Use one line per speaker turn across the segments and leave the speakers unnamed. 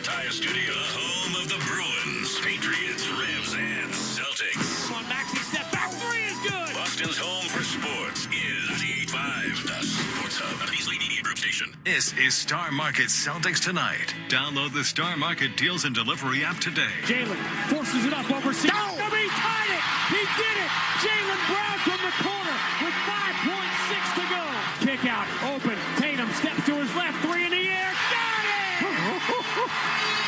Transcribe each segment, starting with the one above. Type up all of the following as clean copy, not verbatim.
Tire Studio, home of the Bruins, Patriots, Revs, and Celtics.
Come on, Maxey, step back, three is good!
Boston's home for sports is 98.5, the Sports Hub, a Beasley Media Group station. This is Star Market Celtics Tonight. Download the Star Market Deals and Delivery app today.
Jalen forces it up over C.
No!
He tied it! He did it! Jalen Brown from the corner with 5.6 to go. Kick out, open. Tatum steps to his left, three in the air. Got it!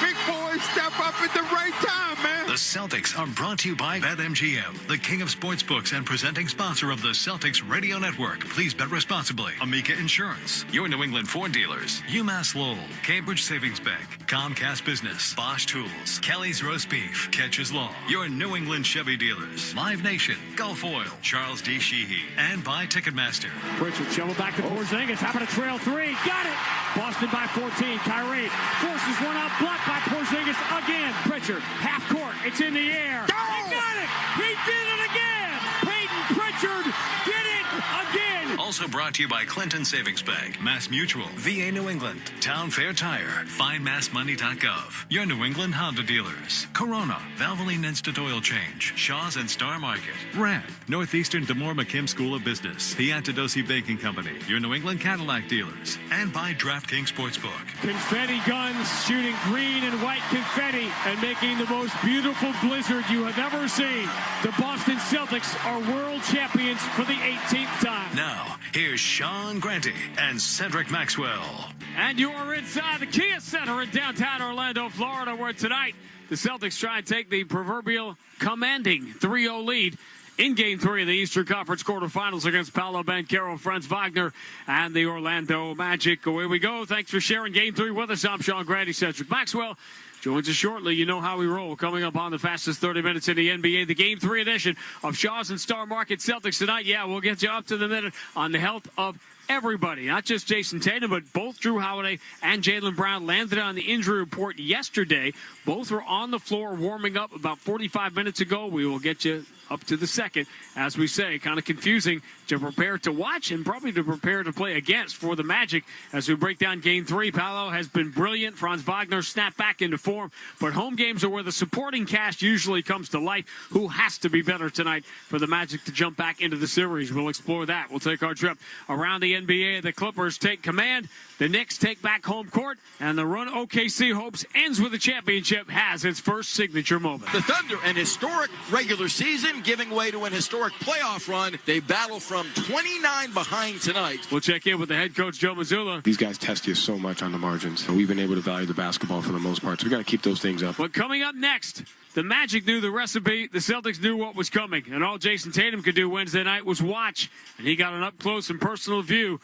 Big boys step up at the right time, man.
The Celtics are brought to you by BetMGM, the king of sportsbooks and presenting sponsor of the Celtics Radio Network. Please bet responsibly. Amica Insurance, your New England Ford dealers, UMass Lowell, Cambridge Savings Bank, Comcast Business, Bosch Tools, Kelly's Roast Beef, Catches Law, your New England Chevy dealers, Live Nation, Gulf Oil, Charles D. Sheehy, and by Ticketmaster.
Pritchard shovel back to Porzingis, having a trail three. Got it! Boston by 14. Kyrie forces one out, blocked by Porzingis again. Pritchard, half court. It's in the air.
Go!
He got it! He did it again! Peyton Pritchard did it again!
Also brought to you by Clinton Savings Bank, Mass Mutual, VA New England, Town Fair Tire, FindMassMoney.gov, your New England Honda dealers, Corona, Valvoline Instant Oil Change, Shaw's and Star Market, Rand, Northeastern DeMoore McKim School of Business, the Antidosi Baking Company, your New England Cadillac dealers, and by DraftKings Sportsbook.
Confetti guns shooting green and white confetti and making the most beautiful blizzard you have ever seen. The Boston Celtics are world champions for the 18th time.
Now, here's Sean Granty and Cedric Maxwell.
And you are inside the Kia Center in downtown Orlando, Florida, where tonight the Celtics try and take the proverbial commanding 3-0 lead in Game 3 of the Eastern Conference quarterfinals against Paolo Banchero, Franz Wagner, and the Orlando Magic. Away we go. Thanks for sharing Game 3 with us. I'm Sean Granty. Cedric Maxwell joins us shortly. You know how we roll. Coming up on the fastest 30 minutes in the NBA, the Game 3 edition of Shaw's and Star Market Celtics tonight. Yeah, we'll get you up to the minute on the health of everybody, not just Jason Tatum, but both Drew Holiday and Jaylen Brown landed on the injury report yesterday. Both were on the floor warming up about 45 minutes ago. We will get you up to the second. As we say, kind of confusing to prepare to watch and probably to prepare to play against for the Magic as we break down Game 3. Paolo has been brilliant. Franz Wagner snapped back into form. But home games are where the supporting cast usually comes to life. Who has to be better tonight for the Magic to jump back into the series? We'll explore that. We'll take our trip around the NBA. The Clippers take command. The Knicks take back home court. And the run OKC hopes ends with a championship has its first signature moment.
The Thunder, an historic regular season, giving way to an historic playoff run. They battle from 29 behind tonight.
We'll check in with the head coach, Joe Mazzulla.
These guys test you so much on the margins. We've been able to value the basketball for the most part, so we got to keep those things up.
But coming up next, the Magic knew the recipe. The Celtics knew what was coming. And all Jason Tatum could do Wednesday night was watch. And he got an up-close and personal view.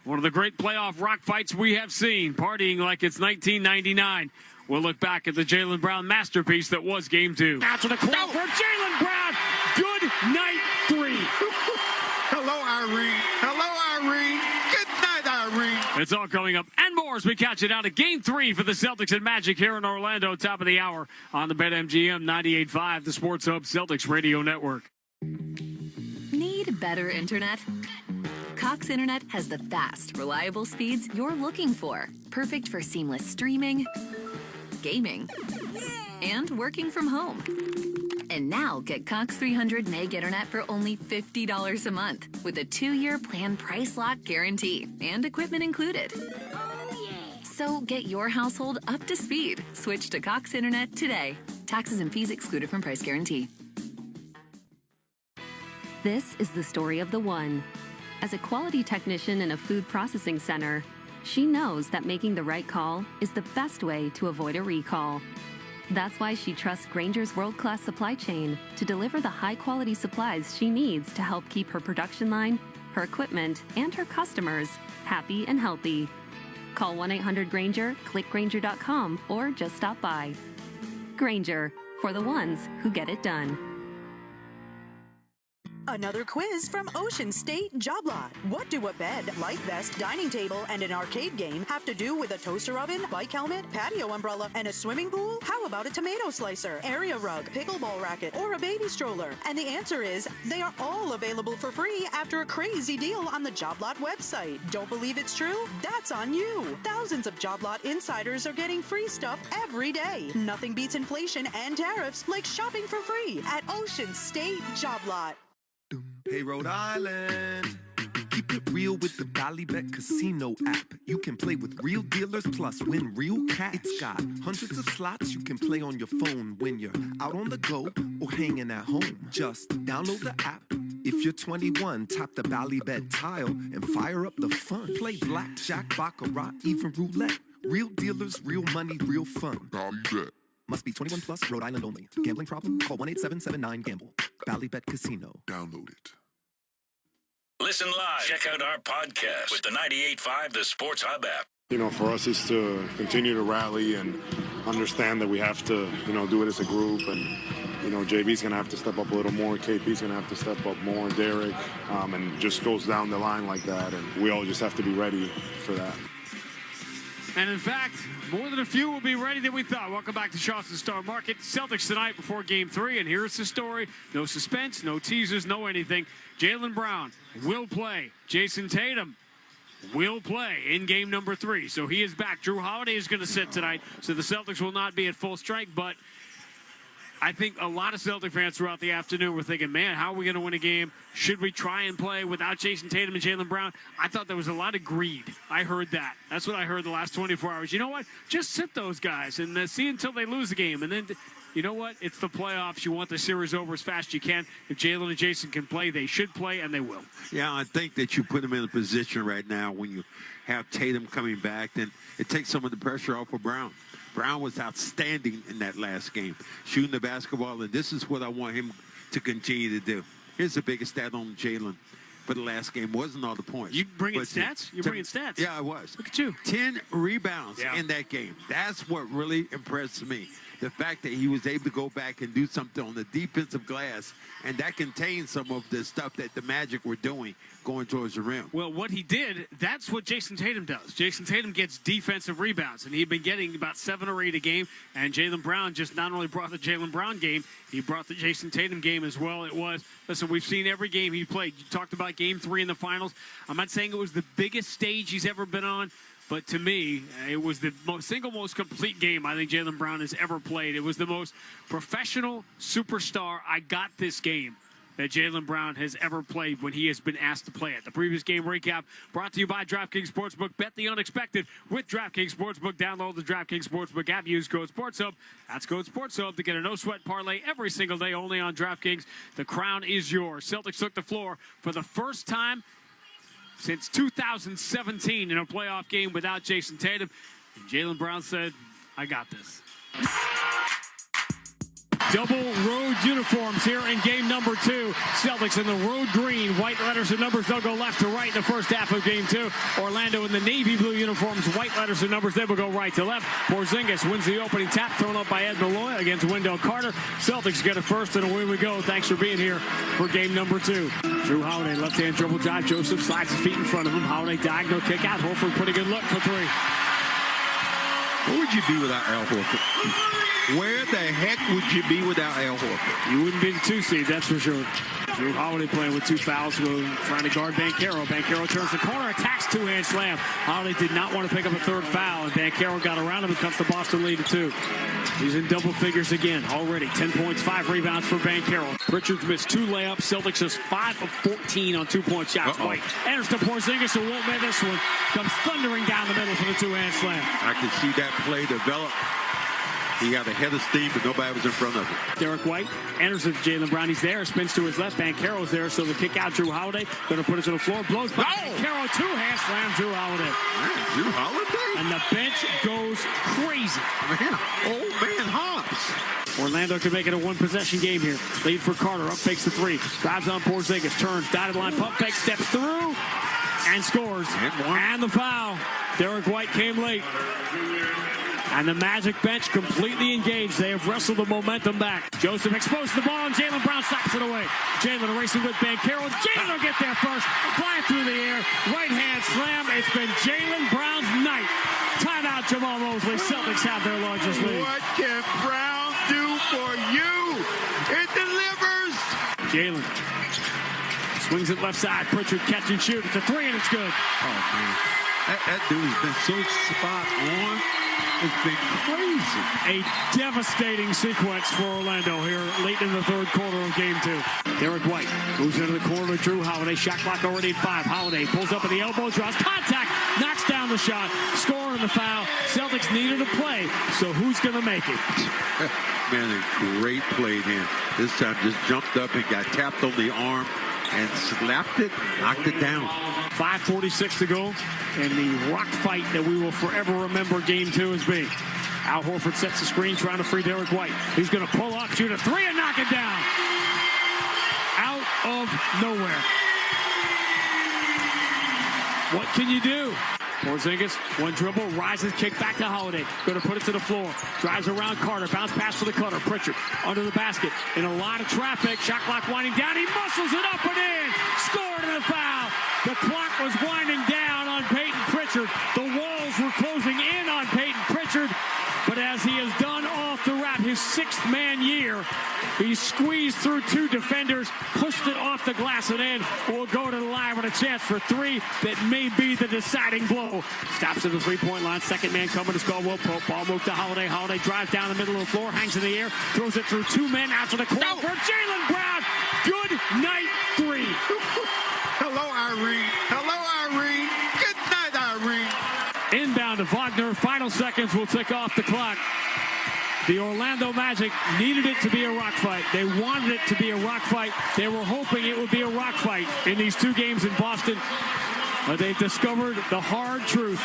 One of the great playoff rock fights we have seen, partying like it's 1999. We'll look back at the Jaylen Brown masterpiece that was Game 2. Out to the corner for Jaylen Brown. Good night, 3.
Hello, Irene. Hello, Irene. Good night, Irene.
It's all coming up and more as we catch it out of Game 3 for the Celtics and Magic here in Orlando. Top of the hour on the BetMGM 98.5, the Sports Hub Celtics Radio Network.
Need better internet? Cox Internet has the fast, reliable speeds you're looking for. Perfect for seamless streaming, gaming, and working from home. And now get Cox 300 meg internet for only $50 a month with a 2-year plan price lock guarantee and equipment included. So get your household up to speed. Switch to Cox Internet today. Taxes and fees excluded from price guarantee.
This is the story of the one. As a quality technician in a food processing center, she knows that making the right call is the best way to avoid a recall. That's why she trusts Grainger's world-class supply chain to deliver the high-quality supplies she needs to help keep her production line, her equipment, and her customers happy and healthy. Call 1-800-GRAINGER, click Grainger.com, or just stop by. Grainger, for the ones who get it done.
Another quiz from Ocean State Job Lot. What do a bed, light vest, dining table, and an arcade game have to do with a toaster oven, bike helmet, patio umbrella, and a swimming pool? How about a tomato slicer, area rug, pickleball racket, or a baby stroller? And the answer is, they are all available for free after a crazy deal on the Job Lot website. Don't believe it's true? That's on you. Thousands of Job Lot insiders are getting free stuff every day. Nothing beats inflation and tariffs like shopping for free at Ocean State Job Lot.
Hey, Rhode Island. Keep it real with the Ballybet Casino app. You can play with real dealers plus win real cash. It's got hundreds of slots you can play on your phone when you're out on the go or hanging at home. Just download the app. If you're 21, tap the Ballybet tile and fire up the fun. Play blackjack, baccarat, even roulette. Real dealers, real money, real fun. Ballybet. Must be 21 plus, Rhode Island only. Gambling problem? Call 1-877-9-GAMBLE. Ballybet Casino.
Download it.
Listen live. Check out our podcast with the 98.5 The Sports Hub app.
You know, for us is to continue to rally and understand that we have to, do it as a group. And, JB's going to have to step up a little more. KP's going to have to step up more. Derek, and just goes down the line like that. And we all just have to be ready for that.
And in fact, more than a few will be ready than we thought. Welcome back to Charleston Star Market. Celtics tonight before Game 3, and here's the story. No suspense, no teasers, no anything. Jaylen Brown will play. Jason Tatum will play in game number 3. So he is back. Drew Holiday is going to sit tonight, so the Celtics will not be at full strength, but I think a lot of Celtic fans throughout the afternoon were thinking, man, how are we going to win a game? Should we try and play without Jason Tatum and Jaylen Brown? I thought there was a lot of greed. I heard that. That's what I heard the last 24 hours. You know what? Just sit those guys and see until they lose the game. And then, you know what? It's the playoffs. You want the series over as fast as you can. If Jaylen and Jason can play, they should play, and they will.
Yeah, I think that you put them in a position right now when you have Tatum coming back, then it takes some of the pressure off of Brown. Brown was outstanding in that last game, shooting the basketball, and this is what I want him to continue to do. Here's the biggest stat on Jaylen for the last game. Wasn't all the points.
You bringing stats? You're bringing stats?
Yeah, I was.
Look at you.
10 rebounds in that game. That's what really impressed me. The fact that he was able to go back and do something on the defensive glass, and that contains some of the stuff that the Magic were doing going towards the rim.
Well, what he did, that's what Jason Tatum does. Jason Tatum gets defensive rebounds, and he'd been getting about 7 or 8 a game, and Jaylen Brown just not only brought the Jaylen Brown game, he brought the Jason Tatum game as well. Listen, we've seen every game he played. You talked about Game 3 in the finals. I'm not saying it was the biggest stage he's ever been on, but to me, it was the single most complete game I think Jaylen Brown has ever played. It was the most professional superstar I got this game that Jaylen Brown has ever played when he has been asked to play it. The previous game recap brought to you by DraftKings Sportsbook. Bet the unexpected with DraftKings Sportsbook. Download the DraftKings Sportsbook app. Use code SportsHub. That's code SportsHub to get a no-sweat parlay every single day only on DraftKings. The crown is yours. Celtics took the floor for the first time since 2017 in a playoff game without Jason Tatum. And Jaylen Brown said, I got this. Double road uniforms here in game number 2. Celtics in the road green. White letters and numbers. They'll go left to right in the first half of game 2. Orlando in the navy blue uniforms. White letters and numbers. They will go right to left. Porzingis wins the opening tap thrown up by Ed Malloy against Wendell Carter. Celtics get it first, and away we go. Thanks for being here for game number 2. Drew Holiday, left-hand dribble drive. Joseph slides his feet in front of him. Holiday diagonal kick out. Horford put a good look for 3.
Where would you be without Al Horford? Where the heck would you be without Al Horford?
You wouldn't be the 2 seed, that's for sure. Drew Holiday playing with 2 fouls, trying to guard Banchero. Banchero turns the corner, attacks, 2-hand slam. Holiday did not want to pick up a 3rd foul, and Banchero got around him and cuts the Boston lead to 2. He's in double figures again already. 10 points, 5 rebounds for Banchero. Pritchard's missed 2 layups. Celtics just 5 of 14 on 2-point shots. White enters to Porzingis, who won't make this one. Comes thundering down the middle for the 2-hand slam.
I can see that play develop. He got a head of steam, but nobody was in front of him.
Derek White enters with Jaylen Brown. He's there, spins to his left. Banchero's there, so the kick out. Drew Holiday going to put it to the floor. Blows by Banchero. 2-hand slam, Drew Holiday.
Man, Drew Holiday?
And the bench goes crazy.
Man, old man hops.
Orlando can make it a 1-possession game here. Lead for Carter. Up fakes the 3. Drives on Porzingis. Turns. Dotted line. Pump fake. Steps through. And scores. And the foul. Derek White came late. And the Magic bench completely engaged. They have wrestled the momentum back. Joseph exposed the ball, and Jaylen Brown slaps it away. Jaylen racing with Banchero. Jaylen will get there first. Flying through the air. Right hand slam. It's been Jaylen Brown's night. Timeout, Jamal Mosley. Celtics have their largest lead.
What can Brown do for you? It delivers.
Jaylen swings it left side. Pritchard catch and shoot. It's a three, and it's good.
Oh, man. That dude has been so spot on. It's been crazy.
A devastating sequence for Orlando here late in the third quarter of game 2. Derek White moves into the corner with Drew Holiday. Shot clock already at 5. Holiday pulls up at the elbow, draws contact, knocks down the shot, score on the foul. Celtics needed a play, so who's going to make it?
Man, a great play then. This time just jumped up and got tapped on the arm and slapped it, knocked it down.
5:46 to go, and the rock fight that we will forever remember game 2 as being. Al Horford sets the screen, trying to free Derek White. He's going to pull up, shoot a three, and knock it down. Out of nowhere. What can you do? Porzingis, one dribble, rises, kick back to Holiday. Going to put it to the floor. Drives around Carter. Bounce pass to the cutter. Pritchard under the basket. In a lot of traffic. Shot clock winding down. He muscles it up and in. Scored in the foul. The clock was winding down on Peyton Pritchard. The walls were closing in on Peyton Pritchard. But as he has done all throughout his 6th man year, he squeezed through 2 defenders, pushed it off the glass and in. Will go to the line with a chance for 3 that may be the deciding blow. Stops at the 3-point line. Second man coming is Caldwell Pope. Ball moved to Holiday. Holiday drives down the middle of the floor, hangs in the air, throws it through 2 men out to the corner for Jaylen Brown. Good night 3.
Hello, Irene. Hello, Irene. Good night, Irene.
Inbound to Wagner. Final seconds will tick off the clock. The Orlando Magic needed it to be a rock fight. They wanted it to be a rock fight. They were hoping it would be a rock fight in these 2 games in Boston. But they've discovered the hard truth.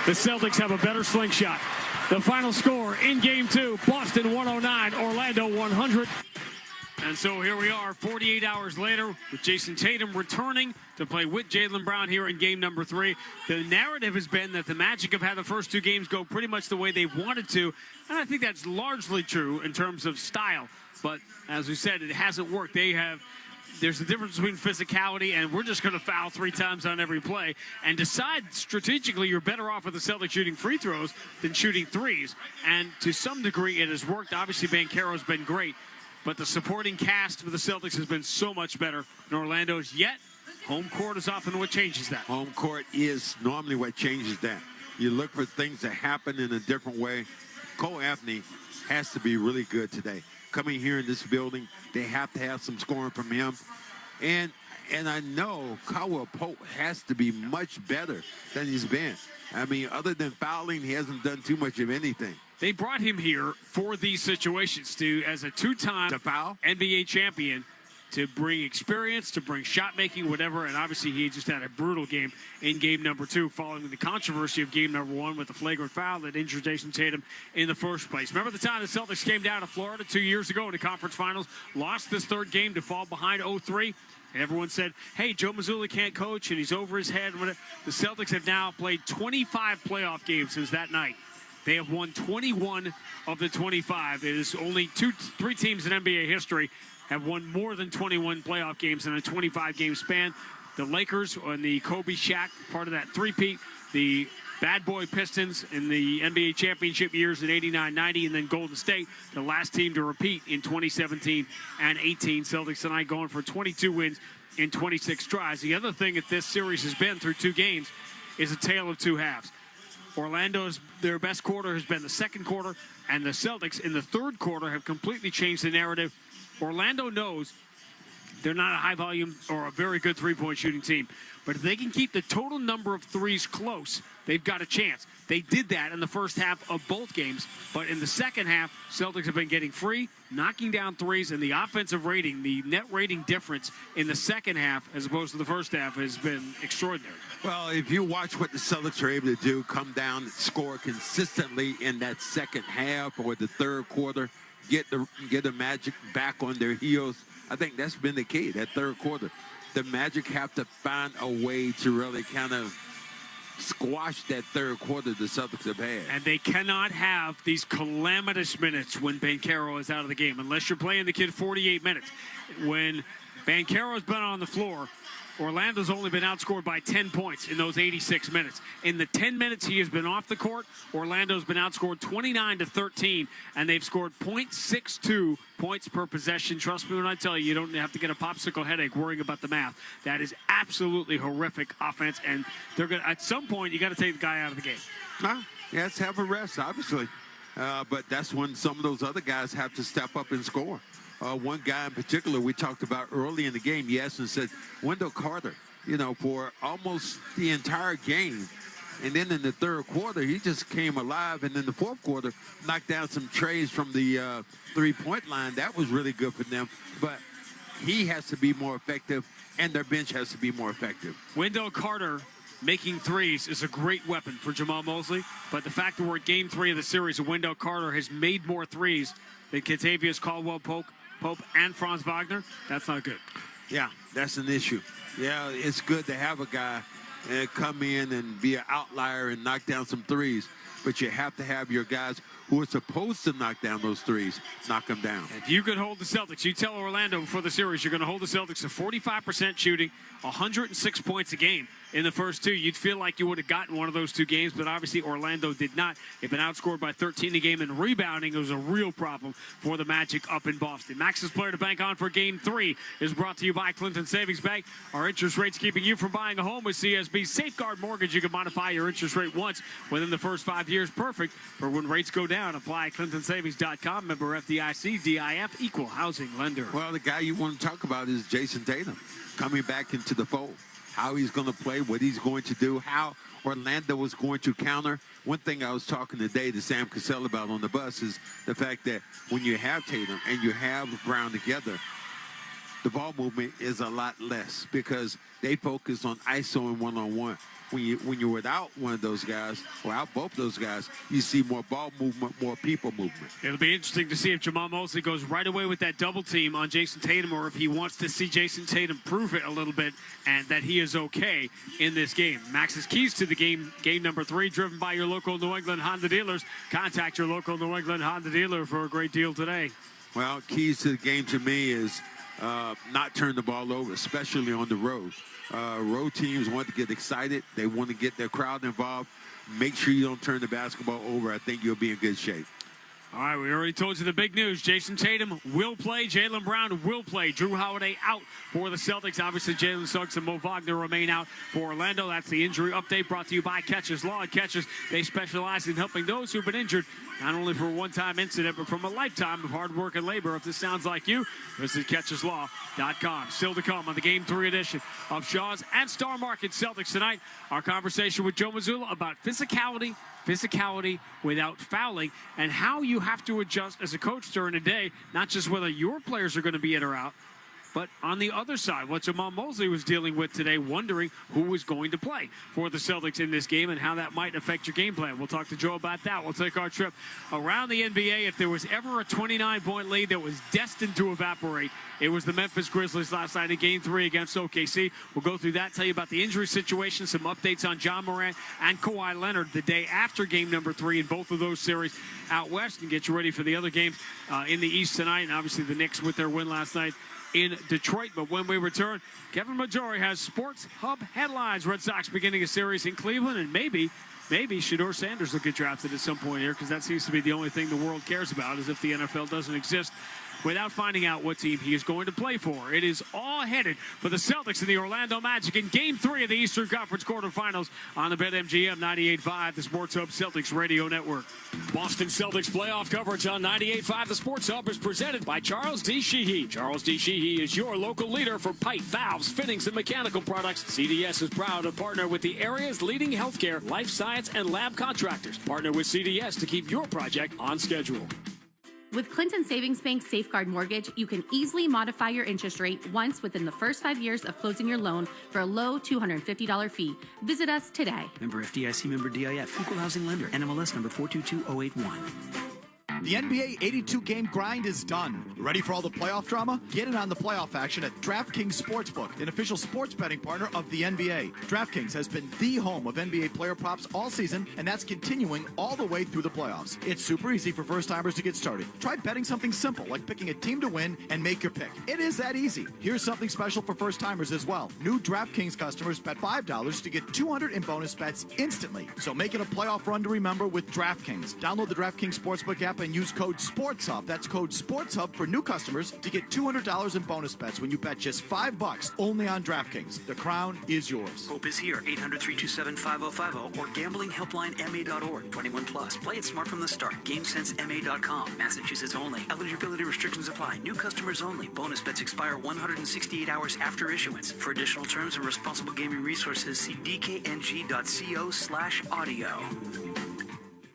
The Celtics have a better slingshot. The final score in game 2, Boston 109, Orlando 100. And so here we are 48 hours later with Jason Tatum returning to play with Jaylen Brown here in game number 3. The narrative has been that the Magic have had the first 2 games go pretty much the way they wanted to. And I think that's largely true in terms of style. But as we said, it hasn't worked. There's a difference between physicality and we're just going to foul 3 times on every play and decide strategically you're better off with the Celtics shooting free throws than shooting threes. And to some degree it has worked. Obviously Banchero's been great. But the supporting cast for the Celtics has been so much better than Orlando's. Yet, home court is often what changes that.
Home court is normally what changes that. You look for things to happen in a different way. Cole Anthony has to be really good today. Coming here in this building, they have to have some scoring from him. And I know Caldwell Pope has to be much better than he's been. I mean, other than fouling, he hasn't done too much of anything.
They brought him here for these situations as a 2-time NBA champion, to bring experience, to bring shot making, whatever. And obviously he just had a brutal game in game number 2 following the controversy of game number 1 with the flagrant foul that injured Jason Tatum in the first place. Remember the time the Celtics came down to Florida 2 years ago in the conference finals, lost this 3rd game to fall behind 0-3? And everyone said, hey, Joe Mazzulla can't coach and he's over his head. The Celtics have now played 25 playoff games since that night. They have won 21 of the 25. It is only 3 teams in NBA history have won more than 21 playoff games in a 25-game span. The Lakers on the Kobe Shaq, part of that three-peat. The Bad Boy Pistons in the NBA championship years in 89-90, and then Golden State, the last team to repeat in 2017 and 18. Celtics tonight going for 22 wins in 26 tries. The other thing that this series has been through 2 games is a tale of 2 halves. Orlando's, their best quarter has been the second quarter, and the Celtics in the third quarter have completely changed the narrative. Orlando knows they're not a high-volume or a very good three-point shooting team. But if they can keep the total number of threes close, they've got a chance. They did that in the first half of both games. But in the second half, Celtics have been getting free, knocking down threes, and the offensive rating, the net rating difference in the second half as opposed to the first half has been extraordinary.
Well, if you watch what the Celtics are able to do, come down and score consistently in that second half or the third quarter, get the Magic back on their heels, I think that's been the key, that third quarter. The Magic have to find a way to really kind of squash that third quarter the Celtics have had.
And they cannot have these calamitous minutes when Banchero is out of the game, unless you're playing the kid 48 minutes. When Banchero's been on the floor, Orlando's only been outscored by 10 points in those 86 minutes. In the 10 minutes he has been off the court, Orlando's been outscored 29-13, and they've scored .62 points per possession. Trust me when I tell you, you don't have to get a popsicle headache worrying about the math. That is absolutely horrific offense, and they're going to, at some point, you got to take the guy out of the game.
Yes, have a rest, obviously. But that's when some of those other guys have to step up and score. One guy in particular we talked about early in the game, yes, and said Wendell Carter, for almost the entire game. And then in the third quarter, he just came alive. And in the fourth quarter, knocked down some trays from the three-point line. That was really good for them. But he has to be more effective, and their bench has to be more effective.
Wendell Carter making threes is a great weapon for Jamal Mosley. But the fact that we're at game 3 of the series and Wendell Carter has made more threes than Kentavious Caldwell-Pope and Franz Wagner, that's not good.
Yeah, that's an issue. Yeah, it's good to have a guy come in and be an outlier and knock down some threes, but you have to have your guys who are supposed to knock down those threes, knock them down.
If you could hold the Celtics, you tell Orlando before the series you're going to hold the Celtics to 45% shooting, 106 points a game in the first 2. You'd feel like you would have gotten one of those 2 games, but obviously Orlando did not. They've been outscored by 13 a game, and rebounding was a real problem for the Magic up in Boston. Max's player to bank on for game 3 is brought to you by Clinton Savings Bank. Our interest rates keeping you from buying a home with CSB Safeguard Mortgage. You can modify your interest rate once within the first 5 years. Perfect for when rates go down. Apply at ClintonSavings.com. Member FDIC, DIF, equal housing lender.
Well, the guy you want to talk about is Jason Tatum coming back into the fold. How he's going to play, what he's going to do, how Orlando is going to counter. One thing I was talking today to Sam Cassell about on the bus is the fact that when you have Tatum and you have Brown together, the ball movement is a lot less because they focus on ISO and one-on-one. When you're without one of those guys, or out both those guys, you see more ball movement, more people movement.
It'll be interesting to see if Jamal Mosley goes right away with that double team on Jason Tatum, or if he wants to see Jason Tatum prove it a little bit and that he is okay in this game. Max's keys to the game number 3, driven by your local New England Honda dealers. Contact your local New England Honda dealer for a great deal today.
Well, keys to the game to me is not turn the ball over, especially on the road. Road teams want to get excited. They want to get their crowd involved. Make sure you don't turn the basketball over. I think you'll be in good shape.
All right, we already told you the big news. Jason Tatum will play. Jaylen Brown will play. Drew Holiday out for the Celtics. Obviously, Jalen Suggs and Mo Wagner remain out for Orlando. That's the injury update brought to you by Catchers Law. At Catchers, they specialize in helping those who've been injured, not only for a one-time incident, but from a lifetime of hard work and labor. If this sounds like you, visit catcherslaw.com. Still to come on the Game 3 edition of Shaw's and Star Market Celtics tonight. Our conversation with Joe Mazzulla about physicality without fouling, and how you have to adjust as a coach during the day, not just whether your players are going to be in or out, but on the other side, what Jamal Mosley was dealing with today, wondering who was going to play for the Celtics in this game and how that might affect your game plan. We'll talk to Joe about that. We'll take our trip around the NBA. If there was ever a 29-point lead that was destined to evaporate, it was the Memphis Grizzlies last night in Game 3 against OKC. We'll go through that, tell you about the injury situation, some updates on John Morant and Kawhi Leonard the day after game number 3 in both of those series out west, and get you ready for the other games in the East tonight, and obviously the Knicks with their win last night in Detroit. But when we return, Kevin Majori has Sports Hub headlines. Red Sox beginning a series in Cleveland, and maybe Shedeur Sanders will get drafted at some point here, because that seems to be the only thing the world cares about, is if the NFL doesn't exist, without finding out what team he is going to play for. It is all headed for the Celtics and the Orlando Magic in Game 3 of the Eastern Conference quarterfinals on the BetMGM 98.5, the Sports Hub Celtics Radio Network. Boston Celtics playoff coverage on 98.5, the Sports Hub, is presented by Charles D. Sheehy. Charles D. Sheehy is your local leader for pipe, valves, fittings, and mechanical products. CDS is proud to partner with the area's leading healthcare, life science, and lab contractors. Partner with CDS to keep your project on schedule.
With Clinton Savings Bank Safeguard Mortgage, you can easily modify your interest rate once within the first 5 years of closing your loan for a low $250 fee. Visit us today.
Member FDIC, member DIF, equal housing lender, NMLS number 422081. The NBA 82-game grind is done. Ready for all the playoff drama? Get in on the playoff action at DraftKings Sportsbook, an official sports betting partner of the NBA. DraftKings has been the home of NBA player props all season, and that's continuing all the way through the playoffs. It's super easy for first-timers to get started. Try betting something simple, like picking a team to win and make your pick. It is that easy. Here's something special for first-timers as well. New DraftKings customers bet $5 to get $200 in bonus bets instantly. So make it a playoff run to remember with DraftKings. Download the DraftKings Sportsbook app and use code SPORTSHUB. That's code SPORTSHUB for new customers to get $200 in bonus bets when you bet just $5 only on DraftKings. The crown is yours.
Hope is here. 800-327-5050 or gamblinghelplinema.org. 21 plus. Play it smart from the start. GameSenseMA.com. Massachusetts only. Eligibility restrictions apply. New customers only. Bonus bets expire 168 hours after issuance. For additional terms and responsible gaming resources, see dkng.co/audio.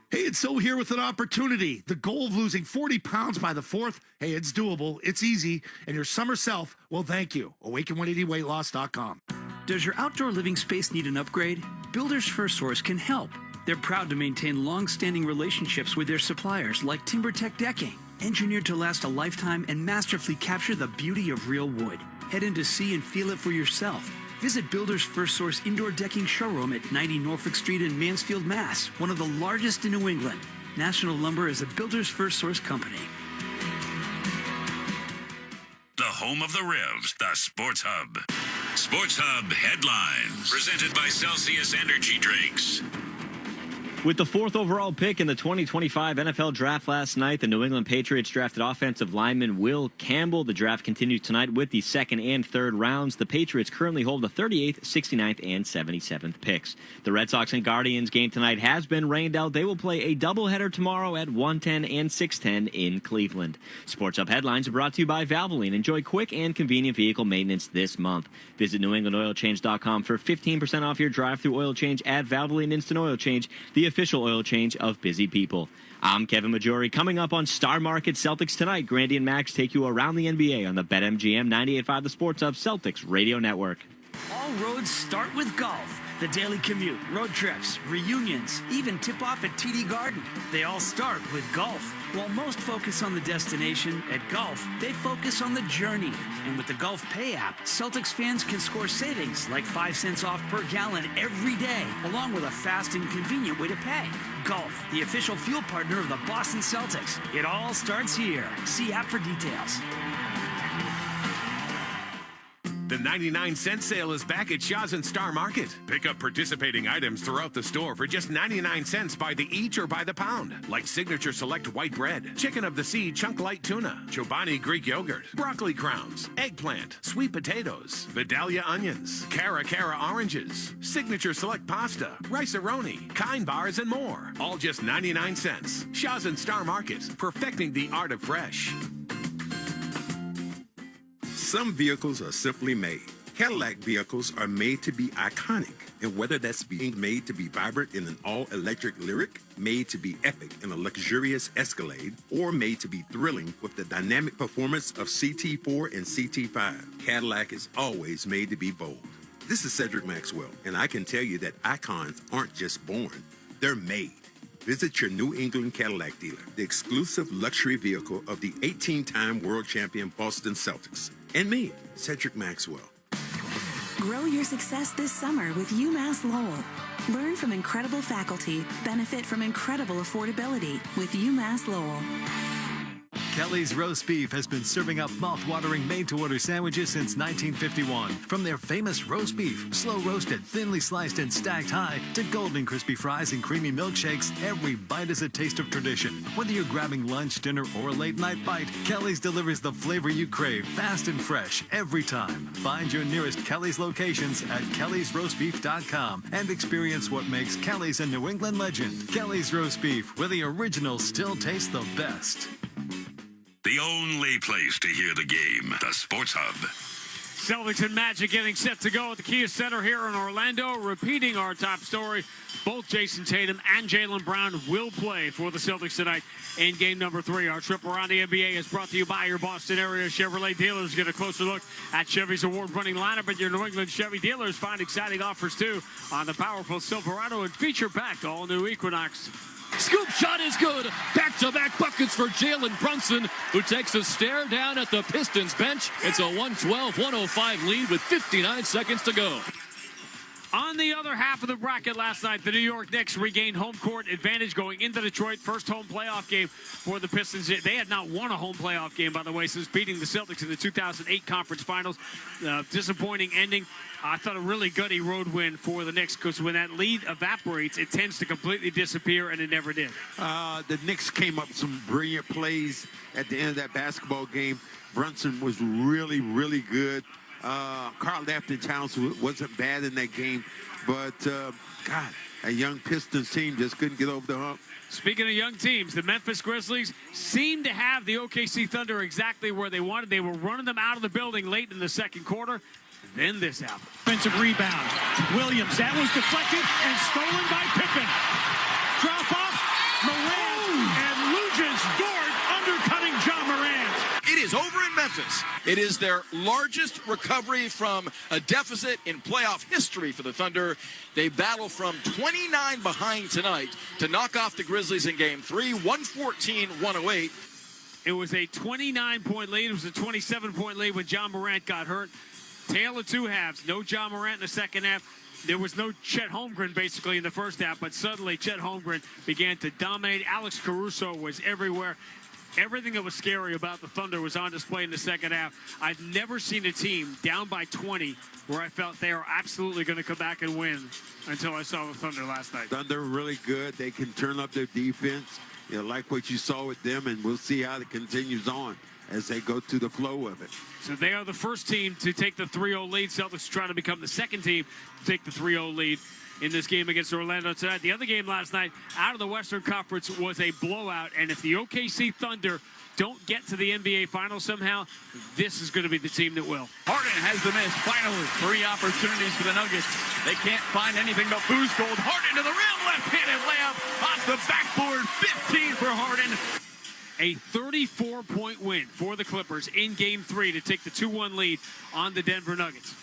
Hey, it's So here with an opportunity. The goal of losing 40 pounds by the 4th, hey, it's doable, it's easy, and your summer self will thank you. Awaken180weightloss.com.
Does your outdoor living space need an upgrade? Builders First Source can help. They're proud to maintain long-standing relationships with their suppliers like TimberTech Decking, engineered to last a lifetime and masterfully capture the beauty of real wood. Head in to see and feel it for yourself. Visit Builders First Source Indoor Decking Showroom at 90 Norfolk Street in Mansfield, Mass., one of the largest in New England. National Lumber is a Builders First Source company.
The home of the Revs, the Sports Hub. Sports Hub headlines, presented by Celsius Energy Drinks.
With the 4th overall pick in the 2025 NFL Draft last night, the New England Patriots drafted offensive lineman Will Campbell. The draft continues tonight with the 2nd and 3rd rounds. The Patriots currently hold the 38th, 69th, and 77th picks. The Red Sox and Guardians game tonight has been rained out. They will play a doubleheader tomorrow at 1:10 and 6:10 in Cleveland. Sports Hub headlines are brought to you by Valvoline. Enjoy quick and convenient vehicle maintenance this month. Visit NewEnglandOilChange.com for 15% off your drive-through oil change at Valvoline Instant Oil Change, the official oil change of busy people. I'm Kevin Majori. Coming up on Star Market Celtics tonight, Grandy and Max take you around the NBA on the BetMGM 98.5 The Sports Hub Celtics Radio Network.
All roads start with golf. The daily commute, road trips, reunions, even tip-off at TD Garden. They all start with golf. While most focus on the destination, at golf, they focus on the journey. And with the Golf Pay app, Celtics fans can score savings like 5 cents off per gallon every day, along with a fast and convenient way to pay. Golf, the official fuel partner of the Boston Celtics. It all starts here. See app for details.
The 99-cent sale is back at Shaw's and Star Market. Pick up participating items throughout the store for just 99 cents by the each or by the pound, like Signature Select White Bread, Chicken of the Sea Chunk Light Tuna, Chobani Greek Yogurt, Broccoli Crowns, Eggplant, Sweet Potatoes, Vidalia Onions, Cara Oranges, Signature Select Pasta, Rice-A-Roni, Kind Bars, and more. All just 99 cents. Shaw's and Star Market, perfecting the art of fresh.
Some vehicles are simply made. Cadillac vehicles are made to be iconic, and whether that's being made to be vibrant in an all-electric Lyriq, made to be epic in a luxurious Escalade, or made to be thrilling with the dynamic performance of CT4 and CT5, Cadillac is always made to be bold. This is Cedric Maxwell, and I can tell you that icons aren't just born, they're made. Visit your New England Cadillac dealer, the exclusive luxury vehicle of the 18-time world champion Boston Celtics. And me, Cedric Maxwell.
Grow your success this summer with UMass Lowell. Learn from incredible faculty, benefit from incredible affordability with UMass Lowell.
Kelly's Roast Beef has been serving up mouth-watering made-to-order sandwiches since 1951. From their famous roast beef, slow-roasted, thinly sliced and stacked high, to golden crispy fries and creamy milkshakes, every bite is a taste of tradition. Whether you're grabbing lunch, dinner, or a late-night bite, Kelly's delivers the flavor you crave, fast and fresh, every time. Find your nearest Kelly's locations at kellysroastbeef.com and experience what makes Kelly's a New England legend. Kelly's Roast Beef, where the original still tastes the best.
The only place to hear the game, the Sports Hub.
Celtics and Magic getting set to go at the Kia Center here in Orlando. Repeating our top story, both Jason Tatum and Jaylen Brown will play for the Celtics tonight in game number 3. Our trip around the NBA is brought to you by your Boston area Chevrolet dealers. Get a closer look at Chevy's award-winning lineup at your New England Chevy dealers. Find exciting offers, too, on the powerful Silverado and feature-packed all-new Equinox.
Scoop shot is good. Back-to-back buckets for Jalen Brunson, who takes a stare down at the Pistons bench. It's a 112-105 lead with 59 seconds to go.
On the other half of the bracket last night, the New York Knicks regained home court advantage going into Detroit. First home playoff game for the Pistons. They had not won a home playoff game, by the way, since beating the Celtics in the 2008 conference finals. Disappointing ending. I thought a really gutty road win for the Knicks, because when that lead evaporates, it tends to completely disappear, and it never did.
The Knicks came up with some brilliant plays at the end of that basketball game. Brunson was really, really good. Karl-Anthony Towns wasn't bad in that game, but God, a young Pistons team just couldn't get over the hump.
Speaking of young teams, the Memphis Grizzlies seemed to have the OKC Thunder exactly where they wanted. They were running them out of the building late in the second quarter. Then this happened.
Offensive rebound. Williams, that was deflected and stolen by Pippen. Drop off, Morant, and Luguentz Dort undercutting John Morant.
It is over in Memphis. It is their largest recovery from a deficit in playoff history for the Thunder. They battle from 29 behind tonight to knock off the Grizzlies in Game 3, 114-108.
It was a 29-point lead. It was a 27-point lead when John Morant got hurt. Tale of two halves. No John Morant in the second half. There was no Chet Holmgren basically in the first half, but suddenly Chet Holmgren began to dominate. Alex Caruso was everywhere. Everything that was scary about the Thunder was on display in the second half. I've never seen a team down by 20 where I felt they are absolutely going to come back and win until I saw the Thunder last night.
Thunder really good. They can turn up their defense. You know, like what you saw with them, and we'll see how it continues on as they go through the flow of it.
So they are the first team to take the 3-0 lead. Celtics trying to become the second team to take the 3-0 lead in this game against Orlando tonight. The other game last night out of the Western Conference was a blowout, and if the OKC Thunder don't get to the NBA Finals somehow, this is going to be the team that will.
Harden has the miss. Finally, 3 opportunities for the Nuggets. They can't find anything but booze gold. Harden to the rim, left-handed layup off the backboard. 15 for Harden.
A 34-point win for the Clippers in Game 3 to take the 2-1 lead on the Denver Nuggets.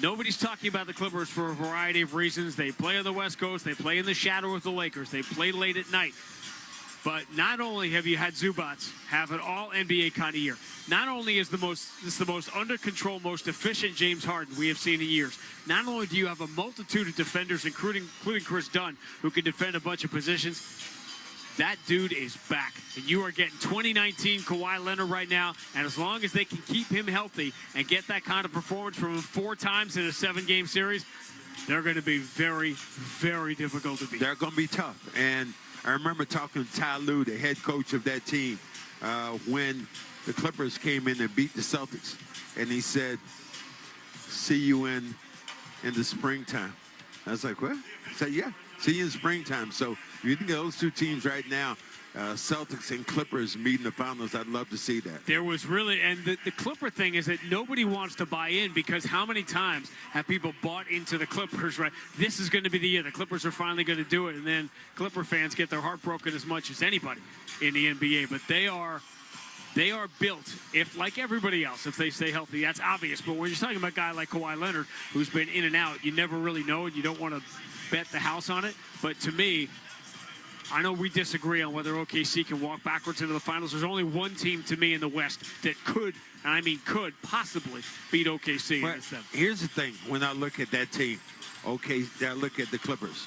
Nobody's talking about the Clippers for a variety of reasons. They play on the West Coast. They play in the shadow of the Lakers. They play late at night. But not only have you had Zubats have an all-NBA kind of year, not only is this the most under control, most efficient James Harden we have seen in years, not only do you have a multitude of defenders, including Chris Dunn, who can defend a bunch of positions, that dude is back. And you are getting 2019 Kawhi Leonard right now, and as long as they can keep him healthy and get that kind of performance from him 4 times in a 7-game series, they're going to be very, very difficult to beat.
They're going to be tough. And I remember talking to Ty Lue, the head coach of that team, when the Clippers came in and beat the Celtics. And he said, see you in the springtime. I was like, what? He said, yeah, see you in springtime. So you think those two teams right now, Celtics and Clippers meeting the finals, I'd love to see that.
There was really, and the Clipper thing is that nobody wants to buy in, because how many times have people bought into the Clippers, right? This is going to be the year. The Clippers are finally going to do it, and then Clipper fans get their heart broken as much as anybody in the NBA. But they are built, if like everybody else, if they stay healthy, that's obvious. But when you're talking about a guy like Kawhi Leonard, who's been in and out, you never really know, and you don't want to bet the house on it. But to me, I know we disagree on whether OKC can walk backwards into the finals. There's only one team to me in the West that could, and I mean could, possibly beat OKC against them.
Here's the thing. When I look at that team, I look at the Clippers.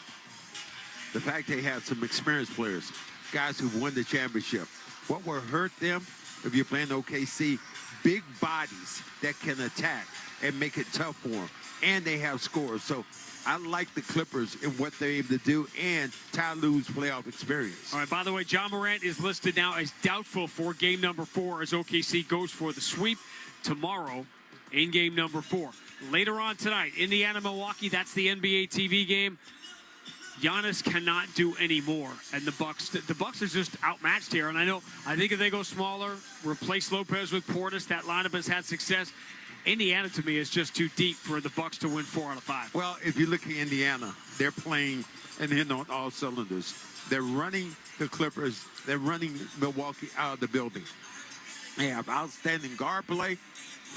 The fact they have some experienced players, guys who won the championship. What will hurt them if you're playing OKC? Big bodies that can attack and make it tough for them. And they have scores. So I like the Clippers and what they're able to do, and Ty Lue's playoff experience.
All right, by the way, John Morant is listed now as doubtful for game number 4 as OKC goes for the sweep tomorrow in game number 4. Later on tonight, Indiana-Milwaukee, that's the NBA TV game. Giannis cannot do any more, and the Bucks are just outmatched here. And I think if they go smaller, replace Lopez with Portis, that lineup has had success. Indiana, to me, is just too deep for the Bucks to win 4 out of 5.
Well, if you look at Indiana, they're playing and hitting on all cylinders. They're running the Clippers. They're running Milwaukee out of the building. They have outstanding guard play.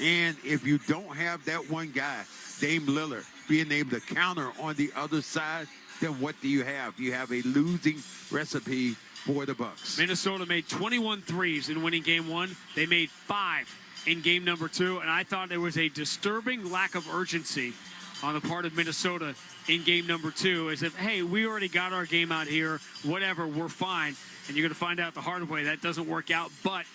And if you don't have that one guy, Dame Lillard, being able to counter on the other side, then what do you have? You have a losing recipe for the Bucks.
Minnesota made 21 threes in winning game one. They made 5 in game number 2, and I thought there was a disturbing lack of urgency on the part of Minnesota in game number 2, as if, hey, we already got our game out here, whatever, we're fine. And you're going to find out the hard way that doesn't work out, but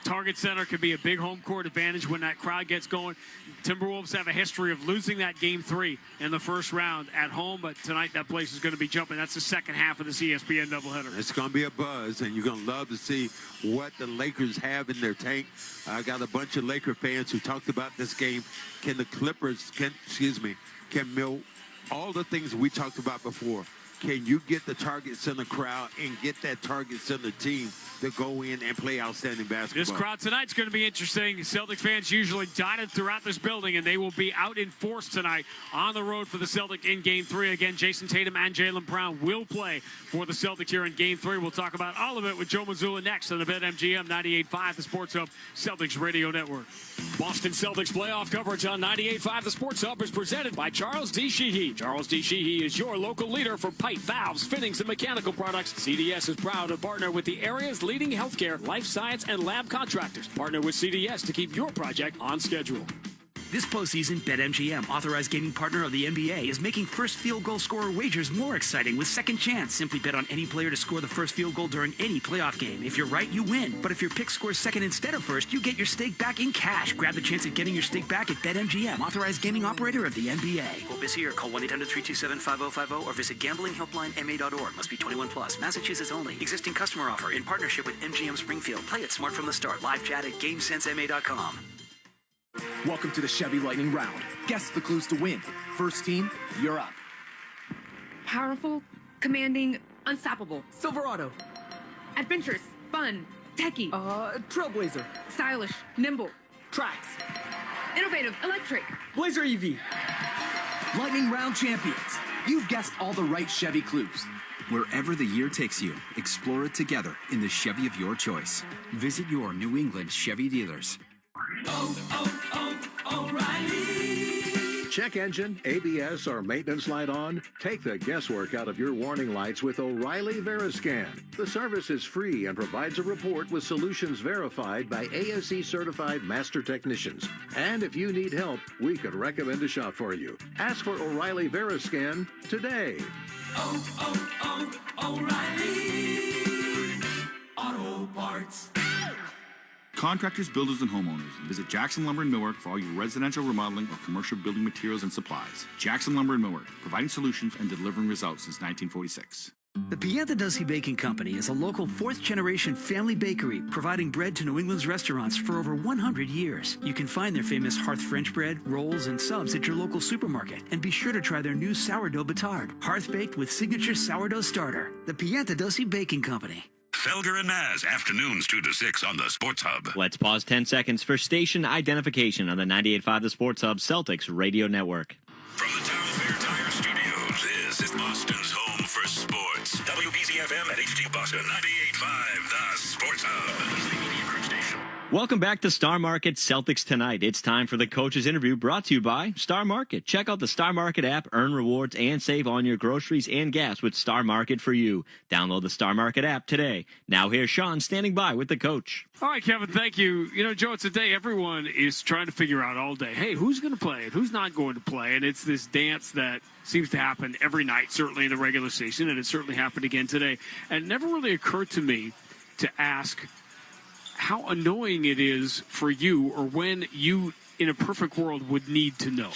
Target Center could be a big home court advantage when that crowd gets going. Timberwolves have a history of losing that game 3 in the first round at home, but tonight that place is going to be jumping. That's the second half of this ESPN doubleheader.
It's going to be a buzz, and you're going to love to see what the Lakers have in their tank. I got a bunch of Laker fans who talked about this game. Can the Clippers, can Mill, all the things we talked about before, can you get the Target Center crowd and get that Target Center team to go in and play outstanding basketball?
This crowd tonight's going to be interesting. Celtics fans usually dotted throughout this building, and they will be out in force tonight on the road for the Celtics in Game 3. Again, Jason Tatum and Jaylen Brown will play for the Celtics here in Game 3. We'll talk about all of it with Joe Mazzulla next on the BetMGM 98.5, the Sports Hub Celtics Radio Network.
Boston Celtics playoff coverage on 98.5 The Sports Hub is presented by Charles D. Sheehy. Charles D. Sheehy is your local leader for pipe, valves, fittings, and mechanical products. CDS is proud to partner with the area's leading healthcare, life science, and lab contractors. Partner with CDS to keep your project on schedule.
This postseason, BetMGM, authorized gaming partner of the NBA, is making first field goal scorer wagers more exciting with Second Chance. Simply bet on any player to score the first field goal during any playoff game. If you're right, you win. But if your pick scores second instead of first, you get your stake back in cash. Grab the chance at getting your stake back at BetMGM, authorized gaming operator of the NBA. Hope is here. Call 1-800-327-5050 or visit gamblinghelplinema.org. Must be 21 plus. Massachusetts only. Existing customer offer in partnership with MGM Springfield. Play it smart from the start. Live chat at GameSenseMA.com.
Welcome to the Chevy Lightning Round. Guess the clues to win. First team, you're up.
Powerful, commanding, unstoppable.
Silverado.
Adventurous, fun, techie.
Trailblazer.
Stylish, nimble.
Trax.
Innovative, electric.
Blazer EV. Lightning Round champions. You've guessed all the right Chevy clues.
Wherever the year takes you, explore it together in the Chevy of your choice. Visit your New England Chevy dealers.
O'Reilly. Check engine, ABS, or maintenance light on? Take the guesswork out of your warning lights with O'Reilly Veriscan. The service is free and provides a report with solutions verified by ASE-certified master technicians. And if you need help, we could recommend a shop for you. Ask for O'Reilly Veriscan today.
O'Reilly Auto Parts.
Contractors, builders, and homeowners. Visit Jackson Lumber in Millwork for all your residential remodeling or commercial building materials and supplies. Jackson Lumber in Millwork, providing solutions and delivering results since 1946.
The Piantadossi Baking Company is a local fourth-generation family bakery providing bread to New England's restaurants for over 100 years. You can find their famous Hearth French bread, rolls, and subs at your local supermarket. And be sure to try their new sourdough batard, hearth-baked with signature sourdough starter. The Piantadossi Baking Company.
Felger and Maz, afternoons 2 to 6 on the Sports Hub.
Let's pause 10 seconds for station identification on the 98.5 The Sports Hub Celtics Radio Network.
From the Town Fair Tire Studios, this is Boston's home for sports. WBZ-FM at HD Boston, 98.5 The Sports Hub.
Welcome back to Star Market Celtics Tonight. It's time for the coach's interview brought to you by Star Market. Check out the Star Market app, earn rewards, and save on your groceries and gas with Star Market for you. Download the Star Market app today. Now here's Sean standing by with the coach.
All right, Kevin, thank you. You know, Joe, it's a day everyone is trying to figure out all day. Hey, who's going to play and who's not going to play? And it's this dance that seems to happen every night, certainly in the regular season, and it certainly happened again today. And it never really occurred to me to ask how annoying it is for you, or when you, in a perfect world, would need to know.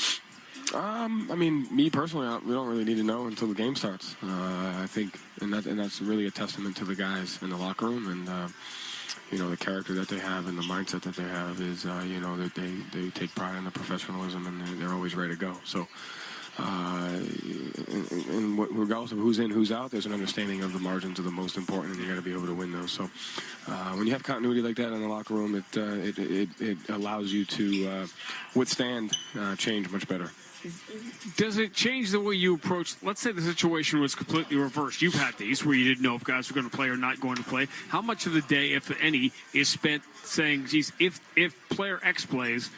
I mean, me personally, we don't really need to know until the game starts. I think, and that's really a testament to the guys in the locker room, and you know, the character that they have and the mindset that they have is, you know, that they take pride in the professionalism, and they're always ready to go. So. And regardless of who's in, who's out, there's an understanding of the margins are the most important, and you got to be able to win those. So, when you have continuity like that in the locker room, it allows you to withstand change much better.
Does it change the way you approach? Let's say the situation was completely reversed. You've had these where you didn't know if guys were going to play or not going to play. How much of the day, if any, is spent saying, "Geez, if player X plays,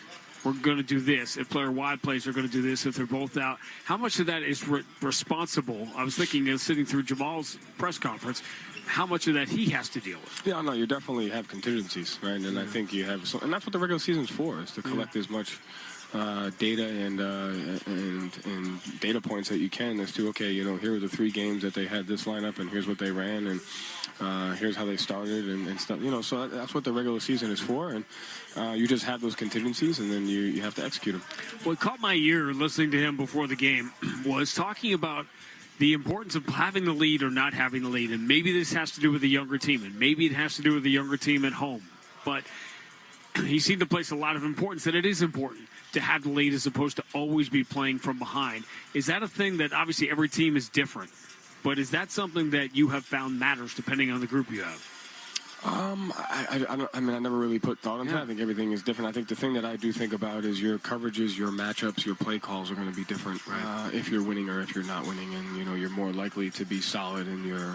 we're going to do this. If player-wide plays are going to do this, if they're both out. How much of that is responsible? I was thinking, sitting through Jamal's press conference, how much of that he has to deal with.
Yeah, no, you definitely have contingencies, right? And I think you have, and that's what the regular season's for, is to collect as much data and data points that you can as to, okay, here are the 3 games that they had this lineup, and here's what they ran, and here's how they started, and stuff. So that's what the regular season is for, and you just have those contingencies, and then you have to execute them.
What caught my ear listening to him before the game was talking about the importance of having the lead or not having the lead. And maybe this has to do with the younger team, and maybe it has to do with the younger team at home. But he seemed to place a lot of importance that it is important to have the lead as opposed to always be playing from behind. Is that a thing that obviously every team is different, but is that something that you have found matters depending on the group you have?
I never really put thought into that. I think everything is different. I think the thing that I do think about is your coverages, your matchups, your play calls are going to be different if you're winning or if you're not winning. And, you're more likely to be solid in your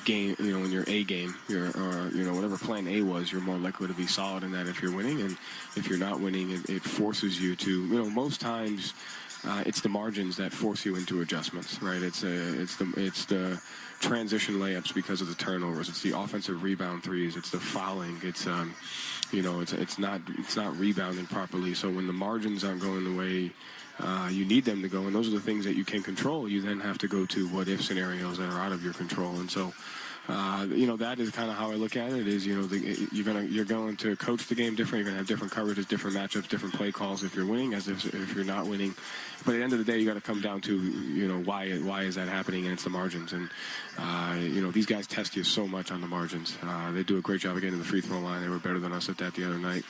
game, in your A game, whatever plan A was, you're more likely to be solid in that if you're winning. And if you're not winning, it forces you to, most times it's the margins that force you into adjustments, right? It's the transition layups because of the turnovers. It's the offensive rebound threes. It's the fouling. It's it's not rebounding properly. So when the margins aren't going the way you need them to go, and those are the things that you can control, you then have to go to what if scenarios that are out of your control. And so that is kind of how I look at it. Is you're going to coach the game different. You're going to have different coverages, different matchups, different play calls if you're winning, as if you're not winning. But at the end of the day, you got to come down to why is that happening, and it's the margins. And these guys test you so much on the margins. They do a great job of getting to the free throw line. They were better than us at that the other night.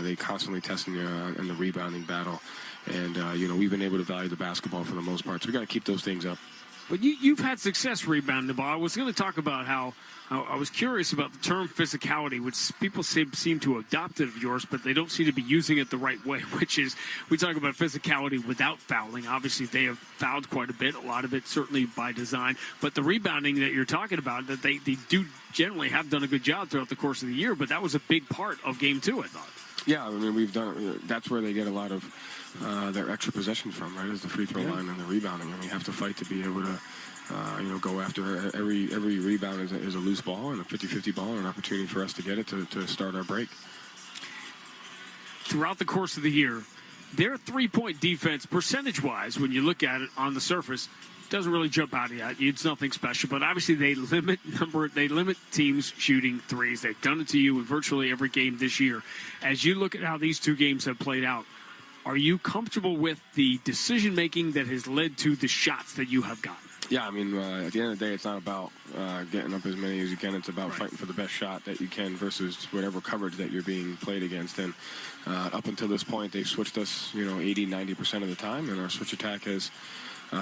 They constantly testing you in the rebounding battle. And we've been able to value the basketball for the most part. So we got to keep those things up.
But you've had success rebounding the ball. I was going to talk about how I was curious about the term physicality, which people seem to adopt it of yours, but they don't seem to be using it the right way, which is we talk about physicality without fouling. Obviously, they have fouled quite a bit, a lot of it certainly by design. But the rebounding that you're talking about, that they do generally have done a good job throughout the course of the year, but that was a big part of Game 2, I thought.
Yeah, I mean, we've done. That's where they get a lot of their extra possessions from, right? Is the free throw line and the rebounding. And we have to fight to be able to, go after every rebound is a loose ball and a 50-50 ball, and an opportunity for us to get it to start our break.
Throughout the course of the year, their three-point defense, percentage-wise, when you look at it on the surface, doesn't really jump out at you. It's nothing special, but obviously they limit teams shooting threes. They've done it to you in virtually every game this year. As you look at how these 2 games have played out, are you comfortable with the decision-making that has led to the shots that you have gotten?
Yeah, I mean, at the end of the day, it's not about getting up as many as you can. It's about fighting for the best shot that you can versus whatever coverage that you're being played against. And up until this point, they've switched us, 80, 90% of the time, and our switch attack has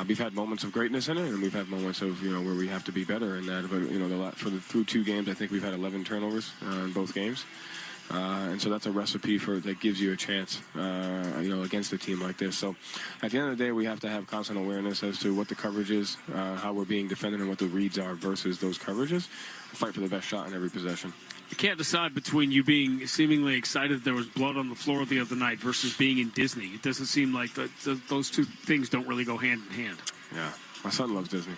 we've had moments of greatness in it, and we've had moments of, where we have to be better in that. But, through 2 games, I think we've had 11 turnovers in both games. And so that's a recipe that gives you a chance, against a team like this. So at the end of the day, we have to have constant awareness as to what the coverage is, how we're being defended, and what the reads are versus those coverages. Fight for the best shot in every possession.
You can't decide between you being seemingly excited there was blood on the floor the other night versus being in Disney. It doesn't seem like those 2 things don't really go hand in hand.
Yeah, my son loves Disney.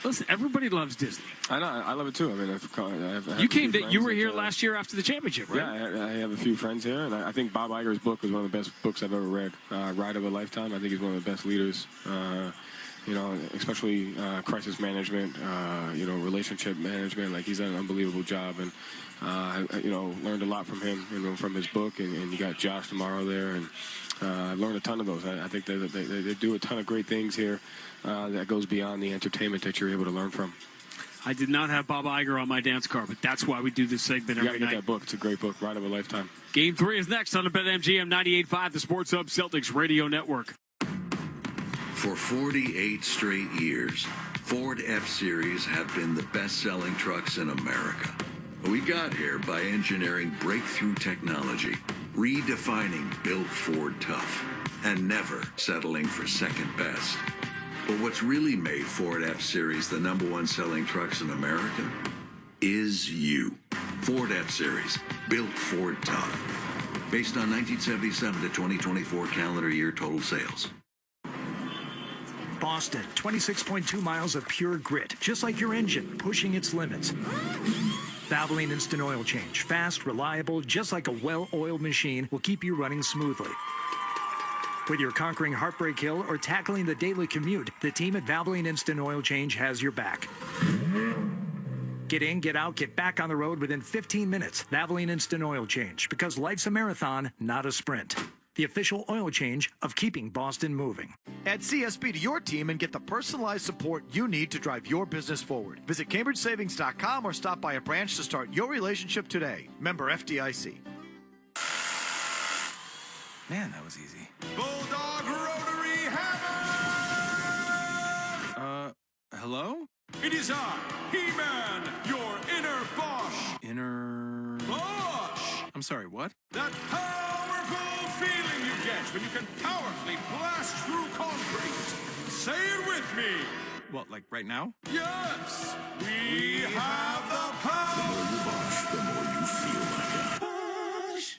Listen, everybody loves Disney.
I know, I love it too. I mean,
you were here last year after the championship, right?
Yeah, I have a few friends here, and I think Bob Iger's book was one of the best books I've ever read. Ride of a Lifetime. I think he's one of the best leaders. Especially crisis management, relationship management. Like, he's done an unbelievable job, and learned a lot from him, from his book. And you got Josh tomorrow there, and I've learned a ton of those. I think they do a ton of great things here that goes beyond the entertainment that you're able to learn from.
I did not have Bob Iger on my dance card, but that's why we do this segment every night.
You got to get that book. It's a great book, Ride of a Lifetime.
Game 3 is next on the BetMGM 98.5, the Sports Hub Celtics Radio Network.
For 48 straight years, Ford F-Series have been the best-selling trucks in America. We got here by engineering breakthrough technology, redefining Built Ford Tough, and never settling for second best. But what's really made Ford F-Series the #1 selling trucks in America is you. Ford F-Series, Built Ford Tough. based on 1977 to 2024 calendar year total sales.
Boston, 26.2 miles of pure grit, just like your engine, pushing its limits. Valvoline Instant Oil Change, fast, reliable, just like a well-oiled machine, will keep you running smoothly. Whether you're conquering Heartbreak Hill or tackling the daily commute, the team at Valvoline Instant Oil Change has your back. Get in, get out, get back on the road within 15 minutes. Valvoline Instant Oil Change, because life's a marathon, not a sprint. The official oil change of keeping Boston moving.
Add CSB to your team and get the personalized support you need to drive your business forward. Visit CambridgeSavings.com or stop by a branch to start your relationship today. Member FDIC.
Man, that was easy.
Bulldog Rotary Hammer!
Hello?
It is I, He-Man, your inner Bosch.
Inner...
Bosch!
I'm sorry, what?
That powerful feeling you get when you can powerfully blast through concrete. Say it with me.
What, like right now?
Yes! We have the power!
The more you Bosch, the more you feel like a Bosch.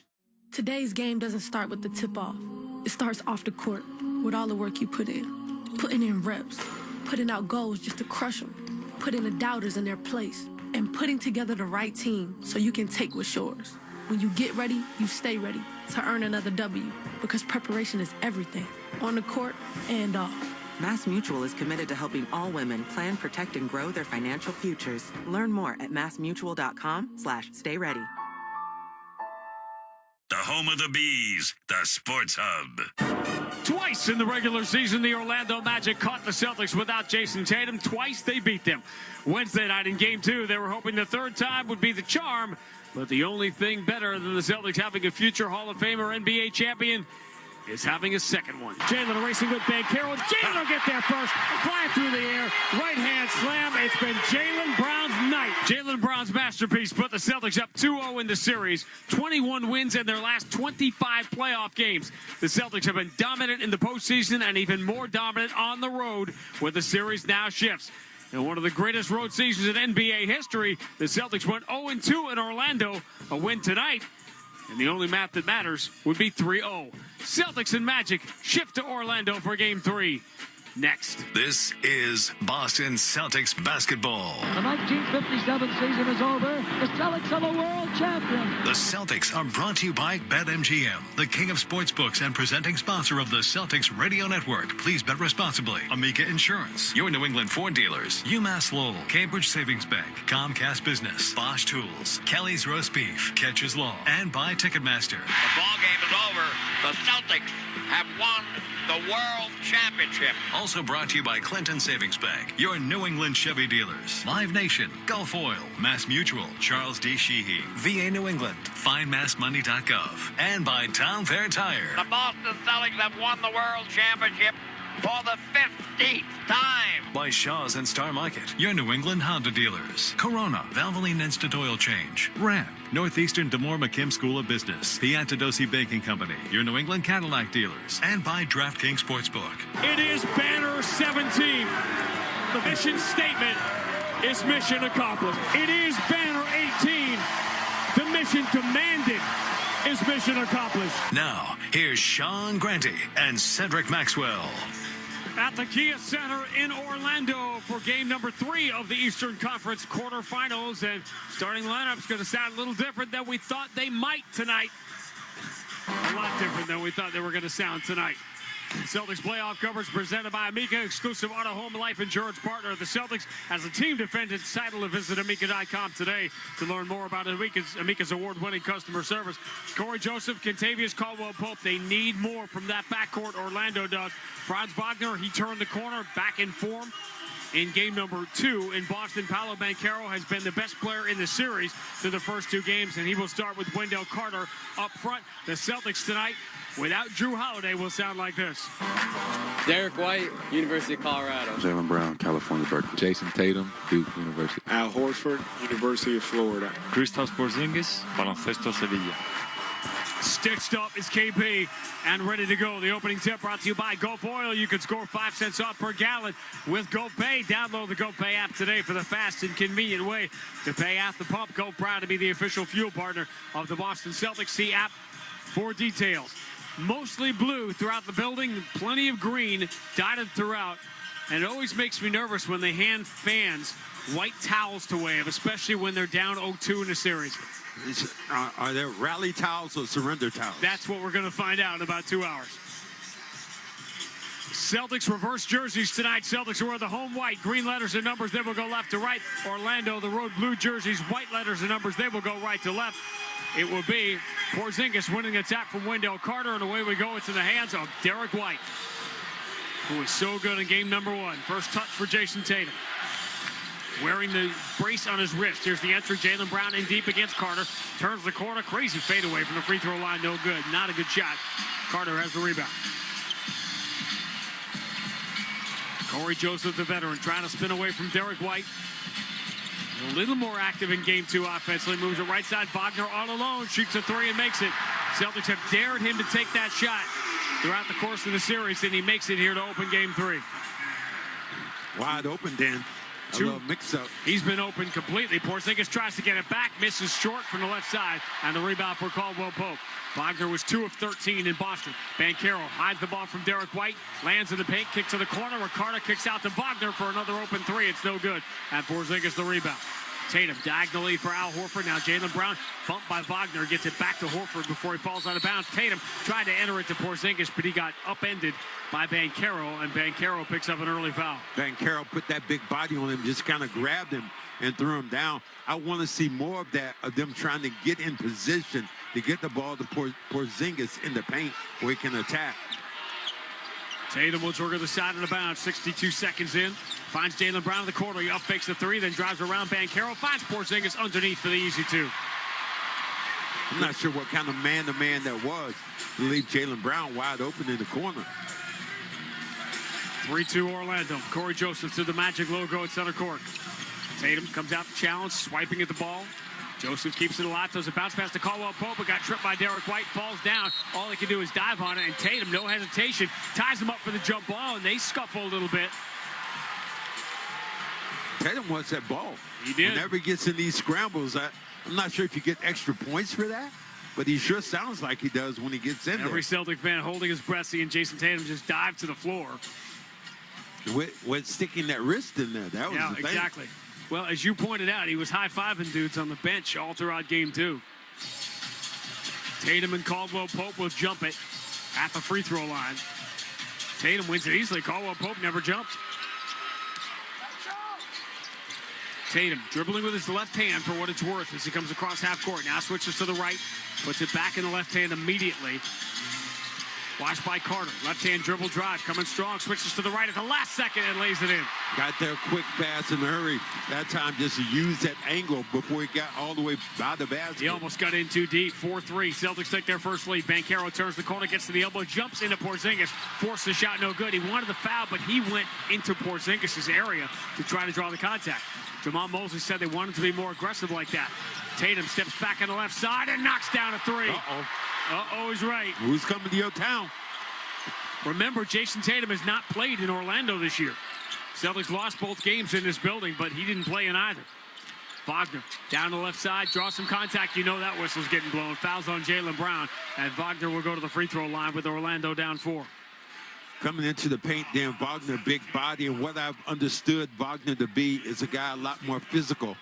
Today's game doesn't start with the tip-off. It starts off the court with all the work you put in. Putting in reps, putting out goals just to crush them, putting the doubters in their place, and putting together the right team so you can take what's yours. When you get ready, you stay ready to earn another W, because preparation is everything, on the court and off.
Mass Mutual is committed to helping all women plan, protect, and grow their financial futures. Learn more at massmutual.com/stay-ready.
The home of the Bees, the Sports Hub.
Twice in the regular season, the Orlando Magic caught the Celtics without Jason Tatum. Twice they beat them. Wednesday night in Game 2, they were hoping the third time would be the charm. But the only thing better than the Celtics having a future Hall of Famer NBA champion is having a second one.
Jalen racing with Banchero. Jalen will get there first. Fly through the air. Right hand slam. It's been Jalen Brown's night.
Jalen Brown's masterpiece put the Celtics up 2-0 in the series. 21 wins in their last 25 playoff games. The Celtics have been dominant in the postseason and even more dominant on the road, where the series now shifts. In one of the greatest road seasons in NBA history, the Celtics went 0-2 in Orlando. A win tonight, and the only math that matters would be 3-0. Celtics and Magic shift to Orlando for Game 3. Next.
This is Boston Celtics basketball.
The 1957 season is over. The Celtics are the world champions.
The Celtics are brought to you by BetMGM, the king of sportsbooks and presenting sponsor of the Celtics Radio Network. Please bet responsibly. Amica Insurance, your New England Ford dealers, UMass Lowell, Cambridge Savings Bank, Comcast Business, Bosch Tools, Kelly's Roast Beef, Catches Law, and by Ticketmaster.
The ball game is over. The Celtics have won the World Championship.
Also brought to you by Clinton Savings Bank, your New England Chevy dealers, Live Nation, Gulf Oil, Mass Mutual, Charles D. Sheehy, VA New England, FindMassMoney.gov, and by Town Fair Tire.
The Boston Celtics have won the World Championship for the 15th time.
By Shaw's and Star Market, your New England Honda dealers, Corona, Valvoline Instant Oil Change, Ram, Northeastern DeMoore McKim School of Business, the Antidosi Baking Company, your New England Cadillac dealers, and by DraftKings Sportsbook.
It is banner 17. The mission statement is mission accomplished. It is banner 18. The mission demanded is mission accomplished.
Now, here's Sean Grante and Cedric Maxwell.
At the Kia Center in Orlando for game number 3 of the Eastern Conference quarterfinals. And starting lineup's going to sound a little different than we thought they might tonight. A lot different than we thought they were going to sound tonight. Celtics playoff coverage presented by Amica, exclusive auto, home, life insurance partner of the Celtics. As a team defendant's title, visit Amica.com today to learn more about Amica's award-winning customer service. Corey Joseph, Kentavious Caldwell-Pope, they need more from that backcourt. Orlando does. Franz Wagner, he turned the corner, back in form in game number 2 in Boston. Paolo Banchero has been the best player in the series through the first 2 games, and he will start with Wendell Carter up front. The Celtics tonight, without Drew Holiday, will sound like this.
Derek White, University of Colorado.
Jaylen Brown, California Berkeley. Jason Tatum, Duke University.
Al Horford, University of Florida.
Kristaps Porzingis, Baloncesto Sevilla.
Stitched up is KB and ready to go. The opening tip brought to you by Gulf Oil. You can score 5 cents off per gallon with Gulf Pay. Download the Gulf Pay app today for the fast and convenient way to pay at the pump. Gulf, proud to be the official fuel partner of the Boston Celtics. See app for details. Mostly blue throughout the building, plenty of green dotted throughout. And it always makes me nervous when they hand fans white towels to wave, especially when they're down 0-2 in a series.
Are there rally towels or surrender towels?
That's what we're going to find out in about 2 hours. Celtics reverse jerseys tonight. Celtics wear the home white, green letters and numbers. They will go left to right. Orlando, the road blue jerseys, white letters and numbers. They will go right to left. It will be Porzingis winning the attack from Wendell Carter, and away we go. It's in the hands of Derek White, who is so good in game number 1. First touch for Jason Tatum. Wearing the brace on his wrist. Here's the entry. Jaylen Brown in deep against Carter. Turns the corner. Crazy fadeaway from the free throw line. No good. Not a good shot. Carter has the rebound. Corey Joseph, the veteran, trying to spin away from Derek White. A little more active in game 2 offensively. Moves it right side. Wagner all alone. Shoots a 3 and makes it. Celtics have dared him to take that shot throughout the course of the series, and he makes it here to open game 3.
Wide open, Dan. A little mix-up.
He's been open completely. Porzingis tries to get it back, misses short from the left side, and the rebound for Caldwell Pope. Wagner was 2 of 13 in Boston. Banchero hides the ball from Derek White, lands in the paint, kick to the corner. Ricardo kicks out to Wagner for another open 3. It's no good. And Porzingis the rebound. Tatum diagonally for Al Horford. Now Jaylen Brown bumped by Wagner, gets it back to Horford before he falls out of bounds. Tatum tried to enter it to Porzingis, but he got upended by Banchero, and Banchero picks up an early foul.
Banchero put that big body on him, just kind of grabbed him and threw him down. I want to see more of that, of them trying to get in position to get the ball to Porzingis in the paint where he can attack.
Tatum will trigger the side of the bounce. 62 seconds in. Finds Jaylen Brown in the corner. He up fakes the 3, then drives around Banchero. Finds Porzingis underneath for the easy 2.
I'm not sure what kind of man-to-man that was to leave Jaylen Brown wide open in the corner.
3-2 Orlando. Corey Joseph to the Magic logo at center court. Tatum comes out to challenge, swiping at the ball. Joseph keeps it alive, throws a bounce pass to Caldwell Pope, but got tripped by Derek White, falls down. All he can do is dive on it, and Tatum, no hesitation, ties him up for the jump ball, and they scuffle a little bit.
Tatum wants that ball.
He did.
Whenever he gets in these scrambles, I'm not sure if you get extra points for that, but he sure sounds like he does when he gets in there.
Every Celtic fan holding his breath, seeing Jason Tatum just dive to the floor.
With sticking that wrist in there, that was the thing.
Exactly. Well, as you pointed out, he was high-fiving dudes on the bench all throughout game 2. Tatum and Caldwell Pope will jump it at the free throw line. Tatum wins it easily. Caldwell Pope never jumped. Tatum dribbling with his left hand for what it's worth as he comes across half court. Now switches to the right, puts it back in the left hand immediately. Watched by Carter. Left-hand dribble drive, coming strong. Switches to the right at the last second and lays it in.
Got there quick pass in a hurry. That time just used that angle before he got all the way by the basket.
He almost got in too deep. 4-3. Celtics take their first lead. Banchero turns the corner, gets to the elbow, jumps into Porzingis. Forced the shot, no good. He wanted the foul, but he went into Porzingis' area to try to draw the contact. Jamal Mosley said they wanted to be more aggressive like that. Tatum steps back on the left side and knocks down a 3. Uh-oh, he's right.
Who's coming to your town?
Remember, Jason Tatum has not played in Orlando this year. Celtics lost both games in this building, but he didn't play in either. Wagner down the left side, draws some contact. You know that whistle's getting blown. Fouls on Jaylen Brown, and Wagner will go to the free throw line with Orlando down 4.
Coming into the paint, Dan Wagner, big body, and what I've understood Wagner to be is a guy a lot more physical.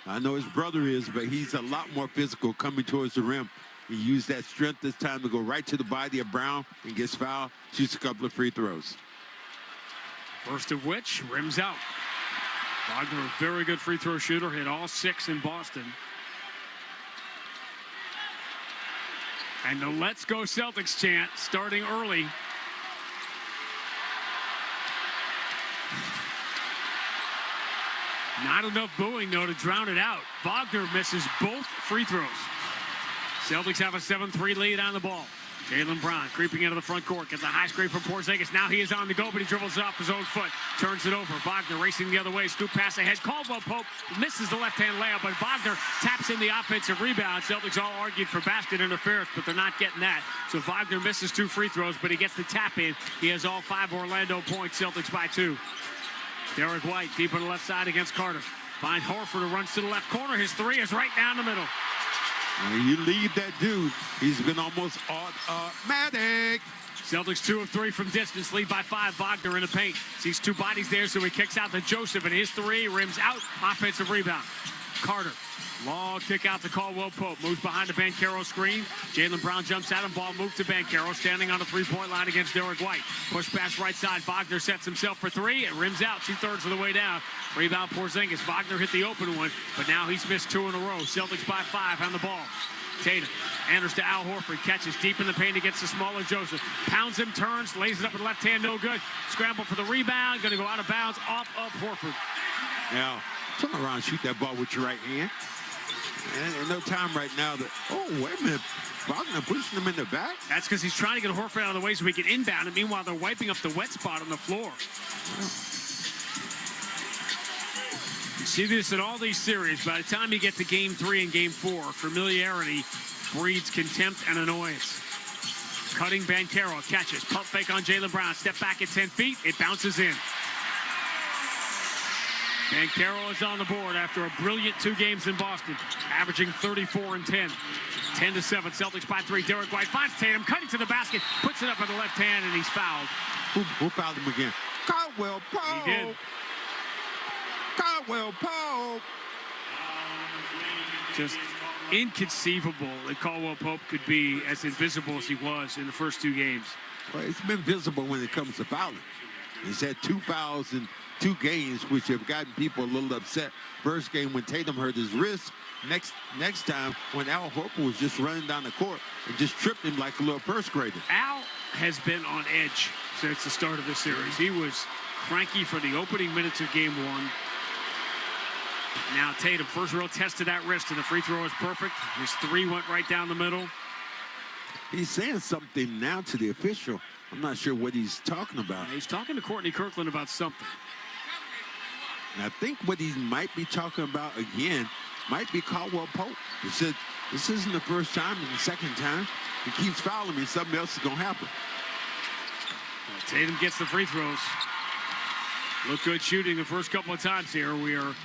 I know his brother is, but he's a lot more physical coming towards the rim. He used that strength this time to go right to the body of Brown and gets fouled, shoots a couple of free throws.
First of which rims out. Wagner, a very good free throw shooter, hit all 6 in Boston. And the Let's Go Celtics chant starting early. Not enough booing, though, to drown it out. Wagner misses both free throws. Celtics have a 7-3 lead on the ball. Jaylen Brown creeping into the front court. Gets a high screen from Porzingis. Now he is on the go, but he dribbles it off his own foot. Turns it over. Wagner racing the other way. Scoop pass ahead. Caldwell Pope misses the left-hand layup, but Wagner taps in the offensive rebound. Celtics all argued for basket interference, but they're not getting that. So Wagner misses 2 free throws, but he gets the tap in. He has all 5 Orlando points. Celtics by 2. Derek White deep on the left side against Carter. Finds Horford, who runs to the left corner. His 3 is right down the middle.
When you leave that dude, he's been almost automatic.
Celtics 2 of 3 from distance, lead by 5. Wagner in the paint. Sees two bodies there, so he kicks out to Joseph, and his three rims out. Offensive rebound. Carter. Long kick out to Caldwell Pope. Moves behind the Banchero screen. Jaylen Brown jumps at him. Ball moved to Banchero. Standing on the three-point line against Derek White. Push pass right side. Wagner sets himself for three. It rims out 2/3 of the way down. Rebound Porzingis. Wagner hit the open one, but now he's missed 2 in a row. Celtics by 5 on the ball. Tatum enters to Al Horford. Catches deep in the paint against the smaller Joseph. Pounds him, turns, lays it up with the left hand. No good. Scramble for the rebound. Going to go out of bounds off of Horford.
Now, turn around and shoot that ball with your right hand. And no time right now. Oh, wait a minute. Wagner pushing him in the back?
That's because he's trying to get Horford out of the way so he can inbound. And meanwhile, they're wiping up the wet spot on the floor. You see this in all these series. By the time you get to Game 3 and Game 4, familiarity breeds contempt and annoyance. Cutting Banchero. Catches. Pump fake on Jaylen Brown. Step back at 10 feet. It bounces in. Banchero is on the board after a brilliant 2 games in Boston, averaging 34 and 10. 10-7, Celtics by 3. Derek White finds Tatum, cutting to the basket, puts it up with the left hand, and he's fouled.
Who fouled him again? Caldwell Pope.
He did.
Caldwell Pope.
Just inconceivable that Caldwell Pope could be as invisible as he was in the first 2 games.
Well, it's been visible when it comes to fouling. He's had 2 fouls in 2 games, which have gotten people a little upset. First game when Tatum hurt his wrist. Next time when Al Horford was just running down the court and just tripped him like a little first grader.
Al has been on edge since the start of the series. He was cranky for the opening minutes of Game 1. Now Tatum, first real test of that wrist, and the free throw is perfect. His 3 went right down the middle.
He's saying something now to the official. I'm not sure what he's talking about.
He's talking to Courtney Kirkland about something.
And I think what he might be talking about again might be Caldwell Pope. He said, this isn't the first time and the second time. He keeps fouling me. Something else is going to happen.
Well, Tatum gets the free throws. Look good shooting the first couple of times here. We are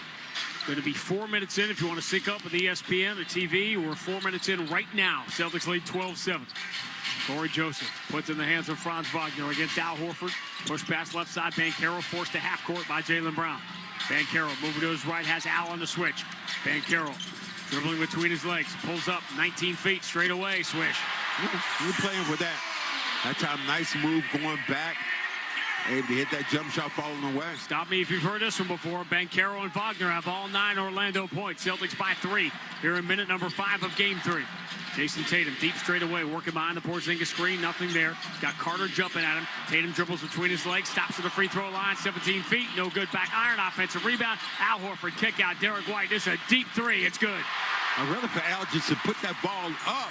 going to be 4 minutes in if you want to sync up with ESPN or TV. We're 4 minutes in right now. Celtics lead 12-7. Corey Joseph puts in the hands of Franz Wagner against Al Horford. Push pass left side. Banchero forced to half court by Jaylen Brown. Banchero moving to his right, has Al on the switch. Banchero dribbling between his legs, pulls up 19 feet straight away, swish.
You're playing with that. That time, nice move going back. Able to hit that jump shot falling away.
Stop me if you've heard this one before. Banchero and Wagner have all 9 Orlando points. Celtics by 3 here in minute number 5 of Game 3. Jason Tatum deep straight away, working behind the Porzingis screen. Nothing there. Got Carter jumping at him. Tatum dribbles between his legs, stops at the free throw line, 17 feet. No good. Back iron, offensive rebound. Al Horford kick out. Derek White. This is a deep 3. It's good.
I'd rather for Al just to put that ball up,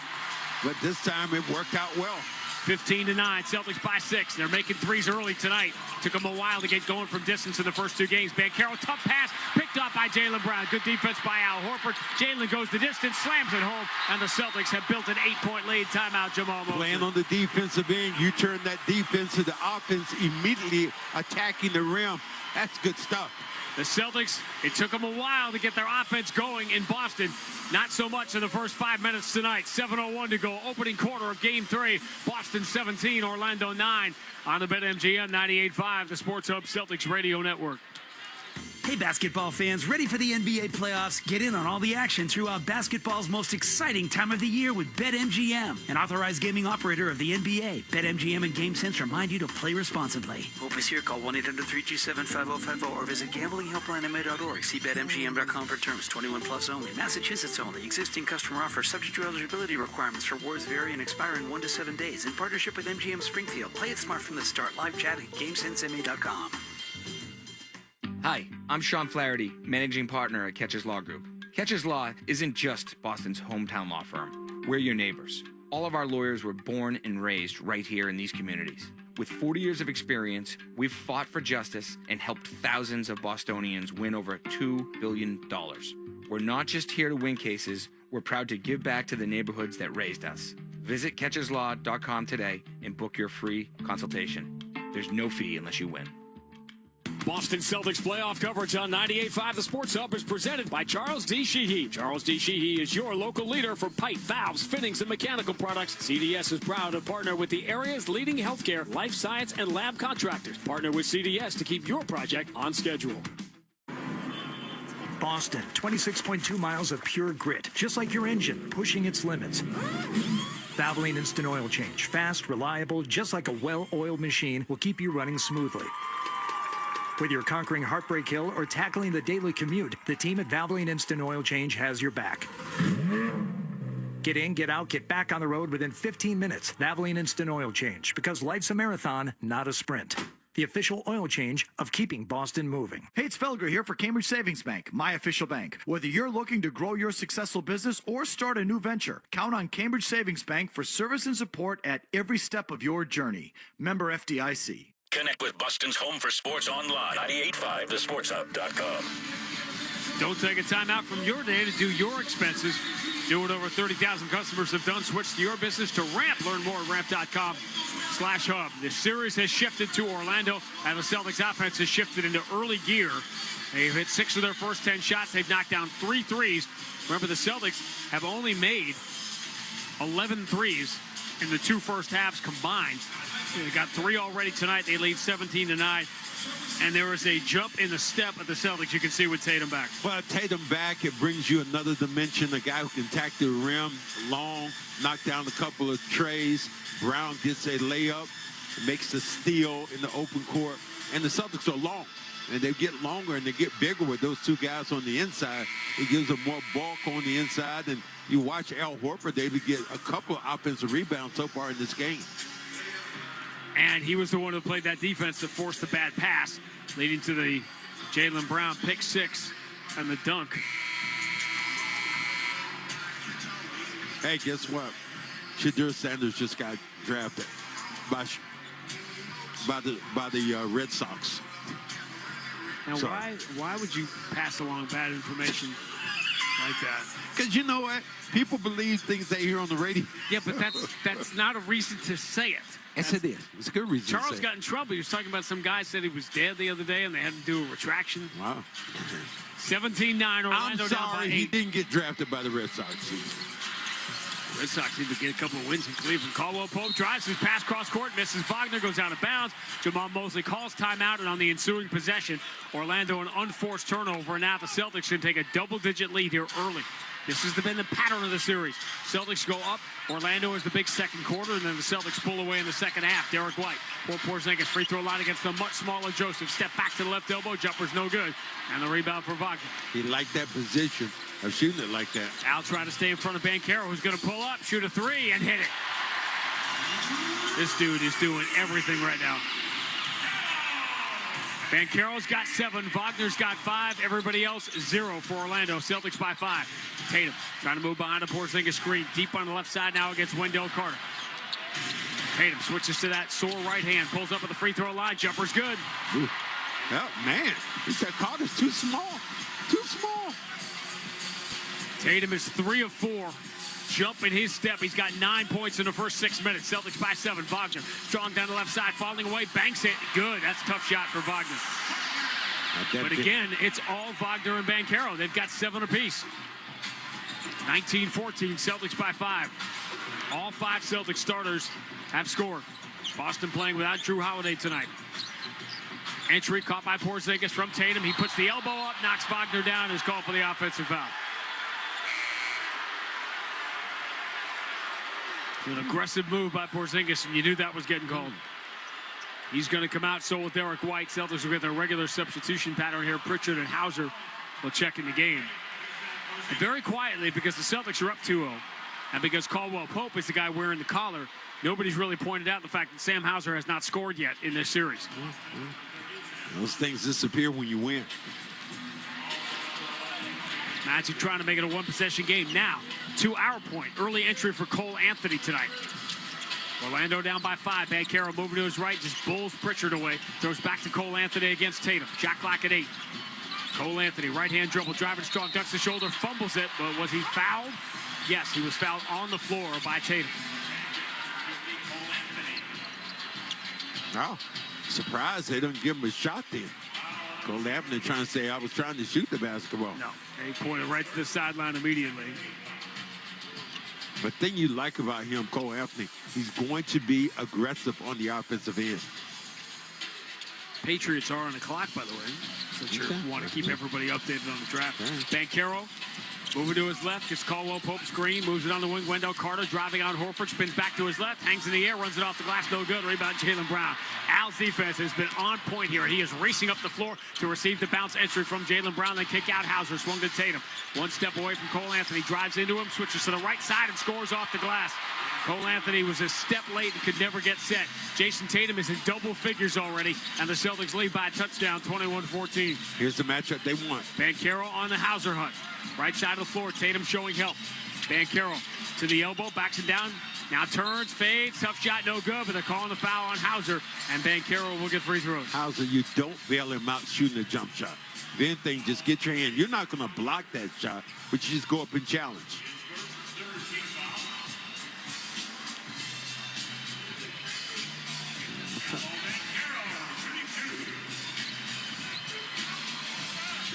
but this time it worked out well.
15-9, Celtics by 6. They're making threes early tonight. Took them a while to get going from distance in the first 2 games. Banchero, tough pass, picked up by Jaylen Brown. Good defense by Al Horford. Jaylen goes the distance, slams it home, and the Celtics have built an 8-point lead. Timeout, Jamal Mosley.
Playing on the defensive end, you turn that defense to the offense, immediately attacking the rim. That's good stuff.
The Celtics, it took them a while to get their offense going in Boston. Not so much in the first 5 minutes tonight. 7:01 to go. Opening quarter of Game 3. Boston 17, Orlando 9 on the BetMGM 98.5, the Sports Hub Celtics Radio Network.
Hey, basketball fans, ready for the NBA playoffs? Get in on all the action throughout basketball's most exciting time of the year with BetMGM, an authorized gaming operator of the NBA. BetMGM and GameSense remind you to play responsibly. Hope is here. Call 1-800-327-5050 or visit gamblinghelplinema.org. See BetMGM.com for terms. 21 plus only. Massachusetts only. Existing customer offer subject to eligibility requirements. Rewards vary and expire in 1 to 7 days. In partnership with MGM Springfield. Play it smart from the start. Live chat at GameSenseMA.com.
Hi, I'm Sean Flaherty, managing partner at Catches Law Group. Catches Law isn't just Boston's hometown law firm. We're your neighbors. All of our lawyers were born and raised right here in these communities. With 40 years of experience, we've fought for justice and helped thousands of Bostonians win over $2 billion. We're not just here to win cases, we're proud to give back to the neighborhoods that raised us. Visit catcheslaw.com today and book your free consultation. There's no fee unless you win.
Boston Celtics playoff coverage on 98.5 The Sports Hub is presented by Charles D. Sheehy. Charles D. Sheehy is your local leader for pipe, valves, fittings, and mechanical products. CDS is proud to partner with the area's leading healthcare, life science, and lab contractors. Partner with CDS to keep your project on schedule.
Boston, 26.2 miles of pure grit, just like your engine, pushing its limits. Valvoline Instant Oil Change, fast, reliable, just like a well-oiled machine, will keep you running smoothly. Whether you're conquering Heartbreak Hill or tackling the daily commute, the team at Valvoline Instant Oil Change has your back. Get in, get out, get back on the road within 15 minutes. Valvoline Instant Oil Change, because life's a marathon, not a sprint. The official oil change of keeping Boston moving.
Hey, it's Felger here for Cambridge Savings Bank, my official bank. Whether you're looking to grow your successful business or start a new venture, count on Cambridge Savings Bank for service and support at every step of your journey. Member FDIC.
Connect with Boston's Home for Sports online. 98.5thesportshub.com.
Don't take a time out from your day to do your expenses. Do what over 30,000 customers have done. Switch to your business to Ramp. Learn more at ramp.com/hub. This series has shifted to Orlando, and the Celtics offense has shifted into early gear. They've hit 6 of their first 10 shots. They've knocked down 3 threes. Remember, the Celtics have only made 11 threes in the 2 first halves combined. They got 3 already tonight. They lead 17-9. And there is a jump in the step of the Celtics you can see with Tatum back.
Well, Tatum back, it brings you another dimension. A guy who can attack the rim long, knock down a couple of trays. Brown gets a layup, makes the steal in the open court. And the Celtics are long, and they get longer and they get bigger with those 2 guys on the inside. It gives them more bulk on the inside. And you watch Al Horford, they would get a couple of offensive rebounds so far in this game.
And he was the one who played that defense that forced the bad pass, leading to the Jaylen Brown pick 6 and the dunk.
Hey, guess what? Shadur Sanders just got drafted by the Red Sox.
Now, why would you pass along bad information like that?
Because you know what? People believe things they hear on the radio.
Yeah, but that's not a reason to say it.
Yes, it is. It's a good reason.
Charles got in trouble. He was talking about some guy said he was dead the other day, and they had to do a retraction.
Wow.
17-9, Orlando down by 8.
He didn't get drafted by the Red Sox.
Red Sox need to get a couple of wins in Cleveland. Caldwell Pope drives his pass cross court, misses Wagner, goes out of bounds. Jamal Mosley calls timeout, and on the ensuing possession, Orlando an unforced turnover, and now the Celtics can take a double-digit lead here early. This has been the pattern of the series. Celtics go up. Orlando is the big second quarter, and then the Celtics pull away in the second half. Derek White, Porzingis free throw line against the much smaller Joseph. Step back to the left elbow. Jumper's no good. And the rebound for Wagner.
He liked that position of shooting it like that.
Al trying to stay in front of Banchero, who's going to pull up, shoot a 3, and hit it. This dude is doing everything right now. Banchero's got 7. Wagner's got 5. Everybody else, 0 for Orlando. Celtics by 5. Tatum trying to move behind a Porzingis screen. Deep on the left side now against Wendell Carter. Tatum switches to that sore right hand. Pulls up at the free throw line. Jumper's good.
Ooh. Oh, man. He said Carter's too small. Too small.
Tatum is 3 of 4. Jump in his step. He's got 9 points in the first 6 minutes. Celtics by 7. Wagner strong down the left side, falling away, banks it. Good. That's a tough shot for Wagner. But again, it's all Wagner and Banchero. They've got 7 apiece. 19-14, Celtics by 5. All 5 Celtics starters have scored. Boston playing without Drew Holiday tonight. Entry caught by Porzingis from Tatum. He puts the elbow up, knocks Wagner down, and is called for the offensive foul. An aggressive move by Porzingis, and you knew that was getting called. He's going to come out, so will Derek White. Celtics will get their regular substitution pattern here. Pritchard and Hauser will check in the game. And very quietly, because the Celtics are up 2-0, and because Caldwell Pope is the guy wearing the collar, nobody's really pointed out the fact that Sam Hauser has not scored yet in this series.
Those things disappear when you win.
Magic trying to make it a 1-possession game. Now, to our point, early entry for Cole Anthony tonight. Orlando down by 5. Banchero moving to his right, just bowls Pritchard away. Throws back to Cole Anthony against Tatum. Shot clock at 8. Cole Anthony, right-hand dribble, driving strong, ducks the shoulder, fumbles it, but was he fouled? Yes, he was fouled on the floor by Tatum.
Oh, surprised they don't give him a shot then. Cole Anthony trying to say I was trying to shoot the basketball.
No, he pointed right to the sideline immediately.
The thing you like about him, Cole Anthony, he's going to be aggressive on the offensive end.
Patriots are on the clock, by the way, since you want to keep everybody updated on the draft. Banchero moving to his left, gets Caldwell Pope screen, moves it on the wing. Wendell Carter driving on Horford, spins back to his left, hangs in the air, runs it off the glass, no good. Rebound, Jaylen Brown. Al's defense has been on point here. He is racing up the floor to receive the bounce entry from Jaylen Brown, then kick out Hauser, swung to Tatum. One step away from Cole Anthony, drives into him, switches to the right side and scores off the glass. Cole Anthony was a step late and could never get set. Jason Tatum is in double figures already, and the Celtics lead by a touchdown, 21-14.
Here's the matchup they want.
Banchero on the Hauser hunt. Right side of the floor, Tatum showing help. Banchero to the elbow, backs it down. Now turns, fades, tough shot, no good, but they're calling the foul on Hauser, and Banchero will get free throws.
Hauser, you don't bail him out shooting a jump shot. If anything, just get your hand. You're not going to block that shot, but you just go up and challenge.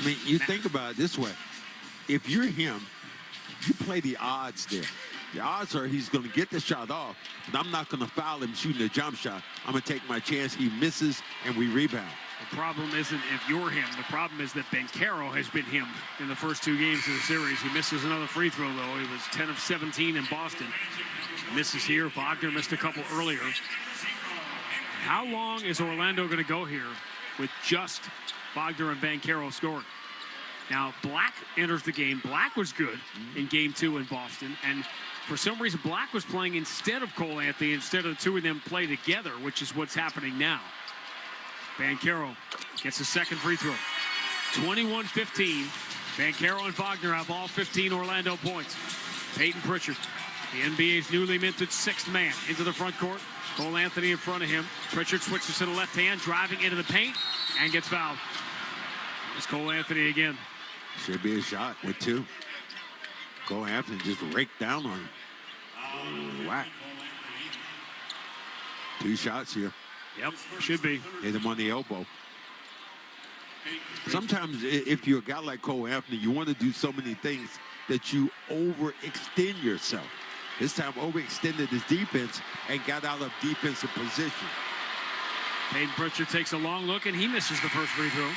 I mean, you think about it this way. If you're him, you play the odds there. The odds are he's going to get the shot off, but I'm not going to foul him shooting a jump shot. I'm going to take my chance. He misses, and we rebound.
The problem isn't if you're him. The problem is that Banchero has been him in the first two games of the series. He misses another free throw, though. He was 10 of 17 in Boston. Misses here. Wagner missed a couple earlier. How long is Orlando going to go here with just Wagner and Banchero scoring? Now, Black enters the game. Black was good in game 2 in Boston, and for some reason, Black was playing instead of Cole Anthony, instead of the two of them play together, which is what's happening now. Banchero gets a second free throw. 21-15. Banchero and Wagner have all 15 Orlando points. Peyton Pritchard, the NBA's newly minted sixth man, into the front court. Cole Anthony in front of him. Pritchard switches to the left hand, driving into the paint, and gets fouled. It's Cole Anthony again.
Should be a shot with two. Cole Anthony just raked down on him. Whack. 2 shots here.
Yep, should be.
Hit him on the elbow. Sometimes if you're a guy like Cole Anthony, you want to do so many things that you overextend yourself. This time overextended his defense and got out of defensive position.
Peyton Pritchard takes a long look, and he misses the first free throw.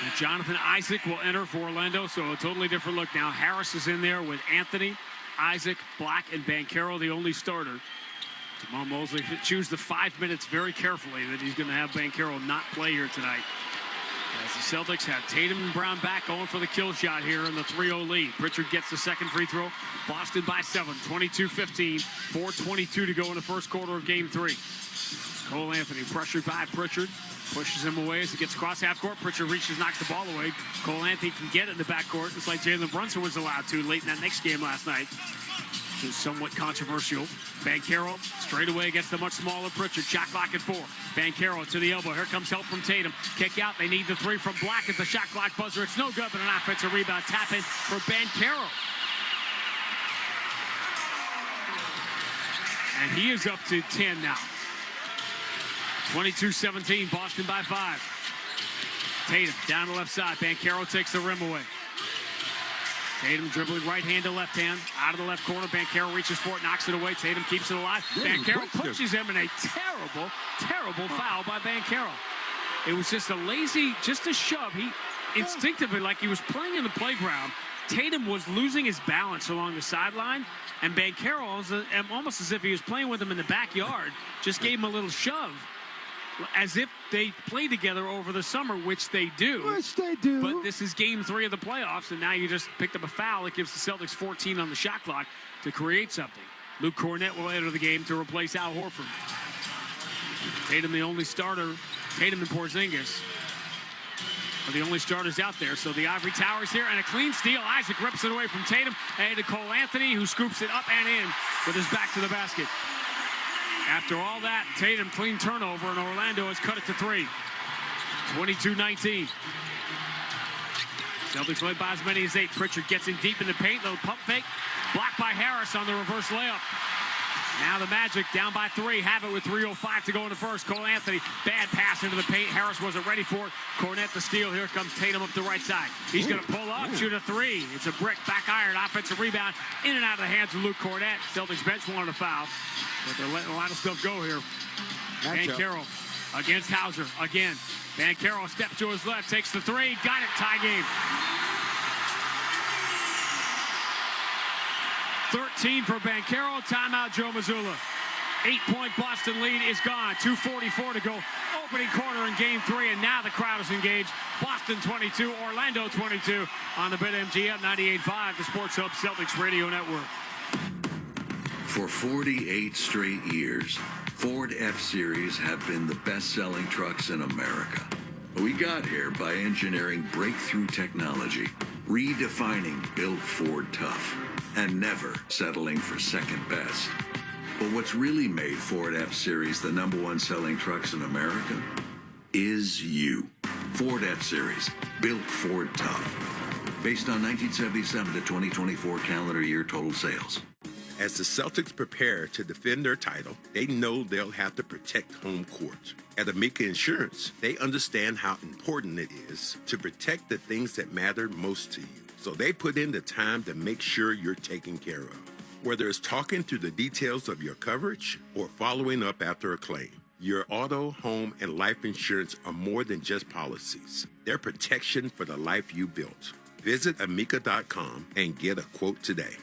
And Jonathan Isaac will enter for Orlando, so a totally different look now. Harris is in there with Anthony, Isaac, Black, and Banchero, the only starter. Jamal Mosley choose the 5 minutes very carefully that he's going to have Banchero not play here tonight. As the Celtics have Tatum and Brown back going for the kill shot here in the 3-0 lead. Pritchard gets the second free throw. Boston by 7, 22-15, 4:22 to go in the first quarter of game 3. Cole Anthony pressured by Pritchard. Pushes him away as he gets across half court. Pritchard reaches, knocks the ball away. Cole Anthony can get it in the backcourt, just like Jalen Brunson was allowed to late in that next game last night. Which is somewhat controversial. Banchero straight away against the much smaller Pritchard. Shot clock at 4. Banchero to the elbow. Here comes help from Tatum. Kick out. They need the 3 from Black at the shot clock buzzer. It's no good, but an offensive rebound. Tap in for Banchero. And he is up to 10 now. 22-17, Boston by 5. Tatum down the left side. Banchero takes the rim away. Tatum dribbling right hand to left hand. Out of the left corner. Banchero reaches for it, knocks it away. Tatum keeps it alive. Banchero pushes him in a terrible, terrible foul by Banchero. It was just a lazy, just a shove. He instinctively, like he was playing in the playground. Tatum was losing his balance along the sideline. And Banchero, almost as if he was playing with him in the backyard, just gave him a little shove. As if they play together over the summer, which they do.
Which they do.
But this is game 3 of the playoffs, and now you just picked up a foul. It gives the Celtics 14 on the shot clock to create something. Luke Cornett will enter the game to replace Al Horford. Tatum, the only starter. Tatum and Porzingis are the only starters out there. So the Ivory Tower's here, and a clean steal. Isaac rips it away from Tatum, and to Cole Anthony, who scoops it up and in with his back to the basket. After all that, Tatum clean turnover, and Orlando has cut it to 3. 22-19. Celtics led by as many as 8. Pritchard gets in deep in the paint. Little pump fake. Blocked by Harris on the reverse layup. Now the Magic down by 3. Have it with 3:05 to go in the first. Cole Anthony, bad pass into the paint. Harris wasn't ready for it. Cornette the steal. Here comes Tatum up the right side. He's going to pull up, shoot a 3. It's a brick, back iron, offensive rebound, in and out of the hands of Luke Cornette. Celtics bench wanted a foul, but they're letting a lot of stuff go here. Banchero against Hauser again. Banchero steps to his left, takes the 3, got it, tie game. 13 for Banchero, timeout Joe Mazzulla. 8-point Boston lead is gone. 2:44 to go. Opening quarter in game 3, and now the crowd is engaged. Boston 22, Orlando 22 on the BetMGM 98.5, the Sports Hub Celtics Radio Network.
For 48 straight years, Ford F-Series have been the best-selling trucks in America. We got here by engineering breakthrough technology, redefining Built Ford Tough, and never settling for second best. But what's really made Ford F-Series the #1 selling trucks in America is you. Ford F-Series, Built Ford Tough. Based on 1977 to 2024 calendar year total sales.
As the Celtics prepare to defend their title, they know they'll have to protect home court. At Amica Insurance, they understand how important it is to protect the things that matter most to you. So they put in the time to make sure you're taken care of. Whether it's talking through the details of your coverage or following up after a claim, your auto, home, and life insurance are more than just policies. They're protection for the life you built. Visit amica.com and get a quote today.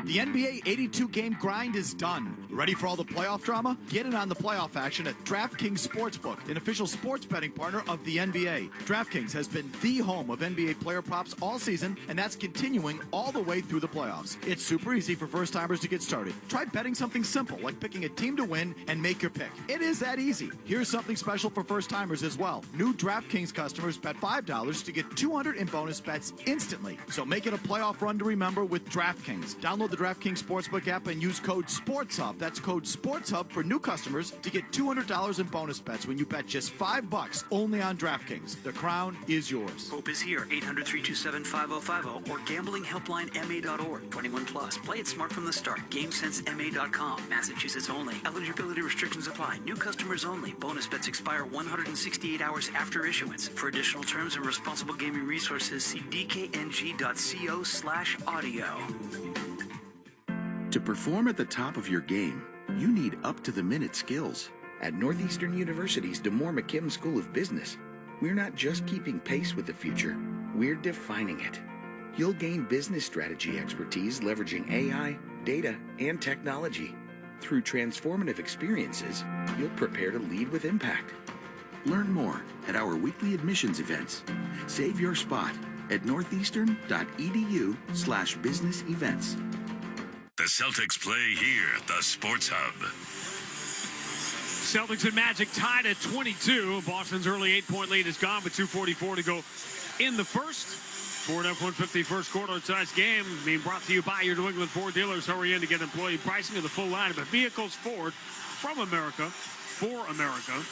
The NBA 82-game grind is done. Ready for all the playoff drama? Get in on the playoff action at DraftKings Sportsbook, an official sports betting partner of the NBA. DraftKings has been the home of NBA player props all season, and that's continuing all the way through the playoffs. It's super easy for first-timers to get started. Try betting something simple, like picking a team to win and make your pick. It is that easy. Here's something special for first-timers as well. New DraftKings customers bet $5 to get $200 in bonus bets instantly. So make it a playoff run to remember with DraftKings. Download the DraftKings Sportsbook app and use code SPORTSHUB. That's code SPORTSHUB for new customers to get $200 in bonus bets when you bet just $5 only on DraftKings. The crown is yours.
Hope is here. 800-327-5050 or gamblinghelplinema.org. 21 plus. Play it smart from the start. GameSenseMA.com. Massachusetts only. Eligibility restrictions apply. New customers only. Bonus bets expire 168 hours after issuance. For additional terms and responsible gaming resources, see dkng.co/audio.
To perform at the top of your game, you need up-to-the-minute skills. At Northeastern University's DeMoore McKim School of Business, we're not just keeping pace with the future, we're defining it. You'll gain business strategy expertise leveraging AI, data, and technology. Through transformative experiences, you'll prepare to lead with impact. Learn more at our weekly admissions events. Save your spot at northeastern.edu/business events.
The Celtics play here at the Sports Hub.
Celtics and Magic tied at 22. Boston's early 8-point lead is gone with 2:44 to go in the first. Ford F-150 first quarter of tonight's game being brought to you by your New England Ford dealers. Hurry in to get employee pricing of the full line of vehicles Ford from America for America.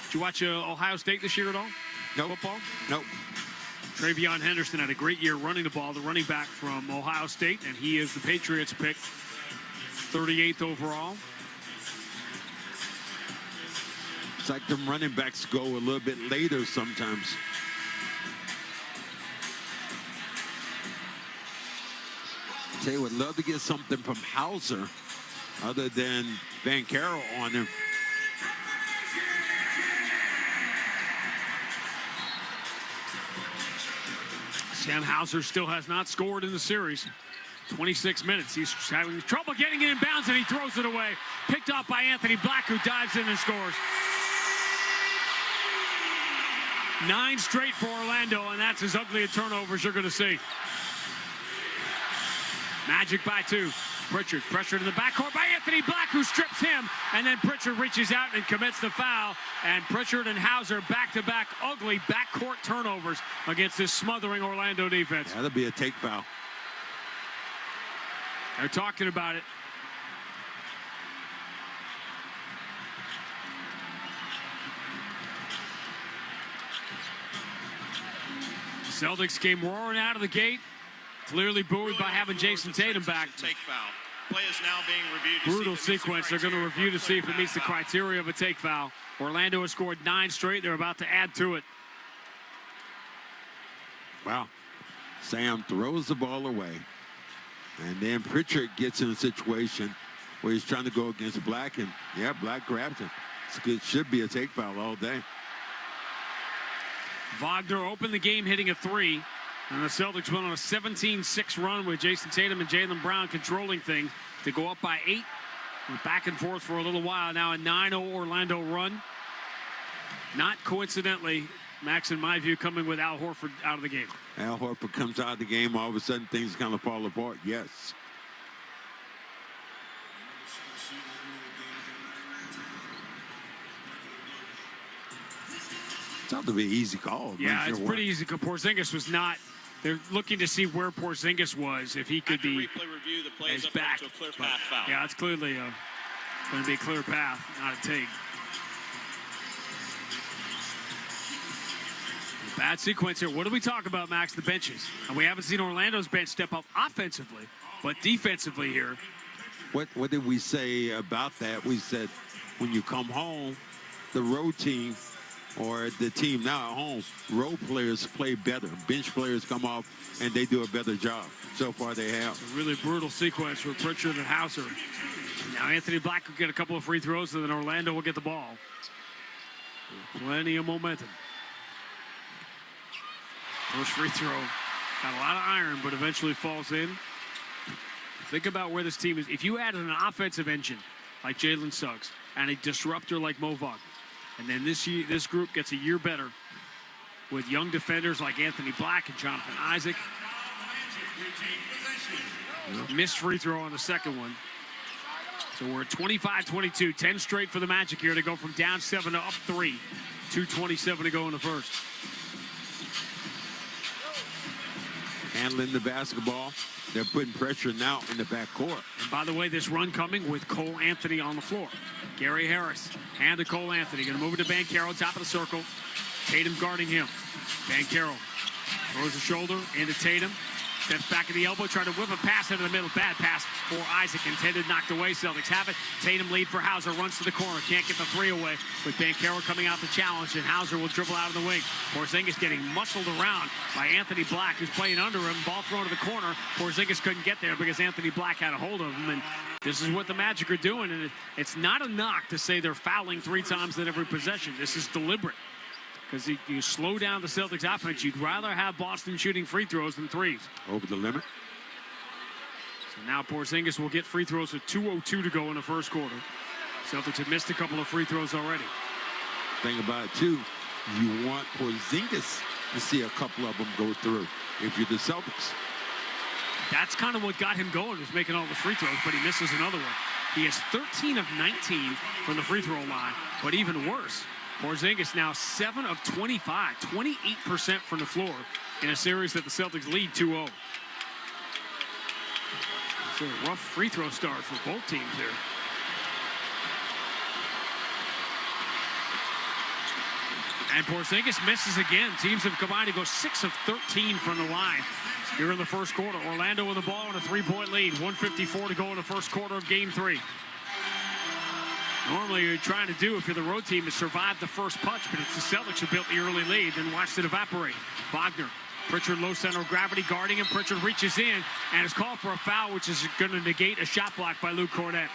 Did you watch Ohio State this year at all?
No.
Football?
Nope.
Travion Henderson had a great year running the ball, the running back from Ohio State, and he is the Patriots pick, 38th overall.
It's like them running backs go a little bit later sometimes. They would love to get something from Hauser other than Banchero on him.
Sam Hauser still has not scored in the series. 26 minutes. He's having trouble getting it in bounds, and he throws it away. Picked off by Anthony Black, who dives in and scores. 9 straight for Orlando, and that's as ugly a turnover as you're going to see. Magic by 2. Pritchard pressured in the backcourt by Anthony Black, who strips him, and then Pritchard reaches out and commits the foul. And Pritchard and Hauser back-to-back ugly backcourt turnovers against this smothering Orlando defense.
That'll be a take foul.
They're talking about it. Celtics came roaring out of the gate. Clearly buoyed by having Jason Tatum back.
Take foul. Play is now being reviewed.
Brutal sequence. They're going to review to see if it meets the criteria of a take foul. Orlando has scored 9 straight. They're about to add to it.
Wow. Sam throws the ball away. And then Pritchard gets in a situation where he's trying to go against Black. And, yeah, Black grabs him. It should be a take foul all day.
Wagner opened the game hitting a 3. And the Celtics went on a 17-6 run with Jason Tatum and Jaylen Brown controlling things to go up by 8. Back and forth for a little while. Now a 9-0 Orlando run. Not coincidentally, Max, in my view, coming with Al Horford out of the game.
Al Horford comes out of the game. All of a sudden, things kind of fall apart. Yes. It's not to be an easy call.
Yeah, it's pretty easy. Porzingis was not. They're looking to see where Porzingis was, if he could be
review, the play is
back.
to a clear path foul.
Yeah, it's clearly going to be a clear path, not a take. Bad sequence here. What do we talk about, Max? The benches. And we haven't seen Orlando's bench step up offensively, but defensively here.
What did we say about that? We said when you come home, the road team or the team now at home, role players play better. Bench players come off and they do a better job. So far they have.
It's a really brutal sequence for Pritchard and Hauser. Now Anthony Black will get a couple of free throws, and then Orlando will get the ball. Plenty of momentum. First free throw. Got a lot of iron, but eventually falls in. Think about where this team is. If you added an offensive engine like Jalen Suggs and a disruptor like Mo Wagner, and then this group gets a year better with young defenders like Anthony Black and Jonathan Isaac. Missed free throw on the second one. So we're at 25-22, 10 straight for the Magic here to go from down 7 to up 3. 2:27 to go in the first.
Handling the basketball. They're putting pressure now in the backcourt.
And by the way, this run coming with Cole Anthony on the floor. Gary Harris, hand to Cole Anthony. Going to move it to Banchero, top of the circle. Tatum guarding him. Banchero throws the shoulder into Tatum. Steps back at the elbow, trying to whip a pass into the middle. Bad pass for Isaac. Intended, knocked away. Celtics have it. Tatum lead for Hauser. Runs to the corner. Can't get the 3 away. With Banchero coming out the challenge, and Hauser will dribble out of the wing. Porzingis getting muscled around by Anthony Black, who's playing under him. Ball thrown to the corner. Porzingis couldn't get there because Anthony Black had a hold of him. And this is what the Magic are doing. And it's not a knock to say they're fouling 3 times in every possession. This is deliberate. Because you slow down the Celtics offense, you'd rather have Boston shooting free throws than 3s.
Over the limit.
So now Porzingis will get free throws with 2:02 to go in the first quarter. Celtics have missed a couple of free throws already.
Thing about it, too, you want Porzingis to see a couple of them go through if you're the Celtics.
That's kind of what got him going, was making all the free throws, but he misses another one. He is 13 of 19 from the free throw line, but even worse, Porzingis now 7 of 25, 28% from the floor in a series that the Celtics lead 2-0. So a rough free throw start for both teams here. And Porzingis misses again. Teams have combined to go 6 of 13 from the line here in the first quarter. Orlando with the ball and a 3-point lead. 1:54 to go in the first quarter of Game 3. Normally, you're trying to do, if you're the road team, is survive the first punch, but it's the Celtics who built the early lead, then watched it evaporate. Wagner, Pritchard low center of gravity guarding him. Pritchard reaches in and is called for a foul, which is going to negate a shot block by Luke Cornett.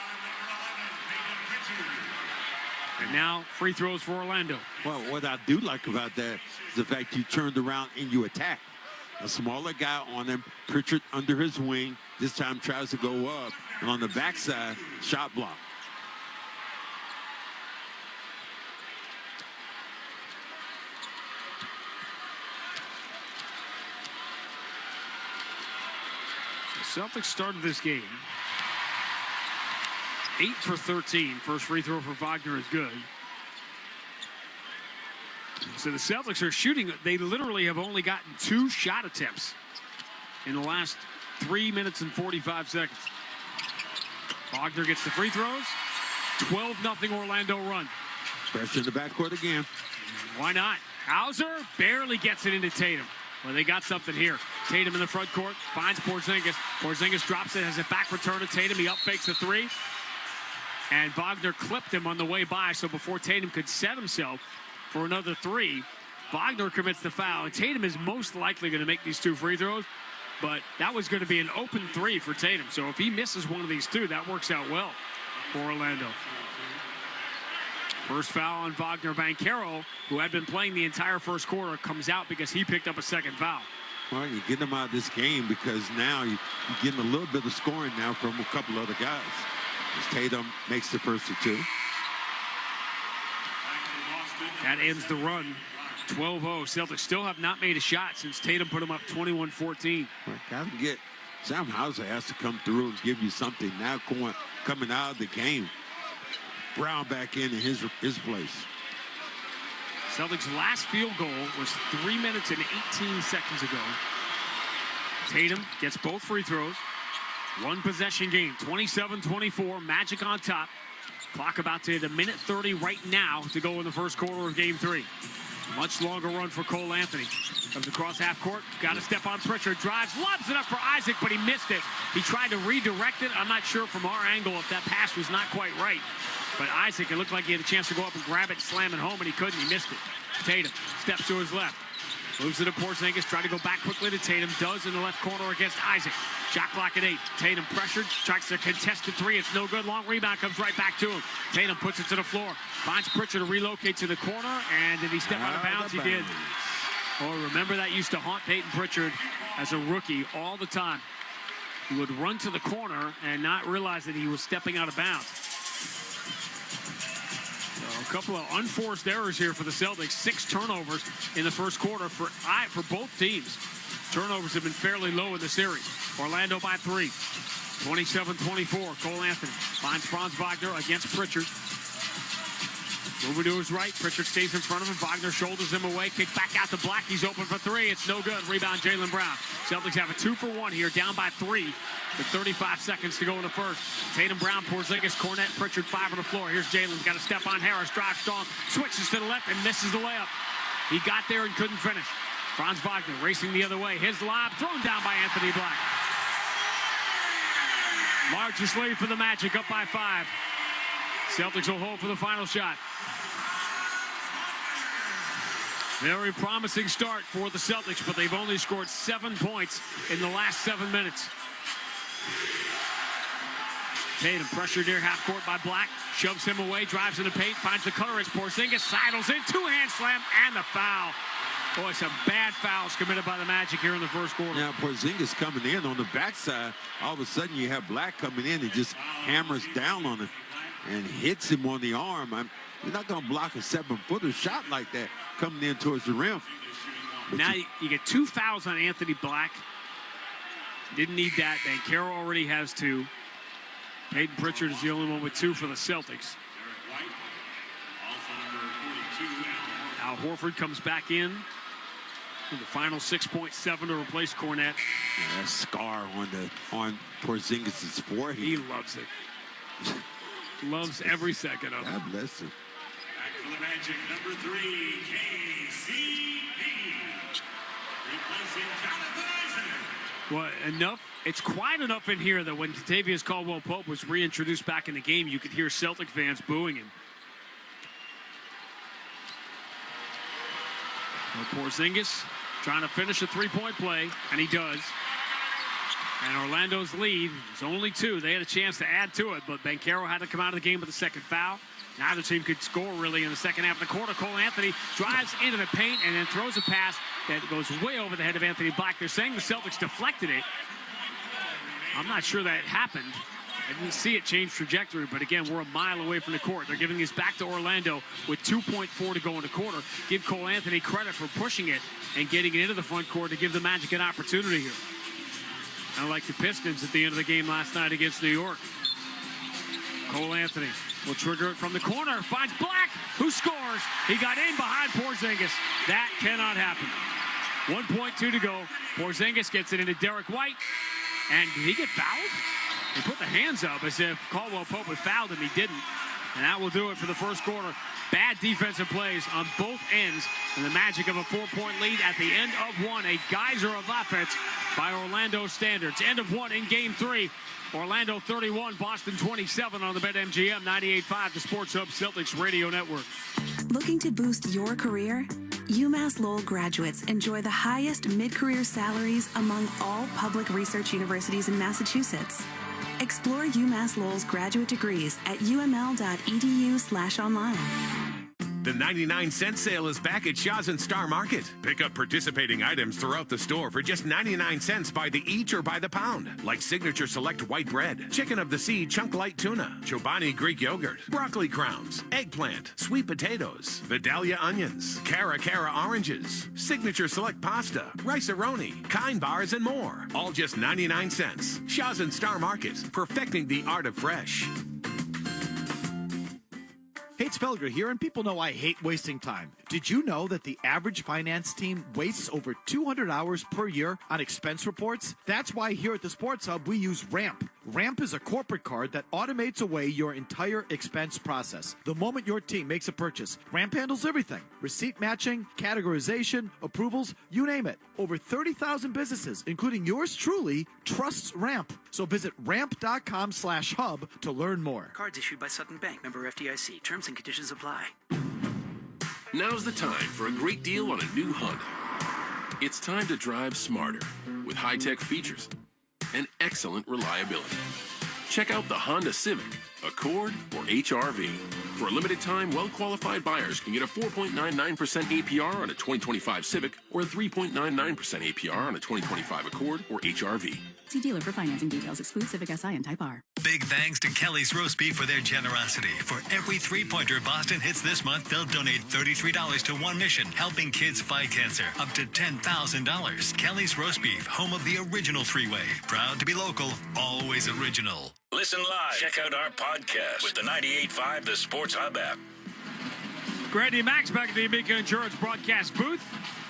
And now free throws for Orlando.
Well, what I do like about that is the fact you turned around and you attack. A smaller guy on him, Pritchard under his wing, this time tries to go up, and on the backside, shot block.
Celtics started this game 8 for 13. First free throw for Wagner is good. So the Celtics are shooting. They literally have only gotten 2 shot attempts in the last 3 minutes and 45 seconds. Wagner gets the free throws. 12-0 Orlando run.
Pressure in the backcourt again.
Why not? Hauser barely gets it into Tatum. Well, they got something here. Tatum in the front court, finds Porzingis. Porzingis drops it, has a back return to Tatum. He up fakes a three. And Wagner clipped him on the way by, so before Tatum could set himself for another three, Wagner commits the foul. And Tatum is most likely going to make these two free throws, but that was going to be an open three for Tatum. So if he misses one of these two, that works out well for Orlando. First foul on Wagner. Banchero, who had been playing the entire first quarter, comes out because he picked up a second foul.
Well, you get him out of this game because now you're getting a little bit of scoring now from a couple other guys. As Tatum makes the first of two.
That ends the run. 12-0. Celtics still have not made a shot since Tatum put them up 21-14.
Got to get Sam Hauser has to come through and give you something now coming out of the game. Brown back in his place.
Celtics' last field goal was 3 minutes and 18 seconds ago. Tatum gets both free throws. One possession game, 27-24, Magic on top. Clock about to hit a minute 30 right now to go in the first quarter of game 3. Much longer run for Cole Anthony. Comes across half court, got to step on Pritchard, drives, lobs it up for Isaac, but he missed it. He tried to redirect it. I'm not sure from our angle if that pass was not quite right. But Isaac, it looked like he had a chance to go up and grab it, slam it home, and he couldn't. He missed it. Tatum steps to his left. Moves it to Porzingis, trying to go back quickly to Tatum. Does in the left corner against Isaac. Shot clock at 8. Tatum pressured, tries to contest the three. It's no good. Long rebound comes right back to him. Tatum puts it to the floor. Finds Pritchard to relocate to the corner. And did he step out of bounds? He did. Oh, remember that used to haunt Peyton Pritchard as a rookie all the time. He would run to the corner and not realize that he was stepping out of bounds. So a couple of unforced errors here for the Celtics. 6 turnovers in the first quarter for both teams. Turnovers have been fairly low in the series. Orlando by 3. 27-24. Cole Anthony finds Franz Wagner against Pritchard. Moving to his right. Pritchard stays in front of him. Wagner shoulders him away. Kick back out to Black. He's open for 3. It's no good. Rebound Jaylen Brown. Celtics have a 2-for-1 here. Down by 3 with 35 seconds to go in the first. Tatum, Brown, Porzingis, Cornette, Pritchard, 5 on the floor. Here's Jaylen. Got to step on Harris. Drives strong. Switches to the left and misses the layup. He got there and couldn't finish. Franz Wagner racing the other way. His lob thrown down by Anthony Black. Largest lead for the Magic, up by 5. Celtics will hold for the final shot. Very promising start for the Celtics, but they've only scored 7 points in the last 7 minutes. Tatum pressured near half court by Black. Shoves him away, drives in the paint, finds the cutter. It's Porzingis, sidles in, 2-hand slam, and the foul. Boy, some bad fouls committed by the Magic here in the first quarter.
Now, Porzingis coming in on the backside. All of a sudden, you have Black coming in and just hammers down on him and hits him on the arm. You're not going to block a 7-footer shot like that coming in towards the rim. But
now you get 2 fouls on Anthony Black. Didn't need that. Banchero already has 2. Peyton Pritchard is the only one with 2 for the Celtics. Al Horford comes back in the final 6.7 to replace Cornette.
Yeah, that scar on Porzingis' forehead.
He loves it. Loves every second of it.
God bless him.
Back for the Magic, number 3, KCP. Replacing Jonathan Isaac.
Well, enough. It's quiet enough in here that when Kentavious Caldwell-Pope was reintroduced back in the game, you could hear Celtic fans booing him. Porzingis trying to finish a 3-point play, and he does. And Orlando's lead is only 2. They had a chance to add to it, but Banchero had to come out of the game with a second foul. Neither team could score really in the second half of the quarter. Cole Anthony drives into the paint and then throws a pass that goes way over the head of Anthony Black. They're saying the Celtics deflected it. I'm not sure that happened. I didn't see it change trajectory, but again, we're a mile away from the court. They're giving this back to Orlando with 2.4 to go in the quarter. Give Cole Anthony credit for pushing it and getting it into the front court to give the Magic an opportunity here. Kind of like the Pistons at the end of the game last night against New York. Cole Anthony will trigger it from the corner. Finds Black, who scores. He got in behind Porzingis. That cannot happen. 1.2 to go. Porzingis gets it into Derek White. And did he get fouled? He put the hands up as if Caldwell-Pope had fouled him. He didn't. And that will do it for the first quarter. Bad defensive plays on both ends. And the magic of a 4-point lead at the end of one. A geyser of offense by Orlando standards. End of one in game 3. Orlando 31, Boston 27 on the BetMGM 98.5, the Sports Hub Celtics Radio Network.
Looking to boost your career? UMass Lowell graduates enjoy the highest mid-career salaries among all public research universities in Massachusetts. Explore UMass Lowell's graduate degrees at uml.edu/online.
The 99-cent sale is back at Shaw's and Star Market. Pick up participating items throughout the store for just 99 cents by the each or by the pound, like Signature Select white bread, Chicken of the Sea chunk light tuna, Chobani Greek yogurt, broccoli crowns, eggplant, sweet potatoes, Vidalia onions, Cara oranges, Signature Select pasta, Rice-A-Roni, Kind bars, and more. All just 99 cents. Shaw's and Star Market, perfecting the art of fresh.
Hey, it's Felger here, and people know I hate wasting time. Did you know that the average finance team wastes over 200 hours per year on expense reports? That's why here at the Sports Hub, we use Ramp. Ramp is a corporate card that automates away your entire expense process. The moment your team makes a purchase, Ramp handles everything. Receipt matching, categorization, approvals, you name it. Over 30,000 businesses, including yours truly, trusts Ramp. So visit ramp.com/hub to learn more.
Cards issued by Sutton Bank, member FDIC. Terms and conditions apply.
Now's the time for a great deal on a new Honda. It's time to drive smarter with high-tech features and excellent reliability. Check out the Honda Civic, Accord, or HR-V. For a limited time, well-qualified buyers can get a 4.99% APR on a 2025 Civic or a 3.99% APR on a 2025 Accord or HR-V.
See dealer for financing details. Exclude Civic Si and Type R.
Big thanks to Kelly's Roast Beef for their generosity. For every three-pointer Boston hits this month, they'll donate $33 to one mission, helping kids fight cancer. Up to $10,000. Kelly's Roast Beef, home of the original three-way. Proud to be local, always original.
Listen live. Check out our podcast with the 98.5 The Sports Hub app.
Grady Max back at the Amica Insurance broadcast booth.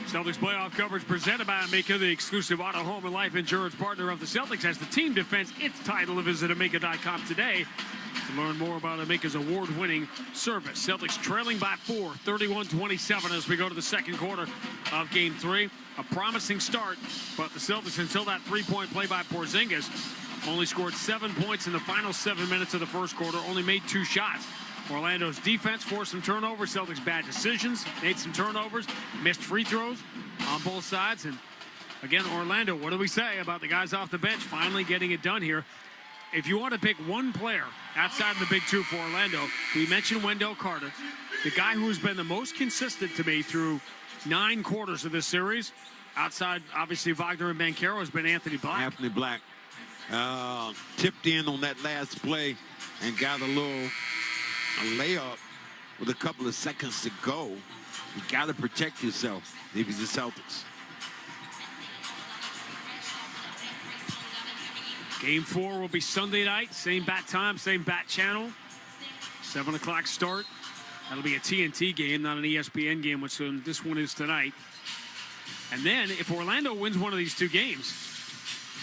Celtics playoff coverage presented by Amica, the exclusive auto, home, and life insurance partner of the Celtics, as the team defends its title. Visit Amica.com today to learn more about Amica's award-winning service. Celtics trailing by 4, 31-27 as we go to the second quarter of Game 3. A promising start, but the Celtics, until that three-point play by Porzingis, only scored 7 points in the final 7 minutes of the first quarter, only made 2 shots. Orlando's defense forced some turnovers. Celtics bad decisions, made some turnovers, missed free throws on both sides. And again, Orlando, what do we say about the guys off the bench finally getting it done here? If you want to pick one player outside of the big two for Orlando, we mentioned Wendell Carter, the guy who's been the most consistent to me through 9 quarters of this series, outside obviously Wagner and Banchero, has been Anthony Black.
Anthony Black tipped in on that last play and got a layup with a couple of seconds to go. You got to protect yourself if you're the Celtics.
Game 4 will be Sunday night, same bat time, same bat channel. 7 o'clock start. That'll be a TNT game, not an ESPN game, which this one is tonight. And then if Orlando wins one of these 2 games,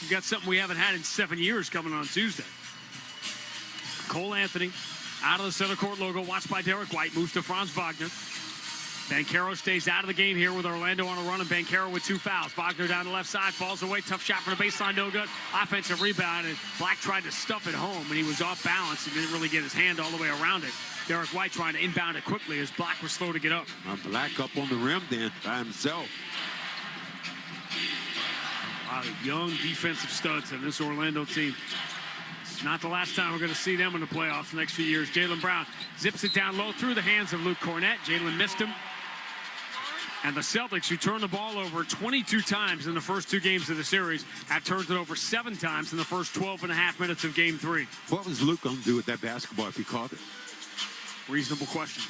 we've got something we haven't had in 7 years coming on Tuesday. Cole Anthony, out of the center court logo, watched by Derek White, moves to Franz Wagner. Banchero stays out of the game here with Orlando on a run, and Banchero with 2 fouls. Wagner down the left side, falls away, tough shot from the baseline, no good. Offensive rebound, and Black tried to stuff it home, and he was off balance and didn't really get his hand all the way around it. Derek White trying to inbound it quickly as Black was slow to get up.
Black up on the rim then by himself.
A lot of young defensive studs in this Orlando team. Not the last time we're going to see them in the playoffs the next few years. Jaylen Brown zips it down low through the hands of Luke Cornett. Jaylen missed him. And the Celtics, who turned the ball over 22 times in the first 2 games of the series, have turned it over 7 times in the first 12.5 minutes of Game 3.
What was Luke going to do with that basketball if he caught it?
Reasonable question.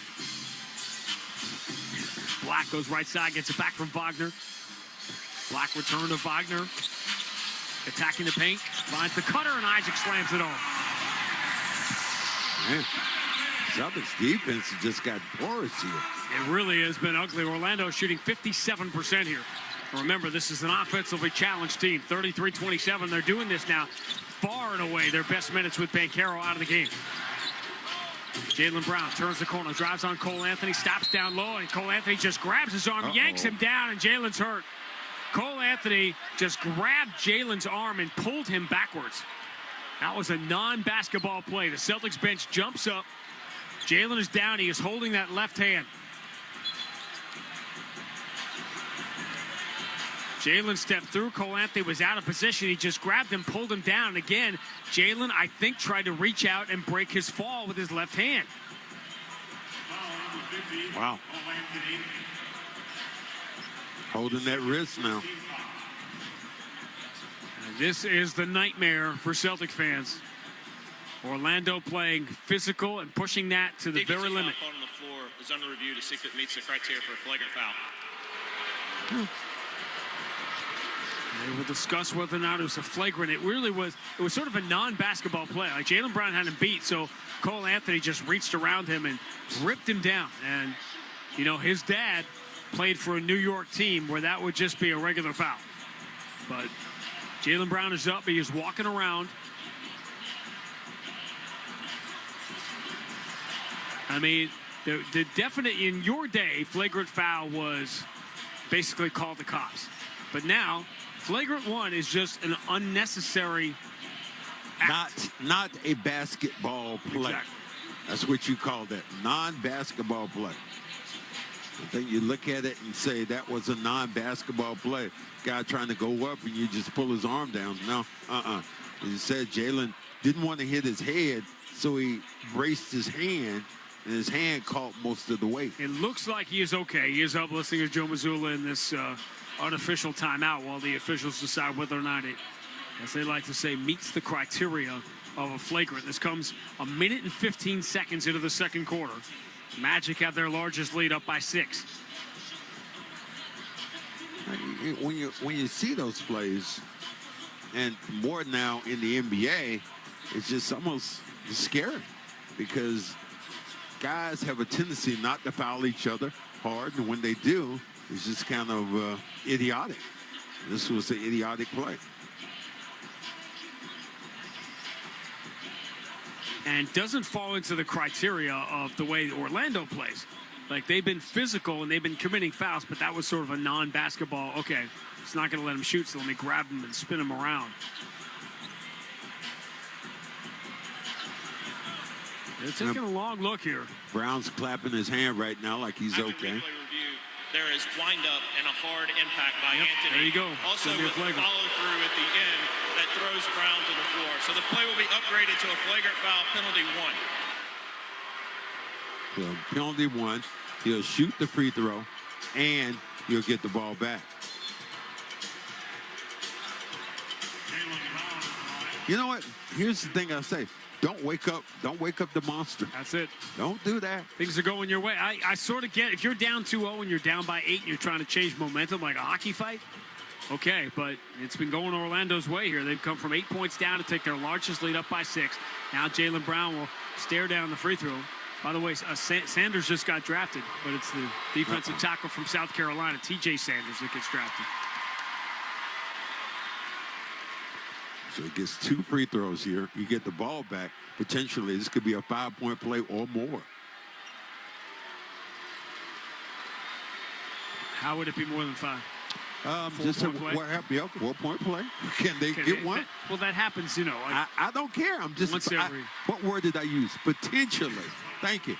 Black goes right side, gets it back from Wagner. Black return to Wagner. Attacking the paint, finds the cutter, and Isaac slams it home.
Man, Celtics defense just got porous here.
It really has been ugly. Orlando shooting 57% here. Remember, this is an offensively challenged team. 33-27. They're doing this now. Far and away their best minutes with Banchero out of the game. Jaylen Brown turns the corner, drives on Cole Anthony, stops down low, and Cole Anthony just grabs his arm, yanks him down, and Jaylen's hurt. Cole Anthony just grabbed Jaylen's arm and pulled him backwards. That was a non-basketball play. The Celtics bench jumps up. Jaylen is down. He is holding that left hand. Jaylen stepped through. Cole Anthony was out of position. He just grabbed him, pulled him down. And again, Jaylen, I think, tried to reach out and break his fall with his left hand.
Wow. Holding that wrist now.
This is the nightmare for Celtic fans. Orlando playing physical and pushing that to the very limit.
On the floor is under review to see if it meets the criteria for a flagrant foul.
They will discuss whether or not it was a flagrant. It really was. It was sort of a non-basketball play. Like Jaylen Brown had him beat, so Cole Anthony just reached around him and ripped him down. And, you know, his dad played for a New York team where that would just be a regular foul. But Jaylen Brown is up. He is walking around. I mean, the definite, in your day, flagrant foul was basically call the cops. But now, flagrant one is just an unnecessary act.
Not a basketball play.
Exactly.
That's what you call that, non-basketball play. I think you look at it and say that was a non-basketball play. Guy trying to go up and you just pull his arm down. No, You said Jaylen didn't want to hit his head, so he braced his hand, and his hand caught most of the weight.
It looks like he is okay. He is up listening to Joe Mazzulla in this unofficial timeout while the officials decide whether or not it, as they like to say, meets the criteria of a flagrant. This comes a minute and 15 seconds into the second quarter. Magic have their largest lead, up by 6.
When you see those plays, and more now in the NBA, it's just almost scary because guys have a tendency not to foul each other hard, and when they do, it's just kind of idiotic. This was an idiotic play.
And doesn't fall into the criteria of the way Orlando plays. Like, they've been physical and they've been committing fouls, but that was sort of a non-basketball, okay, it's not going to let him shoot, so let me grab him and spin him around. They're taking a long look here.
Brown's clapping his hand right now like he's okay.
There is wind-up and a hard impact by Anthony.
There you go.
Also, with follow-through at the end that throws Brown to the floor. So the play will be upgraded to a flagrant foul, penalty 1.
So penalty 1, he'll shoot the free throw, and he'll get the ball back. You know what? Here's the thing I say. Don't wake up the monster.
That's it.
Don't do that.
Things are going your way. I sort of get, if you're down 2-0 and you're down by 8 and you're trying to change momentum like a hockey fight, okay, but it's been going Orlando's way here. They've come from 8 points down to take their largest lead, up by 6. Now Jaylen Brown will stare down the free throw. By the way, Sanders just got drafted, but it's the defensive tackle from South Carolina, TJ Sanders, that gets drafted.
So he gets 2 free throws here. You get the ball back. Potentially, this could be a 5-point play or more.
How would it be more than 5?
Just a 4-point play. Can they get one?
Well, that happens, you know.
I don't care. I'm just. What word did I use? Potentially. Thank you.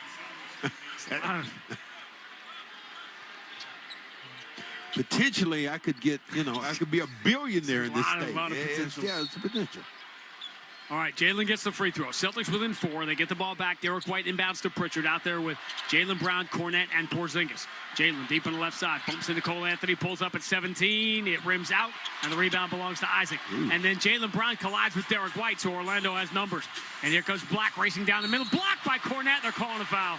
Potentially, I could get, I could be a billionaire in this state. Yeah, it's a potential.
All right, Jaylen gets the free throw. Celtics within 4. They get the ball back. Derek White inbounds to Pritchard out there with Jaylen Brown, Cornette, and Porzingis. Jaylen deep on the left side. Bumps into Cole Anthony. Pulls up at 17. It rims out, and the rebound belongs to Isaac. And then Jaylen Brown collides with Derek White, so Orlando has numbers. And here comes Black racing down the middle. Blocked by Cornette. They're calling a foul.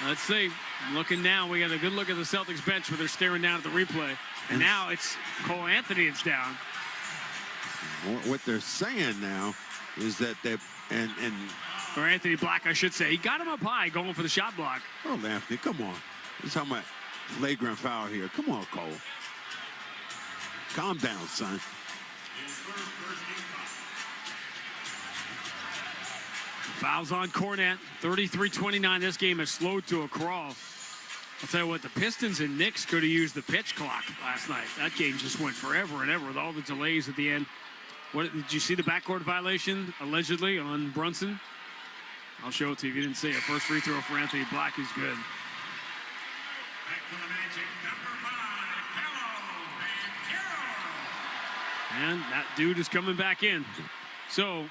Let's see. Looking now, we got a good look at the Celtics bench where they're staring down at the replay. And now it's Cole Anthony that's down.
What they're saying now is that
or Anthony Black, I should say. He got him up high going for the shot block.
Oh, Anthony, come on. We're talking about flagrant foul here. Come on, Cole. Calm down, son.
Fouls on Cornette. 33-29. This game has slowed to a crawl. I'll tell you what, the Pistons and Knicks could have used the pitch clock last night. That game just went forever and ever with all the delays at the end. What, did you see the backcourt violation, allegedly, on Brunson? I'll show it to you if you didn't see it. First free throw for Anthony Black is good. And that dude is coming back in. So,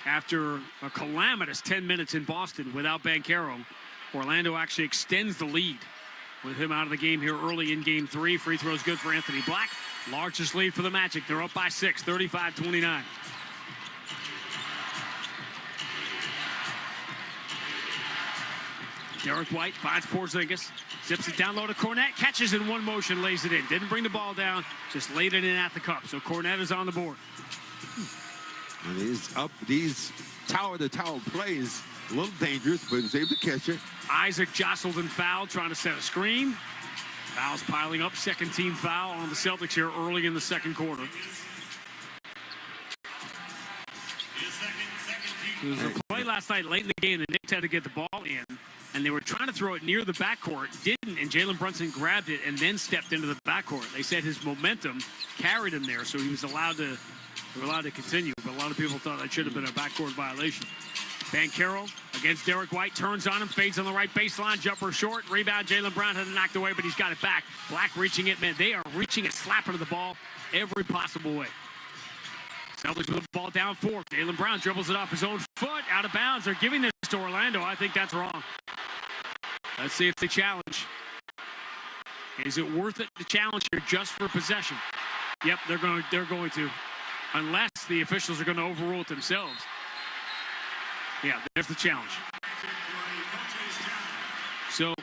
after a calamitous 10 minutes in Boston without Banchero, Orlando actually extends the lead with him out of the game here early in Game 3. Free throws good for Anthony Black. Largest lead for the Magic. They're up by 6, 35-29. Derek White finds Porzingis. Zips it down low to Cornette. Catches in one motion, lays it in. Didn't bring the ball down, just laid it in at the cup. So Cornette is on the board.
And these tower-to-tower plays, a little dangerous, but he's able to catch it.
Isaac jostled and fouled, trying to set a screen. Fouls piling up. Second team foul on the Celtics here early in the second quarter. There was a play last night late in the game. The Knicks had to get the ball in, and they were trying to throw it near the backcourt. Didn't, and Jalen Brunson grabbed it and then stepped into the backcourt. They said his momentum carried him there, so he was allowed to continue. But a lot of people thought that should have been a backcourt violation. Banchero against Derek White, turns on him, fades on the right baseline, jumper short, rebound. Jaylen Brown had it knocked away, but he's got it back. Black reaching it, man. They are reaching it, slapping to the ball every possible way. Celtics with the ball down 4. Jaylen Brown dribbles it off his own foot, out of bounds. They're giving this to Orlando. I think that's wrong. Let's see if they challenge. Is it worth it to challenge here just for possession? Yep, they're going to, unless the officials are going to overrule it themselves. Yeah, there's the challenge. So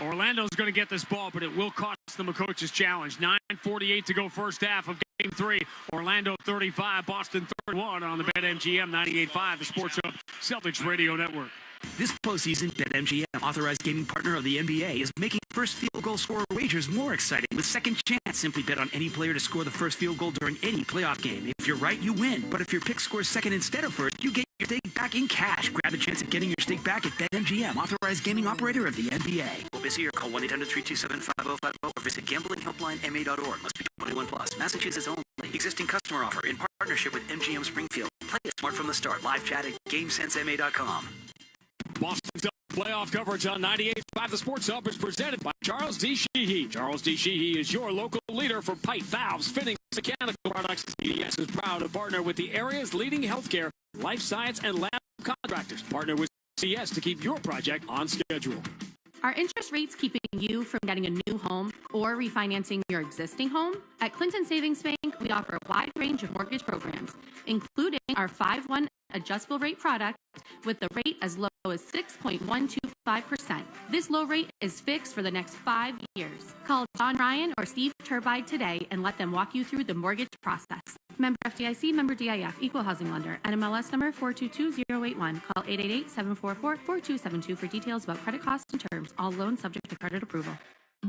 Orlando's going to get this ball, but it will cost them a coach's challenge. 9:48 to go first half of Game 3. Orlando 35, Boston 31 on the BetMGM 98.5, the Sports Hub Celtics Radio Network.
This postseason, BetMGM, authorized gaming partner of the NBA, is making first field goal scorer wagers more exciting with Second Chance. Simply bet on any player to score the first field goal during any playoff game. If you're right, you win. But if your pick scores second instead of first, you get your stake back in cash. Grab the chance at getting your stake back at BetMGM, authorized gaming operator of the NBA. Well, busy or call 1-800-327-5050 or visit gamblinghelplinema.org. Must be 21 plus. Massachusetts only. Existing customer offer in partnership with MGM Springfield. Play it smart from the start. Live chat at GameSenseMA.com.
Boston Celtics playoff coverage on 98.5 The Sports Hub is presented by Charles D. Sheehy. Charles D. Sheehy is your local leader for pipe, valves, fittings, mechanical products. CDS is proud to partner with the area's leading healthcare, life science, and lab contractors. Partner with CDS to keep your project on schedule.
Are interest rates keeping you from getting a new home or refinancing your existing home? At Clinton Savings Bank, we offer a wide range of mortgage programs, including our 5/1 adjustable rate product with the rate as low as 6.125%. This low rate is fixed for the next 5 years. Call John Ryan or Steve Turbide today and let them walk you through the mortgage process. Member FDIC, member DIF, equal housing lender, NMLS number 422081. Call 888-744-4272 for details about credit costs and terms. All loans subject to credit approval.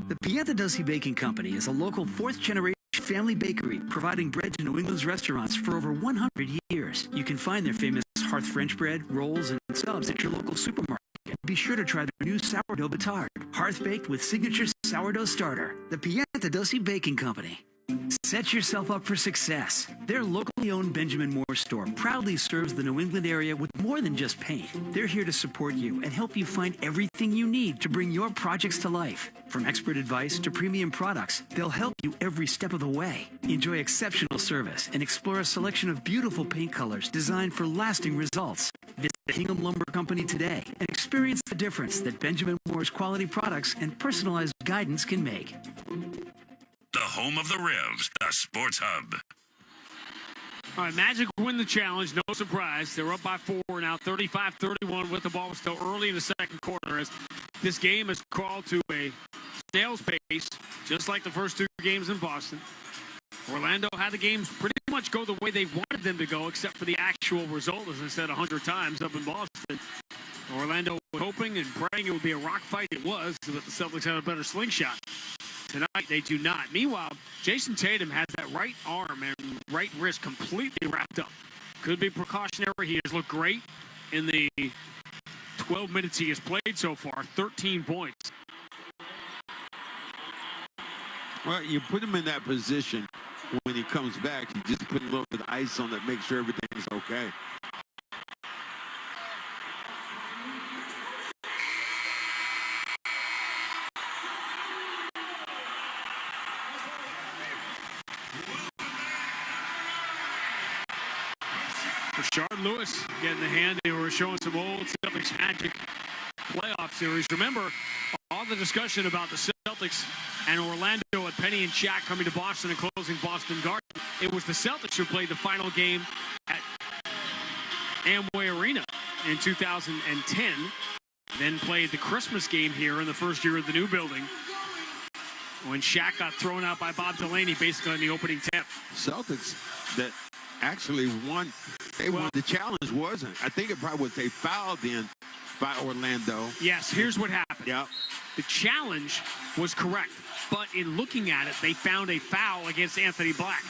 The Piantadosi Baking Company is a local fourth-generation family bakery providing bread to New England's restaurants for over 100 years. You can find their famous hearth French bread, rolls, and subs at your local supermarket. Be sure to try their new sourdough batard, hearth-baked with signature sourdough starter. The Piantadosi Baking Company. Set yourself up for success. Their locally owned Benjamin Moore store proudly serves the New England area with more than just paint. They're here to support you and help you find everything you need to bring your projects to life. From expert advice to premium products, they'll help you every step of the way. Enjoy exceptional service and explore a selection of beautiful paint colors designed for lasting results. Visit Hingham Lumber Company today and experience the difference that Benjamin Moore's quality products and personalized guidance can make.
The home of the Revs, the Sports Hub.
All right, Magic win the challenge, no surprise. They're up by 4 now, 35-31 with the ball still early in the second quarter as this game has crawled to a snail's pace, just like the first 2 games in Boston. Orlando had the games pretty much go the way they wanted them to go, except for the actual result, as I said 100 times up in Boston. Orlando was hoping and praying it would be a rock fight. It was, but the Celtics had a better slingshot. Tonight, they do not. Meanwhile, Jason Tatum has that right arm and right wrist completely wrapped up. Could be precautionary. He has looked great in the 12 minutes he has played so far. 13 points.
Well, you put him in that position when he comes back. You just put a little bit of ice on it, make sure everything's okay.
Rashard Lewis getting the hand. They were showing some old Celtics magic playoff series. Remember all the discussion about the Celtics and Orlando and Penny and Shaq coming to Boston and closing Boston Garden. It was the Celtics who played the final game at Amway Arena in 2010, then played the Christmas game here in the first year of the new building when Shaq got thrown out by Bob Delaney basically in the opening 10.
Celtics that actually won. They won. The challenge wasn't. I think it probably was a foul then by Orlando.
Yes, here's what happened.
Yep.
The challenge was correct, but in looking at it, they found a foul against Anthony Black.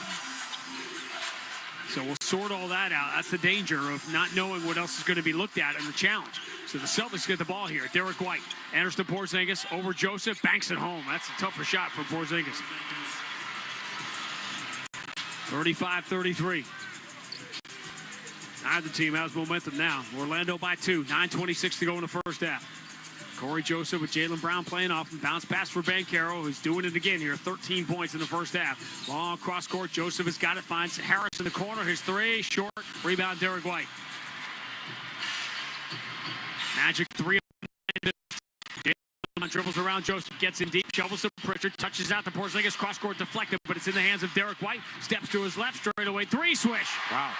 So we'll sort all that out. That's the danger of not knowing what else is going to be looked at in the challenge. So the Celtics get the ball here. Derek White enters to Porzingis over Joseph, banks it home. That's a tougher shot for Porzingis. 35-33. Neither team has momentum now. Orlando by 2. 9:26 to go in the first half. Corey Joseph with Jaylen Brown playing off him. Bounce pass for Banchero, who's doing it again here. 13 points in the first half. Long cross court. Joseph has got it. Finds Harris in the corner. His three. Short. Rebound, Derek White. Magic 3. Jaylen dribbles around Joseph. Gets in deep. Shovels to Pritchard. Touches out the Porzingis. Cross court deflected, but it's in the hands of Derek White. Steps to his left. Straight away. 3 swish.
Wow.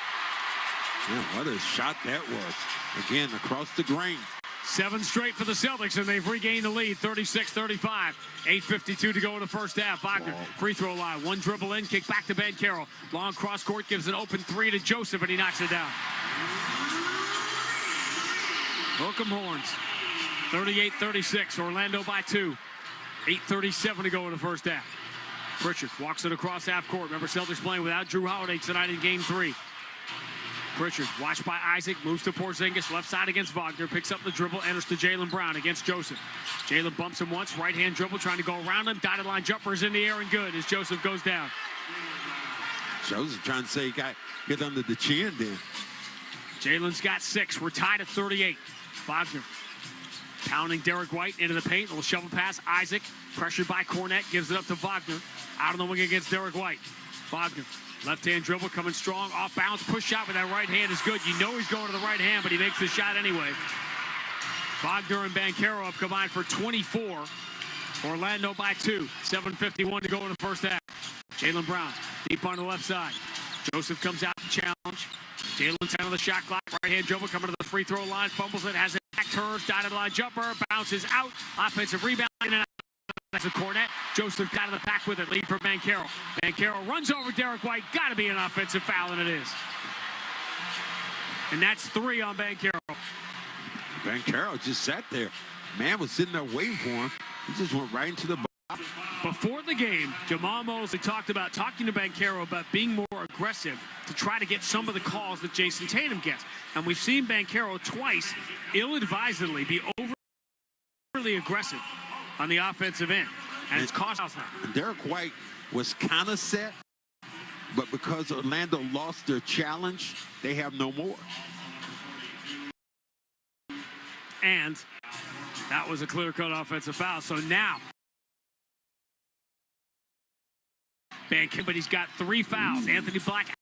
Yeah, what a shot that was. Again, across the grain.
7 straight for the Celtics, and they've regained the lead, 36-35. 8:52 to go in the first half. Wagner, free throw line. One dribble in, kick back to Banchero. Long cross court, gives an open 3 to Joseph, and he knocks it down. Hook 'em horns. 38-36, Orlando by 2. 8:37 to go in the first half. Pritchard walks it across half court. Remember, Celtics playing without Drew Holiday tonight in game 3. Pritchard, watched by Isaac, moves to Porzingis, left side against Wagner, picks up the dribble, enters to Jaylen Brown against Joseph. Jaylen bumps him once, right-hand dribble, trying to go around him. Dotted line jumper is in the air and good as Joseph goes down.
Joseph trying to say he got get under the chin then.
Jaylen's got 6. We're tied at 38. Wagner pounding Derek White into the paint. Little shovel pass. Isaac, pressured by Cornette, gives it up to Wagner. Out on the wing against Derek White. Wagner. Left-hand dribble coming strong, off bounds, push shot with that right hand is good. You know he's going to the right hand, but he makes the shot anyway. Wagner and Banchero have combined for 24. Orlando by 2. 7:51 to go in the first half. Jaylen Brown deep on the left side. Joseph comes out to challenge. Jaylen 10 on the shot clock. Right-hand dribble coming to the free throw line. Fumbles it, has it back, turns, dotted line jumper, bounces out. Offensive rebound in and out. That's a Cornette. Joseph got in the pack with it. Lead for Banchero. Banchero runs over Derek White. Got to be an offensive foul, and it is. And that's 3 on Banchero.
Banchero just sat there. Man was sitting there waiting for him. He just went right into the box.
Before the game, Jamal Mosley talked about talking to Banchero about being more aggressive to try to get some of the calls that Jason Tatum gets. And we've seen Banchero twice ill-advisedly be overly aggressive on the offensive end, and it's cost us now.
Derek White was kind of set, but because Orlando lost their challenge, they have no more.
And that was a clear-cut offensive foul. So now, but he's got 3 fouls. Anthony Black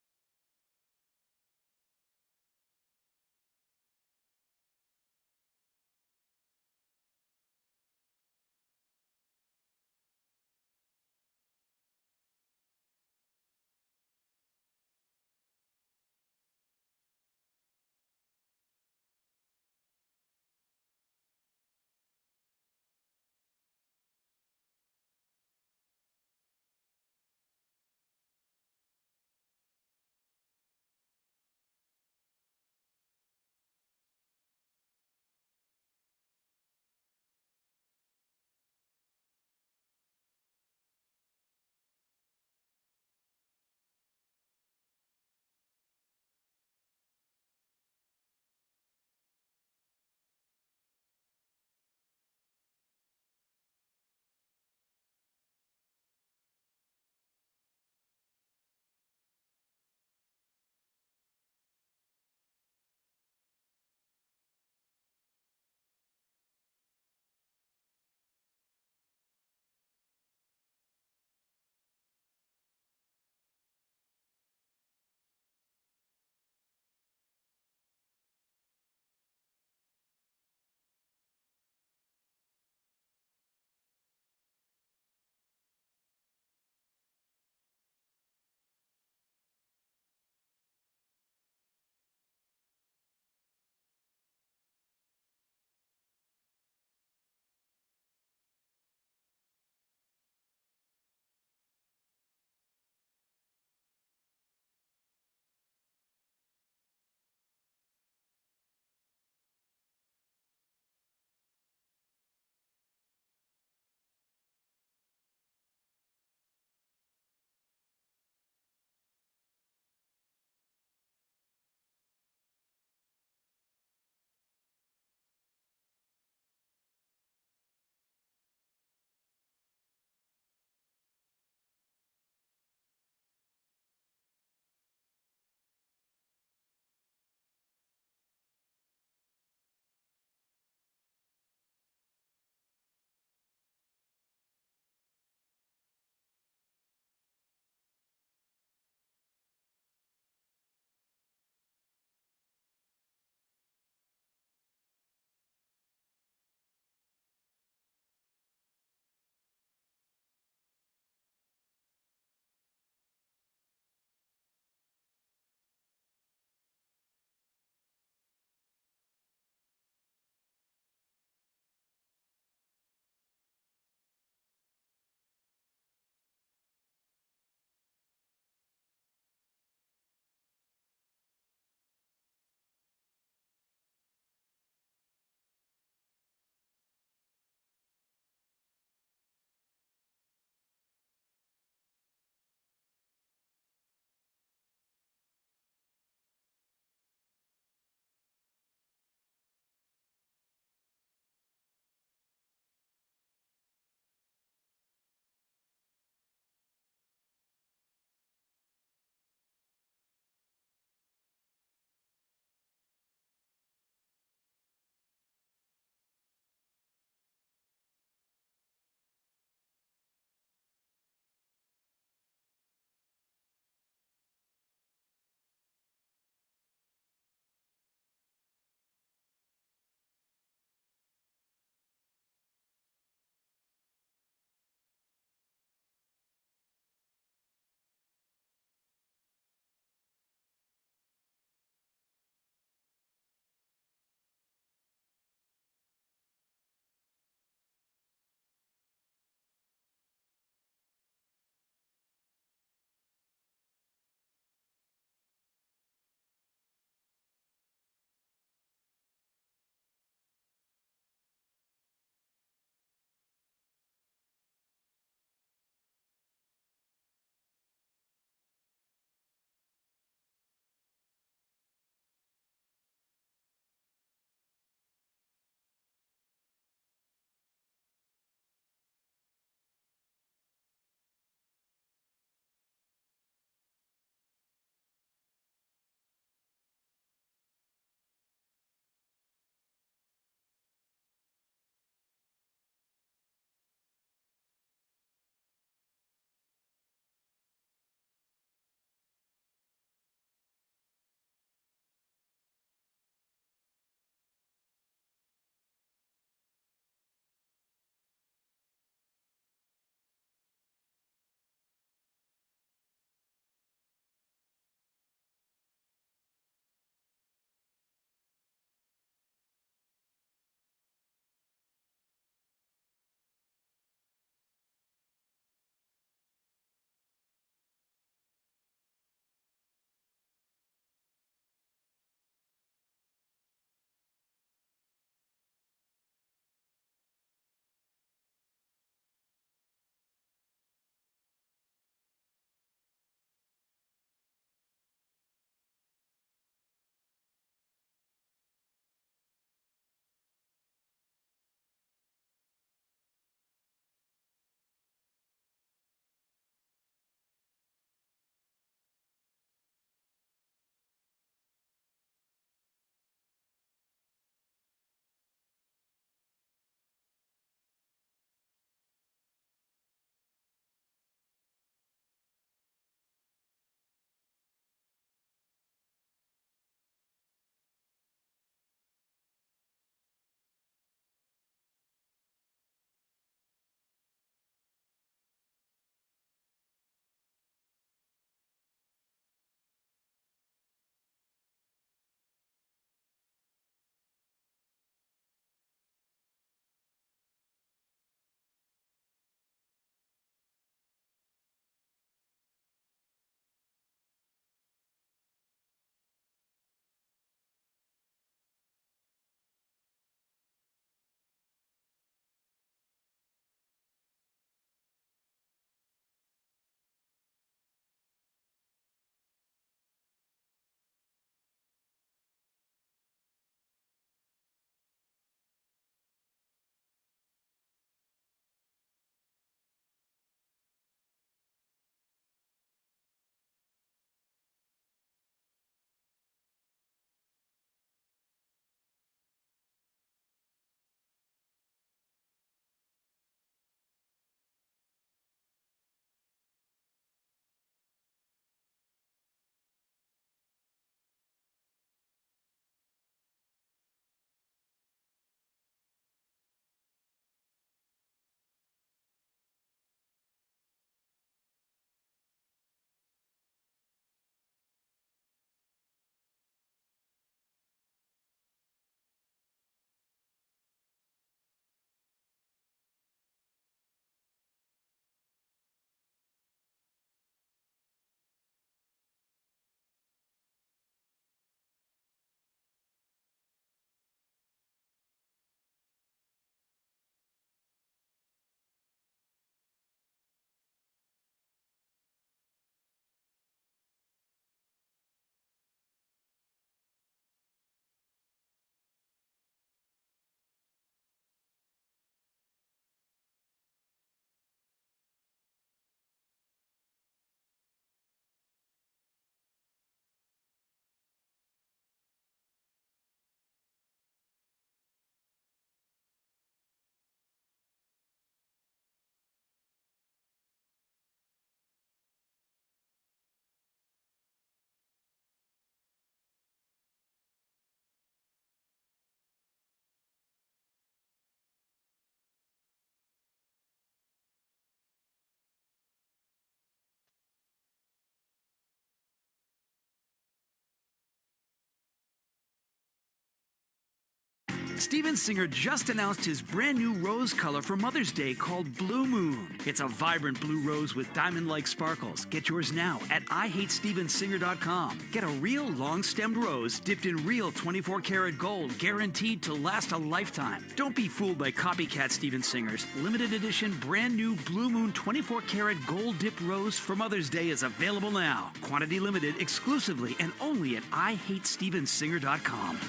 Steven Singer just announced his brand new rose color for Mother's Day called Blue Moon. It's a vibrant blue rose with diamond-like sparkles. Get yours now at IHateStevenSinger.com. Get a real long-stemmed rose dipped in real 24-karat gold, guaranteed to last a lifetime. Don't be fooled by copycat Steven Singers. Limited edition, brand new Blue Moon 24-karat gold dipped rose for Mother's Day is available now. Quantity limited, exclusively and only at IHateStevenSinger.com.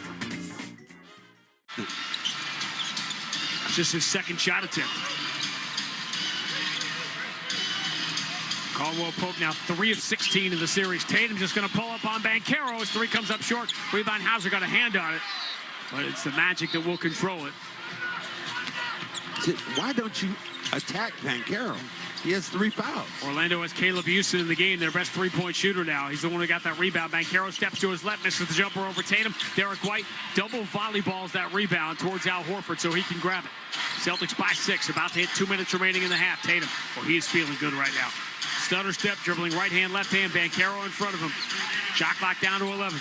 It's just his second shot attempt. Caldwell Pope now 3 of 16 in the series. Tatum just going to pull up on Banchero as 3 comes up short. Rebound, Hauser got a hand on it, but it's the Magic that will control it.
Why don't you attack Banchero? He has 3 fouls.
Orlando has Caleb Houston in the game, their best three-point shooter now. He's the one who got that rebound. Banchero steps to his left, misses the jumper over Tatum. Derek White double volleyballs that rebound towards Al Horford so he can grab it. Celtics by 6, about to hit 2 minutes remaining in the half. Tatum, well, he is feeling good right now. Stutter step, dribbling right hand, left hand. Banchero in front of him. Shot clock down to 11.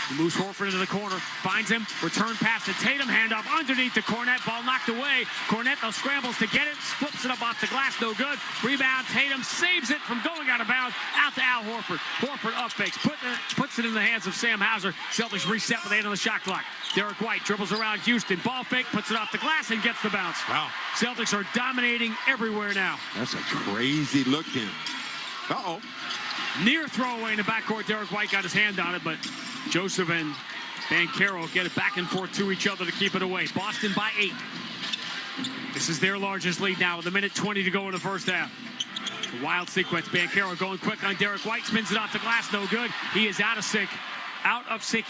He moves Horford into the corner, finds him, return pass to Tatum, handoff underneath to Cornette, ball knocked away. Cornette though scrambles to get it, flips it up off the glass, no good. Rebound, Tatum saves it from going out of bounds, out to Al Horford. Horford up fakes, puts it in the hands of Sam Hauser. Celtics reset with 8 on the shot clock. Derek White dribbles around Houston, ball fake, puts it off the glass and gets the bounce.
Wow.
Celtics are dominating everywhere now.
That's a crazy look in. Uh-oh.
Near throwaway in the backcourt. Derek White got his hand on it, but Joseph and Banchero get it back and forth to each other to keep it away. Boston by 8. This is their largest lead now with 1:20 to go in the first half. A wild sequence. Banchero going quick on Derek White. Spins it off the glass. No good. He is out of sync.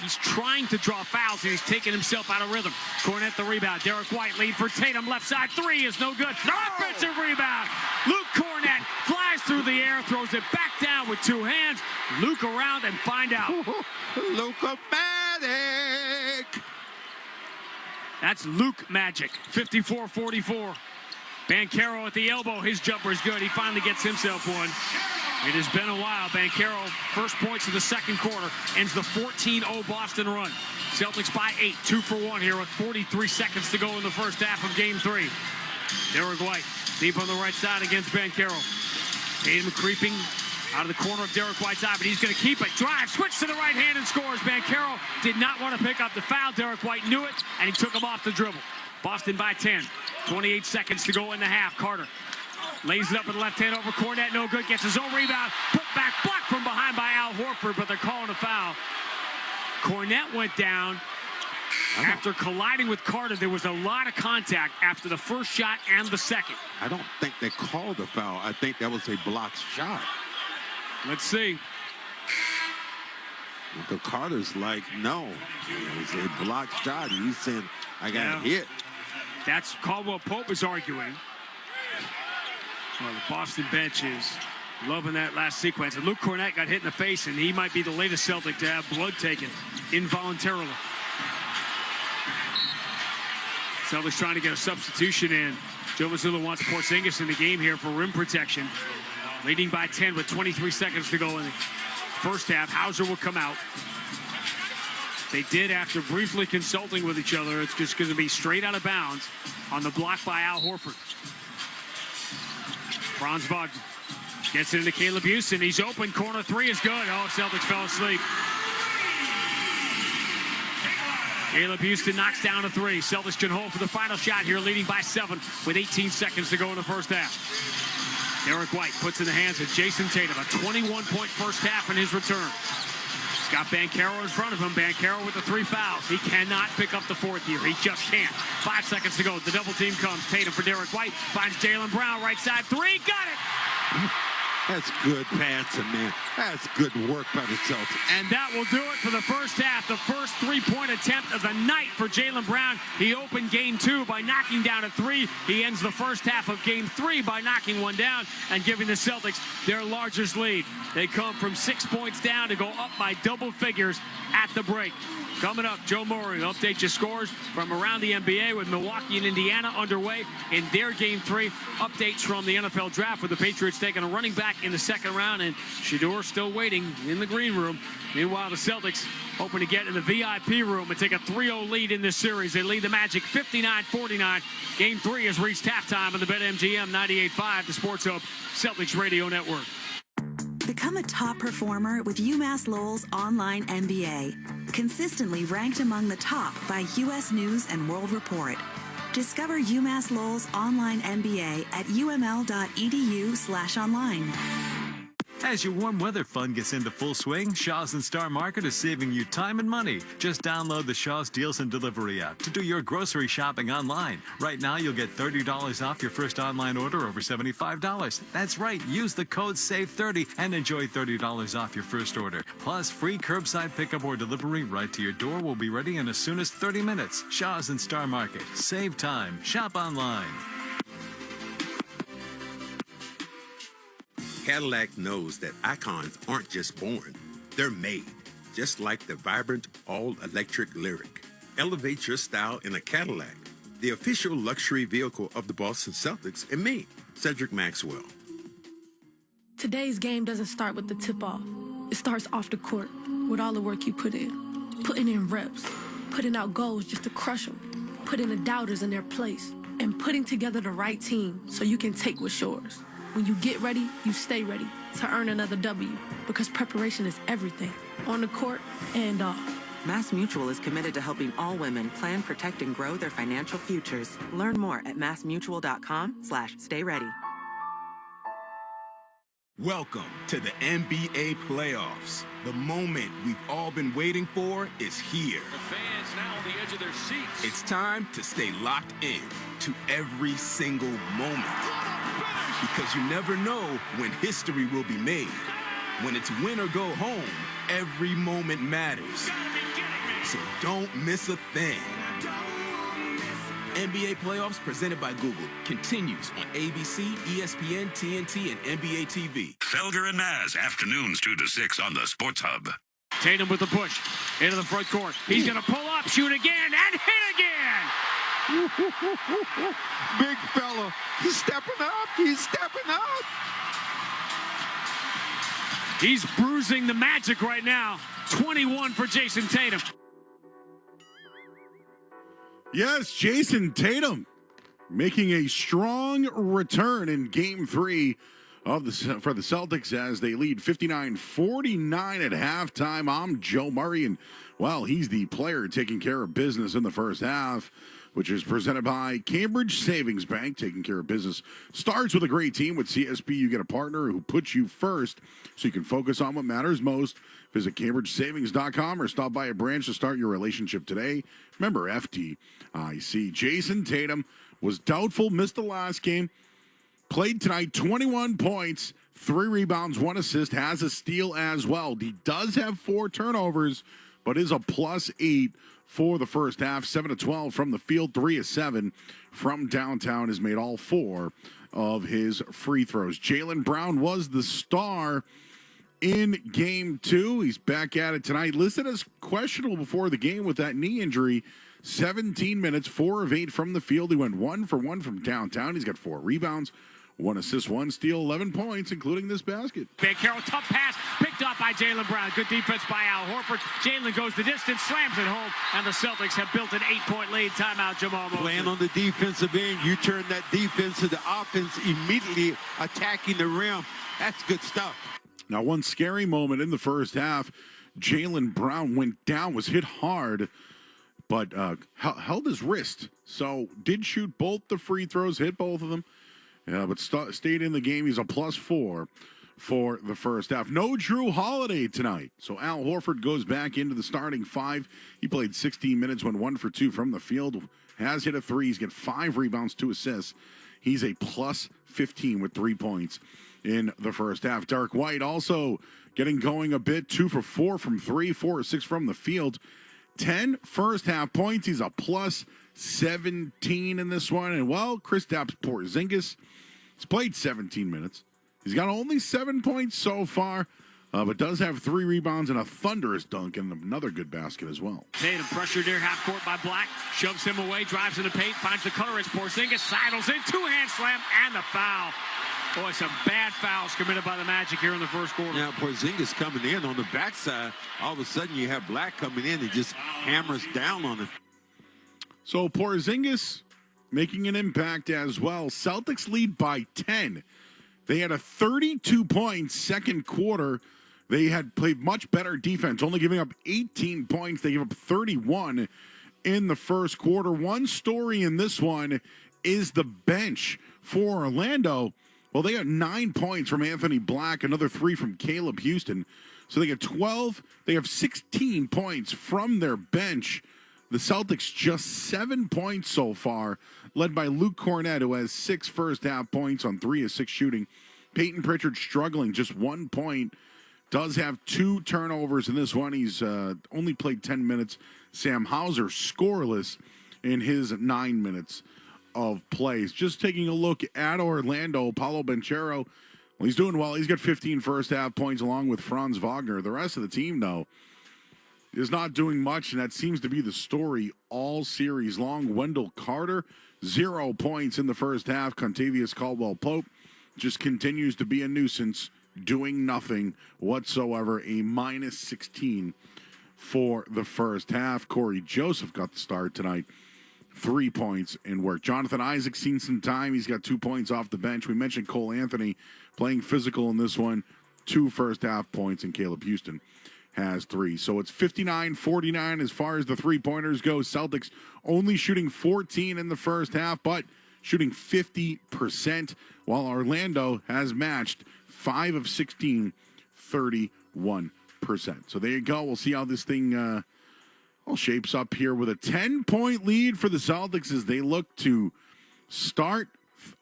He's trying to draw fouls, and he's taking himself out of rhythm. Cornette the rebound. Derek White lead for Tatum. Left side 3 is no good. Offensive rebound. Luke Cornette flies through the air, throws it back down with 2 hands. Luke around and find out.
Luka Magic.
That's Luke Magic. 54-44. Banchero at the elbow. His jumper is good. He finally gets himself one. It has been a while. Banchero, first points of the second quarter, ends the 14-0 Boston run. Celtics by 8, 2 for 1 here with 43 seconds to go in the first half of Game 3. Derek White deep on the right side against Banchero. Tatum creeping out of the corner of Derek White's eye, but he's going to keep it. Drive, switch to the right hand and scores. Banchero did not want to pick up the foul. Derek White knew it, and he took him off the dribble. Boston by 10. 28 seconds to go in the half. Carter lays it up with the left hand over Cornette. No good. Gets his own rebound. Put back, blocked from behind by Al Horford, but they're calling a foul. Cornette went down after colliding with Carter. There was a lot of contact after the first shot and the second.
I don't think they called a foul. I think that was a blocked shot.
Let's see.
The Carter's like, no. It was a blocked shot. He's saying, I got hit.
That's Caldwell Pope is arguing. Well, the Boston bench is loving that last sequence. And Luke Cornette got hit in the face, and he might be the latest Celtic to have blood taken involuntarily. Celtics trying to get a substitution in. Joe Mazzulla wants Porzingis in the game here for rim protection. Leading by 10 with 23 seconds to go in the first half. Hauser will come out. They did, after briefly consulting with each other, it's just going to be straight out of bounds on the block by Al Horford. Franz Wagner gets it into Caleb Houston. He's open. Corner 3 is good. Oh, Celtics fell asleep. Caleb Houston knocks down a 3. Celtics can hold for the final shot here, leading by 7 with 18 seconds to go in the first half. Derek White puts in the hands of Jason Tatum. A 21-point first half in his return. He's got Banchero in front of him. Banchero with the 3 fouls. He cannot pick up the 4th here. He just can't. 5 seconds to go. The double team comes. Tatum for Derek White. Finds Jaylen Brown. Right side 3. Got it!
That's good passing, man. That's good work by the Celtics.
And that will do it for the first half. The first 3-point attempt of the night for Jaylen Brown. He opened Game 2 by knocking down a 3. He ends the first half of Game 3 by knocking one down and giving the Celtics their largest lead. They come from 6 points down to go up by double figures at the break. Coming up, Joe Maury will update your scores from around the NBA with Milwaukee and Indiana underway in their Game 3. Updates from the NFL Draft with the Patriots taking a running back in the second round, and Shedeur still waiting in the green room. Meanwhile, the Celtics hoping to get in the VIP room and take a 3-0 lead in this series. They lead the Magic 59-49. Game 3 has reached halftime on the BetMGM 98.5, the Sports Hub Celtics Radio Network.
Become a top performer with UMass Lowell's online MBA. Consistently ranked among the top by U.S. News and World Report. Discover UMass Lowell's online MBA at uml.edu/online.
As your warm weather fun gets into full swing, Shaw's and Star Market is saving you time and money. Just download the Shaw's Deals and Delivery app to do your grocery shopping online. Right now, you'll get $30 off your first online order over $75. That's right, use the code SAVE30 and enjoy $30 off your first order. Plus, free curbside pickup or delivery right to your door will be ready in as soon as 30 minutes. Shaw's and Star Market. Save time. Shop online.
Cadillac knows that icons aren't just born, they're made. Just like the vibrant all-electric Lyric. Elevate your style in a Cadillac, the official luxury vehicle of the Boston Celtics, and me, Cedric Maxwell.
Today's game doesn't start with the tip-off. It starts off the court with all the work you put in. Putting in reps, putting out goals just to crush them, putting the doubters in their place, and putting together the right team so you can take what's yours. When you get ready, you stay ready to earn another W, because preparation is everything, on the court and off.
Mass Mutual is committed to helping all women plan, protect, and grow their financial futures. Learn more at massmutual.com/stay ready.
Welcome to the NBA playoffs. The moment we've all been waiting for is here.
The fans now on the edge of their seats.
It's time to stay locked in to every single moment. Because you never know when history will be made. When it's win or go home, every moment matters. So don't miss a thing. NBA playoffs presented by Google continues on ABC, ESPN, TNT, and NBA TV.
Felger and Maz, afternoons 2 to 6 on the Sports Hub.
Tatum with the push into the front court. He's going to pull up, shoot again, and hit again.
Big fella. He's stepping up. He's stepping up.
He's bruising the Magic right now. 21 for Jason Tatum.
Yes, Jason Tatum making a strong return in Game 3 for the Celtics as they lead 59-49 at halftime. I'm Joe Murray, and, well, he's the player taking care of business in the first half, which is presented by Cambridge Savings Bank. Taking care of business starts with a great team. With CSB, you get a partner who puts you first so you can focus on what matters most. Visit CambridgeSavings.com or stop by a branch to start your relationship today. Remember, FDIC. Jason Tatum was doubtful, missed the last game. Played tonight, 21 points, 3 rebounds, 1 assist, has a steal as well. He does have 4 turnovers, but is a +8 for the first half. 7 of 12 from the field, 3 of 7 from downtown. Has made all 4 of his free throws. Jaylen Brown was the star in Game 2. He's back at it tonight. Listed as questionable before the game with that knee injury. 17 minutes, 4 of 8 from the field. He went 1 for 1 from downtown. He's got 4 rebounds, 1 assist, 1 steal, 11 points, including this basket.
Big Carroll, tough pass, picked up by Jaylen Brown. Good defense by Al Horford. Jaylen goes the distance, slams it home, and the Celtics have built an 8-point lead. Timeout, Jamal Mosley.
Playing on the defensive end, you turn that defense to the offense, immediately attacking the rim. That's good stuff.
Now, one scary moment in the first half, Jaylen Brown went down, was hit hard, but held his wrist. So did shoot both the free throws, hit both of them, but stayed in the game. He's a +4 for the first half. No Drew Holiday tonight. So Al Horford goes back into the starting 5. He played 16 minutes, went 1 for 2 from the field, has hit a 3. He's got 5 rebounds, 2 assists. He's a +15 with 3 points in the first half. Derek White also getting going a bit, 2 for 4 from 3, 4 or 6 from the field. 10 first half points. He's a +17 in this one. And, well, Kristaps Porzingis has played 17 minutes. He's got only 7 points so far. but does have 3 rebounds and a thunderous dunk and another good basket as well.
Tatum pressured near half court by Black. Shoves him away, drives in the paint, finds the cutter. It's Porzingis, sidles in, 2-hand slam, and the foul. Boy, some bad fouls committed by the Magic here in the first quarter.
Now, Porzingis coming in on the backside. All of a sudden, you have Black coming in and just hammers down on him.
So Porzingis making an impact as well. Celtics lead by 10. They had a 32-point second quarter. They had played much better defense, only giving up 18 points. They gave up 31 in the first quarter. One story in this one is the bench for Orlando. Well, they got 9 points from Anthony Black, another 3 from Caleb Houston. So they get 12. They have 16 points from their bench. The Celtics just 7 points so far, led by Luke Cornett, who has 6 first-half points on 3 of 6 shooting. Peyton Pritchard struggling, just 1 point. Does have 2 turnovers in this one. He's only played 10 minutes. Sam Hauser scoreless in his 9 minutes of plays. Just taking a look at Orlando, Paulo Banchero, well, he's doing well. He's got 15 first-half points along with Franz Wagner. The rest of the team, though, is not doing much, and that seems to be the story all series long. Wendell Carter, 0 points in the first half. Contavious Caldwell-Pope just continues to be a nuisance, doing nothing whatsoever. A minus 16 for the first half. Corey Joseph got the start tonight. 3 points in work. Jonathan Isaac seen some time. He's got 2 points off the bench. We mentioned Cole Anthony playing physical in this one. 2 first-half points, and Caleb Houston has 3. So it's 59-49 as far as the three-pointers go. Celtics only shooting 14 in the first half, but shooting 50%, while Orlando has matched 5 of 16, 31%. So there you go. We'll see how this thing all shapes up here with a 10-point lead for the Celtics as they look to start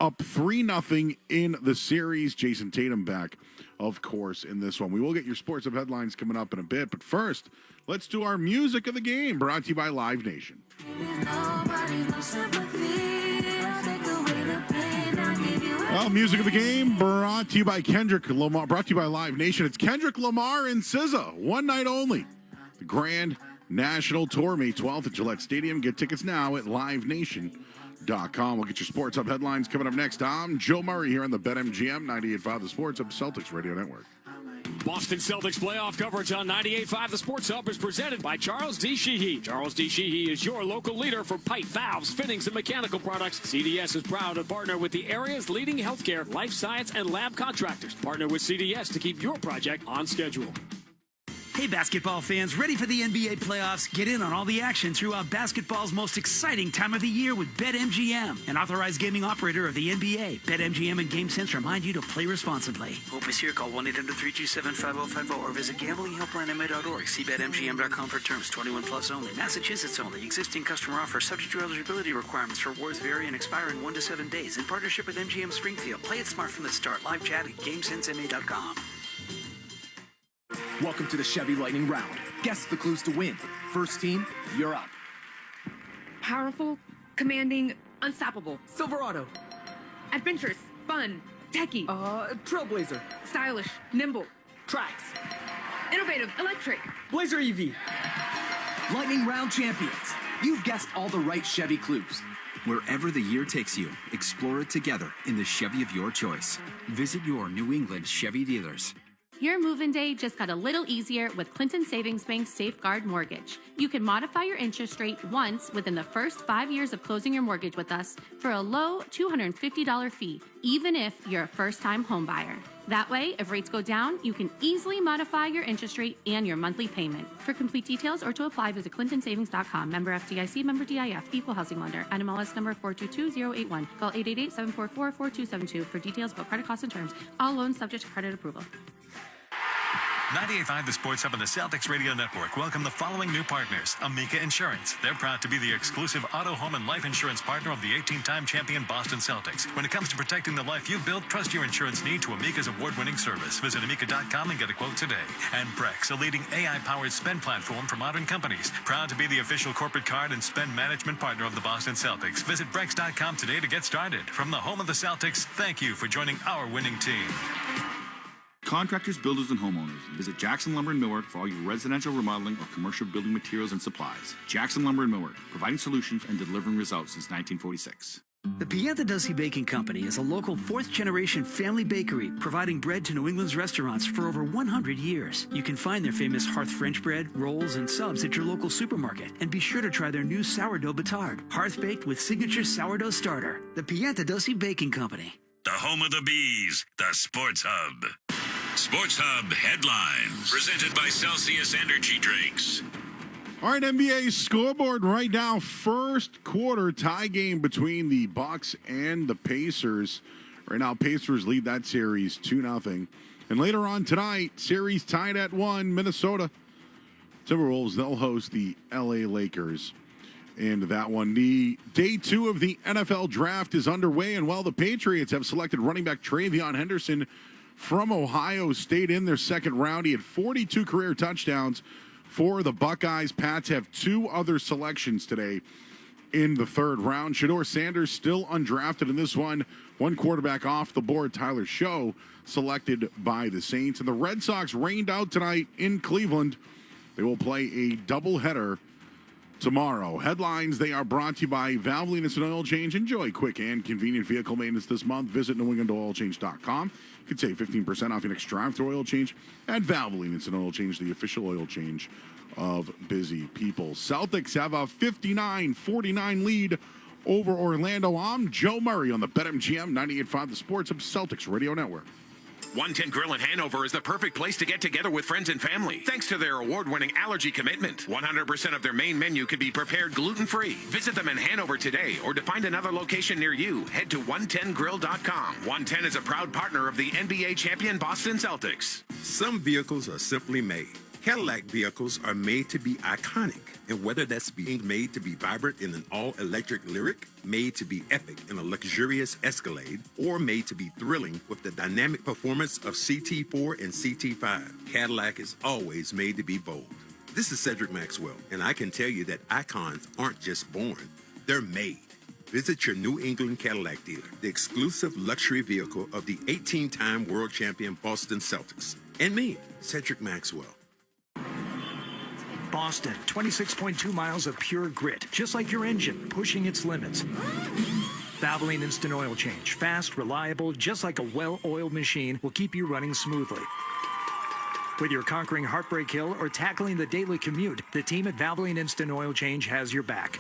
up 3-0 in the series. Jason Tatum back, of course, in this one. We will get your sports up headlines coming up in a bit, but first, let's do our music of the game, brought to you by Live Nation. Well, music of the game brought to you by Kendrick Lamar, brought to you by Live Nation. It's Kendrick Lamar and SZA, one night only. The Grand National Tour, May 12th at Gillette Stadium. Get tickets now at livenation.com. We'll get your sports hub headlines coming up next. I'm Joe Murray here on the BetMGM 98.5, the Sports Hub Celtics Radio Network.
Boston Celtics playoff coverage on 98.5 The Sports Hub is presented by Charles D. Sheehy. Charles D. Sheehy is your local leader for pipe, valves, fittings, and mechanical products. CDS is proud to partner with the area's leading healthcare, life science, and lab contractors. Partner with CDS to keep your project on schedule.
Hey, basketball fans, ready for the NBA playoffs? Get in on all the action throughout basketball's most exciting time of the year with BetMGM, an authorized gaming operator of the NBA. BetMGM and GameSense remind you to play responsibly. Hope is here. Call 1-800-327-5050 or visit gamblinghelplinema.org. See BetMGM.com for terms. 21 plus only. Massachusetts only. Existing customer offer subject to eligibility requirements. Rewards vary and expire in 1 to 7 days. In partnership with MGM Springfield. Play it smart from the start. Live chat at GameSenseMA.com.
Welcome to the Chevy Lightning Round. Guess the clues to win. First team, you're up.
Powerful, commanding, unstoppable.
Silverado.
Adventurous, fun, techie.
Trailblazer.
Stylish, nimble.
Tracks.
Innovative, electric.
Blazer EV. Lightning Round champions. You've guessed all the right Chevy clues.
Wherever the year takes you, explore it together in the Chevy of your choice. Visit your New England Chevy dealers.
Your move-in day just got a little easier with Clinton Savings Bank's Safeguard Mortgage. You can modify your interest rate once within the first 5 years of closing your mortgage with us for a low $250 fee, even if you're a first-time home buyer. That way, if rates go down, you can easily modify your interest rate and your monthly payment. For complete details or to apply, visit clintonsavings.com. Member FDIC, member DIF, equal housing lender. NMLS number 422081. Call 888-744-4272 for details about credit costs and terms. All loans subject to credit approval.
98.5 The Sports Hub and the Celtics Radio Network welcome the following new partners. Amica Insurance. They're proud to be the exclusive auto, home, and life insurance partner of the 18-time champion Boston Celtics. When it comes to protecting the life you built, trust your insurance need to Amica's award-winning service. Visit Amica.com and get a quote today. And Brex, a leading AI-powered spend platform for modern companies. Proud to be the official corporate card and spend management partner of the Boston Celtics. Visit Brex.com today to get started. From the home of the Celtics, thank you for joining our winning team.
Contractors, builders, and homeowners. Visit Jackson Lumber and Millwork for all your residential remodeling or commercial building materials and supplies. Jackson Lumber and Millwork, providing solutions and delivering results since 1946.
The Piantadosi Baking Company is a local fourth-generation family bakery providing bread to New England's restaurants for over 100 years. You can find their famous Hearth French bread, rolls, and subs at your local supermarket. And be sure to try their new sourdough batard, hearth-baked with signature sourdough starter. The Piantadosi Baking Company.
The home of the bees, the Sports Hub. Sports Hub headlines, presented by Celsius Energy Drinks.
All right, NBA scoreboard right now. First quarter tie game between the Bucks and the Pacers. Right now, Pacers lead that series 2-0. And later on tonight, series tied at 1, Minnesota Timberwolves, they'll host the LA Lakers. And that one, the day 2 of the NFL draft is underway. And while the Patriots have selected running back Travion Henderson from Ohio State in their second round, he had 42 career touchdowns for the Buckeyes. Pats have 2 other selections today in the third round. Shedeur Sanders still undrafted in this one. One quarterback off the board, Tyler Show, selected by the Saints. And the Red Sox rained out tonight in Cleveland. They will play a doubleheader tomorrow. Headlines, they are brought to you by Valvoline Instant Oil Change. Enjoy quick and convenient vehicle maintenance this month. Visit NewEnglandOilChange.com. You can save 15% off your next drive-through oil change at Valvoline Instant Oil Change, the official oil change of busy people. Celtics have a 59-49 lead over Orlando. I'm Joe Murray on the BetMGM 98.5 The Sports Hub Celtics Radio Network.
110 Grill in Hanover is the perfect place to get together with friends and family. Thanks to their award-winning allergy commitment, 100% of their main menu can be prepared gluten-free. Visit them in Hanover today, or to find another location near you, head to 110grill.com. 110 is a proud partner of the NBA champion Boston Celtics.
Some vehicles are simply made. Cadillac vehicles are made to be iconic, and whether that's being made to be vibrant in an all-electric Lyriq, made to be epic in a luxurious Escalade, or made to be thrilling with the dynamic performance of CT4 and CT5, Cadillac is always made to be bold. This is Cedric Maxwell, and I can tell you that icons aren't just born, they're made. Visit your New England Cadillac dealer, the exclusive luxury vehicle of the 18-time world champion Boston Celtics, and me, Cedric Maxwell.
Boston, 26.2 miles of pure grit, just like your engine, pushing its limits. Valvoline Instant Oil Change, fast, reliable, just like a well-oiled machine, will keep you running smoothly. Whether you're conquering Heartbreak Hill or tackling the daily commute, the team at Valvoline Instant Oil Change has your back.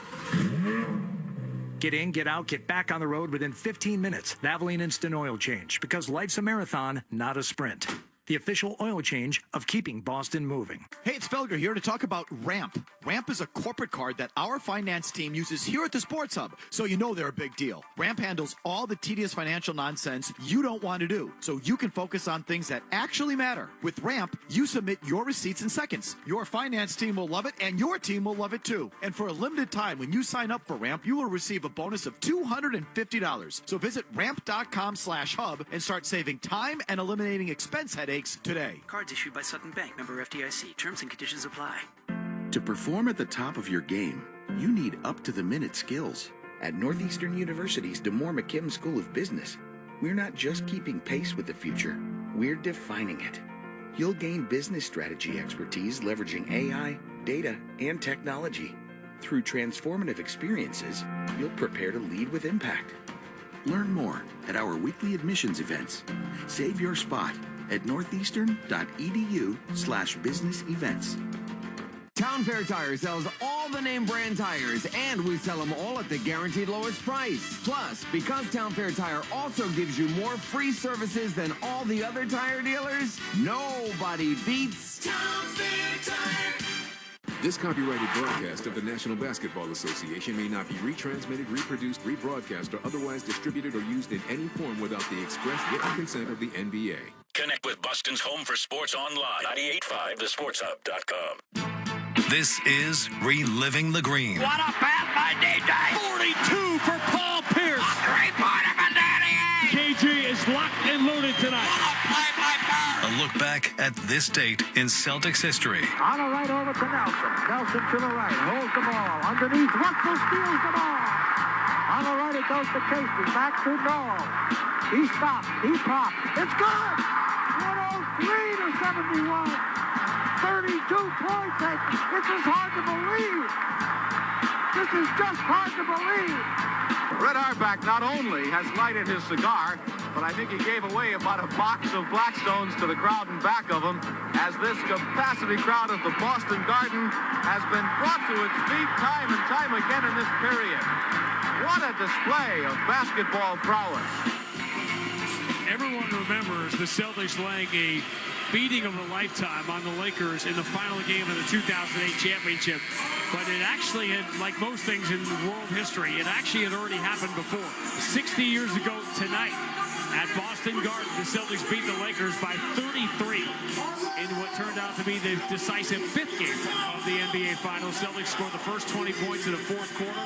Get in, get out, get back on the road within 15 minutes. Valvoline Instant Oil Change, because life's a marathon, not a sprint. The official oil change of keeping Boston moving. Hey, it's Felger here to talk about Ramp. Ramp is a corporate card that our finance team uses here at the Sports Hub, so you know they're a big deal. Ramp handles all the tedious financial nonsense you don't want to do, so you can focus on things that actually matter. With Ramp, you submit your receipts in seconds. Your finance team will love it, and your team will love it too. And for a limited time, when you sign up for Ramp, you will receive a bonus of $250. So visit ramp.com/hub and start saving time and eliminating expense headaches today.
Cards issued by Sutton Bank, member FDIC. Terms and conditions apply.
To perform at the top of your game, you need up-to-the-minute skills. At Northeastern University's DeMoore McKim School of Business, we're not just keeping pace with the future, we're defining it. You'll gain business strategy expertise leveraging AI, data, and technology. Through transformative experiences, you'll prepare to lead with impact. Learn more at our weekly admissions events. Save your spot at northeastern.edu/business events.
Town Fair Tire sells all the name brand tires, and we sell them all at the guaranteed lowest price. Plus, because Town Fair Tire also gives you more free services than all the other tire dealers, nobody beats Town Fair Tire.
This copyrighted broadcast of the National Basketball Association may not be retransmitted, reproduced, rebroadcast, or otherwise distributed or used in any form without the express written consent of the NBA.
Connect with Boston's home for sports online. 98.5thesportshub.com.
This is Reliving the Green.
What a pass by DJ! 42 for Paul Pierce! A three-pointer for Danny A! KG is locked and loaded tonight. What a play by Bird!
A look back at this date in Celtics history.
On the right over to Nelson. Nelson to the right. Holds the ball. Underneath. Russell steals the ball. On the right it goes to Casey. Back to Noel. He stops. He pops. It's good! 103 to 71. 32 points. This is hard to believe. This is just hard to believe.
Red Auerbach not only has lighted his cigar, but I think he gave away about a box of Blackstones to the crowd in back of him as this capacity crowd of the Boston Garden has been brought to its feet time and time again in this period. What a display of basketball prowess.
Everyone remembers the Celtics laying a beating of a lifetime on the Lakers in the final game of the 2008 championship. But it actually had, like most things in world history, it actually had already happened before. 60 years ago tonight at Boston Garden, the Celtics beat the Lakers by 33 in what turned out to be the decisive fifth game of the NBA Finals. Celtics scored the first 20 points in the fourth quarter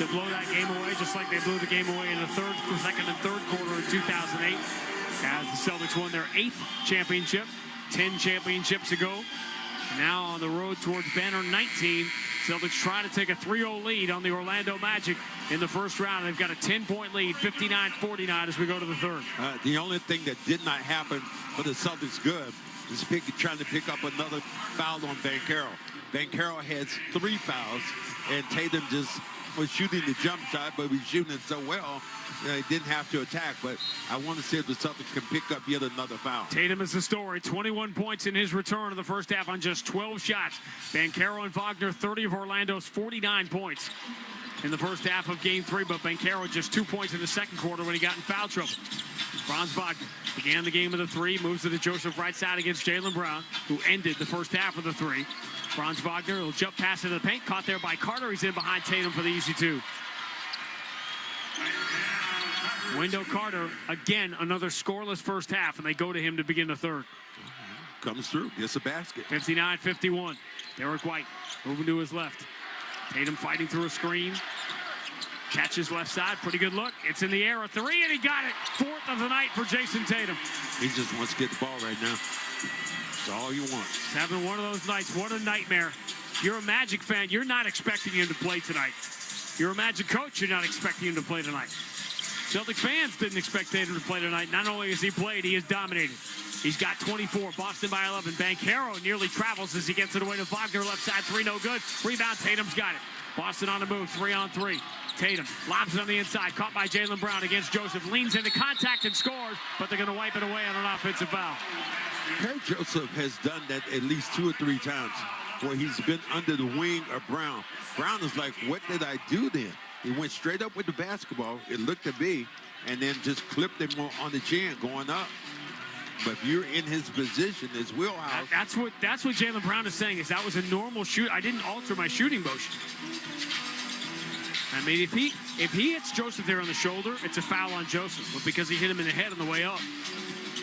to blow that game away, just like they blew the game away in the second and third quarter of 2008. As the Celtics won their 8th championship, 10 championships ago. Now on the road towards banner 19. Celtics trying to take a 3-0 lead on the Orlando Magic in the first round. They've got a 10-point lead, 59-49 as we go to the third.
The only thing that did not happen for the Celtics good is trying to pick up another foul on Banchero. Banchero has 3 fouls, and Tatum just was shooting the jump shot, but he was shooting it so well, he didn't have to attack. But I want to see if the Celtics can pick up yet another foul.
Tatum is the story. 21 points in his return in the first half on just 12 shots. Banchero and Wagner, 30 of Orlando's 49 points in the first half of Game 3, but Banchero just 2 points in the second quarter when he got in foul trouble. Franz Wagner began the game with a 3, moves to the Joseph right side against Jaylen Brown, who ended the first half with a 3. Franz Wagner will jump pass into the paint, caught there by Carter. He's in behind Tatum for the easy 2. Wendell Carter, again, another scoreless first half, and they go to him to begin the third.
Comes through, gets a basket.
59-51. Derek White moving to his left. Tatum fighting through a screen. Catches left side, pretty good look. It's in the air, a 3, and he got it. 4th of the night for Jason Tatum.
He just wants to get the ball right now. That's all you want.
He's having one of those nights. What a nightmare. You're a Magic fan. You're not expecting him to play tonight. You're a Magic coach. You're not expecting him to play tonight. Celtic fans didn't expect Tatum to play tonight. Not only has he played, he has dominated. He's got 24. Boston by 11. Banchero nearly travels as he gets it away to Wagner. Left side 3, no good. Rebound, Tatum's got it. Boston on the move, 3-on-3. Tatum lobs it on the inside. Caught by Jaylen Brown against Joseph. Leans into contact and scores, but they're going to wipe it away on an offensive foul.
Herb Joseph has done that at least 2 or 3 times where he's been under the wing of Brown. Brown is like, what did I do then? He went straight up with the basketball. It looked to be, and then just clipped him on the chin going up. But if you're in his position, his wheelhouse.
That's what Jaylen Brown is saying, is that was a normal shoot. I didn't alter my shooting motion. I mean, if he hits Joseph there on the shoulder, it's a foul on Joseph. But because he hit him in the head on the way up,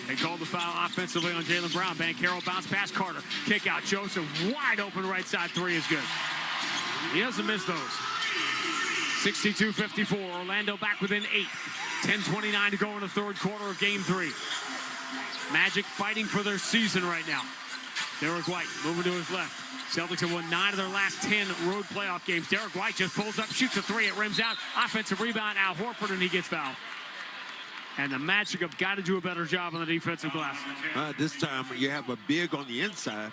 they called the foul offensively on Jaylen Brown. Banchero bounce past Carter. Kick out. Joseph wide open right side 3 is good. He doesn't miss those. 62-54. Orlando back within 8. 10:29 to go in the third quarter of Game 3. Magic fighting for their season right now. Derek White moving to his left. Celtics have won 9 of their last 10 road playoff games. Derek White just pulls up, shoots a 3, it rims out. Offensive rebound, Al Horford, and he gets fouled. And the Magic have got to do a better job on the defensive glass.
This time you have a big on the inside,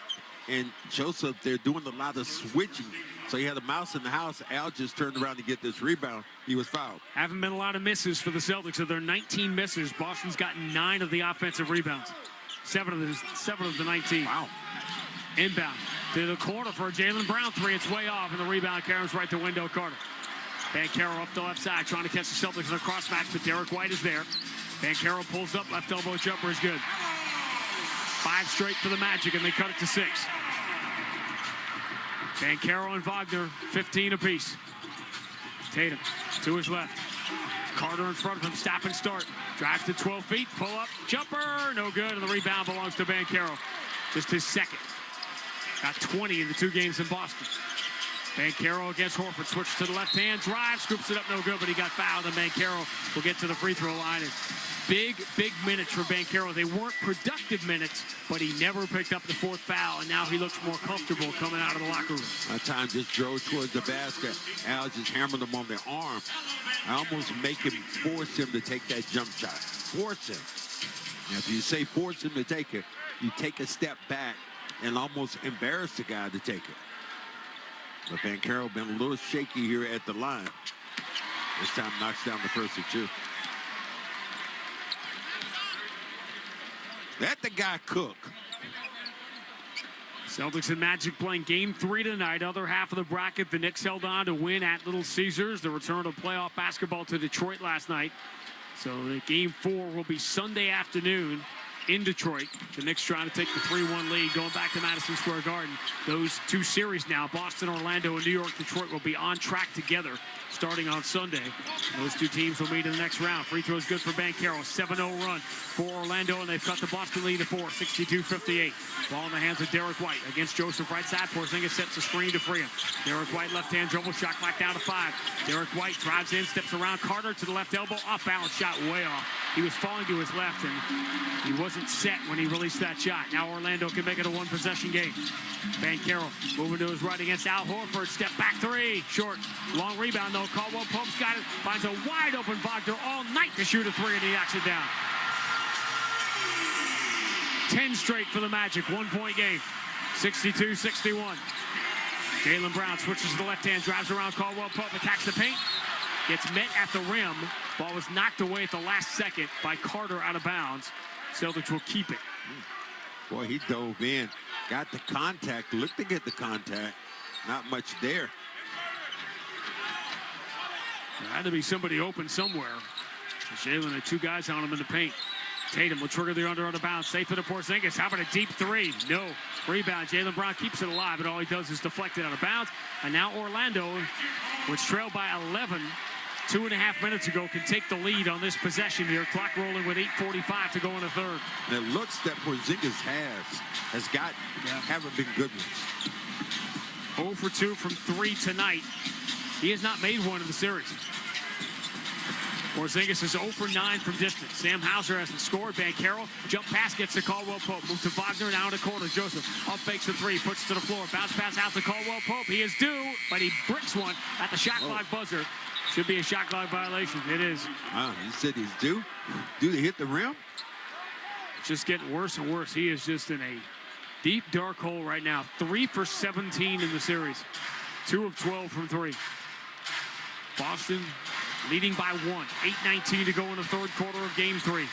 and Joseph, they're doing a lot of switching. So he had a mouse in the house. Al just turned around to get this rebound. He was fouled.
Haven't been a lot of misses for the Celtics. Of their 19 misses, Boston's gotten 9 of the offensive rebounds. 7 of the 19.
Wow.
Inbound to the corner for a Jaylen Brown 3. It's way off, and the rebound carries right to Wendell Carter. Banchero up the left side, trying to catch the Celtics in a cross match, but Derek White is there. Banchero pulls up, left elbow jumper is good. 5 straight for the Magic, and they cut it to 6. Banchero and Wagner, 15 apiece. Tatum to his left. Carter in front of him, stop and start. Drives to 12 feet, pull up, jumper, no good, and the rebound belongs to Banchero. Just his second. Got 20 in the 2 games in Boston. Banchero against Horford, switches to the left hand, drive, scoops it up, no good, but he got fouled, and Banchero will get to the free throw line. Big minutes for Banchero. They weren't productive minutes, but he never picked up the 4th foul, and now he looks more comfortable coming out of the locker room.
Time just drove towards the basket. Al just hammered him on the arm. I almost make him force him to take that jump shot. Force him. Now, if you say force him to take it, you take a step back and almost embarrass the guy to take it. But Banchero been a little shaky here at the line. This time knocks down the first or two. Let the guy cook.
Celtics and Magic playing game 3 tonight. Other half of the bracket, the Knicks held on to win at Little Caesars. The return of playoff basketball to Detroit last night. So the game 4 will be Sunday afternoon in Detroit. The Knicks trying to take the 3-1 lead, going back to Madison Square Garden. Those two series now, Boston, Orlando, and New York, Detroit, will be on track together starting on Sunday. Those two teams will meet in the next round. Free throw is good for Banchero. 7-0 run for Orlando, and they've cut the Boston lead to 4, 62-58. Ball in the hands of Derek White against Joseph, right side. Porzingis sets a screen to free him. Derek White, left-hand dribble, shot clock down to 5. Derek White drives in, steps around. Carter to the left elbow, off-balance shot, way off. He was falling to his left, and he wasn't set when he released that shot. Now Orlando can make it a one-possession game. Banchero moving to his right against Al Horford. Step back 3, short. Long rebound, though. Caldwell Pope's got it. Finds a wide-open Wagner all night to shoot a 3, and he knocks it down. 10 straight for the Magic. 1-point game. 62-61. Jaylen Brown switches to the left hand, drives around Caldwell Pope, attacks the paint. Gets met at the rim. Ball was knocked away at the last second by Carter out of bounds. Celtics will keep it.
Boy, he dove in. Got the contact. Looked to get the contact. Not much there.
There had to be somebody open somewhere. Jaylen had 2 guys on him in the paint. Tatum will trigger the under out of bounds. Safe for the Porzingis. How about a deep 3? No. Rebound. Jaylen Brown keeps it alive, but all he does is deflect it out of bounds. And now Orlando, which trailed by 11 2.5 minutes ago, can take the lead on this possession here. Clock rolling with 8:45 to go in the third.
The looks that Porzingis has gotten haven't been good ones.
0 for 2 from 3 tonight. He has not made one in the series. Porzingis is 0 for 9 from distance. Sam Hauser hasn't scored. Banchero, jump pass, gets to Caldwell Pope. Move to Wagner, now in the corner. Joseph up fakes a 3, puts it to the floor. Bounce pass out to Caldwell Pope. He is due, but he bricks one at the shot clock buzzer. Should be a shot clock violation. It is.
Wow, you said he's due? Due to hit the rim?
It's just getting worse and worse. He is just in a deep, dark hole right now. 3 for 17 in the series. 2 of 12 from 3. Boston leading by 1. 8:19 to go in the third quarter of game 3.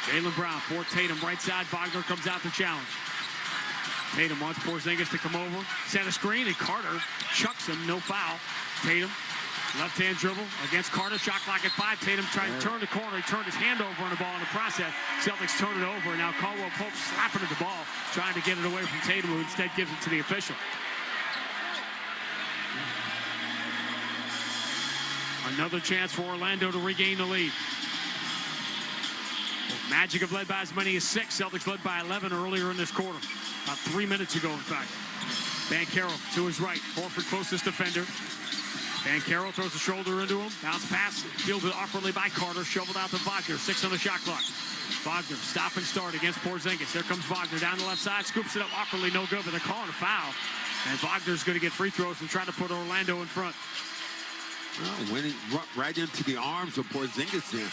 Jaylen Brown for Tatum, right side. Wagner comes out to challenge. Tatum wants Porzingis to come over, set a screen, and Carter chucks him, no foul. Tatum, left-hand dribble against Carter, shot clock at 5. Tatum trying to turn the corner. He turned his hand over on the ball in the process. Celtics turn it over. Now Caldwell Pope slapping at the ball, trying to get it away from Tatum, who instead gives it to the official. Another chance for Orlando to regain the lead. Magic have led by as many as 6. Celtics led by 11 earlier in this quarter. About 3 minutes ago, in fact. Banchero to his right. Horford closest defender. Banchero throws a shoulder into him. Bounce pass. Fielded awkwardly by Carter. Shoveled out to Wagner. 6 on the shot clock. Wagner stop and start against Porzingis. There comes Wagner down the left side. Scoops it up awkwardly. No good, but they're calling a foul. And Wagner's going to get free throws and try to put Orlando in front.
Well, went right into the arms of Porzingis there.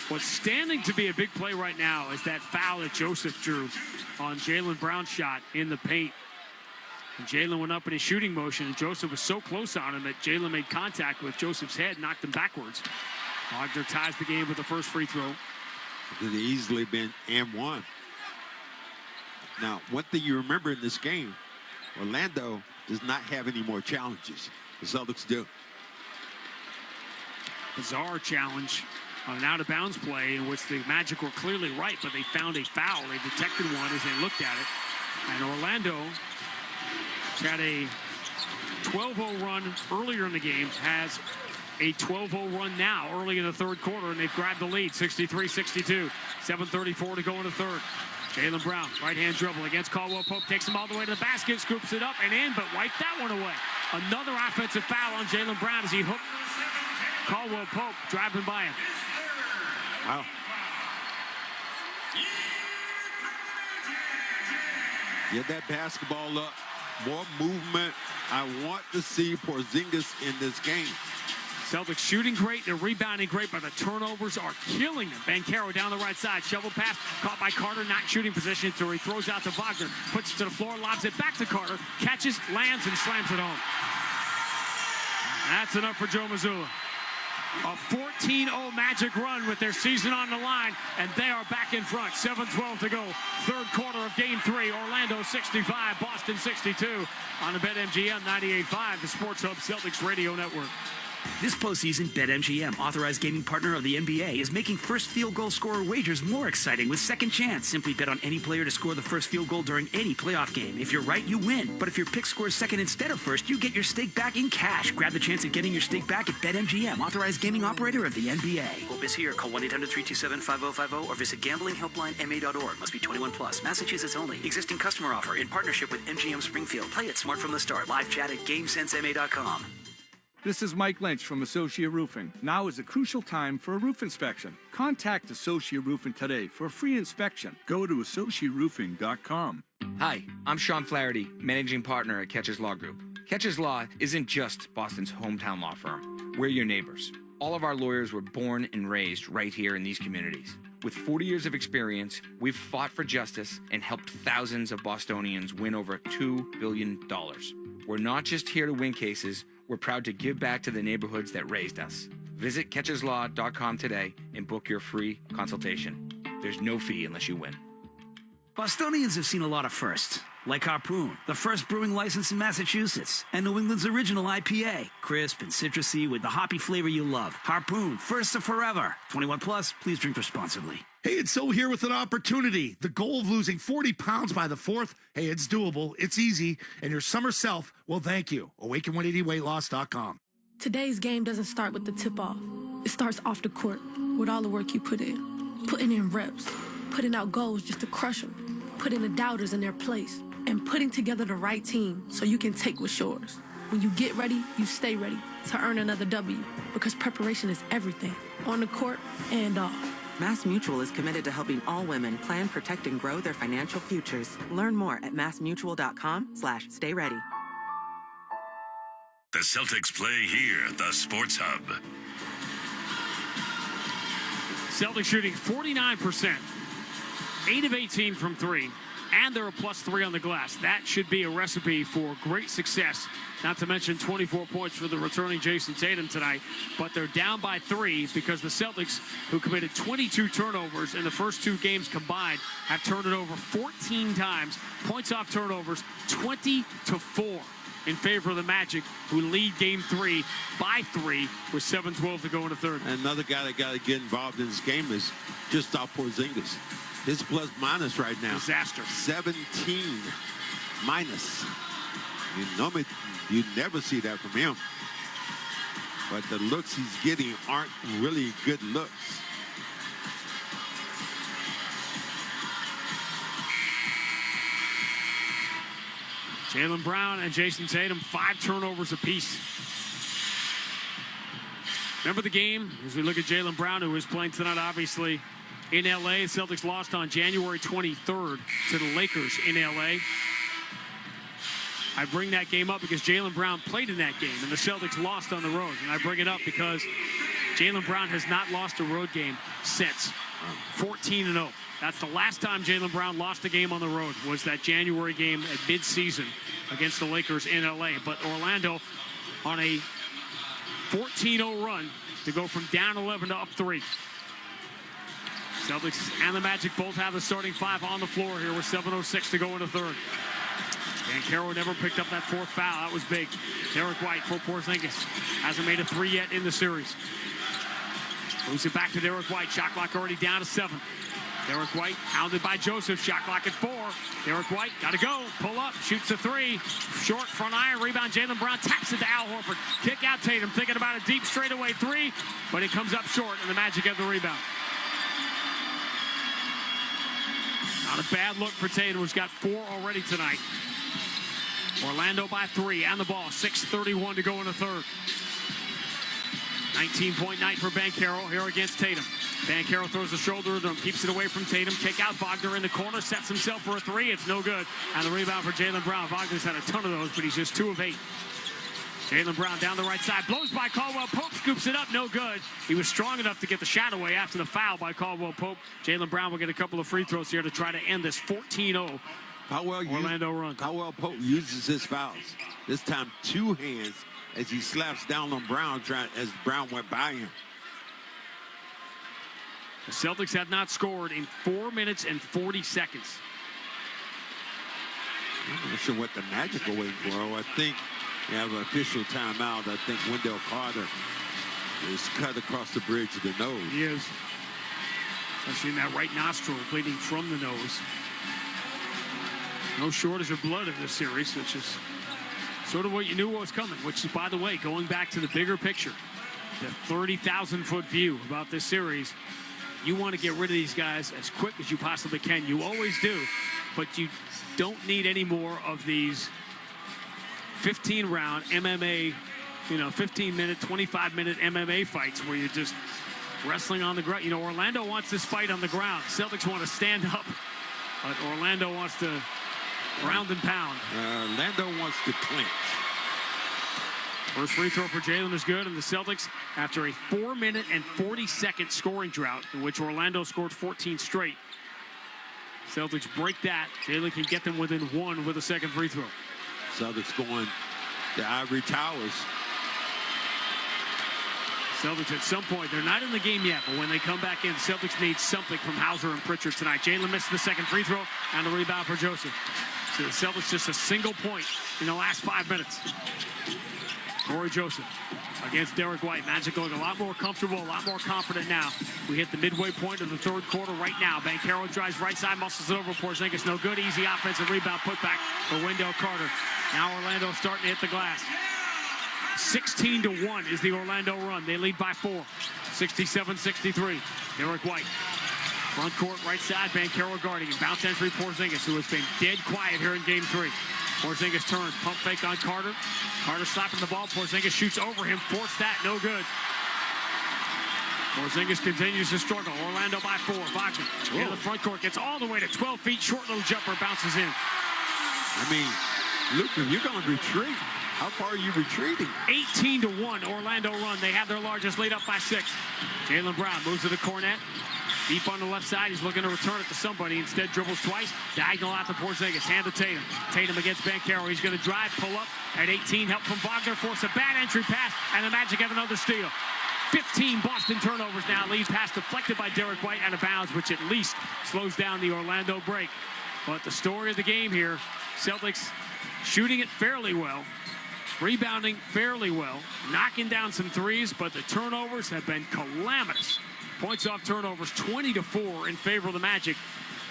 What's standing to be a big play right now is that foul that Joseph drew on Jaylen Brown's shot in the paint. And Jaylen went up in his shooting motion, and Joseph was so close on him that Jaylen made contact with Joseph's head, knocked him backwards. Wagner ties the game with the first free throw.
It could have easily been and one. Now, one thing you remember in this game, Orlando does not have any more challenges. The Celtics do.
Bizarre challenge on an out-of-bounds play in which the Magic were clearly right, but they found a foul. They detected one as they looked at it. And Orlando had a 12-0 run earlier in the game, has a 12-0 run now early in the third quarter, and they've grabbed the lead, 63-62. 7:34 to go in the third. Jaylen Brown, right-hand dribble against Caldwell Pope, takes him all the way to the basket, scoops it up and in, but wiped that one away. Another offensive foul on Jaylen Brown as he hooked Caldwell Pope, driving by him.
Wow. Get that basketball up. More movement. I want to see Porzingis in this game.
Celtics shooting great, they're rebounding great, but the turnovers are killing them. Banchero down the right side, shovel pass, caught by Carter, not shooting position, so he throws out to Wagner, puts it to the floor, lobs it back to Carter, catches, lands, and slams it home. That's enough for Joe Mazzulla. A 14-0 Magic run with their season on the line, and they are back in front. 7:12 to go. Third quarter of Game 3. Orlando 65, Boston 62 on the BetMGM 98.5, the Sports Hub Celtics Radio Network.
This postseason, BetMGM, authorized gaming partner of the NBA, is making first field goal scorer wagers more exciting with Second Chance. Simply bet on any player to score the first field goal during any playoff game. If you're right, you win. But if your pick scores second instead of first, you get your stake back in cash. Grab the chance of getting your stake back at BetMGM, authorized gaming operator of the NBA. Hope is here. Call 1-800-327-5050 or visit gamblinghelplinema.org. Must be 21 plus. Massachusetts only. Existing customer offer in partnership with MGM Springfield. Play it smart from the start. Live chat at GameSenseMA.com.
This is Mike Lynch from Associate Roofing. Now is a crucial time for a roof inspection. Contact Associate Roofing today for a free inspection. Go to AssociateRoofing.com.
Hi, I'm Sean Flaherty, managing partner at Catches Law Group. Catches Law isn't just Boston's hometown law firm. We're your neighbors. All of our lawyers were born and raised right here in these communities. With 40 years of experience, we've fought for justice and helped thousands of Bostonians win over $2 billion. We're not just here to win cases. We're proud to give back to the neighborhoods that raised us. Visit catcheslaw.com today and book your free consultation. There's no fee unless you win.
Bostonians have seen a lot of firsts, like Harpoon, the first brewing license in Massachusetts, and New England's original IPA, crisp and citrusy with the hoppy flavor you love. Harpoon, first to forever. 21 plus, please drink responsibly.
Hey, it's So here with an opportunity. The goal of losing 40 pounds by the 4th, hey, it's doable, it's easy, and your summer self will thank you. Awaken180weightloss.com.
Today's game doesn't start with the tip-off. It starts off the court with all the work you put in. Putting in reps, putting out goals just to crush them, putting the doubters in their place, and putting together the right team so you can take what's yours. When you get ready, you stay ready to earn another W, because preparation is everything, on the court and off.
MassMutual is committed to helping all women plan, protect, and grow their financial futures. Learn more at massmutual.com/stay ready.
The Celtics play here, the Sports Hub.
Celtics shooting 49%, 8 of 18 from 3, and they're a +3 on the glass. That should be a recipe for great success. Not to mention 24 points for the returning Jason Tatum tonight. But they're down by 3 because the Celtics, who committed 22 turnovers in the first 2 games combined, have turned it over 14 times. Points off turnovers, 20-4 in favor of the Magic, who lead Game 3 by 3 with 7:12 to go in the third.
Another guy that got to get involved in this game is just Porzingis. His plus-minus right now.
Disaster.
17 minus. You never see that from him. But the looks he's getting aren't really good looks.
Jaylen Brown and Jason Tatum, 5 turnovers apiece. Remember the game? As we look at Jaylen Brown, who is playing tonight, obviously, in L.A. Celtics lost on January 23rd to the Lakers in L.A. I bring that game up because Jaylen Brown played in that game, and the Celtics lost on the road. And I bring it up because Jaylen Brown has not lost a road game since. 14-0. That's the last time Jaylen Brown lost a game on the road, was that January game at midseason against the Lakers in L.A. But Orlando on a 14-0 run to go from down 11 to up 3. Celtics and the Magic both have the starting 5 on the floor here with 7:06 to go in the third. Banchero never picked up that 4th foul. That was big. Derek White for Porzingis. Hasn't made a 3 yet in the series. Moves it back to Derek White. Shot clock already down to 7. Derek White hounded by Joseph. Shot clock at 4. Derek White got to go. Pull up. Shoots a 3. Short front iron. Rebound. Jaylen Brown taps it to Al Horford. Kick out Tatum. Thinking about a deep straightaway 3. But it comes up short, and the Magic have the rebound. Not a bad look for Tatum, who's got 4 already tonight. Orlando by 3 and the ball. 6:31 to go in the third. 19-point night for Banchero here against Tatum. Banchero throws the shoulder to him, keeps it away from Tatum. Kick out Wagner in the corner, sets himself for a 3. It's no good. And the rebound for Jaylen Brown. Wagner's had a ton of those, but he's just 2 of 8. Jaylen Brown down the right side, blows by Caldwell Pope, scoops it up, no good. He was strong enough to get the shot away after the foul by Caldwell Pope. Jaylen Brown will get a couple of free throws here to try to end this 14-0 Orlando run.
Caldwell Pope uses his fouls. This time 2 hands as he slaps down on Brown as Brown went by him.
The Celtics have not scored in 4 minutes and 40 seconds.
I'm not sure what the Magic are waiting for. I think they have an official timeout. I think Wendell Carter is cut across the bridge of the nose.
He is. Especially in that right nostril, bleeding from the nose. No shortage of blood in this series, which is sort of what you knew was coming, which is, by the way, going back to the bigger picture, the 30,000-foot view about this series, you want to get rid of these guys as quick as you possibly can. You always do, but you don't need any more of these 15-round MMA, 15-minute, 25-minute MMA fights where you're just wrestling on the ground. Orlando wants this fight on the ground. Celtics want to stand up, but Orlando wants to ground and pound.
Orlando wants to clinch.
First free throw for Jaylen is good, and the Celtics, after a 4-minute and 40-second scoring drought in which Orlando scored 14 straight, Celtics break that. Jaylen can get them within 1 with a second free throw.
Celtics going to Ivory Towers.
Celtics at some point, they're not in the game yet, but when they come back in, Celtics need something from Hauser and Pritchard tonight. Jaylen missed the second free throw and the rebound for Joseph. So the Celtics just a single point in the last 5 minutes. Corey Joseph against Derek White. Magic looking a lot more comfortable, a lot more confident now. We hit the midway point of the third quarter right now. Banchero drives right side, muscles it over. Porzingis no good. Easy offensive rebound putback for Wendell Carter. Now Orlando starting to hit the glass. 16-1 is the Orlando run. They lead by 4. 67-63. Derek White. Front court, right side, Banchero guarding him. Bounce entry, Porzingis, who has been dead quiet here in Game 3. Porzingis turns, pump fake on Carter. Carter slapping the ball. Porzingis shoots over him. Forced that, no good. Porzingis continues to struggle. Orlando by 4. Wagner in the front court, gets all the way to 12 feet. Short little jumper, bounces in.
I mean, look, if you're going to retreat, how far are you retreating?
18-1 Orlando run. They have their largest lead up by 6. Jaylen Brown moves to the Cornet. Deep on the left side, he's looking to return it to somebody. Instead, dribbles twice. Diagonal out to Porzingis. Hand to Tatum. Tatum against Banchero. He's going to drive, pull up at 18. Help from Wagner. Force a bad entry pass, and the Magic have another steal. 15 Boston turnovers now. Lead pass deflected by Derek White out of bounds, which at least slows down the Orlando break. But the story of the game here, Celtics shooting it fairly well, rebounding fairly well, knocking down some threes, but the turnovers have been calamitous. Points off turnovers, 20-4 in favor of the Magic.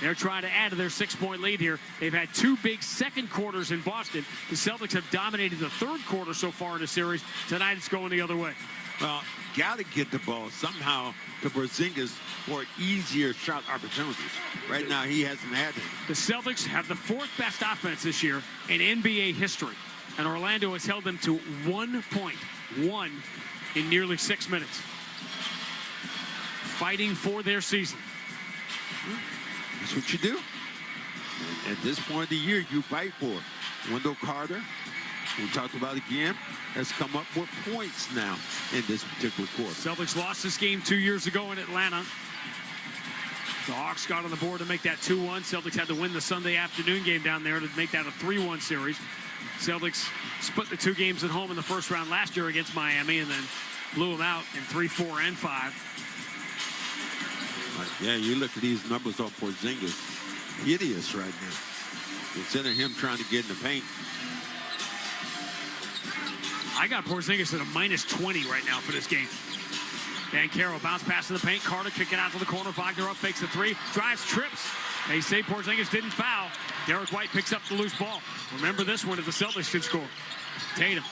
They're trying to add to their 6-point lead here. They've had 2 big second quarters in Boston. The Celtics have dominated the third quarter so far in the series. Tonight it's going the other way.
Well, got to get the ball somehow to Porzingis for easier shot opportunities. Right now, he hasn't had it.
The Celtics have the 4th best offense this year in NBA history, and Orlando has held them to 1 point, 1 in nearly 6 minutes. Fighting for their season.
That's what you do. And at this point of the year, you fight for it. Wendell Carter, we talked about again, has come up with points now in this particular quarter.
Celtics lost this game 2 years ago in Atlanta. The Hawks got on the board to make that 2-1. Celtics had to win the Sunday afternoon game down there to make that a 3-1 series. Celtics split the 2 games at home in the first round last year against Miami and then blew them out in 3, 4, and 5.
Yeah, you look at these numbers on Porzingis, hideous right now. Consider him trying to get in the paint.
I got Porzingis at a -20 right now for this game. Banchero bounce pass in the paint. Carter kick it out to the corner. Wagner up, fakes the 3, drives, trips. They say Porzingis didn't foul. Derek White picks up the loose ball. Remember this one if the Celtics can score. Tatum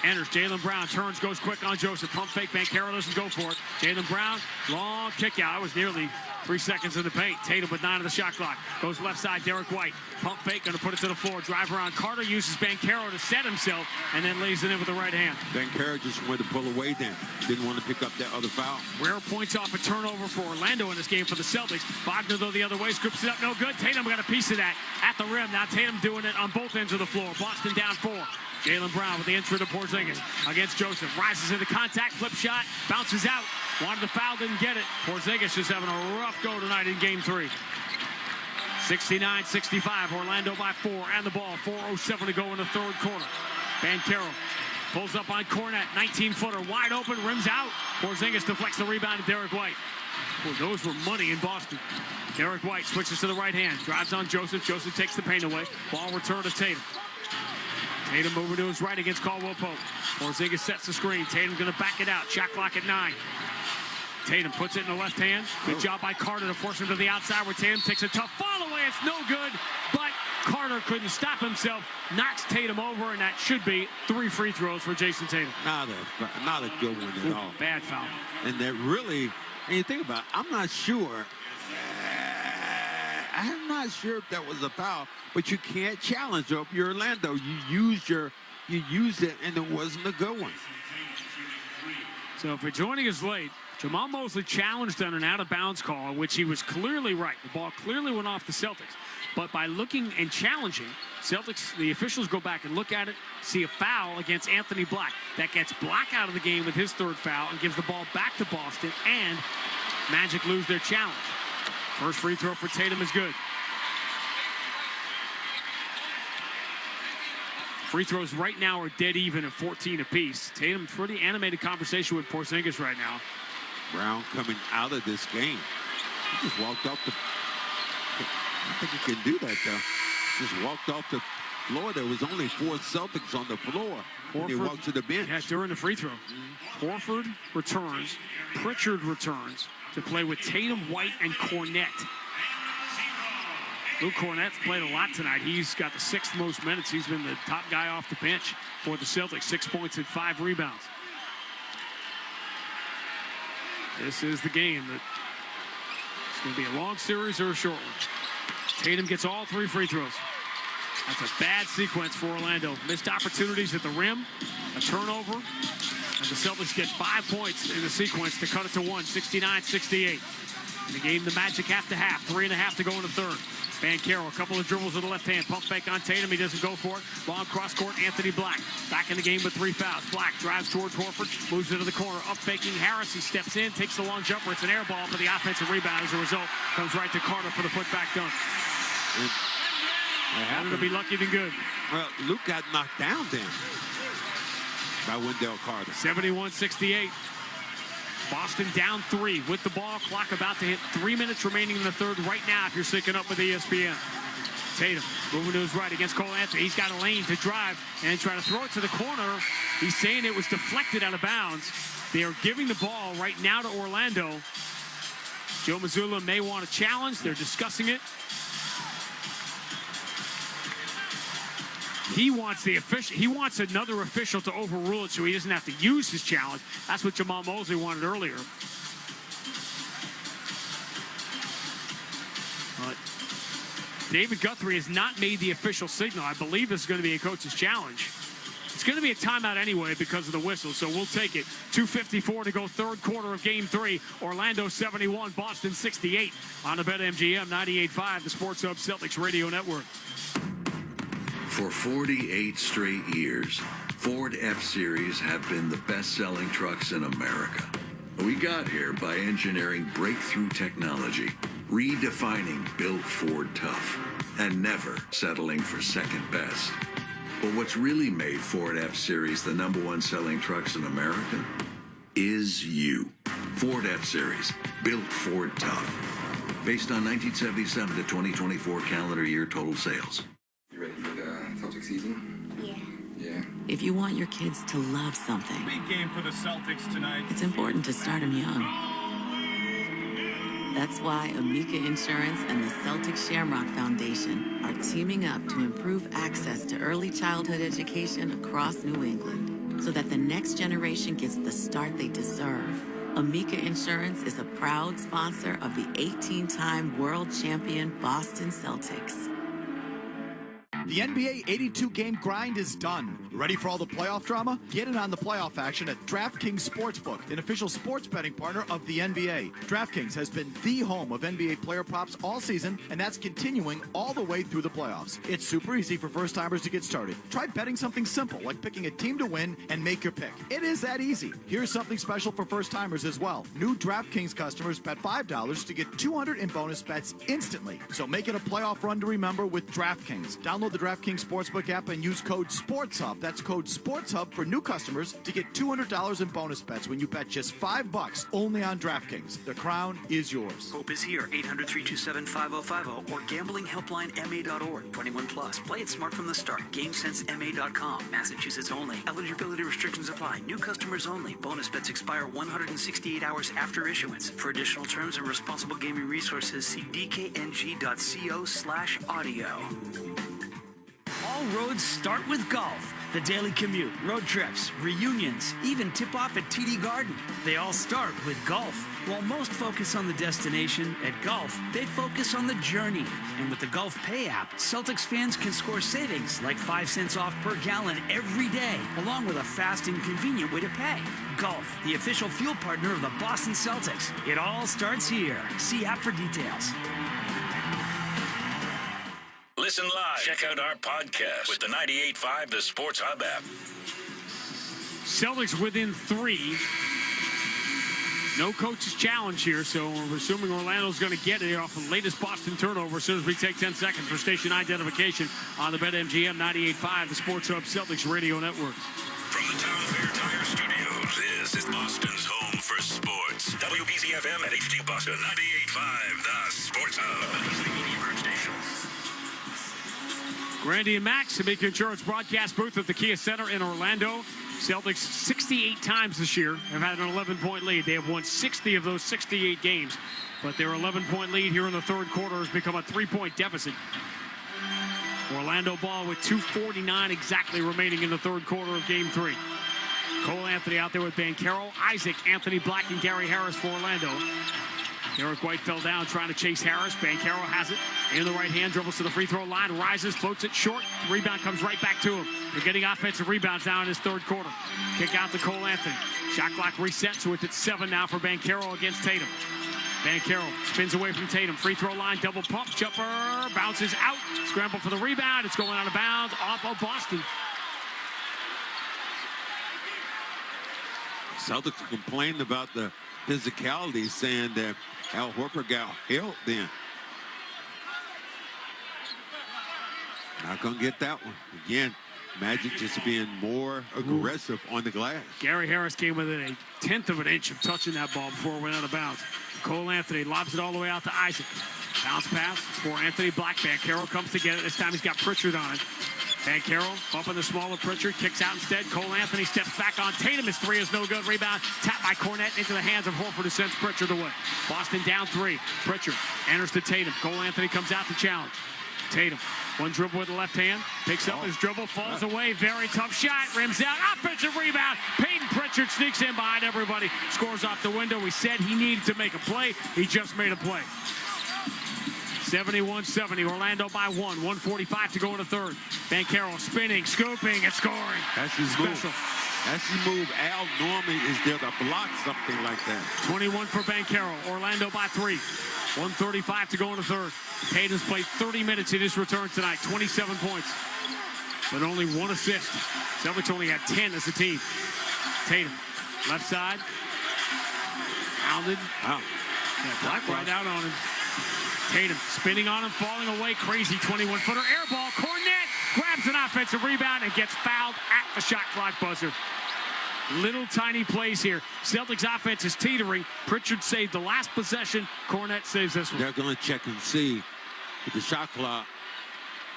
enters. Jaylen Brown turns, goes quick on Joseph. Pump fake. Banchero doesn't go for it. Jaylen Brown, long kick out. It was nearly 3 seconds in the paint. Tatum with 9 on the shot clock. Goes left side. Derek White. Pump fake. Going to put it to the floor. Drive around. Carter uses Banchero to set himself and then lays it in with the right hand.
Banchero just wanted to pull away then. Didn't want to pick up that other foul.
Rare points off a turnover for Orlando in this game for the Celtics. Wagner, though, the other way. Scoops it up. No good. Tatum got a piece of that at the rim. Now Tatum doing it on both ends of the floor. Boston down 4. Jaylen Brown with the entry to Porzingis against Joseph. Rises into contact, flip shot, bounces out. Wanted the foul, didn't get it. Porzingis just having a rough go tonight in game 3. 69-65, Orlando by 4 and the ball. 4:07 to go in the third quarter. Banchero pulls up on Cornette, 19-footer, wide open, rims out. Porzingis deflects the rebound to Derek White. Boy, those were money in Boston. Derek White switches to the right hand, drives on Joseph. Joseph takes the paint away. Ball returned to Tatum. Tatum moving to his right against Caldwell Pope. Porzingis sets the screen. Tatum going to back it out. Shot clock at 9. Tatum puts it in the left hand. Good job by Carter to force him to the outside where Tatum takes a tough fall away. It's no good, but Carter couldn't stop himself. Knocks Tatum over, and that should be 3 free throws for Jason Tatum.
Not a good one at all.
Bad foul.
And that really, and you think about it, I'm not sure if that was a foul, but you can't challenge up your Orlando. You used it, and it wasn't a good one.
So if you're joining us late, Jamal Mosley challenged on an out-of-bounds call, which he was clearly right. The ball clearly went off the Celtics. But by looking and challenging, Celtics, the officials go back and look at it, see a foul against Anthony Black. That gets Black out of the game with his 3rd foul and gives the ball back to Boston, and Magic lose their challenge. First free throw for Tatum is good. Free throws right now are dead even at 14 apiece. Tatum, pretty animated conversation with Porzingis right now.
Brown coming out of this game. He just walked off the... I think he can do that, though. Just walked off the floor. There was only 4 Celtics on the floor when he walked to the bench.
Yeah, during the free throw. Horford returns. Pritchard returns to play with Tatum, White, and Cornette. Luke Cornette's played a lot tonight. He's got the 6th most minutes. He's been the top guy off the bench for the Celtics. 6 points and 5 rebounds. This is the game that it's going to be a long series or a short one. Tatum gets all 3 free throws. That's a bad sequence for Orlando. Missed opportunities at the rim, a turnover, and the Celtics get 5 points in the sequence to cut it to 1, 69-68. In the game, the Magic have to half, 3.5 to go in the third. Banchero, a couple of dribbles with the left hand. Pump fake on Tatum. He doesn't go for it. Long cross court, Anthony Black. Back in the game with 3 fouls. Black drives towards Horford. Moves into the corner. Up faking Harris. He steps in, takes the long jumper. It's an air ball for the offensive rebound. As a result, comes right to Carter for the putback dunk. Better to be lucky than good.
Well, Luke got knocked down then by Wendell Carter.
71-68. Boston down 3 with the ball. Clock about to hit 3 minutes remaining in the third right now if you're syncing up with ESPN. Tatum moving to his right against Cole Anthony. He's got a lane to drive and try to throw it to the corner. He's saying it was deflected out of bounds. They are giving the ball right now to Orlando. Joe Mazzulla may want to challenge. They're discussing it. He wants another official to overrule it so he doesn't have to use his challenge. That's what Jamal Mosley wanted earlier. But David Guthrie has not made the official signal. I believe this is going to be a coach's challenge. It's going to be a timeout anyway because of the whistle, so we'll take it. 2:54 to go, third quarter of Game 3. Orlando 71, Boston 68 on the BetMGM 98.5, the Sports Hub Celtics Radio Network.
For 48 straight years, Ford F-Series have been the best-selling trucks in America. We got here by engineering breakthrough technology, redefining Built Ford Tough, and never settling for second best. But what's really made Ford F-Series the #1 selling trucks in America is you. Ford F-Series, Built Ford Tough. Based on 1977 to 2024 calendar year total sales.
You ready for the Celtics season? Yeah.
If you want your kids to love something,
Big game for the Celtics tonight.
it's important to start them young. That's why Amica Insurance and the Celtics Shamrock Foundation are teaming up to improve access to early childhood education across New England so that the next generation gets the start they deserve. Amica Insurance is a proud sponsor of the 18-time world champion Boston Celtics.
The NBA 82-game grind is done. Ready for all the playoff drama? Get in on the playoff action at DraftKings Sportsbook, an official sports betting partner of the NBA. DraftKings has been the home of NBA player props all season, and that's continuing all the way through the playoffs. It's super easy for first-timers to get started. Try betting something simple, like picking a team to win and make your pick. It is that easy. Here's something special for first-timers as well. New DraftKings customers bet $5 to get $200 in bonus bets instantly. So make it a playoff run to remember with DraftKings. Download the DraftKings Sportsbook app and use code SPORTSHUB. That's code SPORTSHUB for new customers to get $200 in bonus bets when you bet just $5 only on DraftKings. The crown is yours.
Hope is here. 800-327-5050 or gamblinghelplinema.org. 21 plus. Play it smart from the start. GameSenseMA.com. Massachusetts only. Eligibility restrictions apply. New customers only. Bonus bets expire 168 hours after issuance. For additional terms and responsible gaming resources, see dkng.co/audio. All roads start with golf. The daily commute, road trips, reunions, even tip-off at TD Garden. They all start with golf. While most focus on the destination, at Golf, they focus on the journey. And with the Golf Pay app, Celtics fans can score savings like 5 cents off per gallon every day, along with a fast and convenient way to pay. Golf, the official fuel partner of the Boston Celtics. It all starts here. See app for details.
Listen live. Check out our podcast with the 98.5 The Sports Hub app.
Celtics within 3. No coach's challenge here, so we're assuming Orlando's going to get it off the latest Boston turnover as soon as we take 10 seconds for station identification on the BetMGM 98.5 The Sports Hub Celtics Radio Network.
From the Town Fair Tire Studios, this is Boston's home for sports. WBZ-FM at HD Boston 98.5 The Sports Hub.
Grandy and Max, Amica Insurance broadcast booth at the Kia Center in Orlando. Celtics 68 times this year have had an 11-point lead. They have won 60 of those 68 games, but their 11-point lead here in the third quarter has become a 3-point deficit. Orlando ball with 2:49 exactly remaining in the third quarter of Game 3. Cole Anthony out there with Banchero, Isaac, Anthony Black, and Gary Harris for Orlando. Eric White fell down trying to chase Harris. Banchero has it in the right hand, dribbles to the free throw line, rises, floats it short. The rebound comes right back to him. They're getting offensive rebounds now in his third quarter. Kick out to Cole Anthony. Shot clock resets, so it's at 7 now for Banchero against Tatum. Banchero spins away from Tatum. Free throw line, double pump, jumper, bounces out. Scramble for the rebound. It's going out of bounds off of Boston.
Celtics complained about the physicality, saying that Al Horford got held then. Not going to get that one. Again, Magic just being more aggressive on the glass.
Gary Harris came within a 1/10 of an inch of touching that ball before it went out of bounds. Cole Anthony lobs it all the way out to Isaac. Bounce pass for Anthony Black. Banchero comes to get it. This time he's got Pritchard on it. Banchero bumping the smaller Pritchard, kicks out instead. Cole Anthony steps back on Tatum. His three is no good. Rebound tapped by Cornette into the hands of Horford, who sends Pritchard away. Boston down 3. Pritchard enters to Tatum. Cole Anthony comes out to challenge. Tatum, one dribble with the left hand, picks up his dribble, falls away. Very tough shot, rims out. Offensive rebound. Peyton Pritchard sneaks in behind everybody, scores off the window. We said he needed to make a play. He just made a play. 71-70, Orlando by 1. 1:45 to go in the third. Banchero spinning, scooping, and scoring.
That's his move. That's his move. Al normally is there to block something like that.
21 for Banchero. Orlando by 3. 1:35 to go in the third. Tatum's played 30 minutes in his return tonight. 27 points, but only 1 assist. Celtics only had 10 as a team. Tatum, left side. Pounded.
Wow.
Yeah, Black right out on him. Tatum spinning on him, falling away. Crazy 21-footer. Air ball. Cornette grabs an offensive rebound and gets fouled at the shot clock buzzer. Little tiny plays here. Celtics offense is teetering. Pritchard saved the last possession. Cornette saves this one.
They're going to check and see with the shot clock.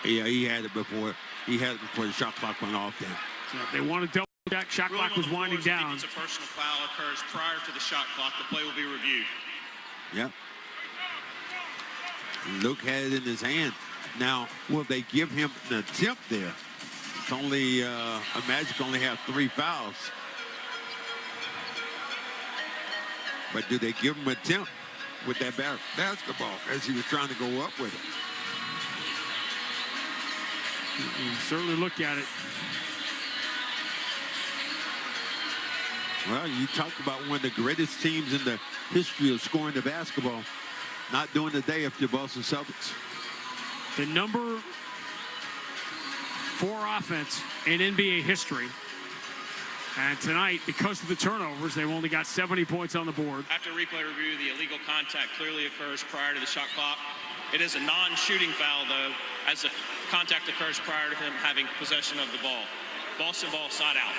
Yeah, he had it before. He had it before the shot clock went off there.
So they want to double that. Shot clock was winding down.
If a personal foul occurs prior to the shot clock, the play will be reviewed.
Yep. Luke had it in his hand. Now, will they give him an attempt there? It's only, Magic only have 3 fouls. But do they give him an attempt with that basketball as he was trying to go up with it?
You certainly look at it.
Well, you talked about one of the greatest teams in the history of scoring the basketball. Not doing the day if you're Boston Celtics.
The number 4 offense in NBA history. And tonight, because of the turnovers, they've only got 70 points on the board.
After replay review, the illegal contact clearly occurs prior to the shot clock. It is a non-shooting foul, though, as the contact occurs prior to him having possession of the ball. Boston ball side out.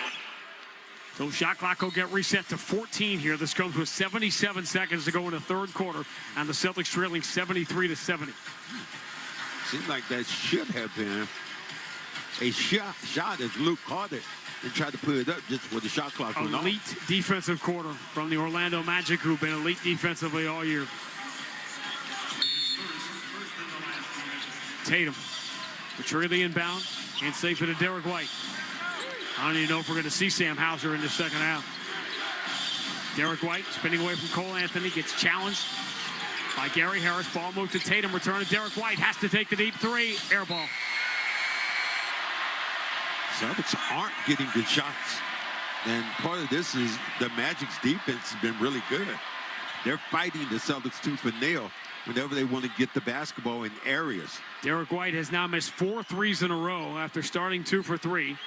So shot clock will get reset to 14 here. This comes with 77 seconds to go in the third quarter, and the Celtics trailing 73-70.
Seems like that should have been a shot as Luke caught it and tried to put it up just before the shot clock went off.
Elite defensive quarter from the Orlando Magic, who've been elite defensively all year. Tatum, Petrelli inbound, and safe it to Derek White. I don't even know if we're going to see Sam Hauser in the second half. Derek White spinning away from Cole Anthony, gets challenged by Gary Harris. Ball moved to Tatum, return to Derek White, has to take the deep three, air ball.
Celtics aren't getting good shots. And part of this is the Magic's defense has been really good. They're fighting the Celtics tooth and nail whenever they want to get the basketball in areas.
Derek White has now missed 4 threes in a row after starting 2 for 3.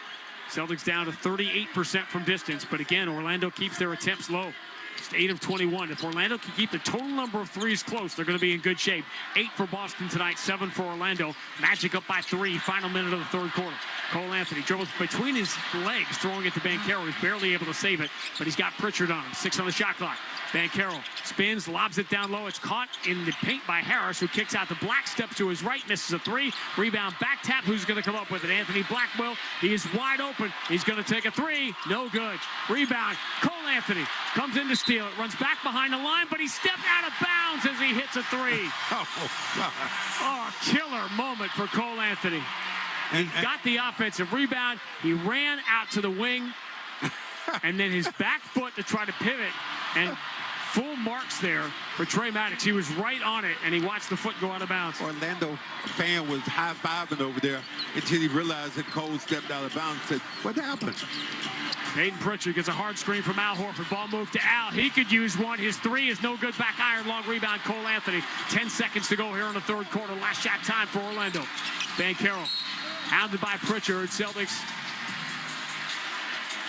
Celtics down to 38% from distance, but again, Orlando keeps their attempts low. Just 8 of 21. If Orlando can keep the total number of threes close, they're going to be in good shape. 8 for Boston tonight, 7 for Orlando. Magic up by 3, final minute of the third quarter. Cole Anthony dribbles between his legs, throwing it to Banchero. He's barely able to save it, but he's got Pritchard on him. 6 on the shot clock. Banchero spins, lobs it down low. It's caught in the paint by Harris, who kicks out the Black, steps to his right, misses a 3. Rebound, back tap. Who's going to come up with it? Anthony Blackwell. He is wide open. He's going to take a 3. No good. Rebound. Cole Anthony comes in to steal it. Runs back behind the line, but he stepped out of bounds as he hits a 3. Oh, killer moment for Cole Anthony. He got the offensive rebound. He ran out to the wing, and then his back foot to try to pivot, and full marks there for Trey Maddox. He was right on it, and he watched the foot go out of bounds.
Orlando fan was high-fiving over there until he realized that Cole stepped out of bounds and said, what happened?
Peyton Pritchard gets a hard screen from Al Horford. Ball moved to Al. He could use one. His 3 is no good. Back iron, long rebound, Cole Anthony. 10 seconds to go here in the third quarter. Last shot time for Orlando. Banchero hounded by Pritchard. Celtics,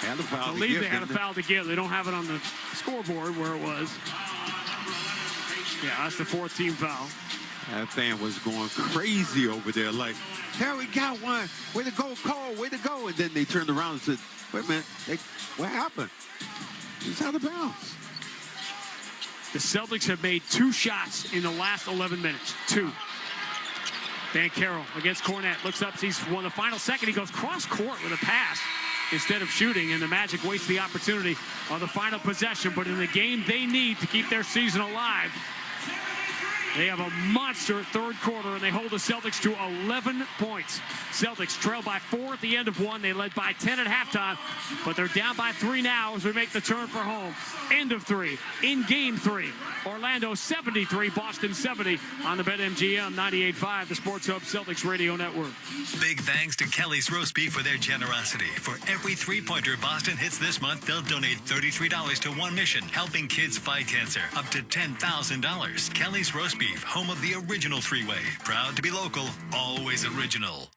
I believe they had a foul to give. They don't have it on the scoreboard where it was. Yeah, that's the 4th team foul.
That fan was going crazy over there like, there we got one. Way to go, Cole. Way to go. And then they turned around and said, wait a minute. What happened? He's out of bounds.
The Celtics have made 2 shots in the last 11 minutes. 2. Banchero against Cornette. Looks up, sees one. The final second, he goes cross court with a pass instead of shooting, and the Magic waste the opportunity on the final possession. But in the game they need to keep their season alive, they have a monster third quarter, and they hold the Celtics to 11 points. Celtics trail by 4 at the end of 1. They led by 10 at halftime, but they're down by 3 now as we make the turn for home. End of 3 in game 3. Orlando 73, Boston 70 on the BetMGM 98.5, the Sports Hub Celtics Radio Network.
Big thanks to Kelly's Roast Beef for their generosity. For every 3-pointer Boston hits this month, they'll donate $33 to one mission, helping kids fight cancer. Up to $10,000. Kelly's Roast Beef, home of the original 3-way. Proud to be local, always original.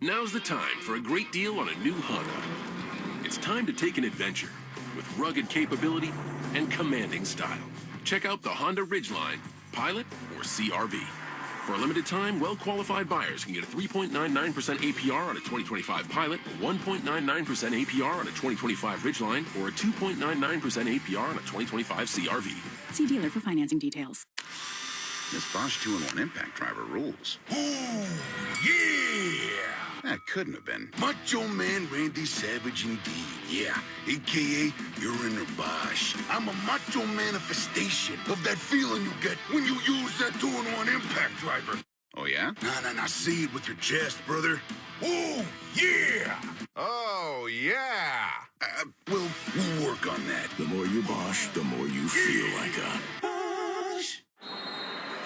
Now's the time for a great deal on a new Honda. It's time to take an adventure with rugged capability and commanding style. Check out the Honda Ridgeline, Pilot, or CR-V. For a limited time, well-qualified buyers can get a 3.99% APR on a 2025 Pilot, 1.99% APR on a 2025 Ridgeline, or a 2.99% APR on a 2025 CR-V.
See dealer for financing details.
This Bosch 2-in-1 impact driver rules.
Ooh, yeah!
That couldn't have been.
Macho Man Randy Savage indeed, yeah. A.K.A. You're in a Bosch. I'm a macho manifestation of that feeling you get when you use that 2-in-1 impact driver.
Oh, yeah?
Nah, say it with your chest, brother. Ooh, yeah!
Oh, yeah!
We'll work on that.
The more you Bosch, the more you feel like a...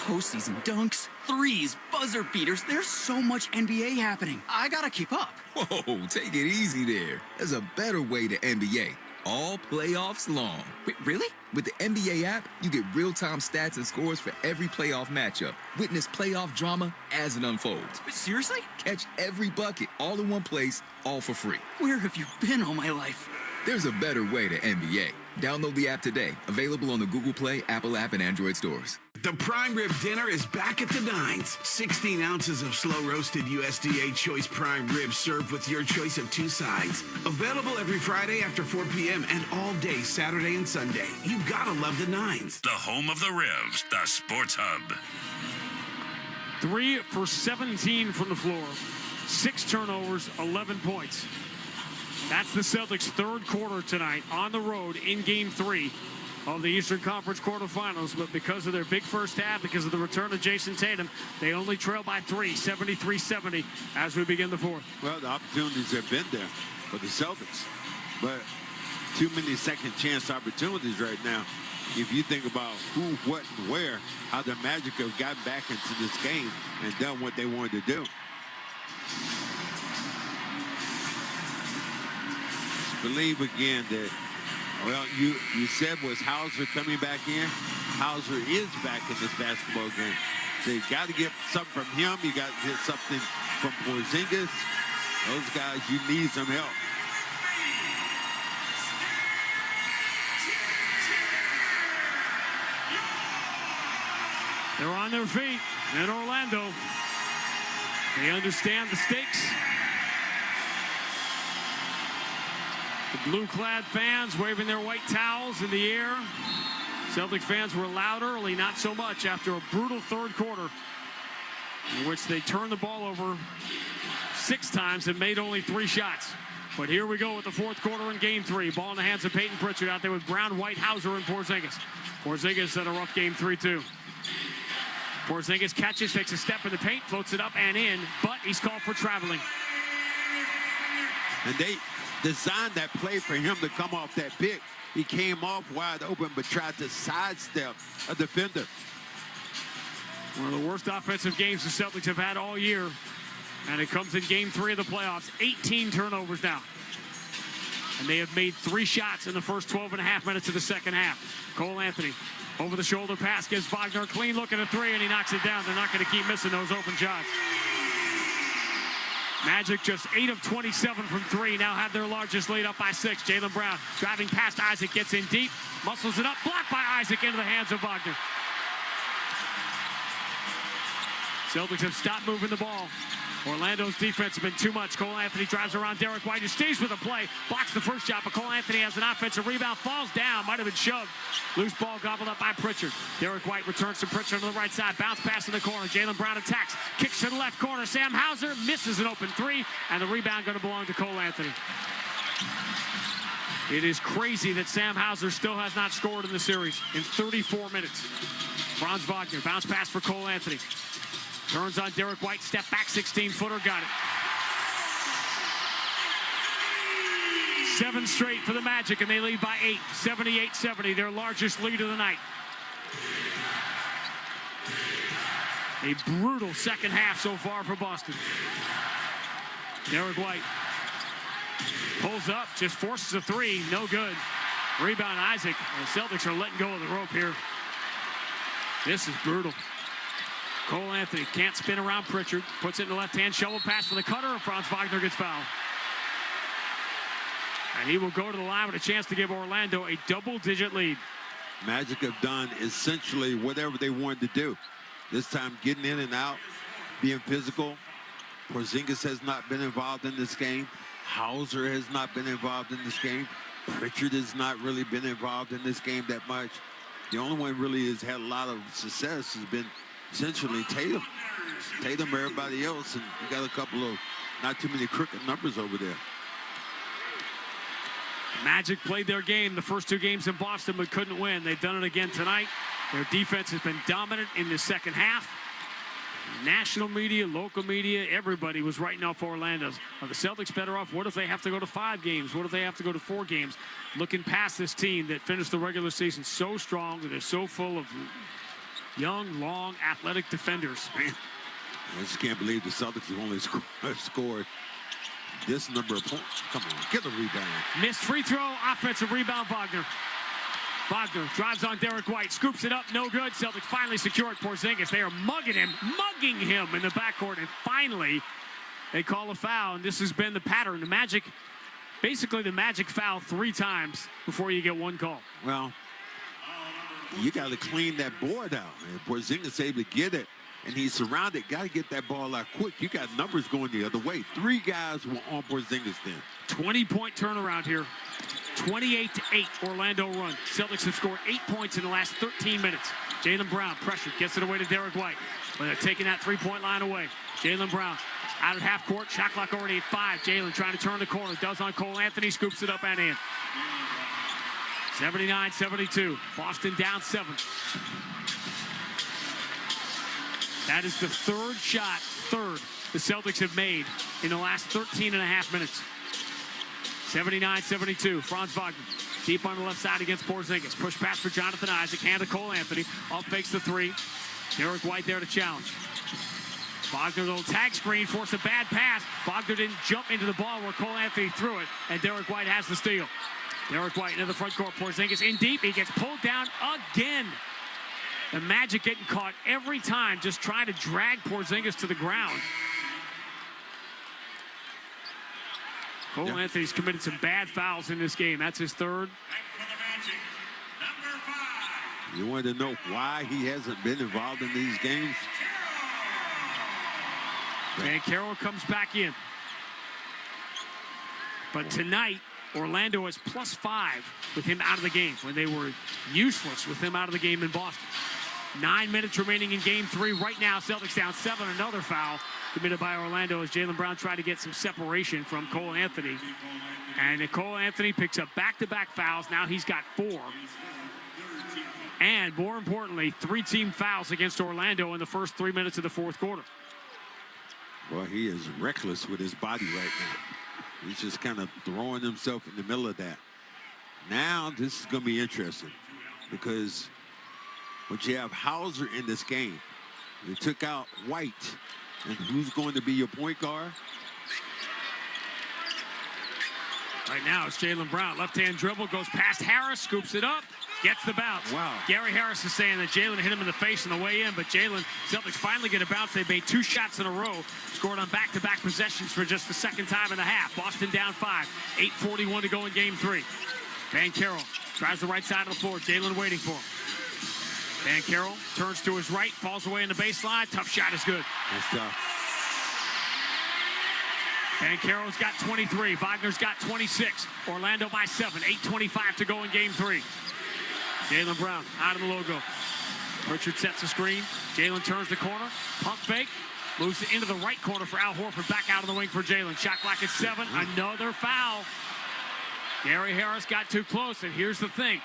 Postseason dunks, threes, buzzer beaters. There's so much NBA happening. I gotta keep up.
Whoa, take it easy there. There's a better way to NBA. All playoffs long.
Wait, really?
With the NBA app, you get real-time stats and scores for every playoff matchup. Witness playoff drama as it unfolds.
Seriously?
Catch every bucket all in one place, all for free.
Where have you been all my life?
There's a better way to NBA. Download the app today. Available on the Google Play, Apple app, and Android stores.
The prime rib dinner is back at the Nines. 16 ounces of slow-roasted USDA choice prime ribs served with your choice of 2 sides. Available every Friday after 4 p.m. and all day Saturday and Sunday. You gotta love the Nines.
The home of the ribs, the Sports Hub.
3 for 17 from the floor. 6 turnovers, 11 points. That's the Celtics' third quarter tonight on the road in Game 3 of the Eastern Conference quarterfinals. But because of their big first half, because of the return of Jason Tatum, they only trail by 3, 73-70 as we begin the fourth.
Well, the opportunities have been there for the Celtics, but too many second chance opportunities right now. If you think about who, what, and where, how the Magic have gotten back into this game and done what they wanted to do. Believe again that, well, you said was Hauser coming back in. Hauser is back in this basketball game. So you got to get something from him. You got to get something from Porzingis. Those guys, you need some help.
They're on their feet in Orlando. They understand the stakes. The blue-clad fans waving their white towels in the air. Celtic fans were loud early, not so much after a brutal third quarter in which they turned the ball over 6 times and made only 3 shots. But here we go with the fourth quarter in Game 3. Ball in the hands of Peyton Pritchard out there with Brown, White, Hauser, and Porzingis. Porzingis had a rough Game 3, too. Porzingis catches, takes a step in the paint, floats it up and in, but he's called for traveling.
And they designed that play for him to come off that pick. He came off wide open but tried to sidestep a defender.
One of the worst offensive games the Celtics have had all year. And it comes in Game 3 of the playoffs. 18 turnovers now. And they have made 3 shots in the first 12.5 minutes of the second half. Cole Anthony, over the shoulder pass, gives Wagner a clean look at a 3, and he knocks it down. They're not going to keep missing those open shots. Magic just 8 of 27 from 3, now have their largest lead up by 6. Jaylen Brown driving past Isaac, gets in deep, muscles it up, blocked by Isaac into the hands of Wagner. Celtics have stopped moving the ball. Orlando's defense has been too much. Cole Anthony drives around Derek White, who stays with the play, blocks the first shot, but Cole Anthony has an offensive rebound, falls down, might have been shoved. Loose ball gobbled up by Pritchard. Derek White returns to Pritchard to the right side, bounce pass in the corner. Jaylen Brown attacks, kicks to the left corner. Sam Hauser misses an open 3, and the rebound going to belong to Cole Anthony. It is crazy that Sam Hauser still has not scored in the series in 34 minutes. Franz Wagner, bounce pass for Cole Anthony. Turns on Derek White, step back, 16-footer, got it. 7 straight for the Magic, and they lead by 8, 78-70, their largest lead of the night. A brutal second half so far for Boston. Derek White pulls up, just forces a 3, no good. Rebound Isaac. The Celtics are letting go of the rope here. This is brutal. Cole Anthony can't spin around Pritchard. Puts it in the left hand. Shovel pass for the cutter. And Franz Wagner gets fouled. And he will go to the line with a chance to give Orlando a double-digit lead.
Magic have done essentially whatever they wanted to do. This time getting in and out, being physical. Porzingis has not been involved in this game. Hauser has not been involved in this game. Pritchard has not really been involved in this game that much. The only one really has had a lot of success has been essentially Tatum. Tatum, everybody else, and you got a couple of not too many crooked numbers over there.
Magic played their game the first 2 games in Boston but couldn't win. They've done it again tonight. Their defense has been dominant in the second half. National media, local media, everybody was writing off Orlando. Are the Celtics better off? What if they have to go to 5 games? What if they have to go to 4 games? Looking past this team that finished the regular season so strong, that is so full of Young, long, athletic defenders.
Man, I just can't believe the Celtics have only scored this number of points. Come on, get the rebound.
Missed free throw, offensive rebound, Wagner. Wagner drives on Derek White, scoops it up, no good. Celtics finally secured Porzingis. They are mugging him in the backcourt, and finally they call a foul, and this has been the pattern. The Magic foul 3 times before you get one call.
Well, you got to clean that board out, man. Porzingis able to get it, and he's surrounded. Got to get that ball out quick. You got numbers going the other way. 3 guys were on Porzingis then.
20-point turnaround here. 28-8 Orlando run. Celtics have scored 8 points in the last 13 minutes. Jaylen Brown pressured, gets it away to Derek White. But they're taking that 3-point line away. Jaylen Brown out at half court. Shot clock already at 5. Jaylen trying to turn the corner. Does on Cole Anthony. Scoops it up and in. 79-72. Boston down 7. That is the third the Celtics have made in the last 13 and a half minutes. 79-72. Franz Wagner deep on the left side against Porzingis. Push pass for Jonathan Isaac. Hand to Cole Anthony. Up fakes the 3. Derek White there to challenge. Wagner, little tag screen, forced a bad pass. Wagner didn't jump into the ball where Cole Anthony threw it, and Derek White has the steal. Derek White into the front court. Porzingis in deep. He gets pulled down again. The Magic getting caught every time, just trying to drag Porzingis to the ground. Cole Anthony's committed some bad fouls in this game. That's his 3rd.
You want to know why he hasn't been involved in these games?
And Carroll comes back in. But tonight, Orlando is +5 with him out of the game when they were useless with him out of the game in Boston. 9 minutes remaining in game 3. Right now, Celtics down 7. Another foul committed by Orlando as Jaylen Brown tried to get some separation from Cole Anthony. And Cole Anthony picks up back-to-back fouls. Now he's got 4. And more importantly, 3 team fouls against Orlando in the first 3 minutes of the 4th quarter.
Well, he is reckless with his body right now. He's just kind of throwing himself in the middle of that. Now this is going to be interesting because but you have Hauser in this game. You took out White. And who's going to be your point guard?
Right now it's Jaylen Brown. Left-hand dribble, goes past Harris, scoops it up, gets the bounce.
Wow.
Gary Harris is saying that Jaylen hit him in the face on the way in, but Jaylen, Celtics finally get a bounce. They made 2 shots in a row, scored on back-to-back possessions for just the 2nd time in the half. Boston down 5, 8:41 to go in game 3. Van Carroll drives the right side of the floor. Jaylen waiting for him. Van Carroll turns to his right, falls away in the baseline. Tough shot is good.
That's tough.
Van Carroll's got 23. Wagner's got 26. Orlando by 7. 8:25 to go in game 3. Jaylen Brown out of the logo. Pritchard sets the screen. Jaylen turns the corner. Pump fake. Moves it into the right corner for Al Horford. Back out of the wing for Jaylen. Shot clock at 7. Another foul. Gary Harris got too close. And here's the thing.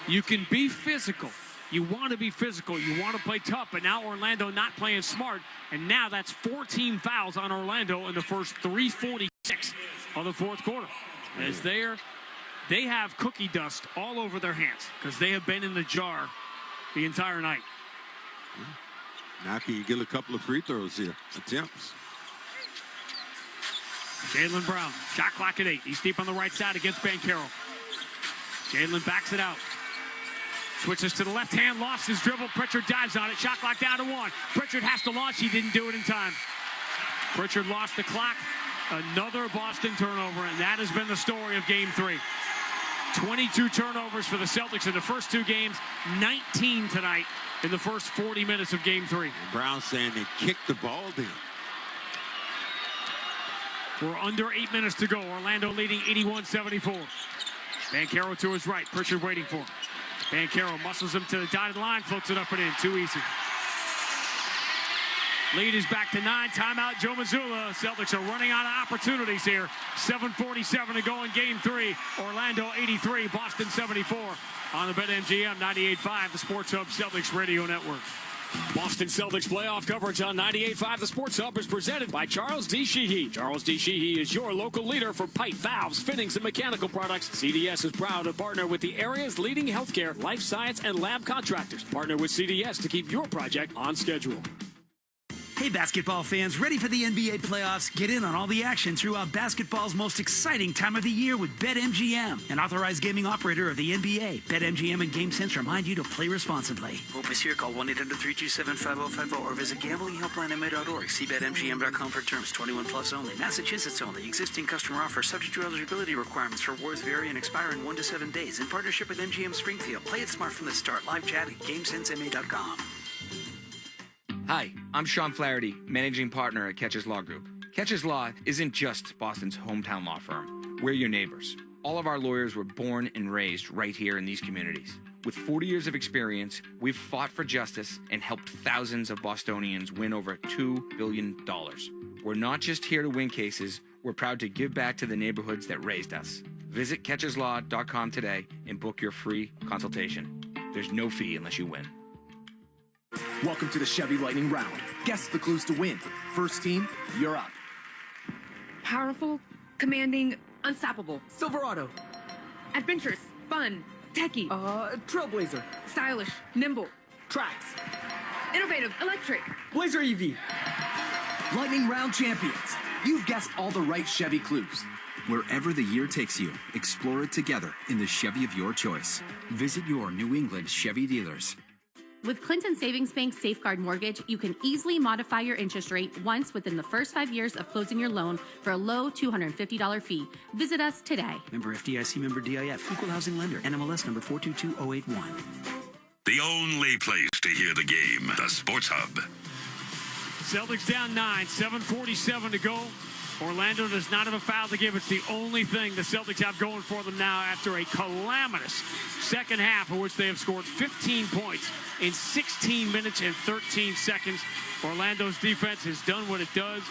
You can be physical. You want to be physical. You want to play tough. But now Orlando not playing smart. And now that's 14 fouls on Orlando in the first 3:46 of the 4th quarter. As they have cookie dust all over their hands because they have been in the jar the entire night.
Now can you get a couple of free throws here? Attempts.
Jaylen Brown, shot clock at 8. He's deep on the right side against Van Carroll. Jaylen backs it out. Switches to the left hand, lost his dribble. Pritchard dives on it. Shot clock down to 1. Pritchard has to launch. He didn't do it in time. Pritchard lost the clock. Another Boston turnover, and that has been the story of game 3. 22 turnovers for the Celtics in the first 2 games. 19 tonight in the first 40 minutes of game 3.
Brown saying they kicked the ball down.
We're under 8 minutes to go. Orlando leading 81-74. Van Carroll to his right. Pritchard waiting for him. Van Carroll muscles him to the dotted line, floats it up and in. Too easy. Lead is back to 9. Timeout, Joe Mazzulla. Celtics are running out of opportunities here. 7:47 to go in game 3. Orlando 83, Boston 74. On the BetMGM 98.5, the Sports Hub Celtics Radio Network. Boston Celtics playoff coverage on 98.5 The Sports Hub is presented by Charles D. Sheehy. Charles D. Sheehy is your local leader for pipe, valves, fittings, and mechanical products. CDS is proud to partner with the area's leading healthcare, life science, and lab contractors. Partner with CDS to keep your project on schedule.
Hey, basketball fans, ready for the NBA playoffs? Get in on all the action throughout basketball's most exciting time of the year with BetMGM, an authorized gaming operator of the NBA. BetMGM and GameSense remind you to play responsibly. Hope is here. Call 1-800-327-5050 or visit gamblinghelplinema.org. See BetMGM.com for terms. 21 plus only. Massachusetts only. Existing customer offer subject to eligibility requirements. Rewards vary and expire in 1 to 7 days. In partnership with MGM Springfield. Play it smart from the start. Live chat at GameSenseMA.com.
Hi, I'm Sean Flaherty, managing partner at Catches Law Group. Catches Law isn't just Boston's hometown law firm. We're your neighbors. All of our lawyers were born and raised right here in these communities. With 40 years of experience, we've fought for justice and helped thousands of Bostonians win over $2 billion. We're not just here to win cases, we're proud to give back to the neighborhoods that raised us. Visit catcheslaw.com today and book your free consultation. There's no fee unless you win.
Welcome to the Chevy Lightning Round. Guess the clues to win. First team, you're up.
Powerful, commanding, unstoppable.
Silverado.
Adventurous, fun, techie.
Trailblazer.
Stylish, nimble.
Tracks.
Innovative, electric.
Blazer EV. Lightning Round champions. You've guessed all the right Chevy clues.
Wherever the year takes you, explore it together in the Chevy of your choice. Visit your New England Chevy dealers.
With Clinton Savings Bank Safeguard Mortgage, you can easily modify your interest rate once within the first 5 years of closing your loan for a low $250 fee. Visit us today.
Member FDIC, member DIF, equal housing lender, NMLS number 422081.
The only place to hear the game, the Sports Hub.
Celtics down 9, 7:47 to go. Orlando does not have a foul to give. It's the only thing the Celtics have going for them now after a calamitous second half in which they have scored 15 points in 16 minutes and 13 seconds. Orlando's defense has done what it does,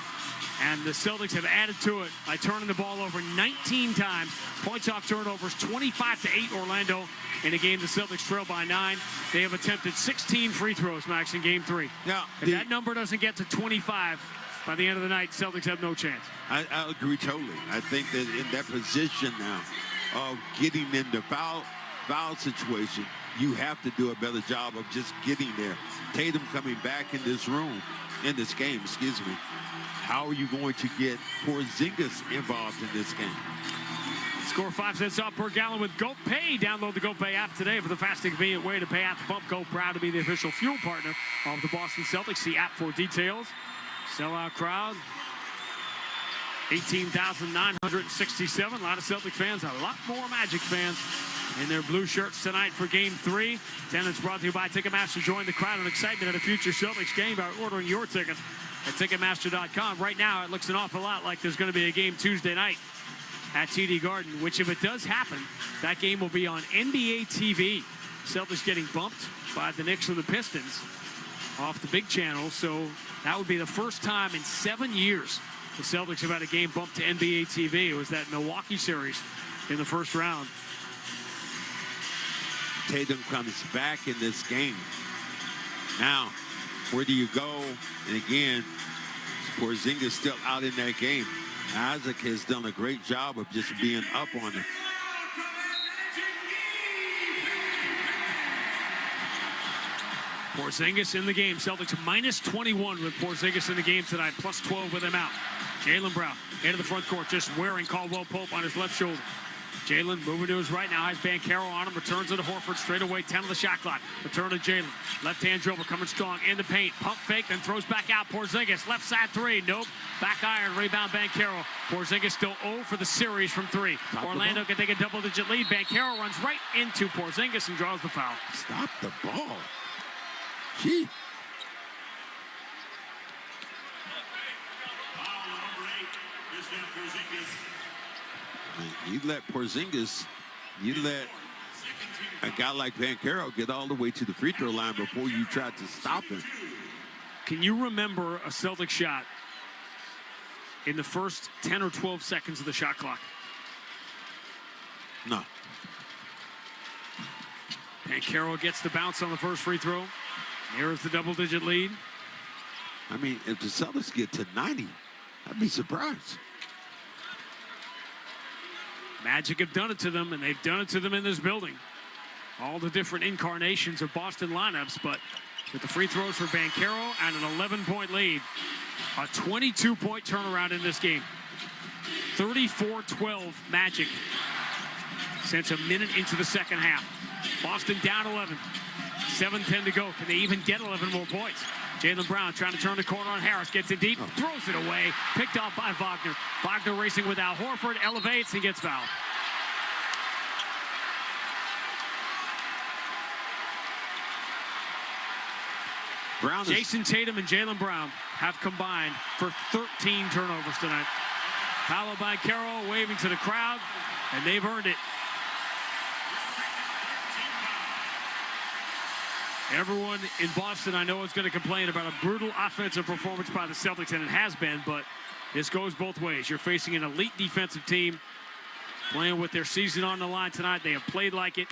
and the Celtics have added to it by turning the ball over 19 times. Points off turnovers, 25-8 Orlando in a game the Celtics trail by 9. They have attempted 16 free throws, Max, in Game 3.
Now,
if that number doesn't get to 25 by the end of the night, Celtics have no chance.
I agree totally. I think that in that position now of getting into foul situation, you have to do a better job of just getting there. Tatum coming back in this game, how are you going to get Porzingis involved in this game?
Score 5 cents off per gallon with GoPay. Download the GoPay app today for the fast and convenient way to pay at the pump. Go, proud to be the official fuel partner of the Boston Celtics. See app for details. Sellout crowd, 18,967. A lot of Celtic fans, a lot more Magic fans in their blue shirts tonight for Game 3. Attendance brought to you by Ticketmaster. Join the crowd and excitement at a future Celtics game by ordering your tickets at Ticketmaster.com. Right now, it looks an awful lot like there's going to be a game Tuesday night at TD Garden, which if it does happen, that game will be on NBA TV. Celtics getting bumped by the Knicks and the Pistons off the big channel, so that would be the first time in 7 years the Celtics have had a game bumped to NBA TV. It was that Milwaukee series in the first round.
Tatum comes back in this game. Now, where do you go? And again, Porzingis still out in that game. Isaac has done a great job of just being up on it.
Porzingis in the game. Celtics minus 21 with Porzingis in the game tonight. Plus 12 with him out. Jaylen Brown into the front court, just wearing Caldwell Pope on his left shoulder. Jaylen moving to his right now. Has Banchero on him. Returns it to Horford straight away. 10 on the shot clock. Return to Jaylen. Left-hand dribble coming strong in the paint. Pump fake, then throws back out. Porzingis. Left side three. Nope. Back iron. Rebound Banchero. Porzingis still 0 for the series from 3. Orlando can take a double-digit lead. Banchero runs right into Porzingis and draws the foul.
Stop the ball. Gee. You let Porzingis, you let a guy like Banchero get all the way to the free throw line before you try to stop him.
Can you remember a Celtic shot in the first 10 or 12 seconds of the shot clock?
No.
Banchero gets the bounce on the first free throw. Here's the double-digit lead.
I mean, if the Celtics get to 90, I'd be surprised.
Magic have done it to them, and they've done it to them in this building. All the different incarnations of Boston lineups, but with the free throws for Banchero and an 11-point lead, a 22-point turnaround in this game. 34-12 Magic since a minute into the second half. Boston down 11. 7:10 to go. Can they even get 11 more points? Jaylen Brown trying to turn the corner on Harris. Gets it deep. Throws it away. Picked off by Wagner. Wagner racing with Al Horford. Elevates and gets fouled. Jason Tatum and Jaylen Brown have combined for 13 turnovers tonight. Paolo Banchero waving to the crowd, and they've earned it. Everyone in Boston, I know, is going to complain about a brutal offensive performance by the Celtics, and it has been, but this goes both ways. You're facing an elite defensive team playing with their season on the line tonight. They have played like it,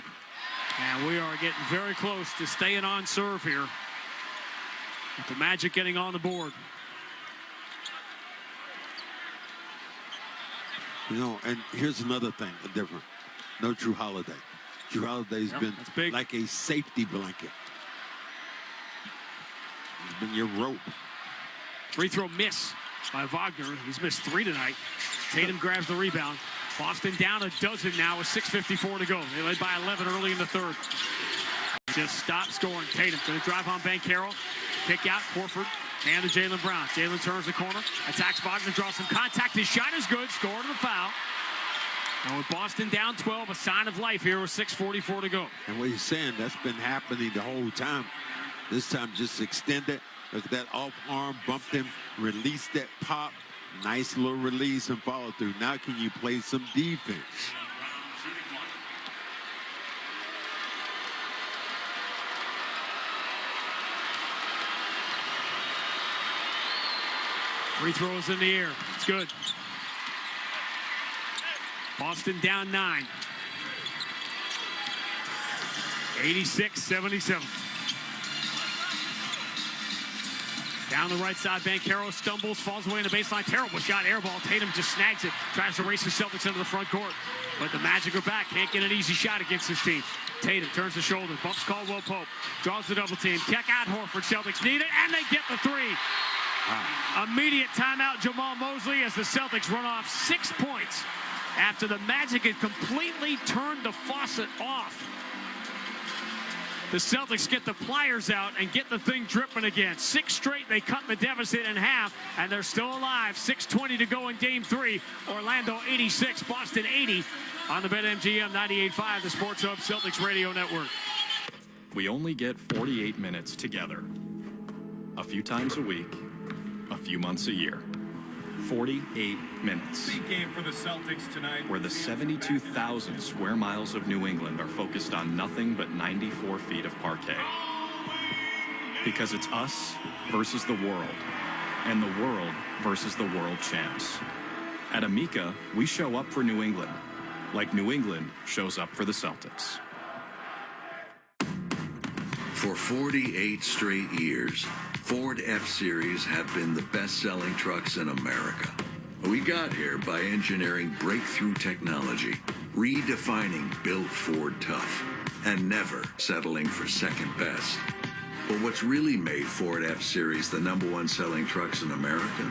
and we are getting very close to staying on serve here with the Magic getting on the board.
You know, and here's another thing, different. No Drew Holiday. Drew Holiday's been like a safety blanket. He's been your rope.
Free throw miss by Wagner. He's missed 3 tonight. Tatum grabs the rebound. Boston down a dozen now with 6:54 to go. They led by 11 early in the third. Just stop scoring. Tatum going to drive on Banchero. Kick out Horford. And to Jaylen Brown. Jaylen turns the corner. Attacks Wagner. Draws some contact. His shot is good. Scored on the foul. And with Boston down 12, a sign of life here with 6:44 to go.
And what he's saying, that's been happening the whole time. This time just extend it. Look at that off arm, bumped him, released that pop. Nice little release and follow through. Now can you play some defense?
Free throws in the air. It's good. Boston down 9. 86-77. Down the right side, Banchero stumbles, falls away in the baseline. Terrible shot, air ball. Tatum just snags it. Tries to race the Celtics into the front court. But the Magic are back. Can't get an easy shot against this team. Tatum turns the shoulder, bumps Caldwell Pope. Draws the double team. Keck out Horford. Celtics need it, and they get the 3. Wow. Immediate timeout, Jamal Mosley, as the Celtics run off 6 points after the Magic had completely turned the faucet off. The Celtics get the pliers out and get the thing dripping again. 6 straight, they cut the deficit in half, and they're still alive. 6:20 to go in Game 3. Orlando 86, Boston 80 on the BetMGM 98.5, the Sports Hub Celtics Radio Network.
We only get 48 minutes together. A few times a week, a few months a year. 48 minutes.
Big game for the Celtics tonight.
Where the 72,000 square miles of New England are focused on nothing but 94 feet of parquet. Because it's us versus the world, and the world versus the world champs. At Amica, we show up for New England, like New England shows up for the Celtics.
For 48 straight years, Ford F-Series have been the best-selling trucks in America. We got here by engineering breakthrough technology, redefining built Ford tough, and never settling for second best. But what's really made Ford F-Series the #1 selling trucks in America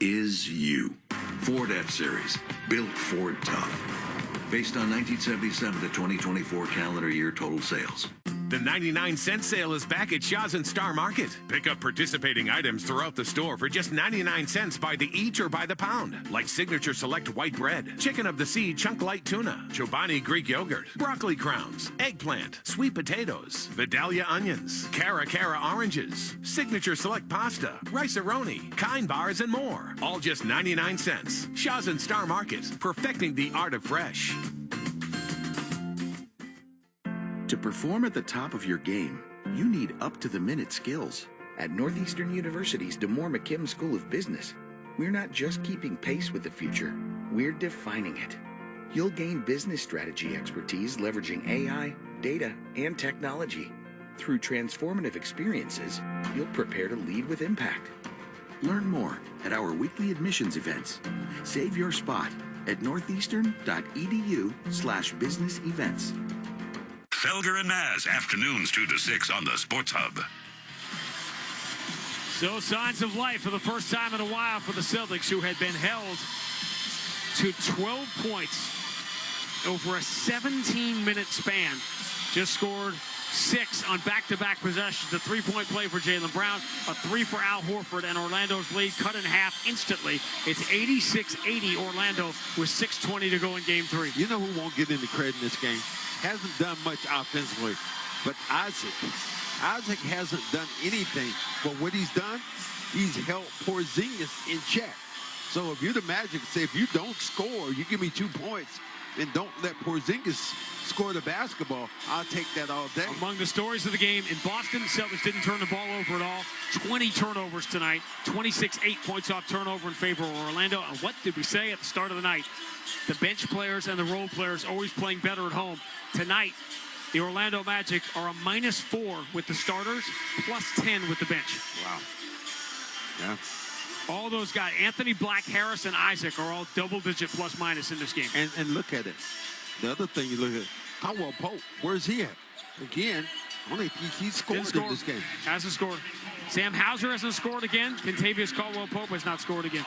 is you. Ford F-Series, built Ford tough. Based on 1977 to 2024 calendar year total sales.
The 99-cent sale is back at Shaw's and Star Market. Pick up participating items throughout the store for just 99 cents by the each or by the pound. Like Signature Select White Bread, Chicken of the Sea Chunk Light Tuna, Chobani Greek Yogurt, Broccoli Crowns, Eggplant, Sweet Potatoes, Vidalia Onions, Cara Cara Oranges, Signature Select Pasta, Rice-A-Roni, Kind Bars, and more. All just 99 cents. Shaw's and Star Market, perfecting the art of fresh.
To perform at the top of your game, you need up-to-the-minute skills. At Northeastern University's DeMoore McKim School of Business, we're not just keeping pace with the future, we're defining it. You'll gain business strategy expertise leveraging AI, data, and technology. Through transformative experiences, you'll prepare to lead with impact. Learn more at our weekly admissions events. Save your spot at northeastern.edu/business events.
Felger and Maz, afternoons 2 to 6 on the Sports Hub.
So signs of life for the first time in a while for the Celtics, who had been held to 12 points over a 17-minute span. Just scored 6 on back-to-back possessions. A 3-point play for Jaylen Brown, a 3 for Al Horford, and Orlando's lead cut in half instantly. It's 86-80 Orlando with 6:20 to go in Game 3.
You know who won't get any credit in this game? Hasn't done much offensively, but Isaac hasn't done anything. But what he's done, he's held Porzingis in check. So if you're the Magic, say if you don't score, you give me 2 points and don't let Porzingis score the basketball, I'll take that all day.
Among the stories of the game, in Boston, the Celtics didn't turn the ball over at all. 20 turnovers tonight, 26 8-points off turnover in favor of Orlando. And what did we say at the start of the night? The bench players and the role players always playing better at home. Tonight, the Orlando Magic are a -4 with the starters, +10 with the bench.
Wow. Yeah.
All those guys, Anthony Black, Harris, and Isaac, are all double-digit plus-minus in this game.
And look at it. The other thing you look at, Caldwell Pope, where's he at? Again, only he scored in this game.
Hasn't scored. Sam Hauser hasn't scored again. Kentavious Caldwell Pope has not scored again.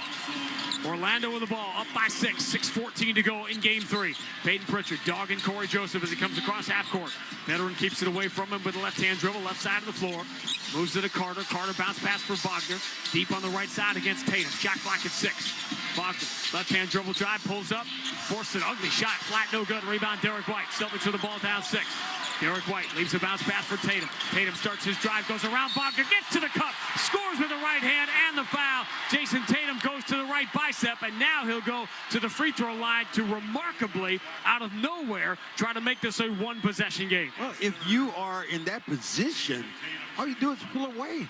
Orlando with the ball, up by 6. 6:14 to go in Game 3. Peyton Pritchard dogging Corey Joseph as he comes across half court. Veteran keeps it away from him with a left-hand dribble, left side of the floor. Moves it to Carter. Carter bounce pass for Wagner. Deep on the right side against Tatum. Shot clock at 6. Wagner, left-hand dribble drive, pulls up. Forced an ugly shot. Flat, no good. Rebound, Derek White. Celtics with the ball down 6. Derek White leaves a bounce pass for Tatum. Tatum starts his drive, goes around Wagner, gets to the cup, scores with the right hand and the foul. Jason Tatum goes to the right bicep, and now he'll go to the free throw line to remarkably, out of nowhere, try to make this a one-possession game.
Well, if you are in that position, all you do is pull away.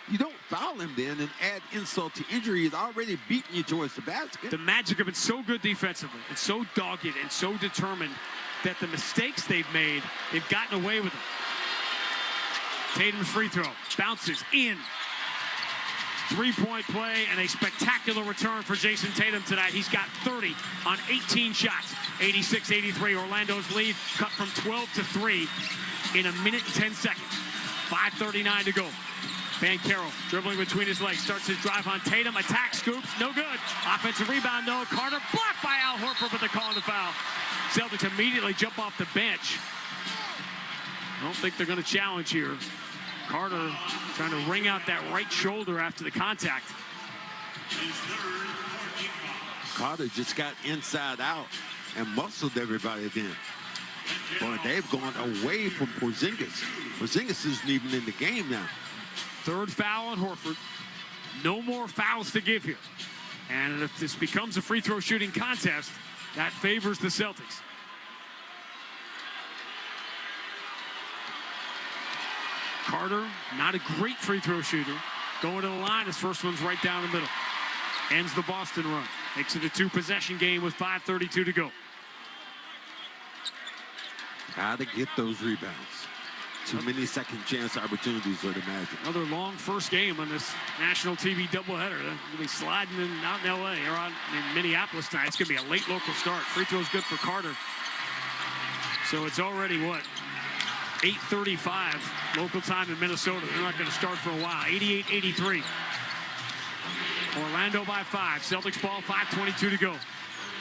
You don't foul him then and add insult to injury. He's already beaten you towards the basket.
The Magic have been so good defensively and so dogged and so determined that the mistakes they've made, they've gotten away with them. Tatum's free throw, bounces in. 3-point play and a spectacular return for Jason Tatum tonight. He's got 30 on 18 shots. 86-83, Orlando's lead cut from 12 to 3 in 1 minute and 10 seconds. 5:39 to go. Banchero dribbling between his legs, starts his drive on Tatum, attack, scoops, no good. Offensive rebound, no. Carter blocked by Al Horford, but they're calling the foul. Celtics immediately jump off the bench. I don't think they're going to challenge here. Carter trying to wring out that right shoulder after the contact.
Carter just got inside out and muscled everybody then. Boy, they've gone away from Porzingis. Porzingis isn't even in the game now.
Third foul on Horford. No more fouls to give here. And if this becomes a free throw shooting contest, that favors the Celtics. Carter, not a great free throw shooter. Going to the line, his first one's right down the middle. Ends the Boston run. Makes it a 2-possession game with 5:32 to go.
Got to get those rebounds. Too many second chance opportunities for the Magic.
Another long first game on this national TV doubleheader. They'll be sliding out in L.A. or out in Minneapolis tonight. It's going to be a late local start. Free throw's good for Carter. So it's already, 8:35 local time in Minnesota. They're not going to start for a while. 88-83. Orlando by 5. Celtics ball, 5:22 to go.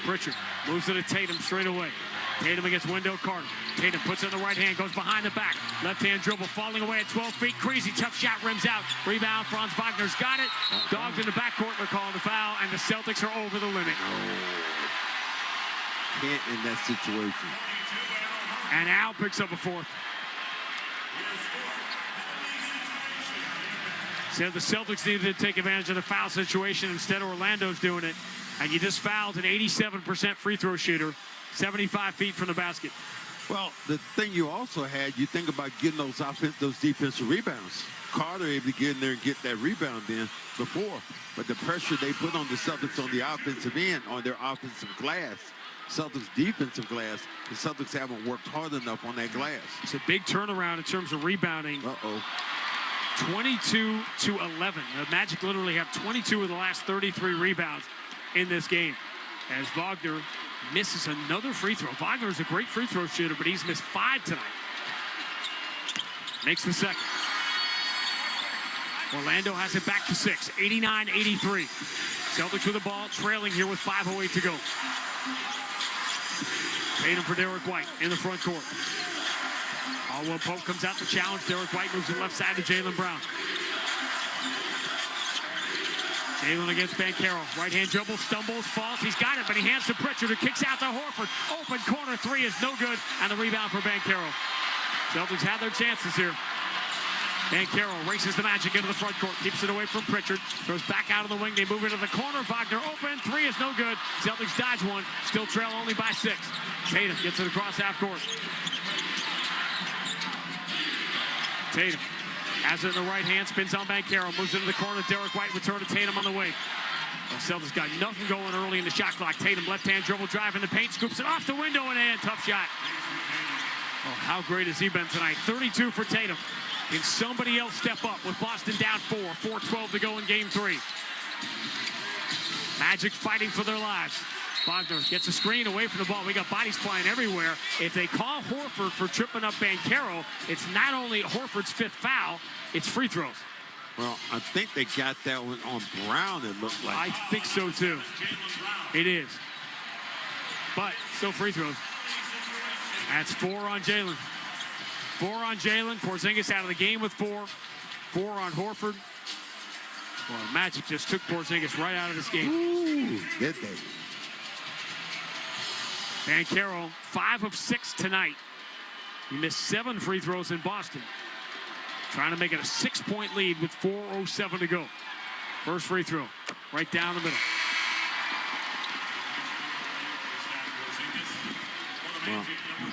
Pritchard moves it to Tatum straight away. Tatum against Wendell Carter. Tatum puts it in the right hand, goes behind the back. Left-hand dribble, falling away at 12 feet. Crazy tough shot, rims out. Rebound, Franz Wagner's got it. Dogged in the backcourt, they're calling the foul, and the Celtics are over the limit.
Can't in that situation.
And Al picks up a fourth. Said the Celtics needed to take advantage of the foul situation. Instead, Orlando's doing it. And you just fouled an 87% free throw shooter, 75 feet from the basket.
Well, the thing you also had, you think about getting those defensive rebounds. Carter able to get in there and get that rebound in before. But the pressure they put on the Celtics on the offensive end, on their offensive glass, Celtics defensive glass. The Celtics haven't worked hard enough on that glass.
It's a big turnaround in terms of rebounding. 22 to 11. The Magic literally have 22 of the last 33 rebounds in this game. As Wagner misses another free throw. Wagner is a great free throw shooter, but he's missed 5 tonight. Makes the second. Orlando has it back to 6, 89-83. Celtics with the ball, trailing here with 5:08 to go. Tatum for Derek White in the front court. Caldwell Pope comes out to challenge. Derek White moves to the left side to Jaylen Brown. Jaylen against Banchero. Right-hand dribble, stumbles, falls. He's got it, but he hands to Pritchard, who kicks out to Horford. Open corner three is no good, and the rebound for Banchero. Celtics had their chances here. Banchero races the Magic into the front court, keeps it away from Pritchard, throws back out of the wing. They move into the corner. Wagner open, three is no good. Celtics dodge one, still trail only by 6. Tatum gets it across half court. Tatum has it in the right hand, spins on Banchero, moves into the corner. Derek White return to Tatum on the wing. The Celtics got nothing going early in the shot clock. Tatum left-hand dribble drive in the paint, scoops it off the window and in. Tough shot. Oh, how great has he been tonight? 32 for Tatum. Can somebody else step up with Boston down 4, 4:12 to go in game 3. Magic fighting for their lives. Wagner gets a screen away from the ball. We got bodies flying everywhere. If they call Horford for tripping up Banchero, it's not only Horford's 5th foul, it's free throws.
Well, I think they got that one on Brown, it looked like.
I think so, too. It is. But still free throws. That's 4 on Jaylen. 4 on Jaylen. Porzingis out of the game with 4. 4 on Horford. Well, Magic just took Porzingis right out of this game.
Ooh, did they?
Banchero, 5 of 6 tonight. He missed 7 free throws in Boston. Trying to make it a 6-point lead with 4:07 to go. First free throw, right down the middle.
Well,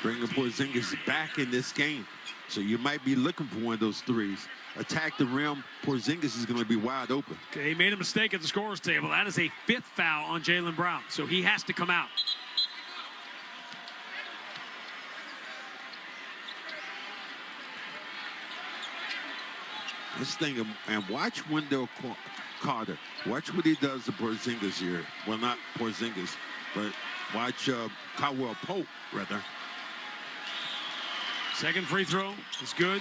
bringing Porzingis back in this game. So you might be looking for one of those threes. Attack the rim. Porzingis is going to be wide open.
Okay, he made a mistake at the scorer's table. That is a 5th foul on Jaylen Brown. So he has to come out.
This thing, and watch Wendell Carter. Watch what he does to Porzingis here. Well, not Porzingis, but watch Caldwell Pope, rather.
Second free throw is good.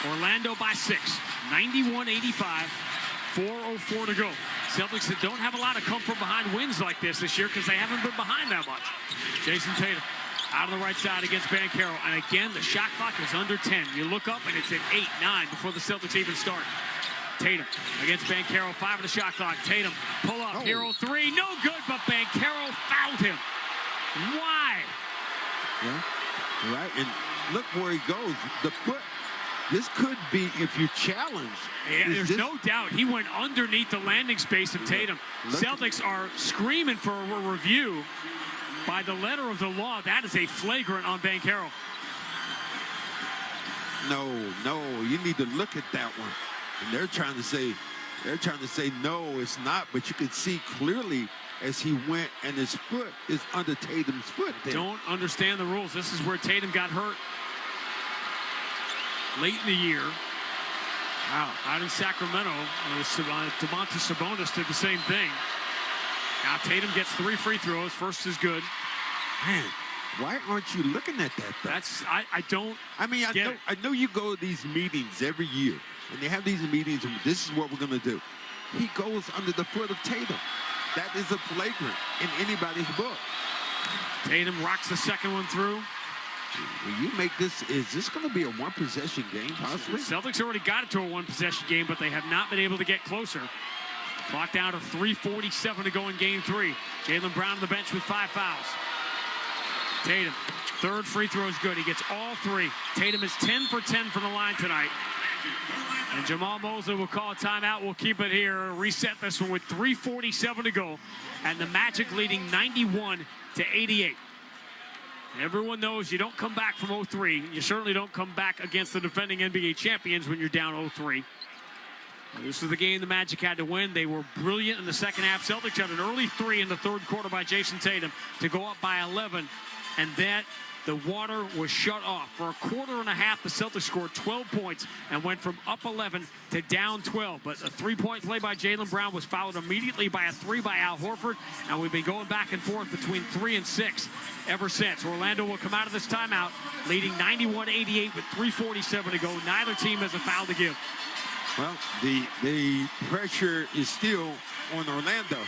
Orlando by 6, 91-85, 4:04 to go. Celtics that don't have a lot of come from behind wins like this year because they haven't been behind that much. Jason Tatum out on the right side against Banchero. And again, the shot clock is under 10. You look up and it's at 8, 9 before the Celtics even start. Tatum against Banchero, 5 of the shot clock. Tatum, pull up, hero 3, no good, but Banchero fouled him. Why?
Yeah, right, and look where he goes. The foot, this could be, if you challenge.
Yeah, there's no doubt he went underneath the landing space of Tatum. Celtics are screaming for a review. By the letter of the law, that is a flagrant on Banchero.
No, you need to look at that one. And they're trying to say no, it's not. But you can see clearly as he went, and his foot is under Tatum's foot there.
Don't understand the rules. This is where Tatum got hurt late in the year. Wow, out in Sacramento, Domantas Sabonis did the same thing. Now Tatum gets 3 free throws. First is good.
Man, why aren't you looking at that, though?
I don't.
I mean, I know you go to these meetings every year, and they have these meetings, and this is what we're going to do. He goes under the foot of Tatum. That is a flagrant in anybody's book.
Tatum rocks the second one through.
When you make this, is this going to be a 1-possession game, possibly?
Celtics already got it to a 1-possession game, but they have not been able to get closer. Clock down to 3:47 to go in game 3. Jaylen Brown on the bench with 5 fouls. Tatum, third free throw is good. He gets all 3. Tatum is 10 for 10 from the line tonight. And Jamal Mosley will call a timeout. We'll keep it here. Reset this one with 3:47 to go. And the Magic leading 91-88. Everyone knows you don't come back from 0-3. You certainly don't come back against the defending NBA champions when you're down 0-3. This is the game the Magic had to win. They were brilliant in the second half. Celtics had an early 3 in the third quarter by Jason Tatum to go up by 11, and that the water was shut off. For a quarter and a half, the Celtics scored 12 points and went from up 11 to down 12. But a three-point play by Jaylen Brown was followed immediately by a 3 by Al Horford, and we've been going back and forth between 3 and 6 ever since. Orlando will come out of this timeout leading 91-88 with 3:47 to go. Neither team has a foul to give.
Well, the pressure is still on Orlando,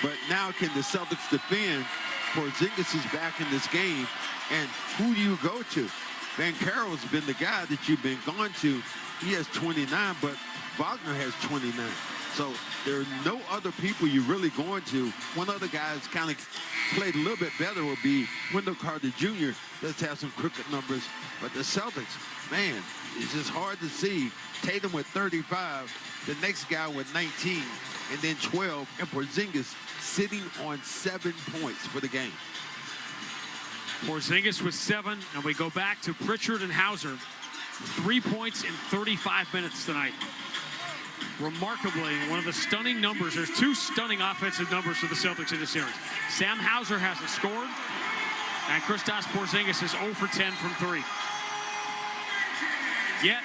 but now can the Celtics defend? Porzingis is back in this game, and who do you go to? Banchero's been the guy that you've been going to. He has 29, but Wagner has 29. So there are no other people you're really going to. One other guy that's kind of played a little bit better would be Wendell Carter Jr. Does have some crooked numbers, but the Celtics, man, it's just hard to see. Tatum with 35, the next guy with 19, and then 12, and Porzingis sitting on 7 points for the game.
Porzingis with 7, and we go back to Pritchard and Hauser. 3 points in 35 minutes tonight. Remarkably, one of the stunning numbers, there's 2 stunning offensive numbers for the Celtics in this series. Sam Hauser hasn't scored, and Kristaps Porzingis is 0 for 10 from 3. Yet,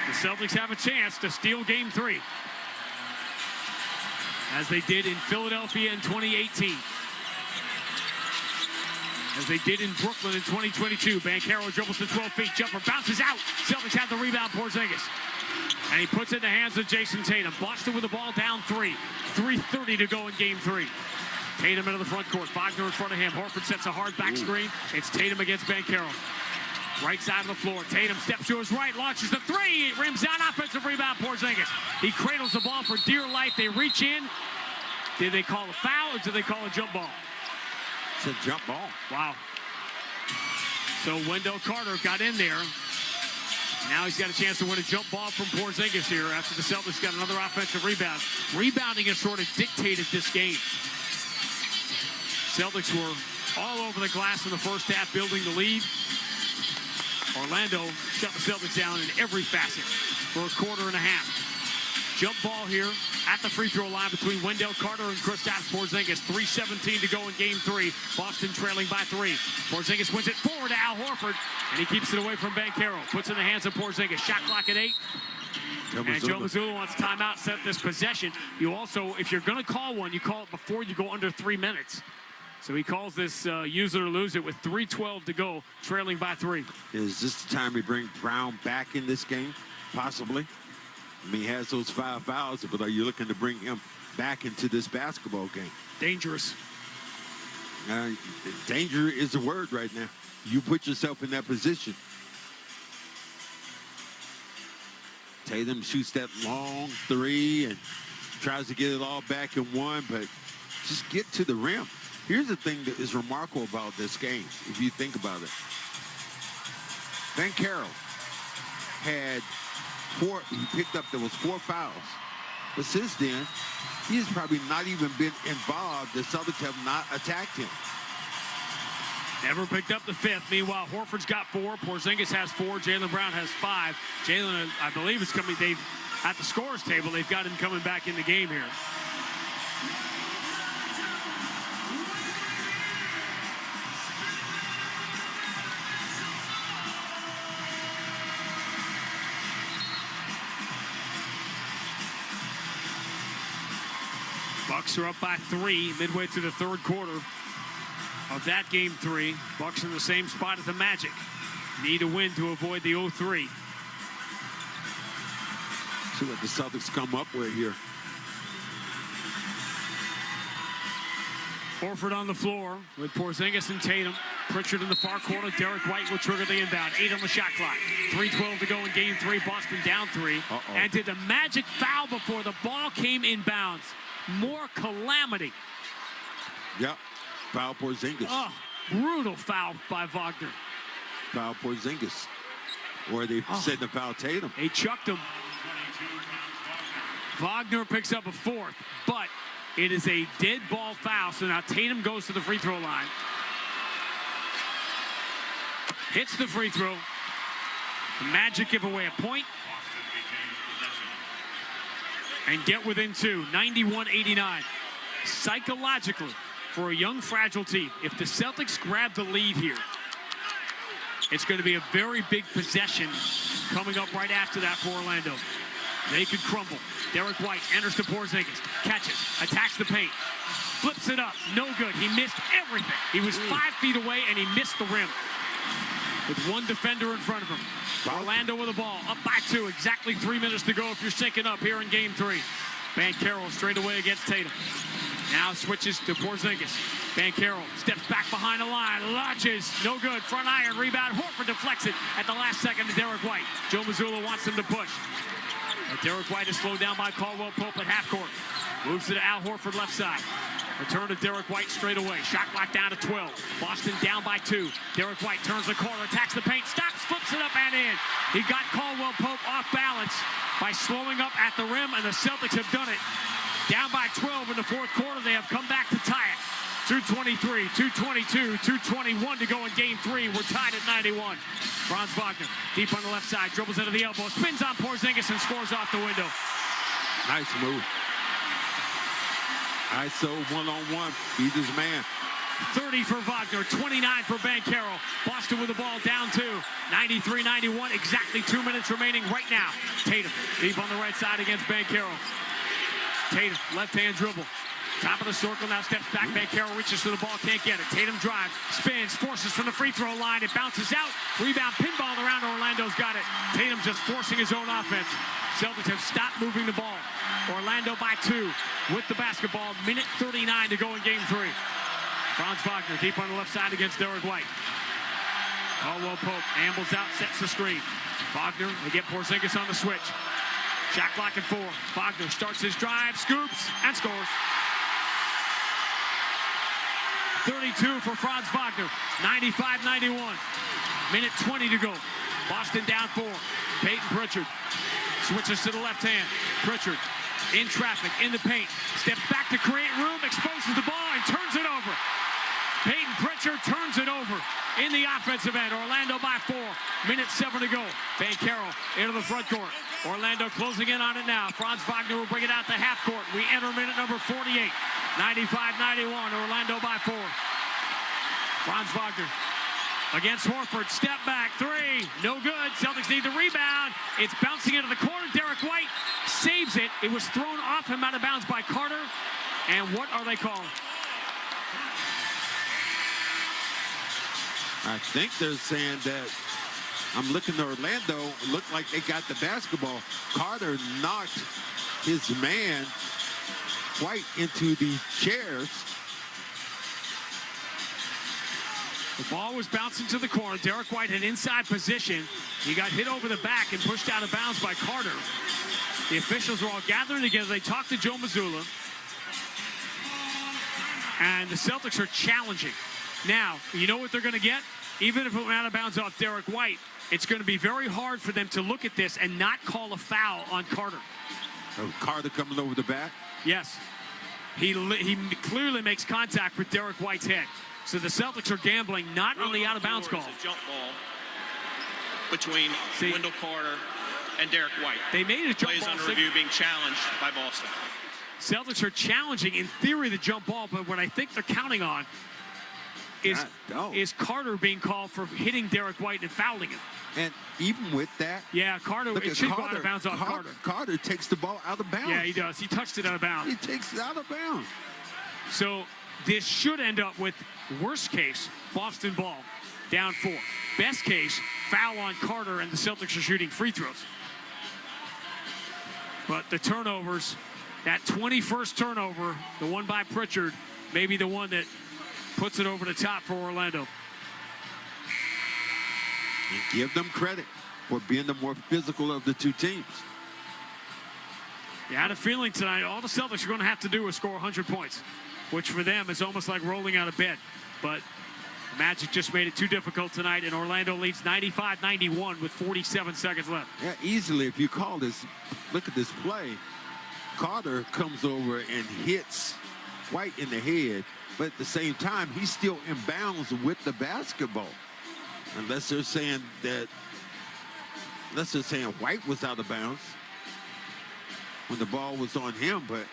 the Celtics have a chance to steal Game 3, as they did in Philadelphia in 2018. As they did in Brooklyn in 2022. Banchero dribbles to 12 feet. Jumper bounces out. Celtics have the rebound, Porzingis. And he puts it in the hands of Jason Tatum. Boston with the ball down 3. 3:30 to go in Game 3. Tatum into the front court. Wagner in front of him. Horford sets a hard back screen. It's Tatum against Banchero. Right side of the floor. Tatum steps to his right, launches the 3. Rims out, offensive rebound, Porzingis. He cradles the ball for dear life. They reach in. Did they call a foul or did they call a jump ball?
It's a jump ball.
Wow. So Wendell Carter got in there. Now he's got a chance to win a jump ball from Porzingis here after the Celtics got another offensive rebound. Rebounding has sort of dictated this game. Celtics were all over the glass in the first half, building the lead. Orlando shut the Celtics down in every facet for a quarter and a half. Jump ball here at the free throw line between Wendell Carter and Kristaps Porzingis. 3:17 to go in Game 3. Boston trailing by 3. Porzingis wins it forward to Al Horford, and he keeps it away from Banchero. Puts it in the hands of Porzingis. Shot clock at 8. And Joe Mazzulla wants timeout, set this possession. You also, if you're going to call one, you call it before you go under 3 minutes. So he calls this use it or lose it with 3:12 to go, trailing by 3.
Is this the time we bring Brown back in this game? Possibly. I mean, he has those 5 fouls, but are you looking to bring him back into this basketball game?
Dangerous.
Danger is the word right now. You put yourself in that position. Tatum shoots that long 3 and tries to get it all back in 1, but just get to the rim. Here's the thing that is remarkable about this game, if you think about it. Banchero had 4, he picked up, there was 4 fouls. But since then, he has probably not even been involved. The Celtics have not attacked him.
Never picked up the 5th. Meanwhile, Horford's got 4. Porzingis has 4. Jaylen Brown has 5. Jaylen, I believe, is coming. They've at the scorers table. They've got him coming back in the game here. Bucks are up by 3 midway through the third quarter of that Game 3. Bucks in the same spot as the Magic. Need a win to avoid the 0-3.
See what the Celtics come up with here.
Horford on the floor with Porzingis and Tatum. Pritchard in the far corner. Derek White will trigger the inbound. 8 on the shot clock. 3:12 to go in Game 3. Boston down 3. And did the Magic foul before the ball came inbounds? More calamity.
Yep. Foul Porzingis.
Oh, brutal foul by Wagner.
Foul Porzingis. Or they said to foul Tatum.
They chucked him. Wagner picks up a 4th, but it is a dead ball foul. So now Tatum goes to the free throw line. Hits the free throw. The Magic give away a point. and get within 2, 91-89. Psychologically, for a young, fragile team, if the Celtics grab the lead here, it's going to be a very big possession coming up right after that for Orlando. They could crumble. Derek White enters to Porzingis, catches, attacks the paint, flips it up, no good. He missed everything. He was 5 feet away and he missed the rim with one defender in front of him. Orlando with the ball, up by 2, exactly 3 minutes to go if you're syncing up here in game 3. Banchero straight away against Tatum. Now switches to Porzingis. Banchero steps back behind the line, launches, no good, front iron, rebound. Horford deflects it at the last second to Derek White. Joe Mazzulla wants him to push. But Derek White is slowed down by Caldwell Pope at half court. Moves it to Al Horford left side. Return to Derek White straight away. Shot clock down to 12. Boston down by 2. Derek White turns the corner, attacks the paint, stops, flips it up and in. He got Caldwell Pope off balance by slowing up at the rim, and the Celtics have done it. Down by 12 in the fourth quarter. They have come back to tie it. 2:23, 2:22, 2:21 to go in game 3. We're tied at 91. Franz Wagner, deep on the left side, dribbles into the elbow, spins on Porzingis and scores off the window.
Nice move. ISO one-on-one, beat his man.
30 for Wagner, 29 for Banchero. Boston with the ball down 2. 93-91, exactly 2 minutes remaining right now. Tatum, deep on the right side against Banchero. Tatum, left-hand dribble. Top of the circle, now steps back. Banchero reaches to the ball, can't get it. Tatum drives, spins, forces from the free throw line. It bounces out. Rebound, pinball around. Orlando's got it. Tatum just forcing his own offense. Celtics have stopped moving the ball. Orlando by 2 with the basketball. Minute 39 to go in game 3. Franz Wagner deep on the left side against Derek White. Caldwell Pope ambles out, sets the screen. Wagner, they get Porzingis on the switch. Shot clock at 4. Wagner starts his drive, scoops, and scores. 32 for Franz Wagner. 95-91. Minute 20 to go. Boston down 4. Peyton Pritchard switches to the left hand. Pritchard in traffic, in the paint. Steps back to create room, exposes the ball, and turns it over. Peyton Pritchard turns it over in the offensive end. Orlando by 4. Minute 7 to go. Banchero into the front court. Orlando closing in on it now. Franz Wagner will bring it out to half court. We enter minute number 48. 95-91. Orlando by 4. Franz Wagner against Horford. Step back. 3. No good. Celtics need the rebound. It's bouncing into the corner. Derek White saves it. It was thrown off him out of bounds by Carter. And what are they calling?
I think they're saying that, I'm looking at Orlando, it looked like they got the basketball. Carter knocked his man White into the chairs.
The ball was bouncing to the corner. Derek White had inside position. He got hit over the back and pushed out of bounds by Carter. The officials were all gathering together. They talked to Joe Mazzulla. And the Celtics are challenging. Now, you know what they're going to get? Even if it went out of bounds off Derek White, it's going to be very hard for them to look at this and not call a foul on Carter.
Oh, Carter coming over the back?
Yes. He clearly makes contact with Derek White's head. So the Celtics are gambling not on the out-of-bounds call.
It's a jump ball between Wendell Carter and Derek White.
They made a jump
Plays
ball.
under review being challenged by Boston.
Celtics are challenging, in theory, the jump ball, but what I think they're counting on is Carter being called for hitting Derek White and fouling him.
And even with that,
yeah, Carter, it should go out of bounds off Carter.
Carter takes the ball out of bounds.
Yeah, he does. He touched it out of bounds.
He takes it out of bounds.
So this should end up with, worst case, Boston ball, down 4. Best case, foul on Carter, and the Celtics are shooting free throws. But the turnovers, that 21st turnover, the one by Pritchard, may be the one that puts it over the top for Orlando.
And give them credit for being the more physical of the two teams.
You had a feeling tonight all the Celtics are going to have to do is score 100 points, which for them is almost like rolling out of bed. But Magic just made it too difficult tonight, and Orlando leads 95-91 with 47 seconds left.
Yeah, easily. If you call this, look at this play. Carter comes over and hits White in the head, but at the same time, he's still in bounds with the basketball. Unless they're saying White was out of bounds. when the ball was on him, but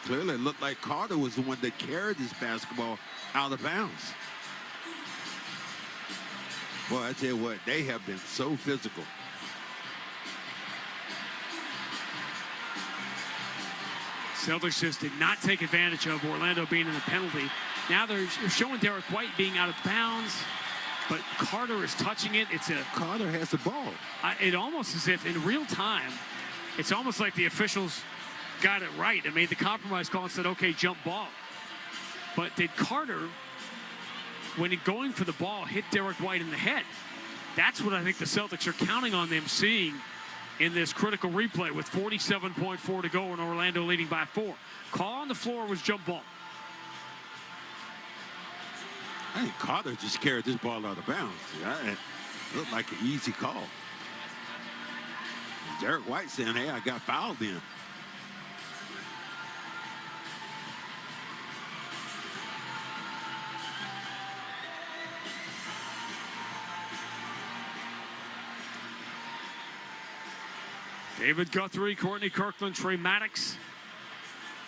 clearly it looked like Carter was the one that carried this basketball out of bounds. Boy, I tell you what, they have been so physical.
Celtics just did not take advantage of Orlando being in the penalty. Now they're showing Derek White being out of bounds, but Carter is touching it.
Carter has the ball.
It almost as if in real time, it's almost like the officials got it right and made the compromise call and said, okay, jump ball. But did Carter, when going for the ball, hit Derek White in the head? That's what I think the Celtics are counting on them seeing in this critical replay with 47.4 to go and Orlando leading by 4. Call on the floor was jump ball.
I think Carter just carried this ball out of bounds. It looked like an easy call. Derek White saying, hey, I got fouled then.
David Guthrie, Courtney Kirkland, Trey Maddox.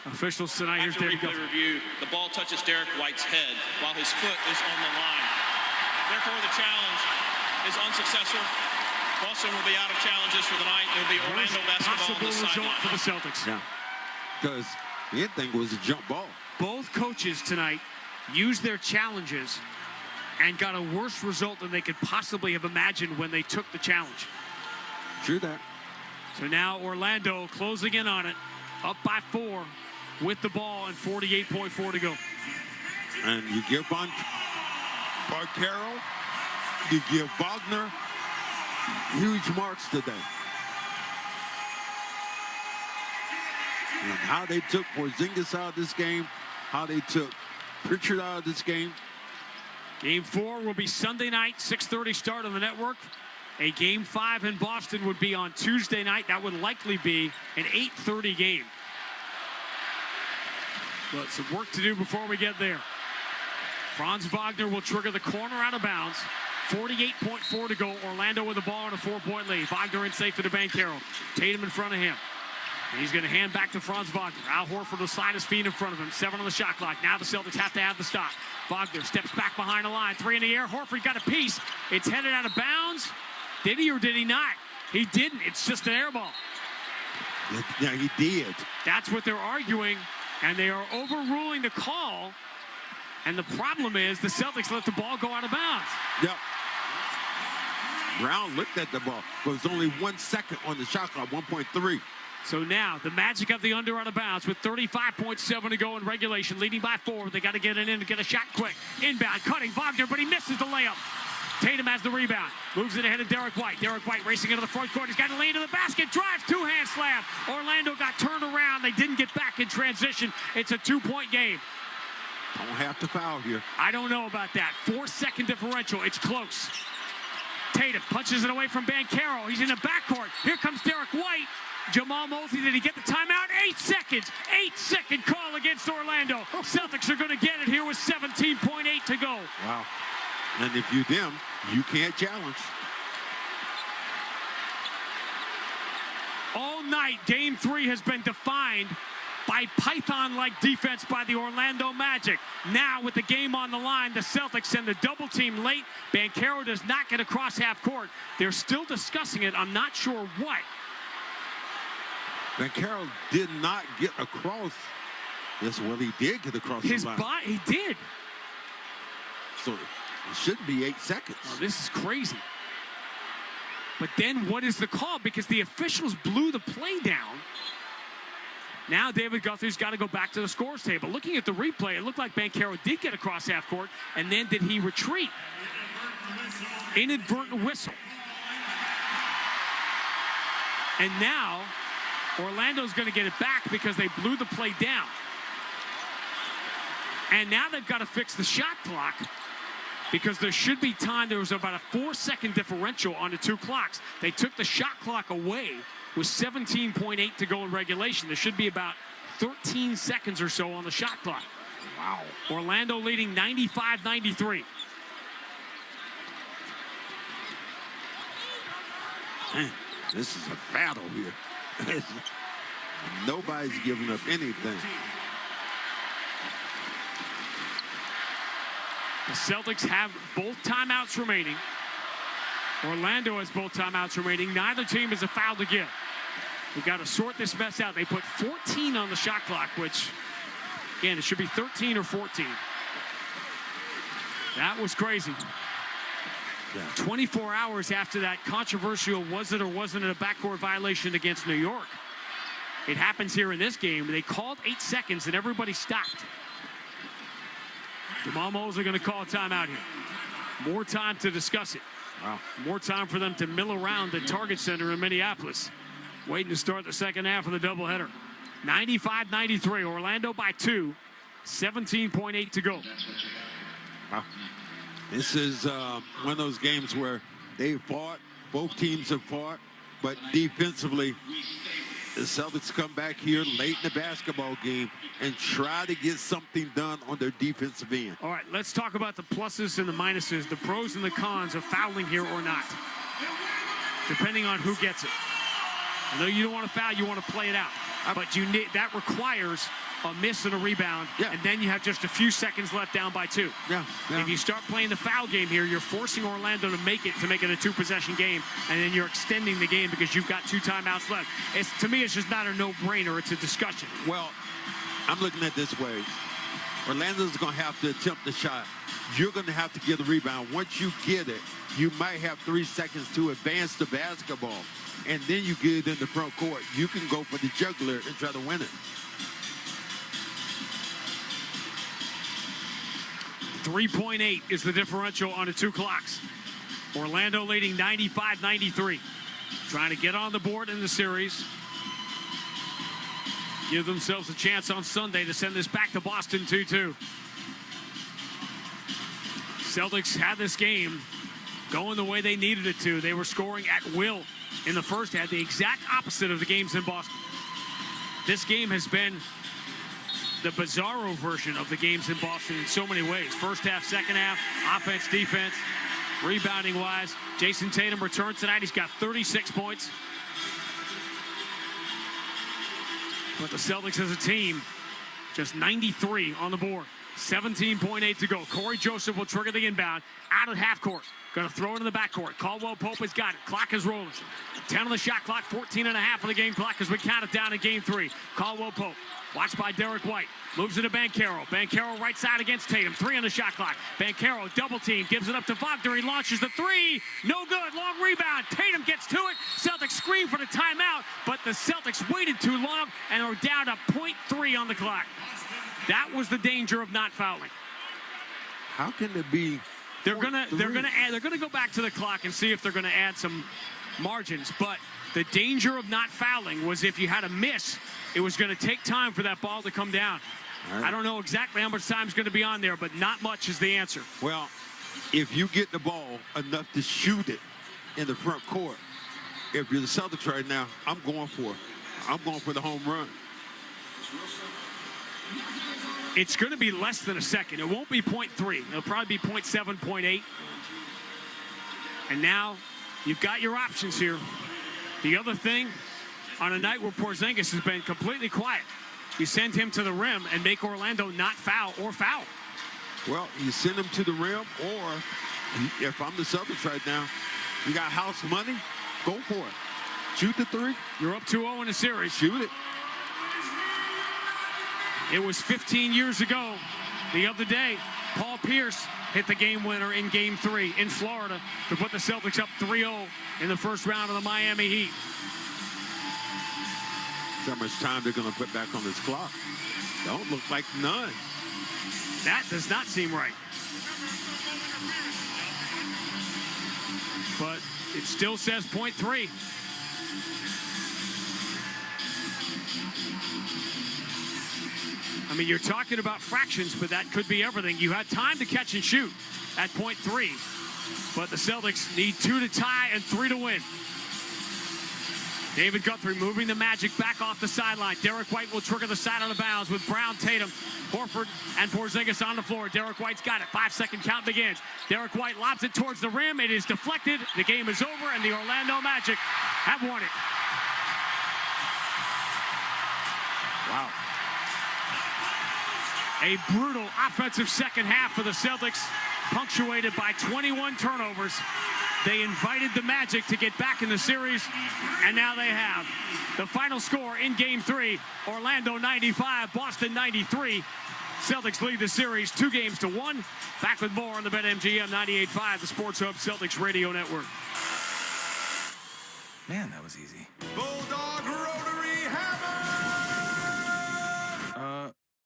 Officials tonight. Here's
After
David
replay
Guthrie.
review, the ball touches Derek White's head while his foot is on the line. Therefore, the challenge is unsuccessful. Boston will be out of challenges for the night. It will be Orlando basketball on the
Possible result for
sideline.
the Celtics.
Yeah, because the thing was a jump ball.
Both coaches tonight used their challenges and got a worse result than they could possibly have imagined when they took the challenge.
True that.
So now Orlando closing in on it, up by 4 with the ball and 48.4 to go.
And you give Carroll, you give Wagner huge marks today. And how they took Porzingis out of this game, how they took Pritchard out of this game.
Game 4 will be Sunday night, 6:30 start on the network. A Game 5 in Boston would be on Tuesday night. That would likely be an 8:30 game. But some work to do before we get there. Franz Wagner will trigger the corner out of bounds. 48.4 to go. Orlando with the ball in a 4-point lead. Wagner in safe to the Banchero. Tatum in front of him. And he's going to hand back to Franz Wagner. Al Horford will slide his feet in front of him. 7 on the shot clock. Now the Celtics have to have the stop. Wagner steps back behind the line. 3 in the air. Horford got a piece. It's headed out of bounds. Did he or did he not? He didn't. It's just an air ball.
Yeah, he did.
That's what they're arguing, and they are overruling the call. And the problem is the Celtics let the ball go out of bounds.
Yep. Brown looked at the ball, but it was only 1 second on the shot clock, 1.3.
So now the Magic have the under out of bounds with 35.7 to go in regulation, leading by 4. They got to get it in to get a shot quick. Inbound, cutting Wagner, but he misses the layup. Tatum has the rebound. Moves it ahead of Derek White. Derek White racing into the front court. He's got to lean to the basket. Drives, 2-hand slam. Orlando got turned around. They didn't get back in transition. It's a 2-point game.
Don't have to foul here.
I don't know about that. 4-second differential. It's close. Tatum punches it away from Banchero. He's in the backcourt. Here comes Derek White. Jamal Mosley, did he get the timeout? 8 seconds. 8-second call against Orlando. Celtics are going to get it here with 17.8 to go.
Wow. And if you them, you can't challenge.
All night, Game 3 has been defined by Python-like defense by the Orlando Magic. Now, with the game on the line, the Celtics send the double team late. Banchero does not get across half court. They're still discussing it. I'm not sure what.
Banchero did not get across. Yes, well, he did get across the line.
He did.
So it should be 8 seconds.
Oh, this is crazy. But then what is the call? Because the officials blew the play down. Now David Guthrie's got to go back to the scores table. Looking at the replay, it looked like Banchero did get across half court, and then did he retreat? Inadvertent whistle. And now Orlando's going to get it back because they blew the play down. And now they've got to fix the shot clock because there should be time. There was about a 4-second differential on the 2 clocks. They took the shot clock away with 17.8 to go in regulation. There should be about 13 seconds or so on the shot clock. Wow. Orlando leading 95-93.
Man, this is a battle here. Nobody's giving up anything.
The Celtics have both timeouts remaining. Orlando has both timeouts remaining. Neither team has a foul to give. We've got to sort this mess out. They put 14 on the shot clock, which, again, it should be 13 or 14. That was crazy.
Yeah.
24 hours after that controversial was it or wasn't it a backcourt violation against New York. It happens here in this game. They called 8 seconds and everybody stopped. Jamal Mosley going to call a timeout here. More time to discuss it.
Wow.
More time for them to mill around the Target Center in Minneapolis. Waiting to start the second half of the doubleheader. 95-93. Orlando by 2. 17.8 to go.
Wow. This is one of those games where they fought. Both teams have fought. But defensively, the Celtics come back here late in the basketball game and try to get something done on their defensive end.
All right, let's talk about the pluses and the minuses, the pros and the cons of fouling here or not, depending on who gets it. I know you don't want to foul, you want to play it out, but you need, that requires a miss and a rebound, and then you have just a few seconds left down by 2. If you start playing the foul game here, you're forcing Orlando to make it a 2-possession game, and then you're extending the game because you've got 2 timeouts left. To me, it's just not a no-brainer. It's a discussion.
Well, I'm looking at it this way. Orlando's going to have to attempt the shot. You're going to have to get the rebound. Once you get it, you might have 3 seconds to advance the basketball, and then you get it in the front court. You can go for the jugular and try to win it.
3.8 is the differential on the 2 clocks. Orlando leading 95-93. Trying to get on the board in the series. Give themselves a chance on Sunday to send this back to Boston 2-2. Celtics had this game going the way they needed it to. They were scoring at will in the first half, the exact opposite of the games in Boston. This game has been the bizarro version of the games in Boston in so many ways. First half, second half, offense, defense, rebounding-wise. Jason Tatum returns tonight. He's got 36 points. But the Celtics as a team, just 93 on the board. 17.8 to go. Corey Joseph will trigger the inbound out of half court. Going to throw it in the backcourt. Caldwell Pope has got it. Clock is rolling. 10 on the shot clock, 14 and a half on the game clock as we count it down in game 3. Caldwell Pope, watched by Derek White. Moves it to Banchero. Banchero right side against Tatum. 3 on the shot clock. Banchero double team. Gives it up to Wagner. He launches the 3. No good. Long rebound. Tatum gets to it. Celtics scream for the timeout, but the Celtics waited too long and are down to 0.3 on the clock. That was the danger of not fouling.
How can it be?
They're gonna go back to the clock and see if they're gonna add some margins. But the danger of not fouling was if you had a miss, it was going to take time for that ball to come down. Right. I don't know exactly how much time is going to be on there, but not much is the answer.
Well, if you get the ball enough to shoot it in the front court, if you're the Celtics right now, I'm going for the home run.
It's going to be less than a second. It won't be 0.3. It'll probably be 0.7, 0.8. And now you've got your options here. The other thing, on a night where Porzingis has been completely quiet, you send him to the rim and make Orlando not foul or foul.
Well, you send him to the rim, or if I'm the Celtics right now, you got house money, go for it. Shoot the 3.
You're up 2-0 in the series.
Shoot it.
It was 15 years ago, the other day, Paul Pierce hit the game winner in game 3 in Florida to put the Celtics up 3-0 in the first round of the Miami Heat.
How much time they're going to put back on this clock? Don't look like none.
That does not seem right. But it still says 0.3. I mean, you're talking about fractions, but that could be everything. You had time to catch and shoot at 0.3, but the Celtics need 2 to tie and 3 to win. David Guthrie moving the Magic back off the sideline. Derek White will trigger the side out of bounds with Brown, Tatum, Horford, and Porzingis on the floor. Derek White's got it. 5-second count begins. Derek White lobs it towards the rim. It is deflected. The game is over, and the Orlando Magic have won it. Wow. A brutal offensive second half for the Celtics, punctuated by 21 turnovers. They invited the Magic to get back in the series, and now they have. The final score in Game 3, Orlando 95, Boston 93. Celtics lead the series 2-1. Back with more on the BetMGM 98.5, the Sports Hub Celtics Radio Network.
Man, that was easy.
Bulldog Rotary Hammer!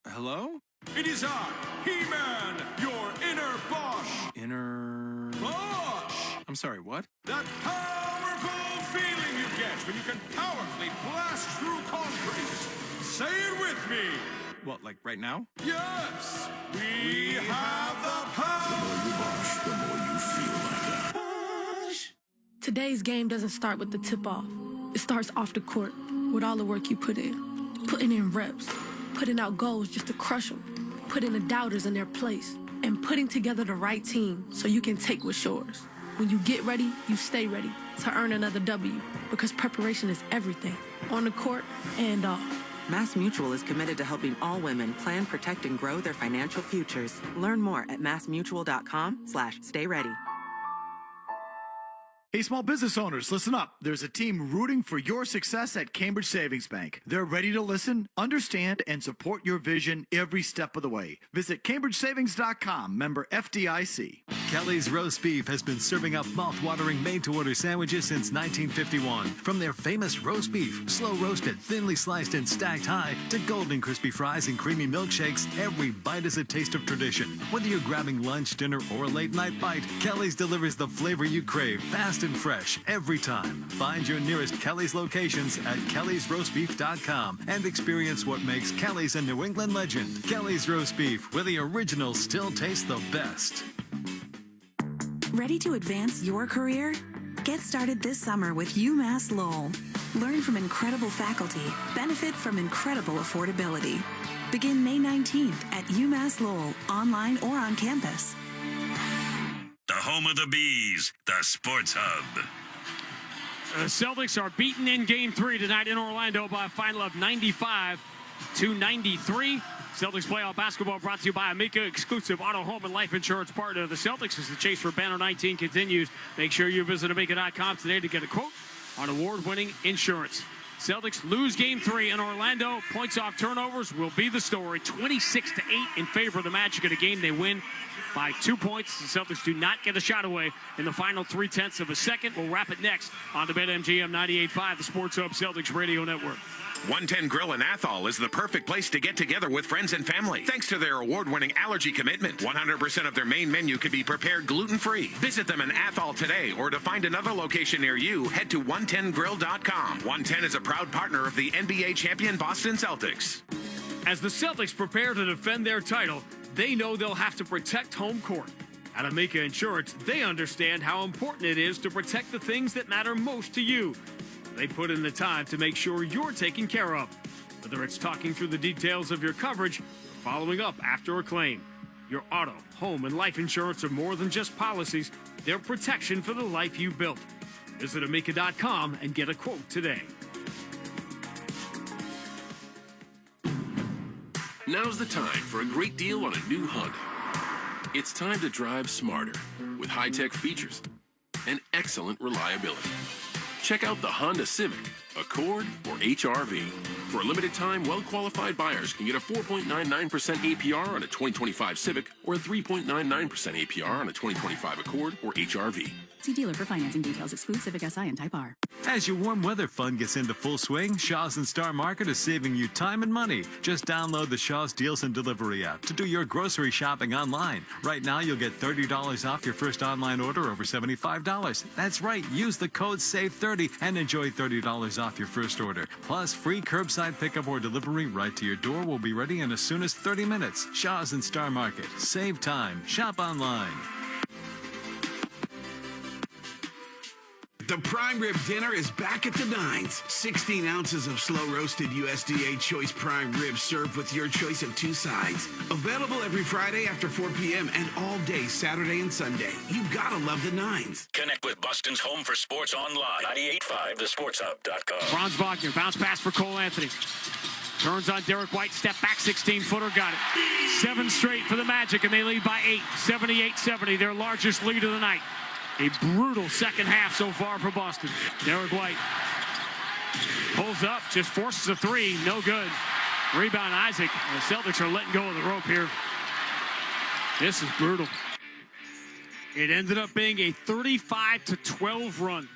Hello?
It is I, He-Man, your inner Bosch.
Inner...
Bosch!
I'm sorry, what?
That powerful feeling you get when you can powerfully blast through concrete. Say it with me.
What, like right now?
Yes! We have the power!
The more you Bosch, the more you feel like that.
Today's game doesn't start with the tip-off. It starts off the court with all the work you put in. Putting in reps, putting out goals just to crush them, putting the doubters in their place, and putting together the right team so you can take what's yours. When you get ready, you stay ready to earn another W, because preparation is everything, on the court and off.
Mass Mutual is committed to helping all women plan, protect, and grow their financial futures. Learn more at massmutual.com/stay-ready.
Hey, small business owners, listen up. There's a team rooting for your success at Cambridge Savings Bank. They're ready to listen, understand, and support your vision every step of the way. Visit CambridgeSavings.com, member FDIC.
Kelly's Roast Beef has been serving up mouth-watering made-to-order sandwiches since 1951. From their famous roast beef, slow-roasted, thinly sliced, and stacked high, to golden crispy fries and creamy milkshakes, every bite is a taste of tradition. Whether you're grabbing lunch, dinner, or a late-night bite, Kelly's delivers the flavor you crave, fast and fresh every time. Find your nearest Kelly's locations at kellysroastbeef.com and experience what makes Kelly's a New England legend. Kelly's Roast Beef, where the original still tastes the best.
Ready to advance your career? Get started this summer with UMass Lowell. Learn from incredible faculty, benefit from incredible affordability. Begin May 19th at UMass Lowell, online or on campus.
The home of the Bees, the Sports Hub.
The Celtics are beaten in Game 3 tonight in Orlando by a final of 95-93. Celtics playoff basketball brought to you by Amica, exclusive auto, home, and life insurance partner of the Celtics. As the chase for Banner 19 continues, make sure you visit Amica.com today to get a quote on award-winning insurance. Celtics lose Game 3 in Orlando. Points off turnovers will be the story. 26-8 in favor of the Magic in a game they win by 2 points. The Celtics do not get a shot away in the final 0.3 of a second. We'll wrap it next on the BetMGM 98.5, the Sports Hub Celtics Radio Network.
110 Grill in Athol is the perfect place to get together with friends and family. Thanks to their award-winning allergy commitment, 100% of their main menu can be prepared gluten-free. Visit them in Athol today, or to find another location near you, head to 110grill.com. 110 is a proud partner of the NBA champion Boston Celtics.
As the Celtics prepare to defend their title, they know they'll have to protect home court. At Amica Insurance, they understand how important it is to protect the things that matter most to you. They put in the time to make sure you're taken care of. Whether it's talking through the details of your coverage or following up after a claim. Your auto, home, and life insurance are more than just policies. They're protection for the life you built. Visit Amica.com and get a quote today.
Now's the time for a great deal on a new Honda. It's time to drive smarter with high-tech features and excellent reliability. Check out the Honda Civic, Accord, or HR-V. For a limited time, well-qualified buyers can get a 4.99% APR on a 2025 Civic or a 3.99% APR on a 2025 Accord or HR-V.
See dealer for financing details. Exclude Civic Si and Type R.
As your warm weather fun gets into full swing, Shaw's and Star Market is saving you time and money. Just download the Shaw's Deals and Delivery app to do your grocery shopping online. Right now, you'll get $30 off your first online order over $75. That's right. Use the code SAVE30 and enjoy $30 off your first order. Plus, free curbside pickup or delivery right to your door will be ready in as soon as 30 minutes. Shaw's and Star Market. Save time. Shop online.
The prime rib dinner is back at the Nines. 16 ounces of slow-roasted USDA choice prime ribs served with your choice of 2 sides. Available every Friday after 4 p.m. and all day Saturday and Sunday. You gotta love the Nines.
Connect with Boston's home for sports online. 98.5, thesportshub.com.
Franz Wagner, bounce pass for Cole Anthony. Turns on Derek White, step back 16-footer, got it. 7 straight for the Magic, and they lead by 8, 78-70, their largest lead of the night. A brutal second half so far for Boston. Derek White pulls up, just forces a 3, no good. Rebound Isaac. The Celtics are letting go of the rope here. This is brutal. It ended up being a 35-12 run.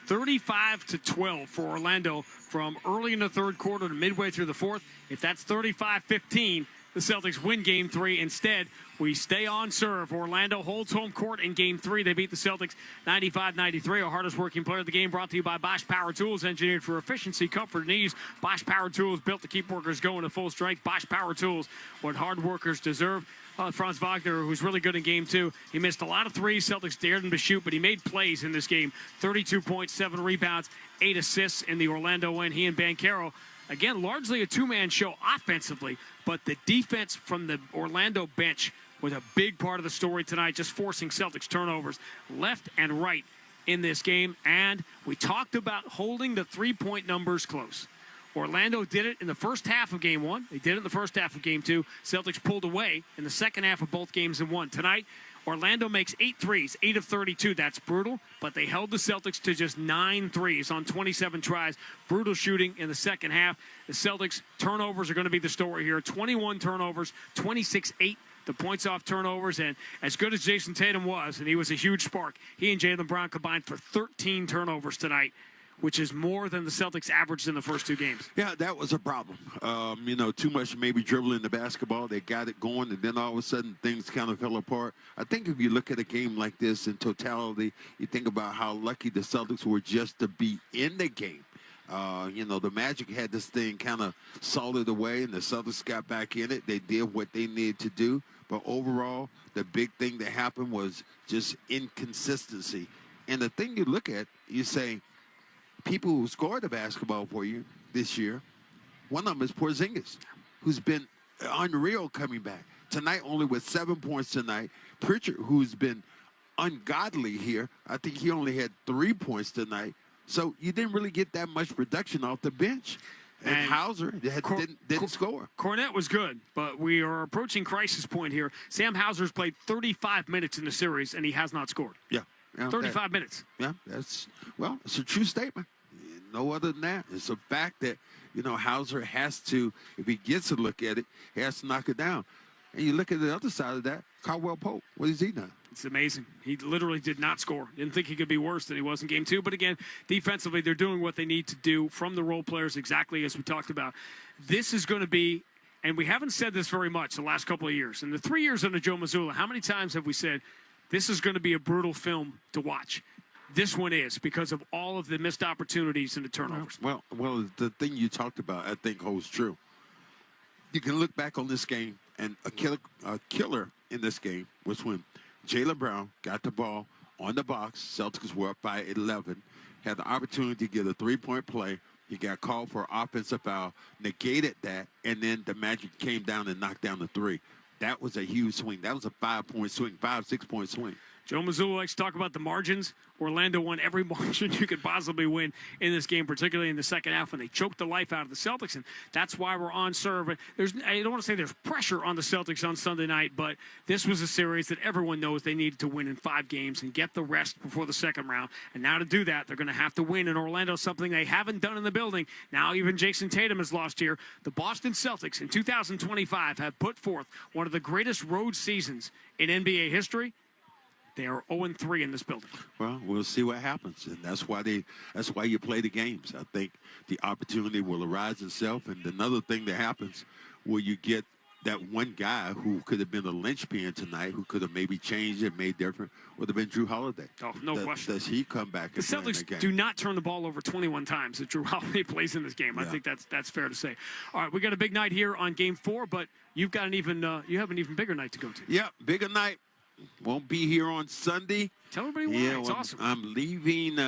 35-12 for Orlando from early in the third quarter to midway through the fourth. If that's 35-15, the Celtics win Game 3. Instead, we stay on serve. Orlando holds home court in Game 3. They beat the Celtics 95-93. Our hardest working player of the game brought to you by Bosch Power Tools, engineered for efficiency, comfort, and ease. Bosch Power Tools built to keep workers going at full strength. Bosch Power Tools, what hard workers deserve. Franz Wagner, who's really good in Game 2. He missed a lot of threes. Celtics dared him to shoot, but he made plays in this game. 32 points, 7 rebounds, 8 assists in the Orlando win. He and Banchero, again, largely a two-man show offensively, but the defense from the Orlando bench was a big part of the story tonight, just forcing Celtics turnovers left and right in this game. And we talked about holding the three-point numbers close. Orlando did it in the first half of Game 1. They did it in the first half of Game 2. Celtics pulled away in the second half of both games and won. Tonight, Orlando makes 8 threes, 8 of 32. That's brutal, but they held the Celtics to just 9 threes on 27 tries. Brutal shooting in the second half. The Celtics turnovers are going to be the story here. 21 turnovers, 26-8. The points off turnovers, and as good as Jason Tatum was, and he was a huge spark, he and Jaylen Brown combined for 13 turnovers tonight, which is more than the Celtics averaged in the first 2 games.
Yeah, that was a problem. Too much maybe dribbling the basketball. They got it going, and then all of a sudden things kind of fell apart. I think if you look at a game like this in totality, you think about how lucky the Celtics were just to be in the game. The Magic had this thing kind of salted away, and the Celtics got back in it. They did what they needed to do. But overall, the big thing that happened was just inconsistency. And the thing you look at, you say, people who scored the basketball for you this year, one of them is Porzingis, who's been unreal coming back. Tonight, only with 7 points tonight. Pritchard, who's been ungodly here, I think he only had 3 points tonight. So you didn't really get that much production off the bench. And Hauser didn't score.
Cornette was good, but we are approaching crisis point here. Sam Hauser's played 35 minutes in the series, and he has not scored.
Yeah.
35 minutes.
Yeah, it's a true statement. No other than that. It's a fact that, Hauser has to, if he gets a look at it, he has to knock it down. And you look at the other side of that, Caldwell Pope, what has he done?
It's amazing. He literally did not score. Didn't think he could be worse than he was in Game 2. But again, defensively, they're doing what they need to do from the role players, exactly as we talked about. This is going to be, and we haven't said this very much the last couple of years. In the 3 years under Joe Mazzulla, how many times have we said, this is going to be a brutal film to watch? This one is, because of all of the missed opportunities and the turnovers.
Well, the thing you talked about, I think, holds true. You can look back on this game, and a killer in this game was when Jaylen Brown got the ball on the box. Celtics were up by 11. Had the opportunity to get a three-point play. He got called for offensive foul, negated that, and then the Magic came down and knocked down the 3. That was a huge swing. That was a 5-point swing, 6-point swing.
Joe Mazzulla likes to talk about the margins. Orlando won every margin you could possibly win in this game, particularly in the second half when they choked the life out of the Celtics, and that's why we're on serve. I don't want to say there's pressure on the Celtics on Sunday night, but this was a series that everyone knows they needed to win in 5 games and get the rest before the second round. And now to do that, they're going to have to win in Orlando, something they haven't done in the building. Now even Jason Tatum has lost here. The Boston Celtics in 2025 have put forth one of the greatest road seasons in NBA history. They are 0-3 in this building.
Well, we'll see what happens, and that's why you play the games. I think the opportunity will arise itself, and another thing that happens, will you get that one guy who could have been a linchpin tonight, who could have maybe changed it, made different, would have been Drew Holiday.
Oh, no question.
Does he come back?
The Celtics do not turn the ball over 21 times that Drew Holiday plays in this game. Yeah. I think that's fair to say. All right, we got a big night here on Game 4, but you've got you have an even bigger night to go to.
Yeah, bigger night. Won't be here on Sunday.
Tell everybody why.
Yeah,
it's awesome.
I'm leaving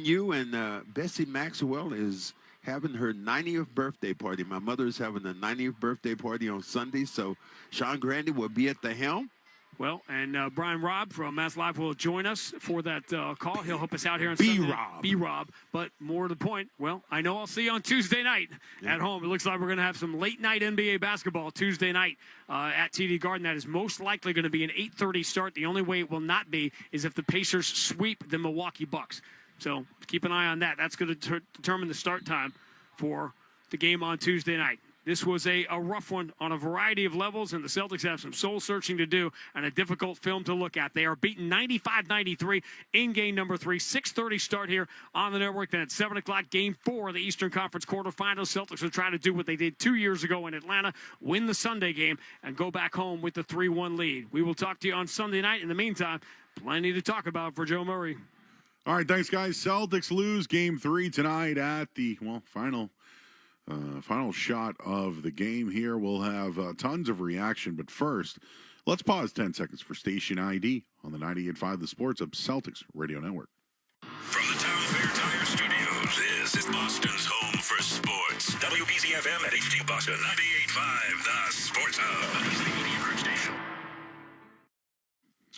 you, and Bessie Maxwell is having her 90th birthday party. My mother is having a 90th birthday party on Sunday, so Sean Grandy will be at the helm.
Well, and Brian Robb from Mass Live will join us for that call. He'll help us out here on Sunday. B-Rob. But more to the point, well, I know I'll see you on Tuesday night at home. It looks like we're going to have some late-night NBA basketball Tuesday night at TD Garden. That is most likely going to be an 8:30 start. The only way it will not be is if the Pacers sweep the Milwaukee Bucks. So keep an eye on that. That's going to determine the start time for the game on Tuesday night. This was a rough one on a variety of levels, and the Celtics have some soul-searching to do and a difficult film to look at. They are beaten 95-93 in game number 3. 6:30 start here on the network. Then at 7 o'clock, game 4 of the Eastern Conference quarterfinals. Celtics will try to do what they did 2 years ago in Atlanta, win the Sunday game, and go back home with the 3-1 lead. We will talk to you on Sunday night. In the meantime, plenty to talk about for Joe Murray.
All right, thanks, guys. Celtics lose game 3 tonight at the, final shot of the game here. We'll have tons of reaction, but first, let's pause 10 seconds for station ID on the 98.5 The Sports Hub Celtics Radio Network.
From the Town Fair Tire Studios, this is Boston's home for sports. WBZ-FM at HD Boston, 98.5 The Sports Hub. He's the media group station.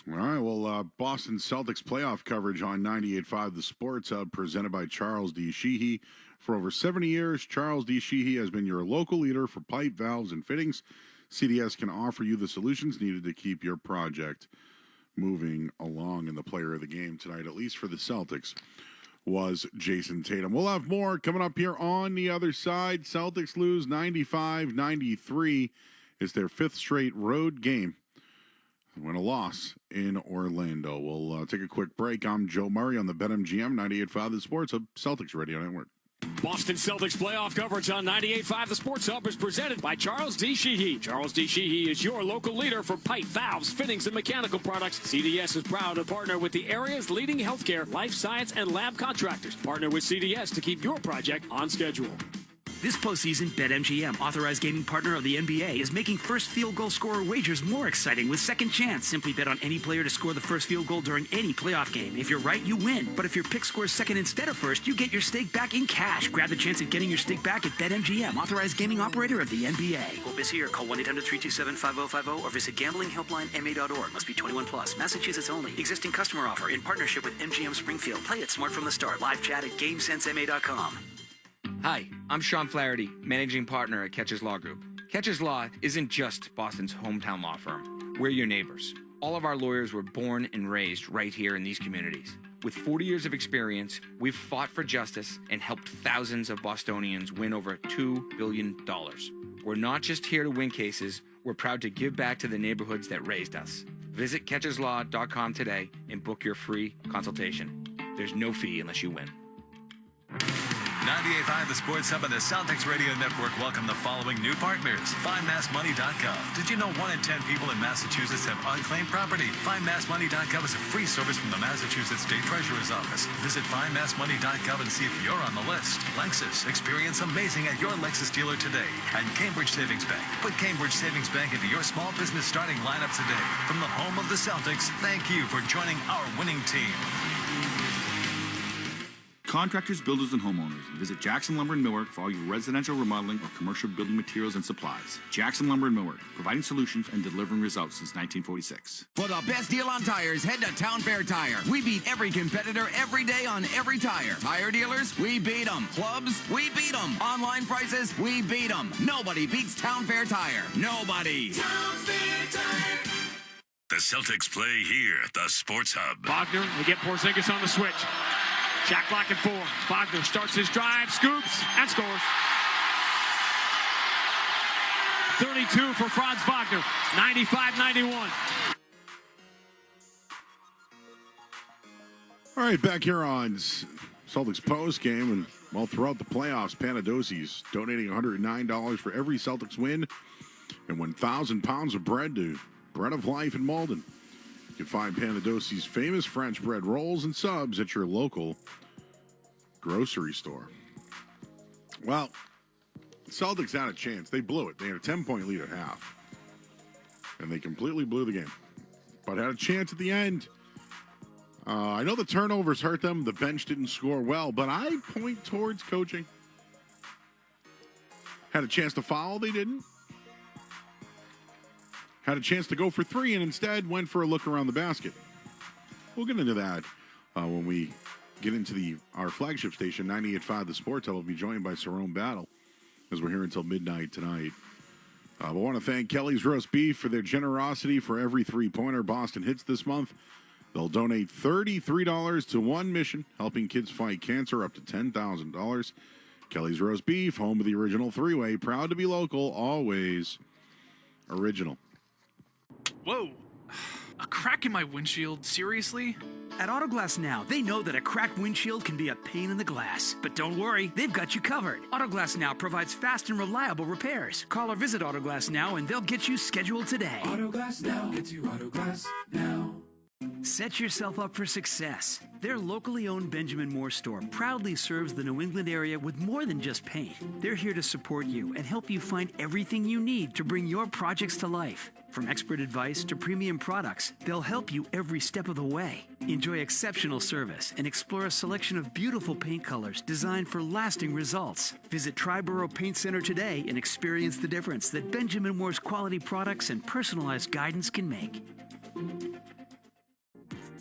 All right, well, Boston Celtics playoff coverage on 98.5 The Sports Hub, presented by Charles D. Sheehy. For over 70 years, Charles D. Sheehy has been your local leader for pipe, valves, and fittings. CDS can offer you the solutions needed to keep your project moving along. And the player of the game tonight, at least for the Celtics, was Jason Tatum. We'll have more coming up here on the other side. Celtics lose 95-93. It's their 5th straight road game. Win a loss in Orlando. We'll take a quick break. I'm Joe Murray on the BetMGM 98.5 The Sports Hub Celtics Radio Network.
Boston Celtics playoff coverage on 98.5 The Sports Hub is presented by Charles D. Sheehy. Charles D. Sheehy is your local leader for pipe, valves, fittings, and mechanical products. CDS is proud to partner with the area's leading healthcare, life science, and lab contractors. Partner with CDS to keep your project on schedule.
This postseason, BetMGM, authorized gaming partner of the NBA, is making first field goal scorer wagers more exciting with Second Chance. Simply bet on any player to score the first field goal during any playoff game. If you're right, you win. But if your pick scores second instead of first, you get your stake back in cash. Grab the chance at getting your stake back at BetMGM, authorized gaming operator of the NBA. Hope is here. Call 1-800-327-5050 or visit gamblinghelplinema.org. Must be 21 plus. Massachusetts only. Existing customer offer in partnership with MGM Springfield. Play it smart from the start. Live chat at GameSenseMA.com.
Hi, I'm Sean Flaherty, managing partner at Catches Law Group. Catches Law isn't just Boston's hometown law firm. We're your neighbors. All of our lawyers were born and raised right here in these communities. With 40 years of experience, we've fought for justice and helped thousands of Bostonians win over $2 billion. We're not just here to win cases, we're proud to give back to the neighborhoods that raised us. Visit catcheslaw.com today and book your free consultation. There's no fee unless you win.
98.5 The Sports Hub and the Celtics Radio Network welcome the following new partners. FindMassMoney.gov. Did you know 1 in 10 people in Massachusetts have unclaimed property? FindMassMoney.gov is a free service from the Massachusetts State Treasurer's Office. Visit FindMassMoney.gov and see if you're on the list. Lexus. Experience amazing at your Lexus dealer today. And Cambridge Savings Bank. Put Cambridge Savings Bank into your small business starting lineup today. From the home of the Celtics, thank you for joining our winning team.
Contractors, builders, and homeowners, visit Jackson Lumber and Millwork for all your residential remodeling or commercial building materials and supplies. Jackson Lumber and Millwork, providing solutions and delivering results since 1946.
For the best deal on tires, head to Town Fair Tire. We beat every competitor every day on every tire. Tire dealers, we beat them. Clubs, we beat them. Online prices, we beat them. Nobody beats Town Fair Tire. Nobody.
Town Fair Tire. The Celtics play here at the Sports Hub.
Wagner, they get Porzingis on the switch. Shot clock at 4. Wagner starts his drive, scoops, and scores. 32 for Franz Wagner, 95-91.
All right, back here on Celtics post game, and well, throughout the playoffs, Panadosi's donating $109 for every Celtics win and 1,000 pounds of bread to Bread of Life in Malden. You can find Panadosi's famous French bread rolls and subs at your local grocery store. Well, the Celtics had a chance. They blew it. They had a 10-point lead at half, and they completely blew the game, but had a chance at the end. I know the turnovers hurt them. The bench didn't score well, but I point towards coaching. Had a chance to foul, they didn't. had a chance to go for three and instead went for a look around the basket. We'll get into that when we get into our flagship station, 98.5 The Sports Hub. We'll be joined by Cerrone Battle as we're here until midnight tonight. We want to thank Kelly's Roast Beef for their generosity for every three-pointer Boston hits this month. They'll donate $33 to one mission, helping kids fight cancer up to $10,000. Kelly's Roast Beef, home of the original three-way, proud to be local, always original.
Whoa, a crack in my windshield, seriously?
At Autoglass Now, they know that a cracked windshield can be a pain in the glass. But don't worry, they've got you covered. Autoglass Now provides fast and reliable repairs. Call or visit Autoglass Now and they'll get you scheduled today.
Autoglass Now gets you Autoglass Now.
Set yourself up for success. Their locally owned Benjamin Moore store proudly serves the New England area with more than just paint. They're here to support you and help you find everything you need to bring your projects to life. From expert advice to premium products, they'll help you every step of the way. Enjoy exceptional service and explore a selection of beautiful paint colors designed for lasting results. Visit Triborough Paint Center today and experience the difference that Benjamin Moore's quality products and personalized guidance can make.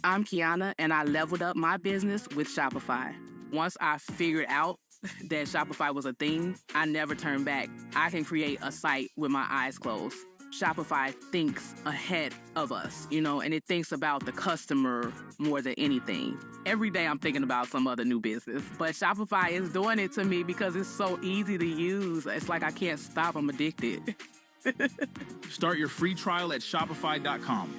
I'm Kiana, and I leveled up my business with Shopify. Once I figured out that Shopify was a thing, I never turned back. I can create a site with my eyes closed. Shopify thinks ahead of us, and it thinks about the customer more than anything. Every day I'm thinking about some other new business, but Shopify is doing it to me because it's so easy to use. It's like I can't stop. I'm addicted.
Start your free trial at Shopify.com.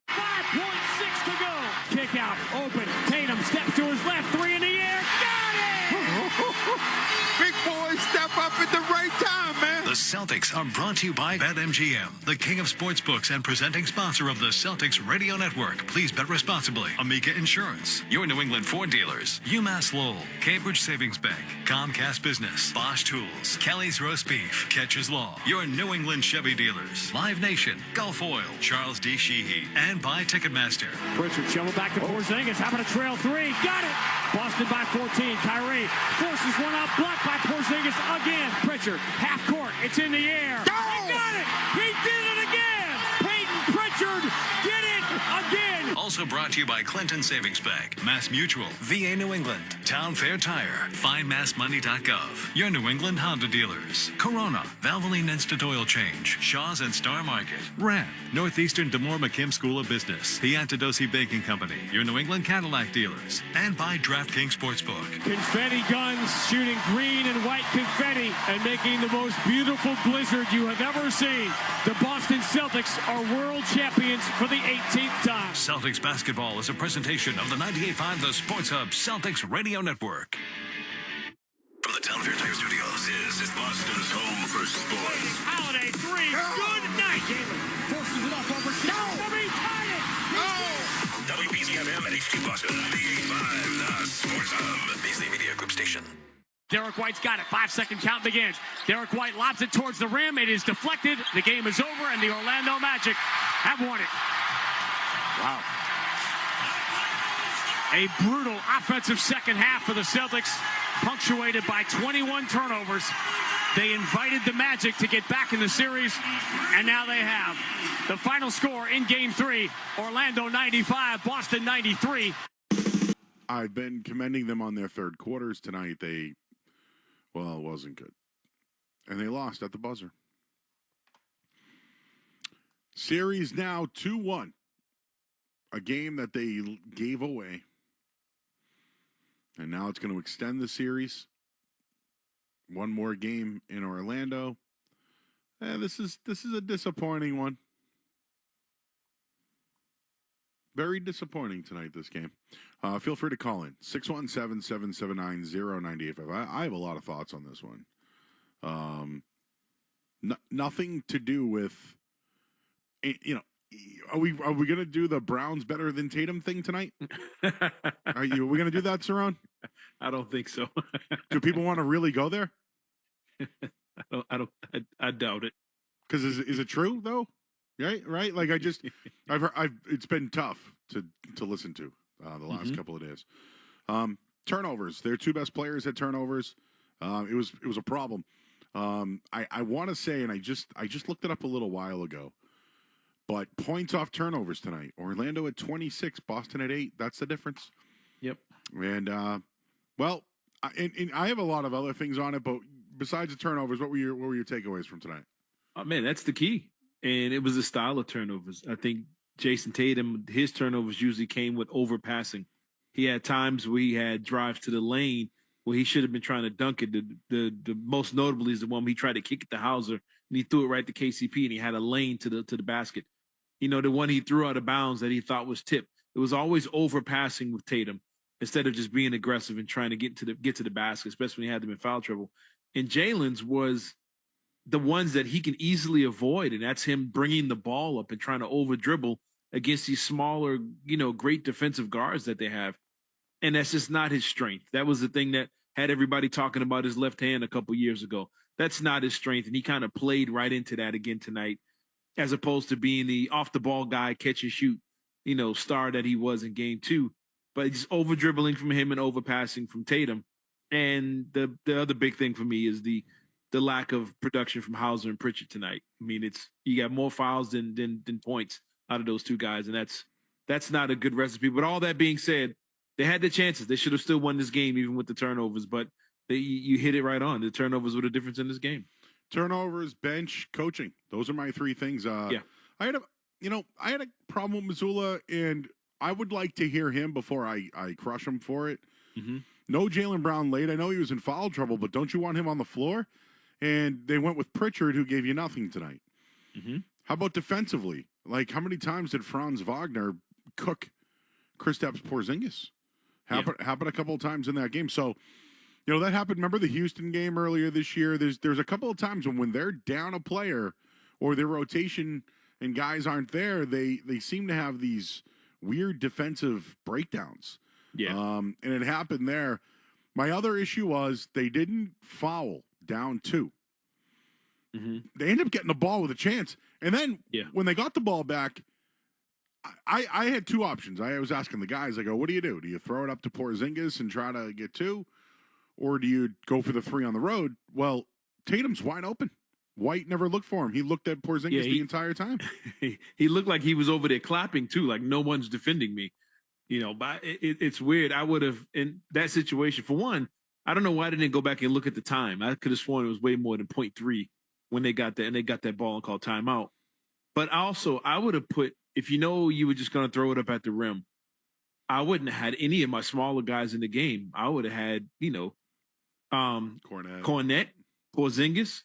5.6 to go. Kick out, open. Tatum steps to his left, three in the air. Got it!
Big boy, step up at the right time, man.
The Celtics are brought to you by BetMGM, the king of sportsbooks and presenting sponsor of the Celtics Radio Network. Please bet responsibly. Amica Insurance, your New England Ford dealers, UMass Lowell, Cambridge Savings Bank, Comcast Business, Bosch Tools, Kelly's Roast Beef, Catcher's Law, your New England Chevy dealers, Live Nation, Gulf Oil, Charles D. Sheehy, and by Ticketmaster.
Pritchard shovel back to Porzingis. How about a trail three? Got it! Boston by 14. Kyrie forces one out, blocked by Porzingis again. Pritchard, half court. It's in the air. He got it! He did it again! Peyton Pritchard did it again!
Also brought to you by Clinton Savings Bank, Mass Mutual, VA New England, Town Fair Tire, FindMassMoney.gov, your New England Honda dealers, Corona, Valvoline Instant Oil Change, Shaw's and Star Market, Ram, Northeastern DeMoore McKim School of Business, the Antidosi Baking Company, your New England Cadillac dealers, and by DraftKings Sportsbook.
Confetti guns shooting green and white confetti and making the most beautiful blizzard you have ever seen. The Boston Celtics are world champions for the 18th time.
Celtics basketball is a presentation of the 98.5 The Sports Hub Celtics Radio Network.
From the Town Fair Tire Studios, this is Boston's home for sports.
Holiday three. Good night. Jalen forces it up over Somebody tie it.
WBZFM at HD Boston 98.5 The Sports Hub. Beasley Media Group Station.
Derek White's got it. 5-second count begins. Derek White lobs it towards the rim. It is deflected. The game is over, and the Orlando Magic have won it. Wow. A brutal offensive second half for the Celtics, punctuated by 21 turnovers. They invited the Magic to get back in the series, and now they have. The final score in Game 3, Orlando 95, Boston 93.
I've been commending them on their third quarters tonight. It wasn't good. And they lost at the buzzer. Series now 2-1. A game that they gave away. And now it's going to extend the series. One more game in Orlando. This is a disappointing one. Very disappointing tonight, this game. Feel free to call in. 617-779-0985. I have a lot of thoughts on this one. Nothing to do with, are we going to do the Browns better than Tatum thing tonight? Are we going to do that, Cerrone?
I don't think so.
Do people want to really go there?
I doubt it.
Because is it true though? Right. Like I've heard, it's been tough to listen to the last couple of days. Turnovers. Their two best players had turnovers. It was a problem. I want to say, and I just looked it up a little while ago. But points off turnovers tonight. Orlando at 26, Boston at 8. That's the difference.
Yep.
And, well, and I have a lot of other things on it, but besides the turnovers, what were your takeaways from tonight?
Oh, man, that's the key. And it was the style of turnovers. I think Jason Tatum, his turnovers usually came with overpassing. He had times where he had drives to the lane where he should have been trying to dunk it. The most notable is the one where he tried to kick it to Hauser, and he threw it right to KCP, and he had a lane to the basket. You know, the one he threw out of bounds that he thought was tipped. It was always overpassing with Tatum instead of just being aggressive and trying to get to the basket, especially when he had them in foul trouble. And Jalen's was the ones that he can easily avoid, and that's him bringing the ball up and trying to over dribble against these smaller, great defensive guards that they have. And that's just not his strength. That was the thing that had everybody talking about his left hand a couple years ago. That's not his strength, and he kind of played right into that again tonight, as opposed to being the off-the-ball guy, catch and shoot, star that he was in game 2. But just over-dribbling from him and overpassing from Tatum. And the other big thing for me is the lack of production from Hauser and Pritchard tonight. I mean, you got more fouls than points out of those two guys, and that's not a good recipe. But all that being said, they had the chances. They should have still won this game even with the turnovers, but you hit it right on. The turnovers were the difference in this game.
Turnovers, bench, coaching. Those are my three things.
Yeah.
I had a problem with Mazzulla, and I would like to hear him before I crush him for it.
Mm-hmm.
No Jaylen Brown late. I know he was in foul trouble, but don't you want him on the floor? And they went with Pritchard, who gave you nothing tonight.
Mm-hmm.
How about defensively? Like, how many times did Franz Wagner cook Kristaps Porzingis? Happened a couple of times in that game. So, that happened. Remember the Houston game earlier this year? There's a couple of times when they're down a player or their rotation and guys aren't there, they seem to have these weird defensive breakdowns.
Yeah.
And it happened there. My other issue was they didn't foul down 2.
Mm-hmm.
They ended up getting the ball with a chance. And then when they got the ball back, I had two options. I was asking the guys, I go, what do? Do you throw it up to Porzingis and try to get 2? Or do you go for the 3 on the road? Well, Tatum's wide open. White never looked for him. He looked at Porzingis the entire time.
He looked like he was over there clapping, too, like no one's defending me. But it's weird. I would have, in that situation, for one, I don't know why they didn't go back and look at the time. I could have sworn it was way more than 0.3 when they got that, and they got that ball and called timeout. But also, I would have put, if you were just going to throw it up at the rim, I wouldn't have had any of my smaller guys in the game. I would have had, Cornette, Porzingis,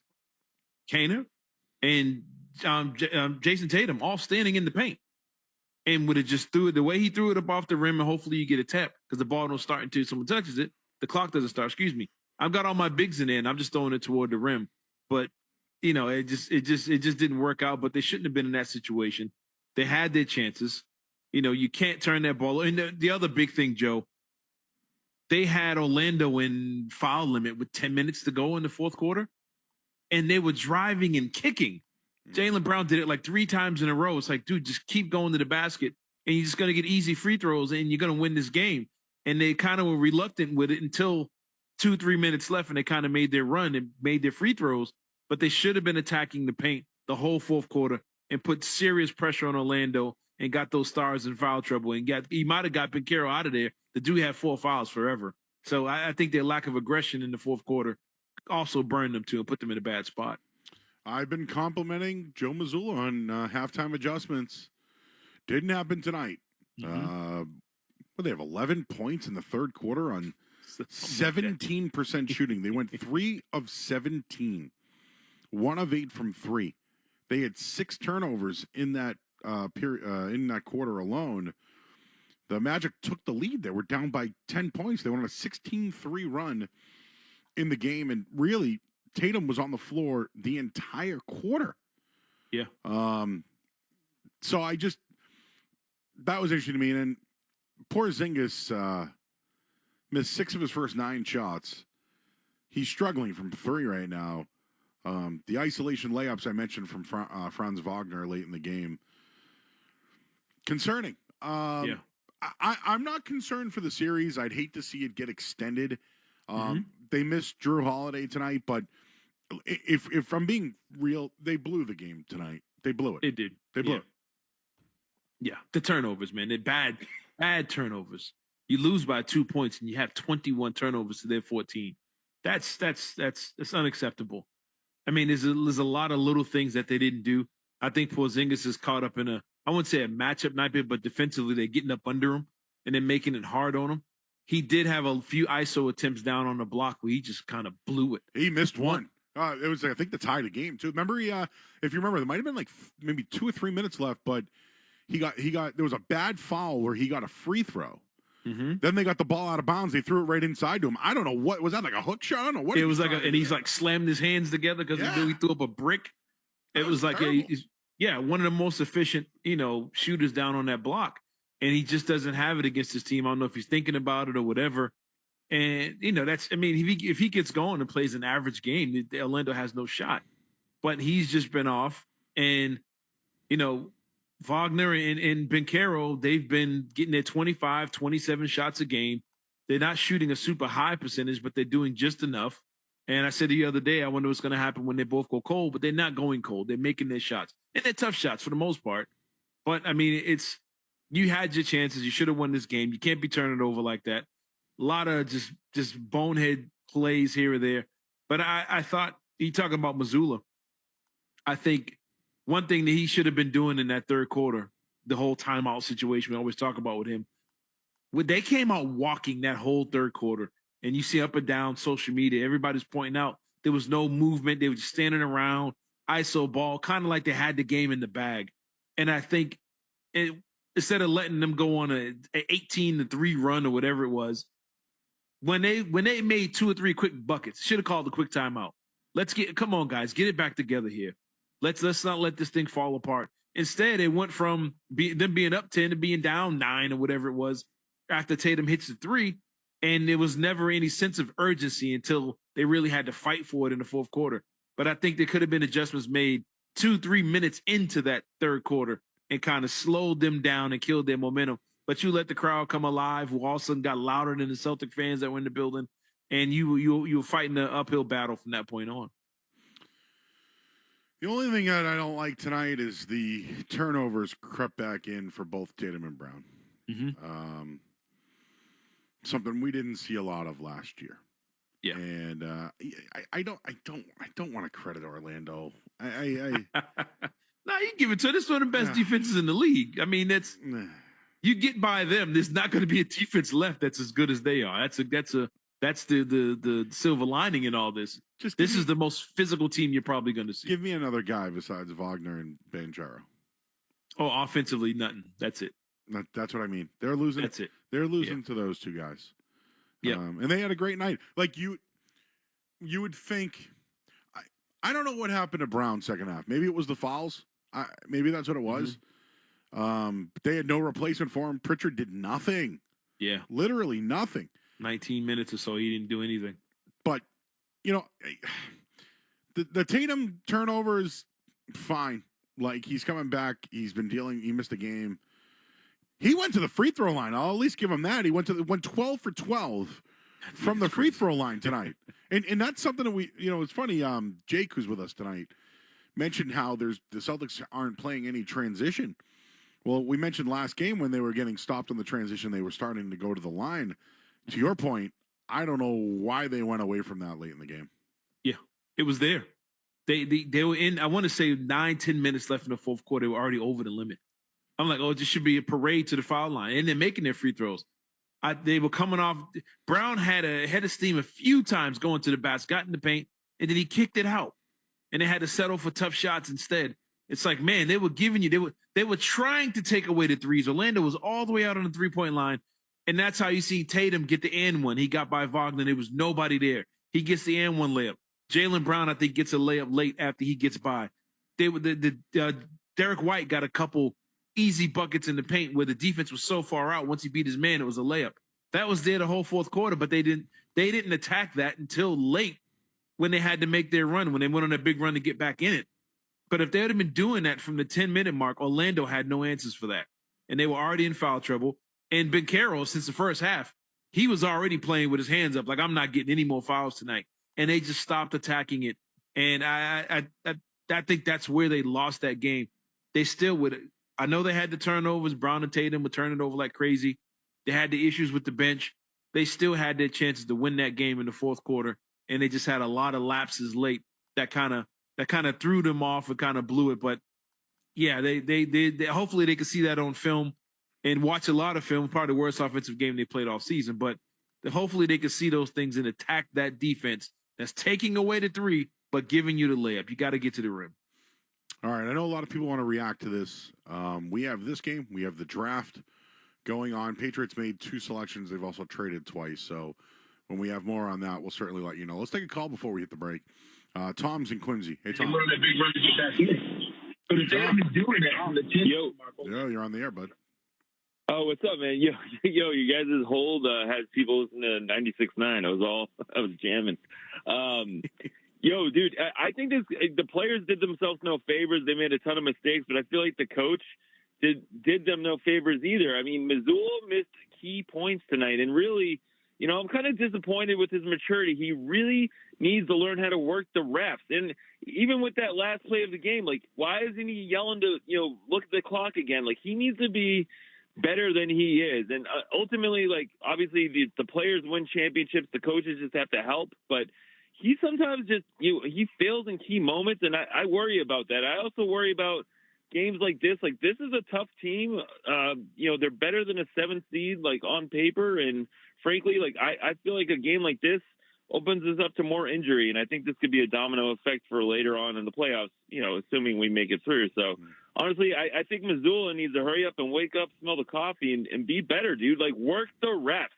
Kaner, and Jason Tatum all standing in the paint. And would have just threw it the way he threw it up off the rim, and hopefully you get a tap because the ball don't start until someone touches it. The clock doesn't start. Excuse me. I've got all my bigs in there, and I'm just throwing it toward the rim. But it just didn't work out. But they shouldn't have been in that situation. They had their chances. You can't turn that ball. And the other big thing, Joe, they had Orlando in foul limit with 10 minutes to go in the fourth quarter, and they were driving and kicking. Jaylen Brown did it like 3 times in a row. It's like, dude, just keep going to the basket, and you're just going to get easy free throws, and you're going to win this game. And they kind of were reluctant with it until 2-3 minutes left, and they kind of made their run and made their free throws. But they should have been attacking the paint the whole fourth quarter and put serious pressure on Orlando and got those stars in foul trouble. And he might have got Pinkero out of there. The dude had 4 fouls forever. So I think their lack of aggression in the fourth quarter also burned them too and put them in a bad spot.
I've been complimenting Joe Mazzulla on halftime adjustments. Didn't happen tonight.
Mm-hmm.
They have 11 points in the third quarter on 17% shooting. They went 3 of 17, 1 of 8 from 3. They had 6 turnovers in that in that quarter alone. The Magic took the lead. They were down by 10 points. They went on a 16-3 run in the game, and really, Tatum was on the floor the entire quarter.
Yeah.
So that was interesting to me. And Porzingis missed 6 of his first 9 shots. He's struggling from 3 right now. The isolation layups I mentioned from Franz Wagner late in the game. Concerning. I'm not concerned for the series. I'd hate to see it get extended. They missed Drew Holiday tonight, but if I'm being real, they blew the game tonight. They blew it.
It did.
They blew it.
Yeah, the turnovers, man. They're bad turnovers. You lose by 2 points and you have 21 turnovers to their 14. That's unacceptable. I mean, there's a lot of little things that they didn't do. I think Porzingis is caught up in I wouldn't say a matchup nightmare, but defensively they're getting up under him and then making it hard on him. He did have a few ISO attempts down on the block where he just kind of blew it.
He missed one. It was, I think, the tie the game too. Remember, if you remember, there might have been like maybe 2 or 3 minutes left, but he got there was a bad foul where he got a free throw.
Mm-hmm.
Then they got the ball out of bounds. They threw it right inside to him. I don't know what was that, like a hook shot. I don't know what
it was like, and he's like slammed his hands together because he knew he threw up a brick. It was like one of the most efficient shooters down on that block, and he just doesn't have it against his team. I don't know if he's thinking about it or whatever. And if he gets going and plays an average game, Orlando has no shot. But he's just been off, and Wagner and Banchero, they've been getting their 25, 27 shots a game. They're not shooting a super high percentage, but they're doing just enough. And I said the other day, I wonder what's going to happen when they both go cold, but they're not going cold. They're making their shots. And they're tough shots for the most part. But, I mean, you had your chances. You should have won this game. You can't be turning it over like that. A lot of just bonehead plays here or there. But I thought, you talking about mazzulla, I think one thing that he should have been doing in that third quarter, the whole timeout situation we always talk about with him, when they came out walking that whole third quarter, and you see up and down social media, everybody's pointing out there was no movement. They were just standing around, ISO ball, kind of like they had the game in the bag. And I think instead of letting them go on an 18-3 run or whatever it was, when they made 2 or 3 quick buckets, should have called the quick timeout. Come on, guys, get it back together here. Let's not let this thing fall apart. Instead, it went from them being up 10 to being down 9 or whatever it was after Tatum hits the 3, and there was never any sense of urgency until they really had to fight for it in the fourth quarter. But I think there could have been adjustments made 2-3 minutes into that third quarter and kind of slowed them down and killed their momentum. But you let the crowd come alive, who all of a sudden got louder than the Celtic fans that were in the building, and you were fighting the uphill battle from that point on.
The only thing that I don't like tonight is the turnovers crept back in for both Tatum and Brown.
Mm-hmm.
Something we didn't see a lot of last year.
Yeah,
and I don't want to credit Orlando. No,
you give it to this one of the best defenses in the league. I mean, you get by them. There's not going to be a defense left that's as good as they are. That's the silver lining in all this. This is the most physical team you're probably going to see.
Give me another guy besides Wagner and Banchero.
Oh, offensively, nothing. That's it.
That's what I mean. They're losing.
That's it.
They're losing to those two guys.
Yeah,
and they had a great night. Like you would think. I don't know what happened to Brown second half. Maybe it was the fouls. Maybe that's what it was.
Mm-hmm.
They had no replacement for him. Pritchard did nothing.
Yeah,
literally nothing.
19 minutes or so, he didn't do anything.
But the Tatum turnover is fine. Like, he's coming back. He's been dealing. He missed a game. He went to the free throw line. I'll at least give him that. He went 12 for 12 from the free throw line tonight. And that's something that we, it's funny. Jake, who's with us tonight, mentioned how the Celtics aren't playing any transition. Well, we mentioned last game when they were getting stopped on the transition, they were starting to go to the line. To your point, I don't know why they went away from that late in the game.
Yeah, it was there. They were in, I want to say 9-10 minutes left in the fourth quarter. They were already over the limit. I'm like, oh, this should be a parade to the foul line. And they're making their free throws. They were coming off. Brown had a head of steam a few times going to the basket, got in the paint, and then he kicked it out. And they had to settle for tough shots instead. It's like, man, they were giving you, they were trying to take away the threes. Orlando was all the way out on the three-point line. And that's how you see Tatum get the and one. He got by Wagner. There was nobody there. He gets the and one layup. Jaylen Brown, I think, gets a layup late after he gets by. Derek White got a couple easy buckets in the paint where the defense was so far out. Once he beat his man, it was a layup. That was there the whole fourth quarter, but they didn't attack that until late when they had to make their run, when they went on a big run to get back in it. But if they had been doing that from the 10-minute mark, Orlando had no answers for that. And they were already in foul trouble. And Banchero, since the first half, he was already playing with his hands up, like, I'm not getting any more fouls tonight. And they just stopped attacking it. And I think that's where they lost that game. They still would. I know they had the turnovers. Brown and Tatum were turning over like crazy. They had the issues with the bench. They still had their chances to win that game in the fourth quarter, and they just had a lot of lapses late that kind of threw them off and kind of blew it. But yeah, they hopefully they can see that on film and watch a lot of film. Probably the worst offensive game they played all season, but hopefully they can see those things and attack that defense that's taking away the three but giving you the layup. You got to get to the rim.
All right, I know a lot of people want to react to this. We have this game. We have the draft going on. Patriots made 2 selections. They've also traded twice. So when we have more on that, we'll certainly let you know. Let's take a call before we hit the break. Tom's in Quincy. Hey, Tom.
But if they haven't been doing it on the team,
Yeah, you're on the air, bud.
Oh, what's up, man? Yo, you guys' hold had people listen to 96.9. I was jamming. Yo, dude, I think the players did themselves no favors. They made a ton of mistakes, but I feel like the coach did them no favors either. I mean, Mazzulla missed key points tonight, and really, I'm kind of disappointed with his maturity. He really needs to learn how to work the refs. And even with that last play of the game, like, why isn't he yelling to, look at the clock again? Like, he needs to be better than he is. And ultimately, like, obviously the players win championships. The coaches just have to help. But he sometimes just, he fails in key moments, and I worry about that. I also worry about games like this. Like, this is a tough team. They're better than a 7th seed, like, on paper. And frankly, like, I feel like a game like this opens us up to more injury. And I think this could be a domino effect for later on in the playoffs, assuming we make it through. So honestly, I think Mazzulla needs to hurry up and wake up, smell the coffee, and be better, dude. Like, work the refs,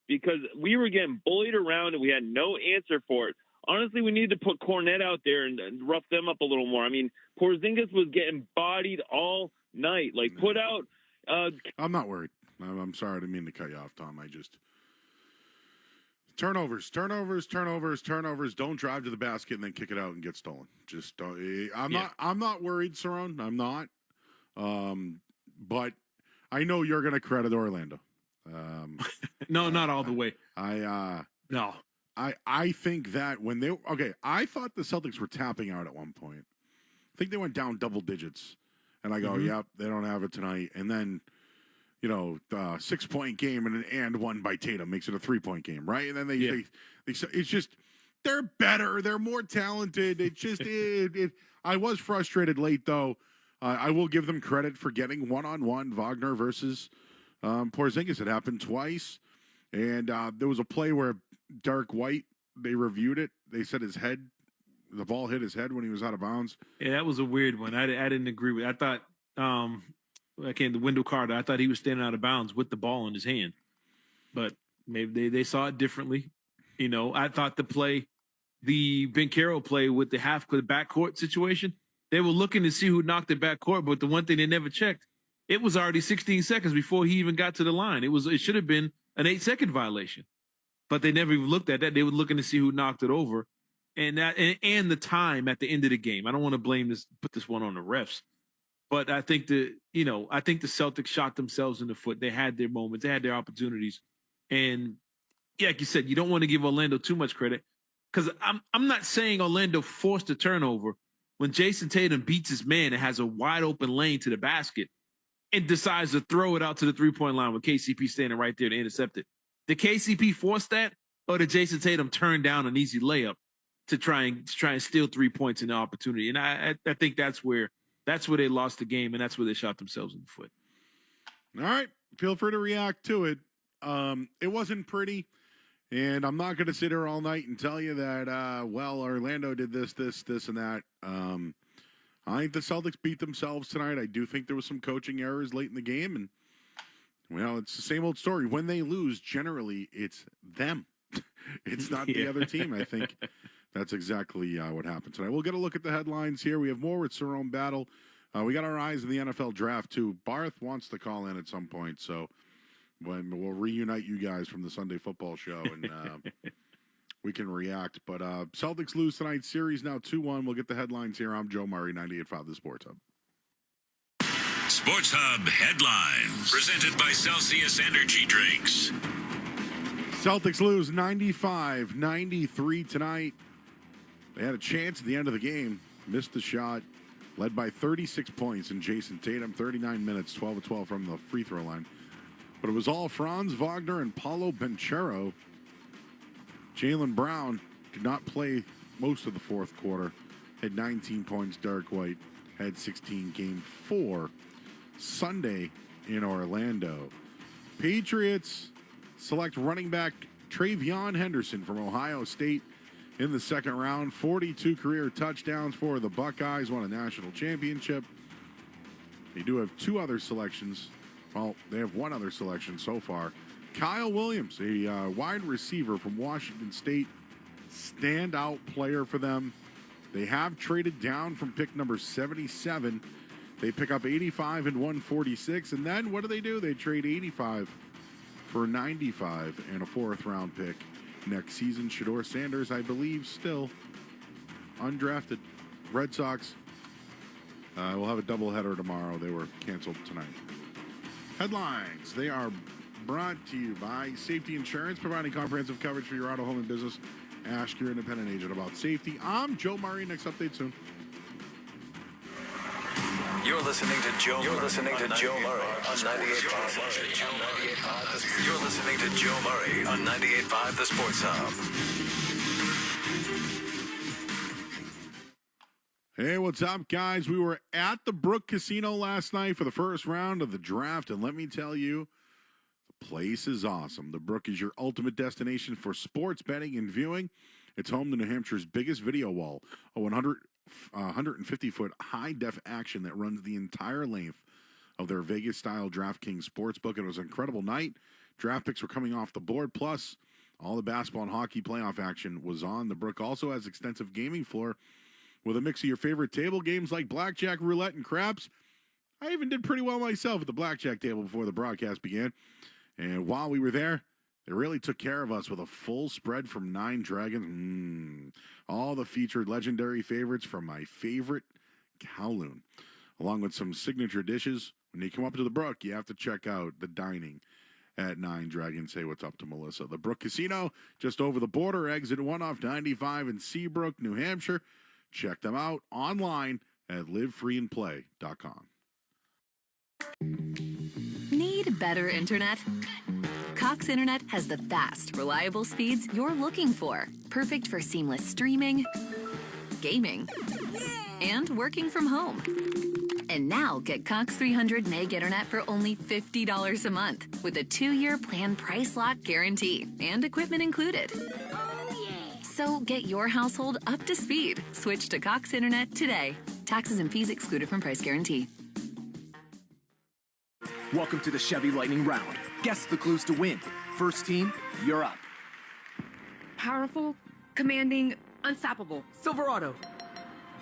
because we were getting bullied around and we had no answer for it. Honestly, we need to put Cornette out there and rough them up a little more. I mean, Porzingis was getting bodied all night. Like, put out.
I'm not worried. I'm sorry. I didn't mean to cut you off, Tom. Turnovers. Don't drive to the basket and then kick it out and get stolen. Just don't. I'm not worried, Cerrone. I'm not. But I know you're going to credit Orlando.
No, not all the way.
No. I think that when I thought the Celtics were tapping out at one point. I think they went down double digits, and I go, yep, they don't have it tonight. And then, 6-point game and one by Tatum makes it a 3-point game, right? And then they it's just they're better, they're more talented. It just I was frustrated late though. I will give them credit for getting one-on-one Wagner versus Porzingis. It happened twice, and there was a play where Dark White, they reviewed it. They said the ball hit his head when he was out of bounds.
Yeah, that was a weird one. I didn't agree with it. I thought, the Wendell Carter, I thought he was standing out of bounds with the ball in his hand. But maybe they saw it differently. I thought the Ben Carroll play with the half-court backcourt situation, they were looking to see who knocked it backcourt, but the one thing they never checked, it was already 16 seconds before he even got to the line. It should have been an 8-second violation. But they never even looked at that. They were looking to see who knocked it over, and the time at the end of the game. I don't want to put this one on the refs, but I think the Celtics shot themselves in the foot. They had their moments, they had their opportunities, and like you said, you don't want to give Orlando too much credit, because I'm not saying Orlando forced a turnover when Jason Tatum beats his man and has a wide open lane to the basket and decides to throw it out to the 3-point line with KCP standing right there to intercept it. Did KCP force that, or did Jason Tatum turn down an easy layup to try and steal 3 points in the opportunity? And I think that's where they lost the game, and that's where they shot themselves in the foot.
All right, feel free to react to it. It wasn't pretty, and I'm not going to sit here all night and tell you that Orlando did this, and that. I think the Celtics beat themselves tonight. I do think there was some coaching errors late in the game, and it's the same old story. When they lose, generally, it's them. It's not the other team. I think that's exactly what happened tonight. We'll get a look at the headlines here. We have more with Cerrone Battle. We got our eyes in the NFL draft, too. Barth wants to call in at some point, so we'll reunite you guys from the Sunday football show, and we can react. But Celtics lose tonight. Series now 2-1. We'll get the headlines here. I'm Joe Murray, 98.5 The Sports Hub.
Sports Hub headlines, presented by Celsius Energy Drinks.
Celtics lose 95-93 tonight. They had a chance at the end of the game, missed the shot. led by 36 points, and Jason Tatum, 39 minutes, 12 of 12 from the free throw line. But it was all Franz Wagner and Paulo Banchero. Jaylen Brown did not play most of the fourth quarter. Had 19 points. Derek White had 16. Game 4 Sunday in Orlando. Patriots select running back Travion Henderson from Ohio State in the second round. 42 career touchdowns for the Buckeyes. Won a national championship. They do have 2 other selections. Well, they have 1 other selection so far. Kyle Williams, a wide receiver from Washington State. Standout player for them. They have traded down from pick number 77. They pick up 85 and 146. And then what do? They trade 85 for 95 and a 4th-round pick next season. Shedeur Sanders, I believe, still undrafted. Red Sox will have a doubleheader tomorrow. They were canceled tonight. Headlines. They are brought to you by Safety Insurance, providing comprehensive coverage for your auto, home, and business. Ask your independent agent about safety. I'm Joe Murray. Next update soon.
You're listening to Joe. You're listening to Joe Murray on 98.5. You're listening to Joe Murray on 98.5 The Sports Hub.
Hey, what's up, guys? We were at the Brook Casino last night for the first round of the draft, and let me tell you, the place is awesome. The Brook is your ultimate destination for sports betting and viewing. It's home to New Hampshire's biggest video wall, a 150-foot high-def action that runs the entire length of their Vegas-style DraftKings sportsbook. It was an incredible night. Draft picks were coming off the board, plus all the basketball and hockey playoff action was on. The Brook also has extensive gaming floor with a mix of your favorite table games like blackjack, roulette, and craps. I even did pretty well myself at the blackjack table before the broadcast began. And while we were there, they really took care of us with a full spread from 9 Dragons. All the featured legendary favorites from my favorite Kowloon, along with some signature dishes. When you come up to the Brook, you have to check out the dining at 9 Dragons. Say what's up to Melissa. The Brook Casino, just over the border, exit 1 off 95 in Seabrook, New Hampshire. Check them out online at livefreeandplay.com.
Need better internet? Cox Internet has the fast, reliable speeds you're looking for. Perfect for seamless streaming, gaming, and working from home. And now get Cox 300 meg internet for only $50 a month with a 2-year plan price lock guarantee and equipment included. So get your household up to speed. Switch to Cox Internet today. Taxes and fees excluded from price guarantee.
Welcome to the Chevy Lightning Round. Guess the clues to win. First team, you're up.
Powerful, commanding, unstoppable.
Silverado.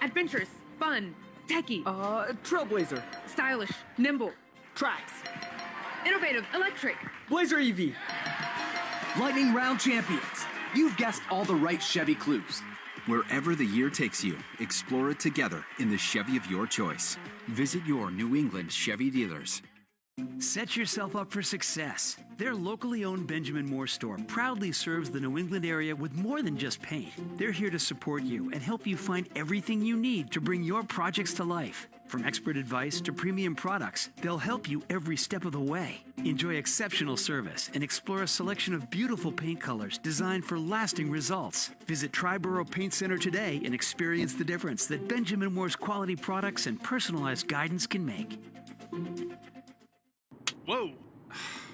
Adventurous, fun, techie.
Trailblazer.
Stylish, nimble.
Trax.
Innovative, electric.
Blazer EV. Lightning Round champions. You've guessed all the right Chevy clues.
Wherever the year takes you, explore it together in the Chevy of your choice. Visit your New England Chevy dealers.
Set yourself up for success. Their locally owned Benjamin Moore store proudly serves the New England area with more than just paint. They're here to support you and help you find everything you need to bring your projects to life. From expert advice to premium products, they'll help you every step of the way. Enjoy exceptional service and explore a selection of beautiful paint colors designed for lasting results. Visit Triborough Paint Center today and experience the difference that Benjamin Moore's quality products and personalized guidance can make.
Whoa.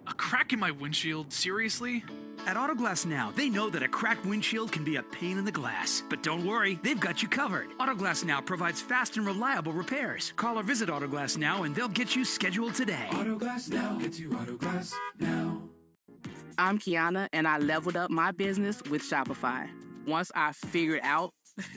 A crack in my windshield? Seriously?
At Autoglass Now, they know that a cracked windshield can be a pain in the glass. But don't worry, they've got you covered. Autoglass Now provides fast and reliable repairs. Call or visit Autoglass Now and they'll get you scheduled today.
Autoglass Now gets you Autoglass Now.
I'm Kiana, and I leveled up my business with Shopify. Once I figured out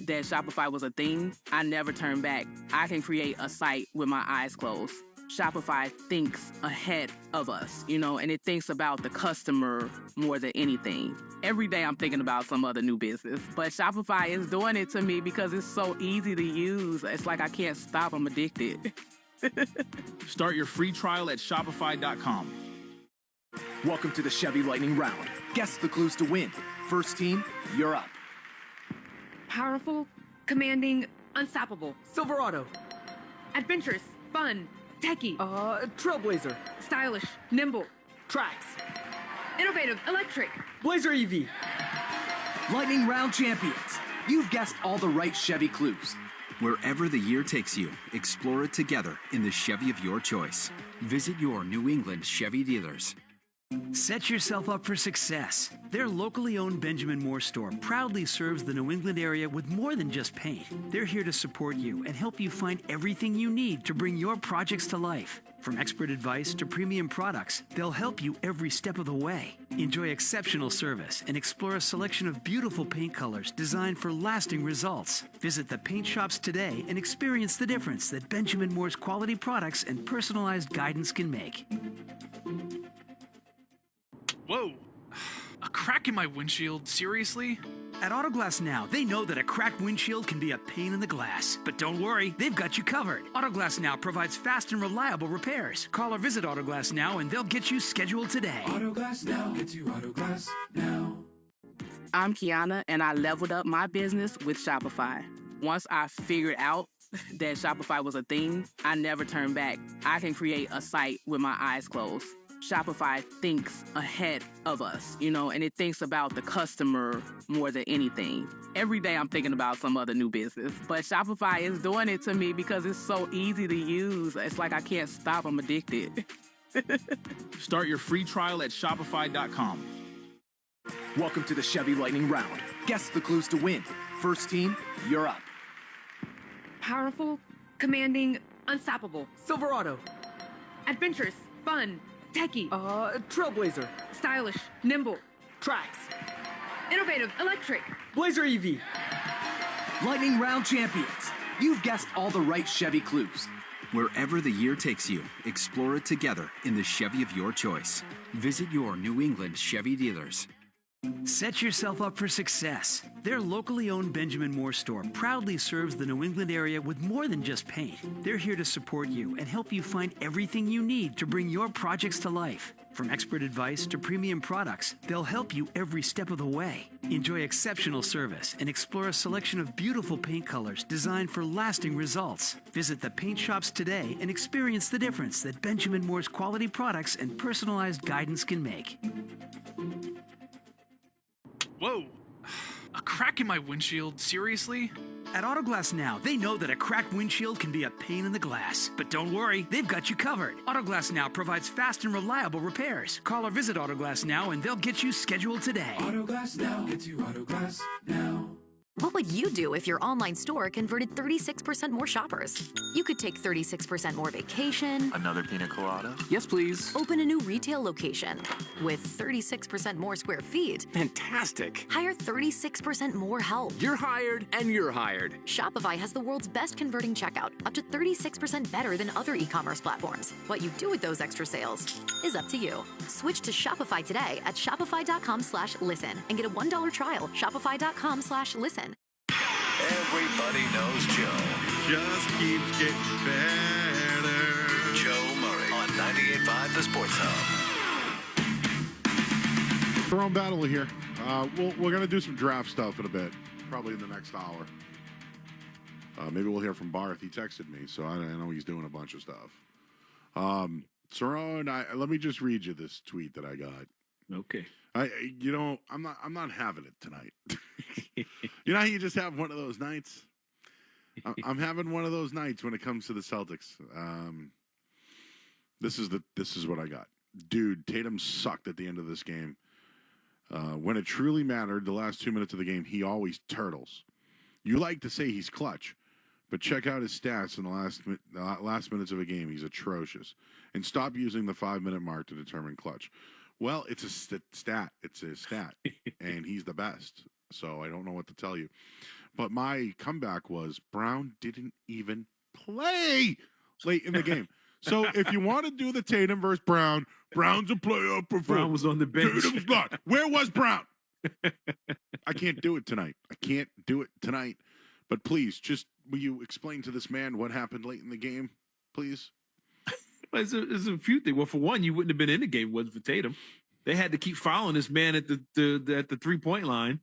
that Shopify was a thing, I never turned back. I can create a site with my eyes closed. Shopify thinks ahead of us, and it thinks about the customer more than anything. Every day I'm thinking about some other new business, but Shopify is doing it to me because it's so easy to use. It's like I can't stop. I'm addicted.
Start your free trial at Shopify.com.
Welcome to the Chevy Lightning Round. Guess the clues to win. First team, you're up.
Powerful, commanding, unstoppable.
Silverado.
Adventurous, fun, techy.
Trailblazer.
Stylish, nimble.
Tracks.
Innovative, electric.
Blazer EV. Lightning round champions. You've guessed all the right Chevy clues.
Wherever the year takes you, explore it together in the Chevy of your choice. Visit your New England Chevy dealers.
Set yourself up for success. Their locally owned Benjamin Moore store proudly serves the New England area with more than just paint. They're here to support you and help you find everything you need to bring your projects to life. From expert advice to premium products, they'll help you every step of the way. Enjoy exceptional service and explore a selection of beautiful paint colors designed for lasting results. Visit the paint shops today and experience the difference that Benjamin Moore's quality products and personalized guidance can make.
Whoa. A crack in my windshield? Seriously?
At Autoglass Now, they know that a cracked windshield can be a pain in the glass. But don't worry, they've got you covered. Autoglass Now provides fast and reliable repairs. Call or visit Autoglass Now and they'll get you scheduled today.
Autoglass Now gets you Autoglass Now.
I'm Kiana, and I leveled up my business with Shopify. Once I figured out that Shopify was a thing, I never turned back. I can create a site with my eyes closed. Shopify thinks ahead of us, and it thinks about the customer more than anything. Every day I'm thinking about some other new business, but Shopify is doing it to me because it's so easy to use. It's like I can't stop. I'm addicted.
Start your free trial at Shopify.com.
Welcome to the Chevy Lightning Round. Guess the clues to win. First team, you're up.
Powerful, commanding, unstoppable.
Silverado.
Adventurous, fun, techy.
Trailblazer.
Stylish, nimble.
Tracks.
Innovative, electric.
Blazer EV. Lightning round champions. You've guessed all the right Chevy clues.
Wherever the year takes you, explore it together in the Chevy of your choice. Visit your New England Chevy dealers.
Set yourself up for success. Their locally owned Benjamin Moore store proudly serves the New England area with more than just paint. They're here to support you and help you find everything you need to bring your projects to life. From expert advice to premium products, they'll help you every step of the way. Enjoy exceptional service and explore a selection of beautiful paint colors designed for lasting results. Visit the paint shops today and experience the difference that Benjamin Moore's quality products and personalized guidance can make.
Whoa. A crack in my windshield? Seriously?
At Autoglass Now, they know that a cracked windshield can be a pain in the glass. But don't worry, they've got you covered. Autoglass Now provides fast and reliable repairs. Call or visit Autoglass Now and they'll get you scheduled today.
Autoglass Now gets you Autoglass Now.
What would you do if your online store converted 36% more shoppers? You could take 36% more vacation.
Another pina colada?
Yes, please.
Open a new retail location with 36% more square feet.
Fantastic.
Hire 36% more help.
You're hired and you're hired.
Shopify has the world's best converting checkout, up to 36% better than other e-commerce platforms. What you do with those extra sales is up to you. Switch to Shopify today at shopify.com/listen and get a $1 trial. Shopify.com/listen.
Everybody knows Joe.
Just keeps getting better.
Joe Murray on 98.5 The Sports Hub.
Our own battle here. We're going to do some draft stuff in a bit, probably in the next hour. Maybe we'll hear from Barth. He texted me, so I know he's doing a bunch of stuff. Saron, let me just read you this tweet that I got.
Okay.
I'm not having it tonight. You know how you just have one of those nights? I'm having one of those nights when it comes to the Celtics. This is what I got. Dude, Tatum sucked at the end of this game. When it truly mattered, the last 2 minutes of the game, he always turtles. You like to say he's clutch, but check out his stats in the last minutes of a game. He's atrocious. And stop using the 5-minute mark to determine clutch. Well, it's a stat. It's a stat, and he's the best. So I don't know what to tell you. But my comeback was Brown didn't even play late in the game. So if you want to do the Tatum versus Brown, Brown's a playoff performer.
Brown was on the bench.
Tatum's not. Where was Brown? I can't do it tonight. But please, just will you explain to this man what happened late in the game, please?
There's a few things. Well, for one, you wouldn't have been in the game was for Tatum. They had to keep following this man at the 3-point line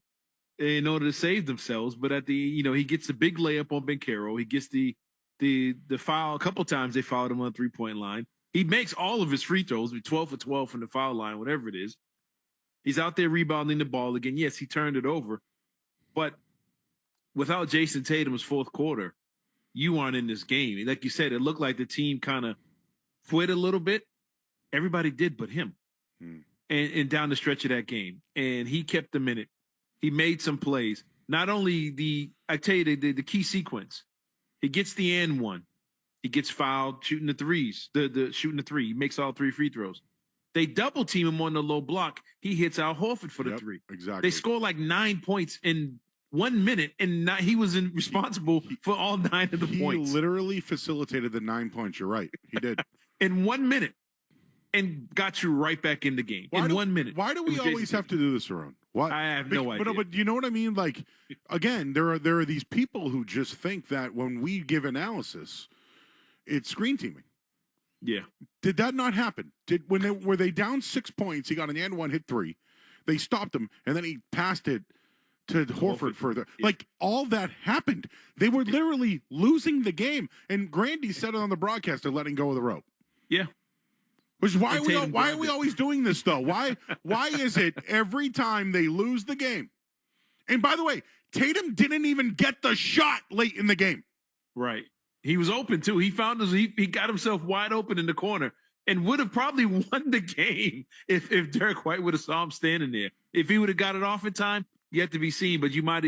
in order to save themselves. But at the he gets a big layup on Bencaro. He gets the the foul. A couple times they fouled him on the 3-point line. He makes all of his free throws, 12 for 12 from the foul line, whatever it is. He's out there rebounding the ball again. Yes, he turned it over, but without Jason Tatum's fourth quarter, you aren't in this game. Like you said, it looked like the team kind of quit a little bit. Everybody did but him. And down the stretch of that game. And he kept them in it. He made some plays. Not only the key sequence. He gets the and one. He gets fouled shooting the threes. The shooting the three. He makes all 3 free throws. They double team him on the low block. He hits Al Horford for the 3.
Exactly.
They score like 9 points in 1 minute, and he was responsible for all 9 of the points.
He literally facilitated the 9 points. You're right. He did.
In 1 minute, and got you right back in the game. In 1 minute.
Why do we always have to do this, Aaron? Why?
I have no idea.
But you know what I mean? Like, again, there are these people who just think that when we give analysis, it's screen teaming.
Yeah.
Did that not happen? Were they down 6 points? He got an and one, hit 3. They stopped him, and then he passed it to Horford further. Yeah. Like, all that happened. They were literally losing the game. And Grandy said it on the broadcast, they're letting go of the rope.
Yeah.
Which why are we always doing this though? Why is it every time they lose the game? And by the way, Tatum didn't even get the shot late in the game.
Right. He was open too. He found he got himself wide open in the corner and would have probably won the game if Derek White would have saw him standing there. If he would have got it off in time, yet to be seen. But you might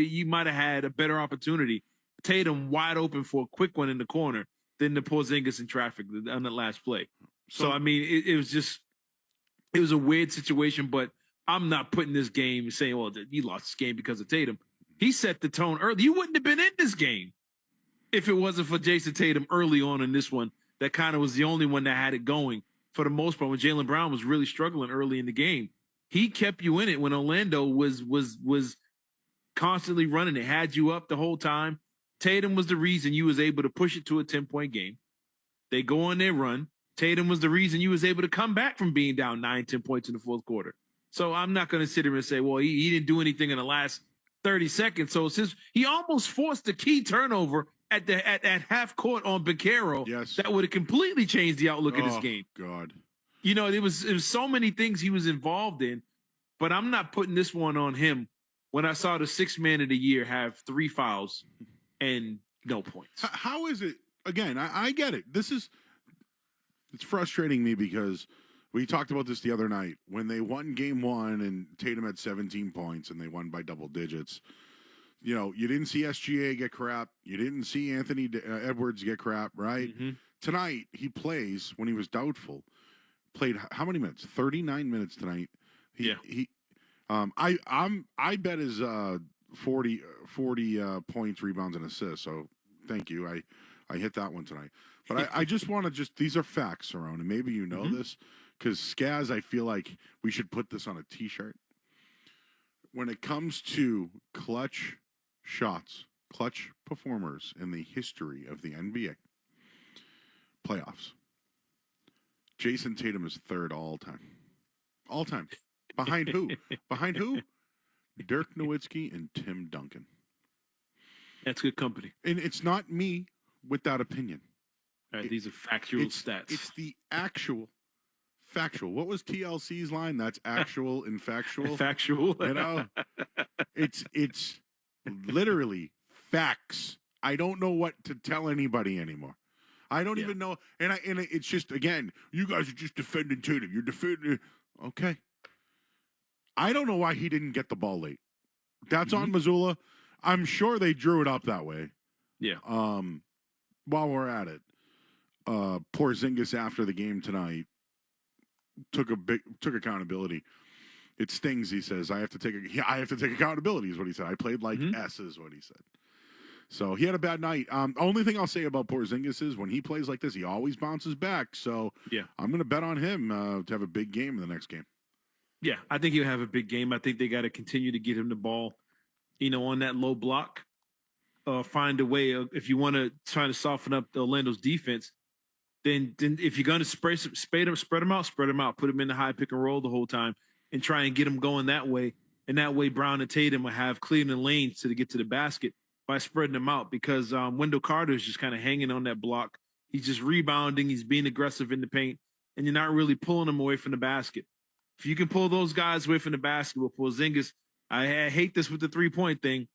have had a better opportunity. Tatum wide open for a quick one in the corner than the Porzingis in traffic on the last play. So I mean, it was a weird situation, but I'm not putting this game and saying, well, you lost this game because of Tatum. He set the tone early. You wouldn't have been in this game if it wasn't for Jason Tatum early on in this one. That kind of was the only one that had it going for the most part when Jaylen Brown was really struggling early in the game. He kept you in it when Orlando was constantly running it, had you up the whole time. Tatum was the reason you was able to push it to a 10-point game. They go on their run. Tatum was the reason you was able to come back from being down 9-10 points in the fourth quarter. So I'm not going to sit here and say, well, he didn't do anything in the last 30 seconds. So since he almost forced the key turnover at half court on Beccaro, that would have completely changed the outlook of this game.
God.
You know, it was so many things he was involved in, but I'm not putting this one on him when I saw the 6th man of the year have 3 fouls and no points.
How is it? Again, I get it. It's frustrating me because we talked about this the other night when they won game 1 and Tatum had 17 points and they won by double digits. You know, you didn't see SGA get crap. You didn't see Anthony Edwards get crap, right? Mm-hmm. Tonight, he plays when he was doubtful. Played how many minutes? 39 minutes tonight. I bet his 40 points, rebounds, and assists. So thank you. I hit that one tonight. But I just want to these are facts, Saron, and maybe you know this, because Skaz, I feel like we should put this on a T-shirt. When it comes to clutch shots, clutch performers in the history of the NBA playoffs, Jason Tatum is 3rd all time. All time. Behind who? Behind who? Dirk Nowitzki and Tim Duncan.
That's good company.
And it's not me with that opinion.
All right, these are factual stats.
It's the actual factual. What was TLC's line? That's actual and factual.
Factual.
You know, it's literally facts. I don't know what to tell anybody anymore. I don't even know. And it's just, again, you guys are just defending Tatum. You're defending. Okay. I don't know why he didn't get the ball late. That's on Mazzulla. I'm sure they drew it up that way.
Yeah.
While we're at it, Porzingis after the game tonight took accountability. It stings, he says. I have to take accountability is what he said. I played like S is what he said. So he had a bad night. Only thing I'll say about Porzingis is when he plays like this, he always bounces back. So I'm going to bet on him to have a big game in the next game.
Yeah, I think he'll have a big game. I think they got to continue to get him the ball, on that low block. Find a way of, if you want to try to soften up the Orlando's defense, then if you're going to spread them out, put them in the high pick and roll the whole time and try and get them going that way. And that way Brown and Tatum will have Cleveland lanes to get to the basket. by spreading them out because Wendell Carter is just kind of hanging on that block. He's just rebounding. He's being aggressive in the paint, and you're not really pulling him away from the basket. If you can pull those guys away from the basket with Porzingis, I hate this with the three-point thing,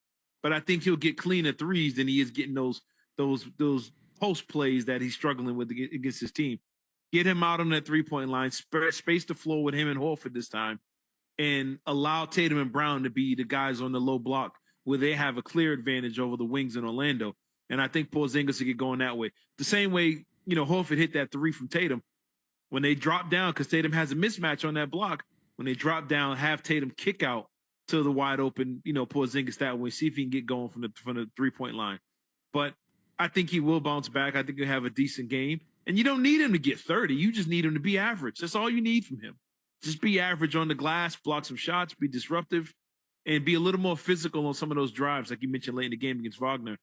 but I think he'll get cleaner threes than he is getting those post plays that he's struggling with against his team. Get him out on that three-point line, space the floor with him and Horford this time, and allow Tatum and Brown to be the guys on the low block where they have a clear advantage over the wings in Orlando. And I think Porzingis will get going that way. The same way, Horford hit that three from Tatum. When they drop down, because Tatum has a mismatch on that block, when they drop down, have Tatum kick out to the wide open, Porzingis that way, see if he can get going from the three-point line. But I think he will bounce back. I think he'll have a decent game. And you don't need him to get 30. You just need him to be average. That's all you need from him. Just be average on the glass, block some shots, be disruptive, and be a little more physical on some of those drives, like you mentioned late in the game against Wagner.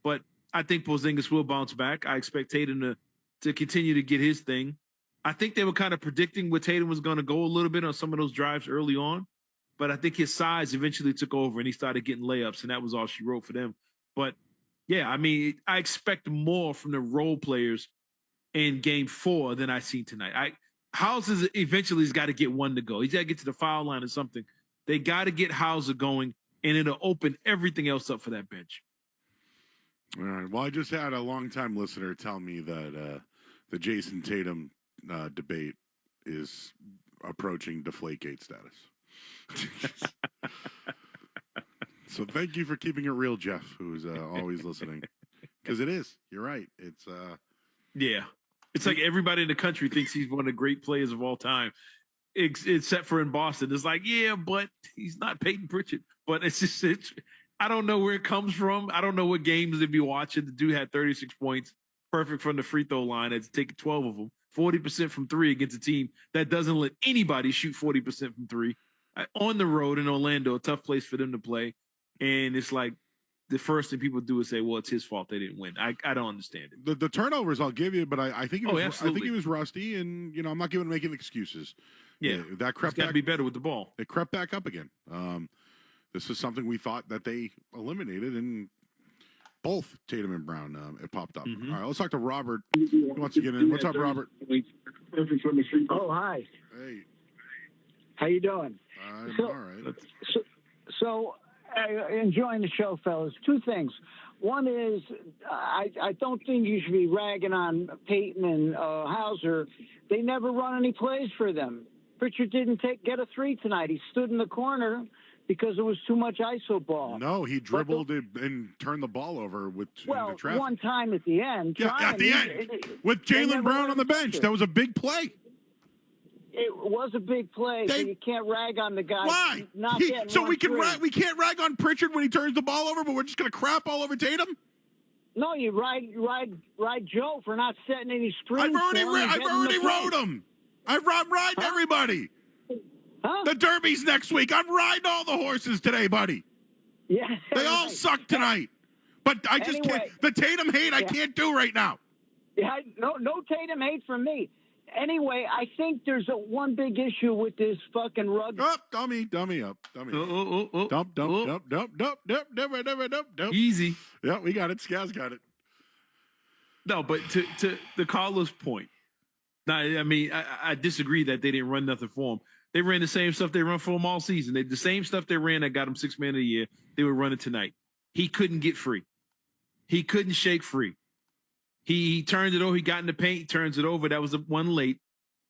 But I think Porzingis will bounce back. I expect Tatum to continue to get his thing. I think they were kind of predicting where Tatum was going to go a little bit on some of those drives early on, but I think his size eventually took over and he started getting layups, and that was all she wrote for them. But, yeah, I mean, I expect more from the role players in Game 4 than I seen tonight. Hauser eventually has got to get one to go. He's got to get to the foul line or something. They got to get Hauser going, and it'll open everything else up for that bench.
All right. Well, I just had a longtime listener tell me that the Jason Tatum debate is approaching Deflategate status. So thank you for keeping it real, Jeff, who's always listening. Because it is. You're right. It's
yeah. It's like everybody in the country thinks he's one of the great players of all time, except for in Boston. It's like, yeah, but he's not Peyton Pritchard. But I don't know where it comes from. I don't know what games they'd be watching. The dude had 36 points, perfect from the free throw line. It's taken 12 of them. 40% from three against a team that doesn't let anybody shoot 40% from three. On the road in Orlando, a tough place for them to play. And it's like the first thing people do is say, well, it's his fault they didn't win. I don't understand it.
The turnovers I'll give you, but I think I think he was rusty, and I'm not making excuses.
Yeah,
that crept
got to be better with the ball.
It crept back up again. This is something we thought that they eliminated, and both Tatum and Brown, it popped up.
Mm-hmm.
All right, let's talk to Robert. He wants to get in. What's up, Robert?
Oh, hi.
Hey.
How you doing?
I'm all right.
So enjoying the show, fellas. Two things. One is I don't think you should be ragging on Peyton and Hauser. They never run any plays for them. Pritchard didn't get a three tonight. He stood in the corner because there was too much ISO ball.
No, he dribbled and turned the ball over with the traffic.
One time at the end.
Yeah, at the end. With Jaylen Brown on the bench. That was a big play.
It was a big play, so you can't rag on the guy.
Why? We can't rag on Pritchard when he turns the ball over, but we're just going to crap all over Tatum?
No, you ride Joe for not setting any screens.
I've already rode him. I'm riding everybody.
Huh?
The Derby's next week. I'm riding all the horses today, buddy.
Yeah.
They all suck tonight. But I just can't. The Tatum hate I can't do right now.
Yeah, no Tatum hate from me. Anyway, I think there's one big issue with this fucking rug.
Dummy up. Dump.
Easy.
Yeah, we got it. Scaz got it.
No, but to the caller's point, now, I mean, I disagree that they didn't run nothing for him. They ran the same stuff they run for him all season. The same stuff they ran that got him 6 man of the year, they were running tonight. He couldn't get free. He couldn't shake free. He turned it over. He got in the paint. He turns it over. That was the one late.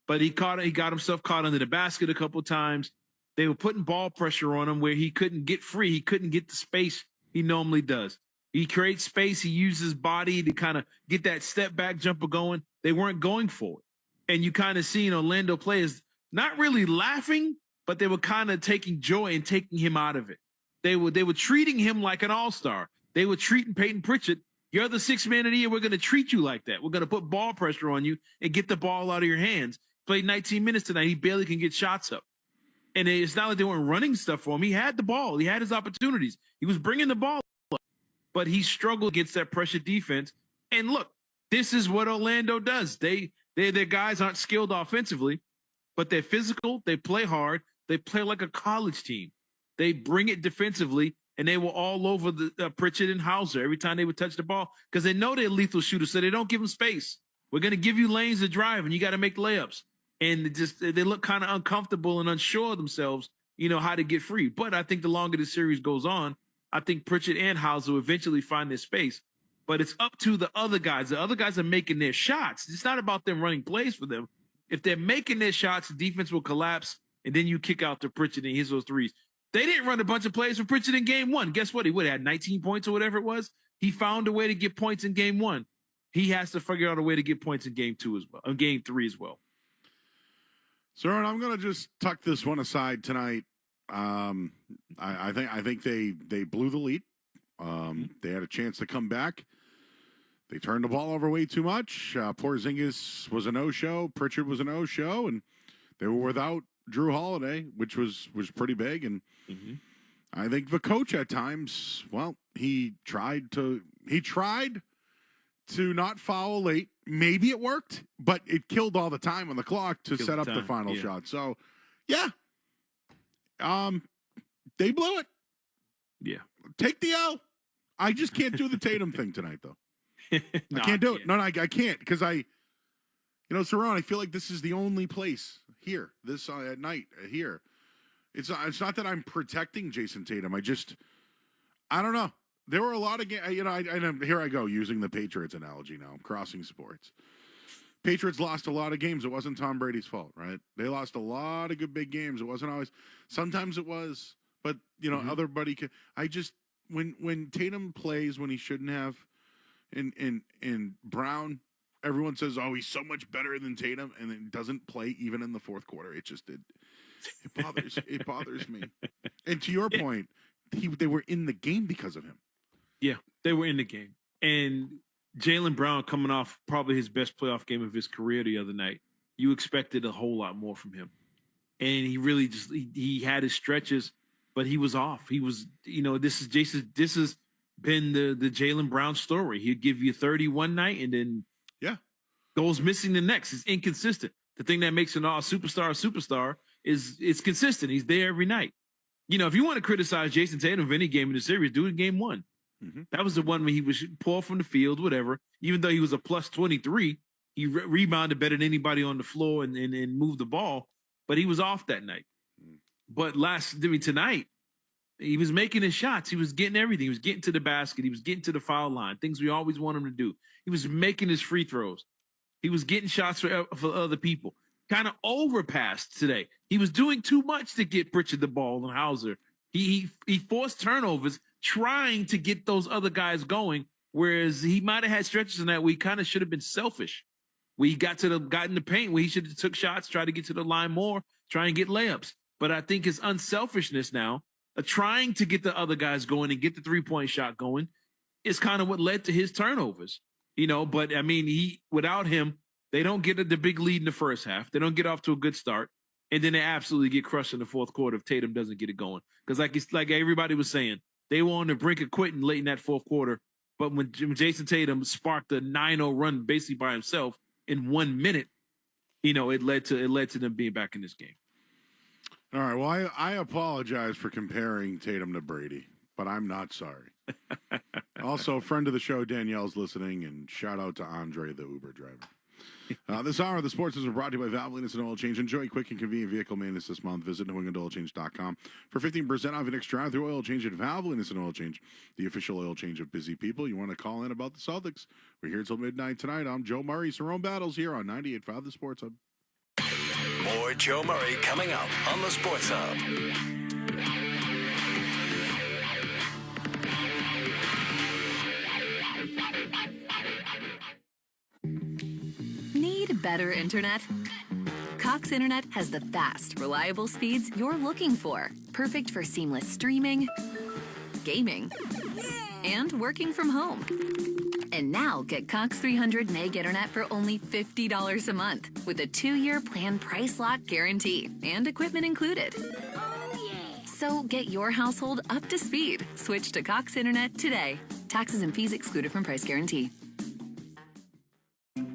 But he got himself caught under the basket a couple of times. They were putting ball pressure on him where he couldn't get free. He couldn't get the space he normally does. He creates space. He uses his body to kind of get that step back jumper going. They weren't going for it. And you kind of seen Orlando players not really laughing, but they were kind of taking joy in taking him out of it. They were treating him like an all-star. They were treating Peyton Pritchard. You're the 6 man of the year. We're going to treat you like that. We're going to put ball pressure on you and get the ball out of your hands. Played 19 minutes tonight. He barely can get shots up. And it's not like they weren't running stuff for him. He had the ball. He had his opportunities. He was bringing the ball up. But he struggled against that pressure defense. And look, this is what Orlando does. Their guys aren't skilled offensively, but they're physical. They play hard. They play like a college team. They bring it defensively, and they were all over the Pritchard and Hauser every time they would touch the ball because they know they're lethal shooters, so they don't give them space. We're going to give you lanes to drive, and you got to make layups. And they look kind of uncomfortable and unsure of themselves, how to get free. But I think the longer the series goes on, I think Pritchard and Hauser will eventually find their space. But it's up to the other guys. The other guys are making their shots. It's not about them running plays for them. If they're making their shots, the defense will collapse, and then you kick out to Pritchard and hit those threes. They didn't run a bunch of plays for Pritchard in game one. Guess what? He would have had 19 points or whatever it was. He found a way to get points in game one. He has to figure out a way to get points in game two as well, in game three as well.
So I'm going to just tuck this one aside tonight. I think they blew the lead. They had a chance to come back. They turned the ball over way too much. Porzingis was a no-show. Pritchard was a no-show, and they were without Drew Holiday, which was pretty big. And I think the coach at times, well, he tried to not foul late. Maybe it worked, but it killed all the time on the clock to set up the final shot. So, yeah. They blew it.
Yeah.
Take the L. I just can't do the Tatum thing tonight, though. I can't do it. No, I can't because Saron, I feel like this is the only place here this at night here. It's not that I'm protecting Jason Tatum. I don't know. There were a lot of games, here I go using the Patriots analogy now. I'm crossing sports. Patriots lost a lot of games. It wasn't Tom Brady's fault, right? They lost a lot of good big games. It wasn't always. Sometimes it was, but otherbody can. When Tatum plays when he shouldn't have, and Brown, everyone says, "Oh, he's so much better than Tatum," and then doesn't play even in the fourth quarter. It bothers me. And to your point, they were in the game because of him.
Yeah, they were in the game, and Jaylen Brown coming off probably his best playoff game of his career the other night. You expected a whole lot more from him. And he really he had his stretches, but he was off. He was, this has been the Jaylen Brown story. He'd give you 30 one night and then goes missing the next. It's inconsistent. The thing that makes an superstar is it's consistent. He's there every night. If you want to criticize Jason Tatum of any game in the series, do it in game one. That was the one where he was poor from the field, whatever. Even though he was a plus 23, he rebounded better than anybody on the floor and moved the ball. But he was off that night. But tonight, he was making his shots. He was getting everything. He was getting to the basket. He was getting to the foul line, things we always want him to do. He was making his free throws. He was getting shots for other people. Kind of overpassed today. He was doing too much to get Pritchard the ball and Hauser. He forced turnovers trying to get those other guys going, whereas he might have had stretches in that where he kind of should have been selfish. Where he got in the paint, where he should have took shots, tried to get to the line more, try and get layups. But I think his unselfishness now, trying to get the other guys going and get the three-point shot going, is kind of what led to his turnovers. But without him, they don't get the big lead in the first half. They don't get off to a good start. And then they absolutely get crushed in the fourth quarter if Tatum doesn't get it going. Because like everybody was saying, they were on the brink of quitting late in that fourth quarter. But when Jason Tatum sparked a 9-0 run basically by himself in 1 minute, it led to them being back in this game.
All right. Well, I apologize for comparing Tatum to Brady, but I'm not sorry. Also, a friend of the show, Danielle's listening, and shout out to Andre, the Uber driver. This hour of the sports is brought to you by Valvoline and Oil Change. Enjoy quick and convenient vehicle maintenance this month. Visit NewEnglandOilChange.com for 15% off your next drive-through oil change at Valvoline and Oil Change, the official oil change of busy people. You want to call in about the Celtics? We're here till midnight tonight. I'm Joe Murray. Saron Battles here on 98.5 The Sports Hub.
More Joe Murray coming up on the Sports Hub.
Need better internet? Cox Internet has the fast, reliable speeds you're looking for. Perfect for seamless streaming, gaming, and working from home. And now get Cox 300 meg internet for only $50 a month with a 2-year plan price lock guarantee and equipment included. So get your household up to speed. Switch to Cox Internet today. Taxes and fees excluded from price guarantee.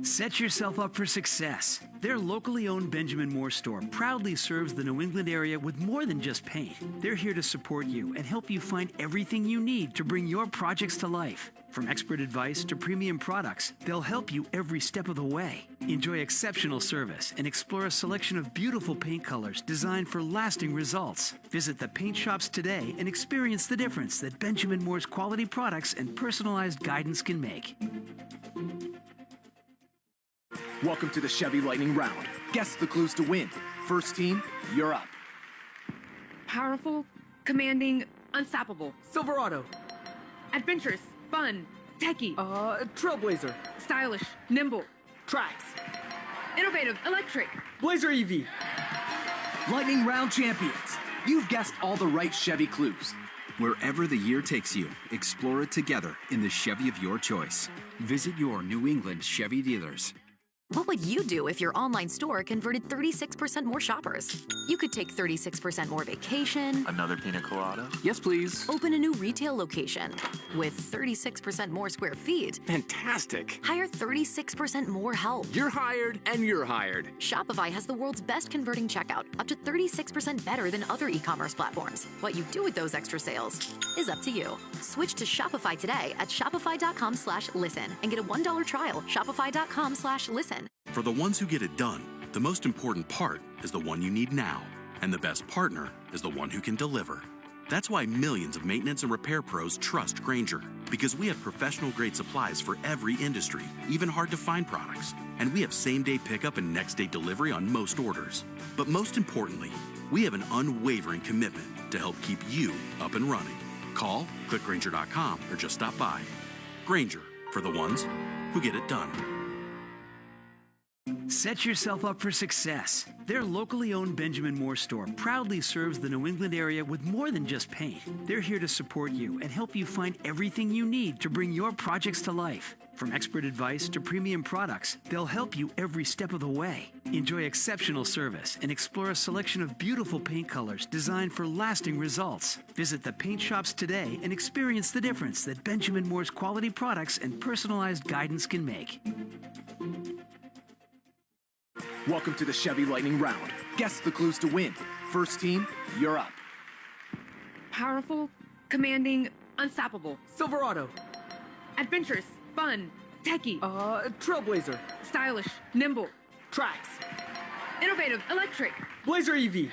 Set yourself up for success. Their locally owned Benjamin Moore store proudly serves the New England area with more than just paint. They're here to support you and help you find everything you need to bring your projects to life. From expert advice to premium products, they'll help you every step of the way. Enjoy exceptional service and explore a selection of beautiful paint colors designed for lasting results. Visit the paint shops today and experience the difference that Benjamin Moore's quality products and personalized guidance can make.
Welcome to the Chevy Lightning Round. Guess the clues to win. First team, you're up.
Powerful, commanding, unstoppable.
Silverado.
Adventurous, fun, techie.
Trailblazer.
Stylish, nimble.
Trax.
Innovative, electric.
Blazer EV. Lightning Round champions. You've guessed all the right Chevy clues.
Wherever the year takes you, explore it together in the Chevy of your choice. Visit your New England Chevy dealers.
What would you do if your online store converted 36% more shoppers? You could take 36% more vacation.
Another pina colada?
Yes, please.
Open a new retail location with 36% more square feet.
Fantastic.
Hire 36% more help.
You're hired and you're hired.
Shopify has the world's best converting checkout, up to 36% better than other e-commerce platforms. What you do with those extra sales is up to you. Switch to Shopify today at shopify.com/listen and get a $1 trial. Shopify.com/listen.
For the ones who get it done, the most important part is the one you need now. And the best partner is the one who can deliver. That's why millions of maintenance and repair pros trust Grainger. Because we have professional-grade supplies for every industry, even hard-to-find products. And we have same-day pickup and next-day delivery on most orders. But most importantly, we have an unwavering commitment to help keep you up and running. Call, click Grainger.com, or just stop by. Grainger, for the ones who get it done.
Set yourself up for success. Their locally owned Benjamin Moore store proudly serves the New England area with more than just paint. They're here to support you and help you find everything you need to bring your projects to life. From expert advice to premium products, they'll help you every step of the way. Enjoy exceptional service and explore a selection of beautiful paint colors designed for lasting results. Visit the paint shops today and experience the difference that Benjamin Moore's quality products and personalized guidance can make.
Welcome to the Chevy Lightning Round. Guess the clues to win. First team, you're up.
Powerful, commanding, unstoppable.
Silverado.
Adventurous, fun, techie.
Trailblazer.
Stylish, nimble.
Trax.
Innovative, electric.
Blazer EV.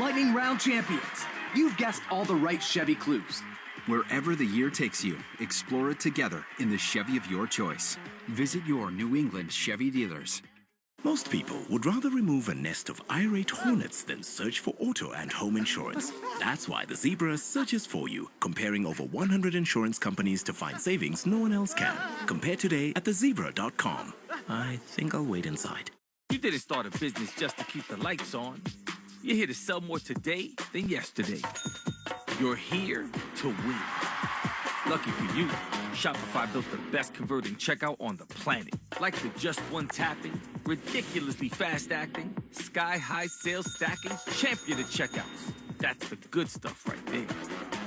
Lightning Round champions. You've guessed all the right Chevy clues.
Wherever the year takes you, explore it together in the Chevy of your choice. Visit your New England Chevy dealers.
Most people would rather remove a nest of irate hornets than search for auto and home insurance. That's why the Zebra searches for you, comparing over 100 insurance companies to find savings no one else can. Compare today at thezebra.com. I think I'll wait inside.
You didn't start a business just to keep the lights on. You're here to sell more today than yesterday. You're here to win. Lucky for you, Shopify built the best converting checkout on the planet. Like the just one tapping, ridiculously fast acting, sky-high sales stacking, champion of checkouts. That's the good stuff right there.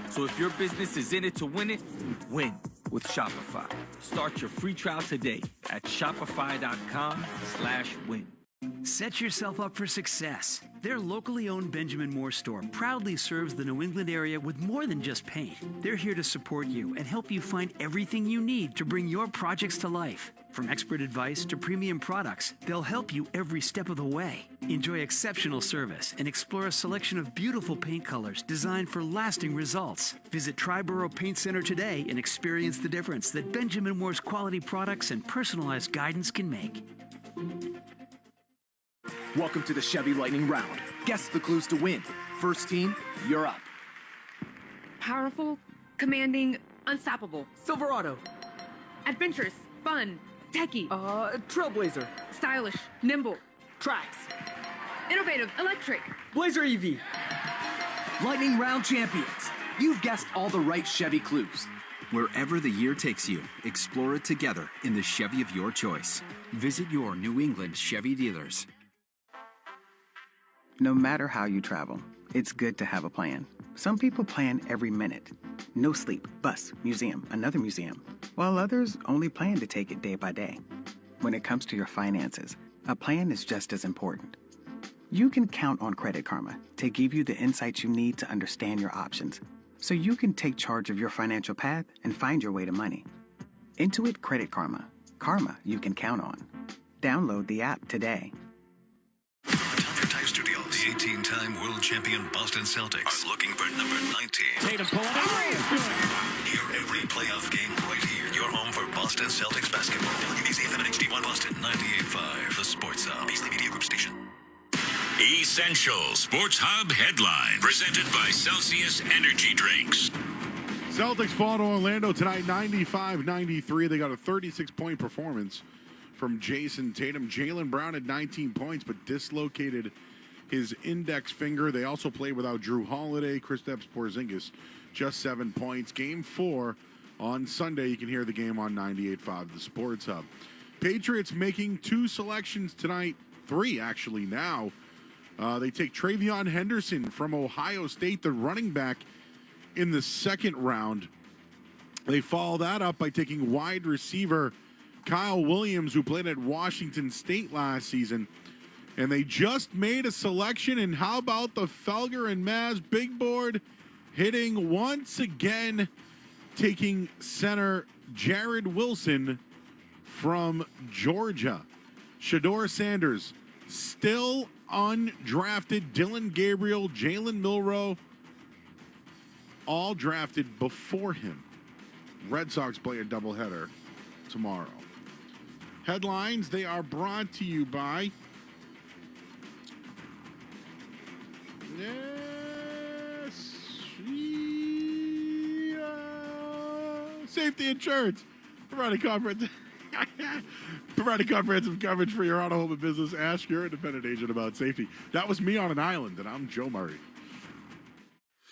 So if your business is in it to win it, win with Shopify. Start your free trial today at shopify.com/win.
Set yourself up for success. Their locally owned Benjamin Moore store proudly serves the New England area with more than just paint. They're here to support you and help you find everything you need to bring your projects to life. From expert advice to premium products, they'll help you every step of the way. Enjoy exceptional service and explore a selection of beautiful paint colors designed for lasting results. Visit Triborough Paint Center today and experience the difference that Benjamin Moore's quality products and personalized guidance can make.
Welcome to the Chevy Lightning Round. Guess the clues to win. First team, you're up.
Powerful, commanding, unstoppable.
Silverado.
Adventurous, fun, techie.
Trailblazer.
Stylish, nimble.
Trax.
Innovative, electric.
Blazer EV. Lightning Round champions. You've guessed all the right Chevy clues.
Wherever the year takes you, explore it together in the Chevy of your choice. Visit your New England Chevy dealers.
No matter how you travel, it's good to have a plan. Some people plan every minute. No sleep, bus, museum, another museum. While others only plan to take it day by day. When it comes to your finances, a plan is just as important. You can count on Credit Karma to give you the insights you need to understand your options so you can take charge of your financial path and find your way to money. Intuit Credit Karma. Karma you can count on. Download the app today.
Studios. The 18-time world champion Boston Celtics are looking for number 19.
Tatum pulling up.
Hear every playoff game right here. Your home for Boston Celtics basketball. WBZ-FM and HD1 Boston 98.5. The Sports Hub. Beasley Media Group Station. Essential Sports Hub headline presented by Celsius Energy Drinks.
Celtics fall to Orlando tonight, 95-93. They got a 36-point performance from Jason Tatum. Jaylen Brown had 19 points, but dislocated his index finger. They also played without Drew Holiday, Kristaps Porzingis, just 7 points. Game 4 on Sunday. You can hear the game on 98.5, the Sports Hub. Patriots making 2 selections tonight, 3 actually now. They take Travion Henderson from Ohio State, the running back, in the second round. They follow that up by taking wide receiver Kyle Williams, who played at Washington State last season. And they just made a selection. And how about the Felger and Maz big board hitting once again, taking center Jared Wilson from Georgia. Shador Sanders, still undrafted. Dylan Gabriel, Jalen Milroe, all drafted before him. Red Sox play a doubleheader tomorrow. Headlines, they are brought to you by Safety Insurance. Providing comprehensive coverage for your auto, home, and business. Ask your independent agent about safety. That was me on an island, and I'm Joe Murray.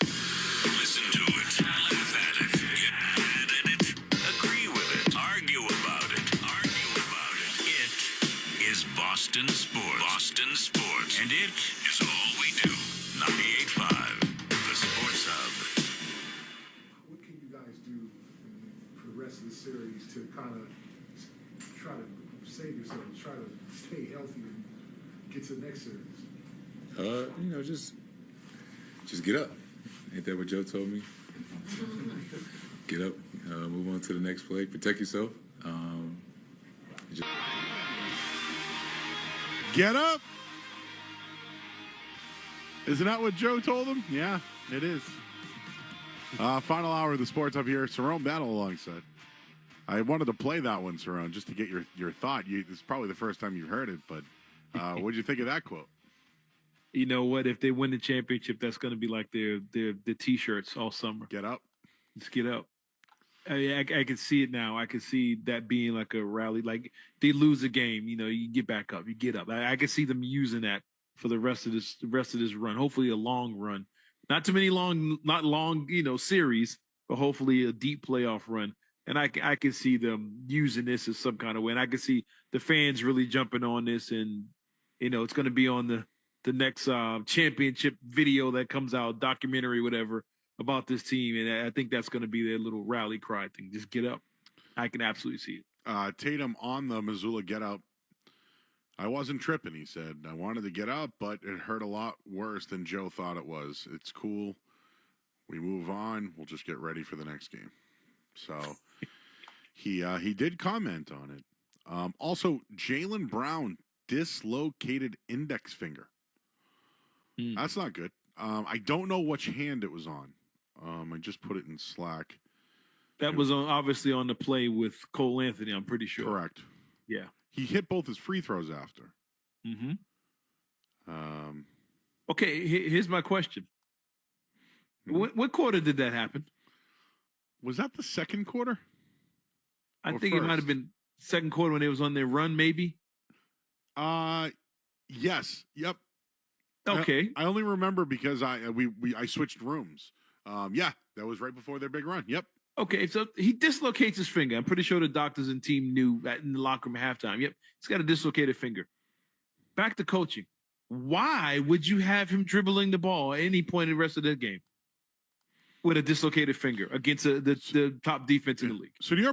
Listen to it, laugh at it, get mad at it, agree with it, argue about it. It is Boston Sports. Boston Sports. And it is all we do. 98.5, the Sports Hub.
What can you guys do for the rest of the series to kind of try to save yourselves, try to stay healthy and get to the next series?
Just get up. Ain't that what Joe told me? Get up, move on to the next play, protect yourself.
Get up. Isn't that what Joe told him? Yeah, it is. Final hour of the Sports Hub here. Cerrone Battle alongside. I wanted to play that one, Cerrone, just to get your thought. It's probably the first time you've heard it, but what did you think of that quote?
You know what? If they win the championship, that's going to be like their T-shirts all summer.
Get up.
Just get up. I can see it now. I can see that being like a rally. Like they lose a game, you get back up, you get up. I can see them using that for the rest of this run. Hopefully a long run, not too many not long, series, but hopefully a deep playoff run. And I can see them using this as some kind of way. And I can see the fans really jumping on this, and it's going to be on the next championship video that comes out, documentary, whatever, about this team. And I think that's going to be their little rally cry thing. Just get up. I can absolutely see it.
Tatum on the Mazzulla get up. I wasn't tripping, he said. I wanted to get up, but it hurt a lot worse than Joe thought it was. It's cool. We move on. We'll just get ready for the next game. So he did comment on it. Also, Jaylen Brown dislocated index finger. That's not good. I don't know which hand it was on. I just put it in Slack.
That was obviously on the play with Cole Anthony, I'm pretty sure.
Correct.
Yeah.
He hit both his free throws after.
Mm-hmm. Okay, here's my question. What quarter did that happen?
Was that the second quarter?
I think it might have been second quarter when it was on their run, maybe.
Yes. Yep.
Okay.
I only remember because I switched rooms. Yeah, that was right before their big run. Yep.
Okay, so he dislocates his finger. I'm pretty sure the doctors and team knew that in the locker room at halftime. Yep, he's got a dislocated finger. Back to coaching. Why would you have him dribbling the ball at any point in the rest of the game with a dislocated finger against the top defense in the league?
So do you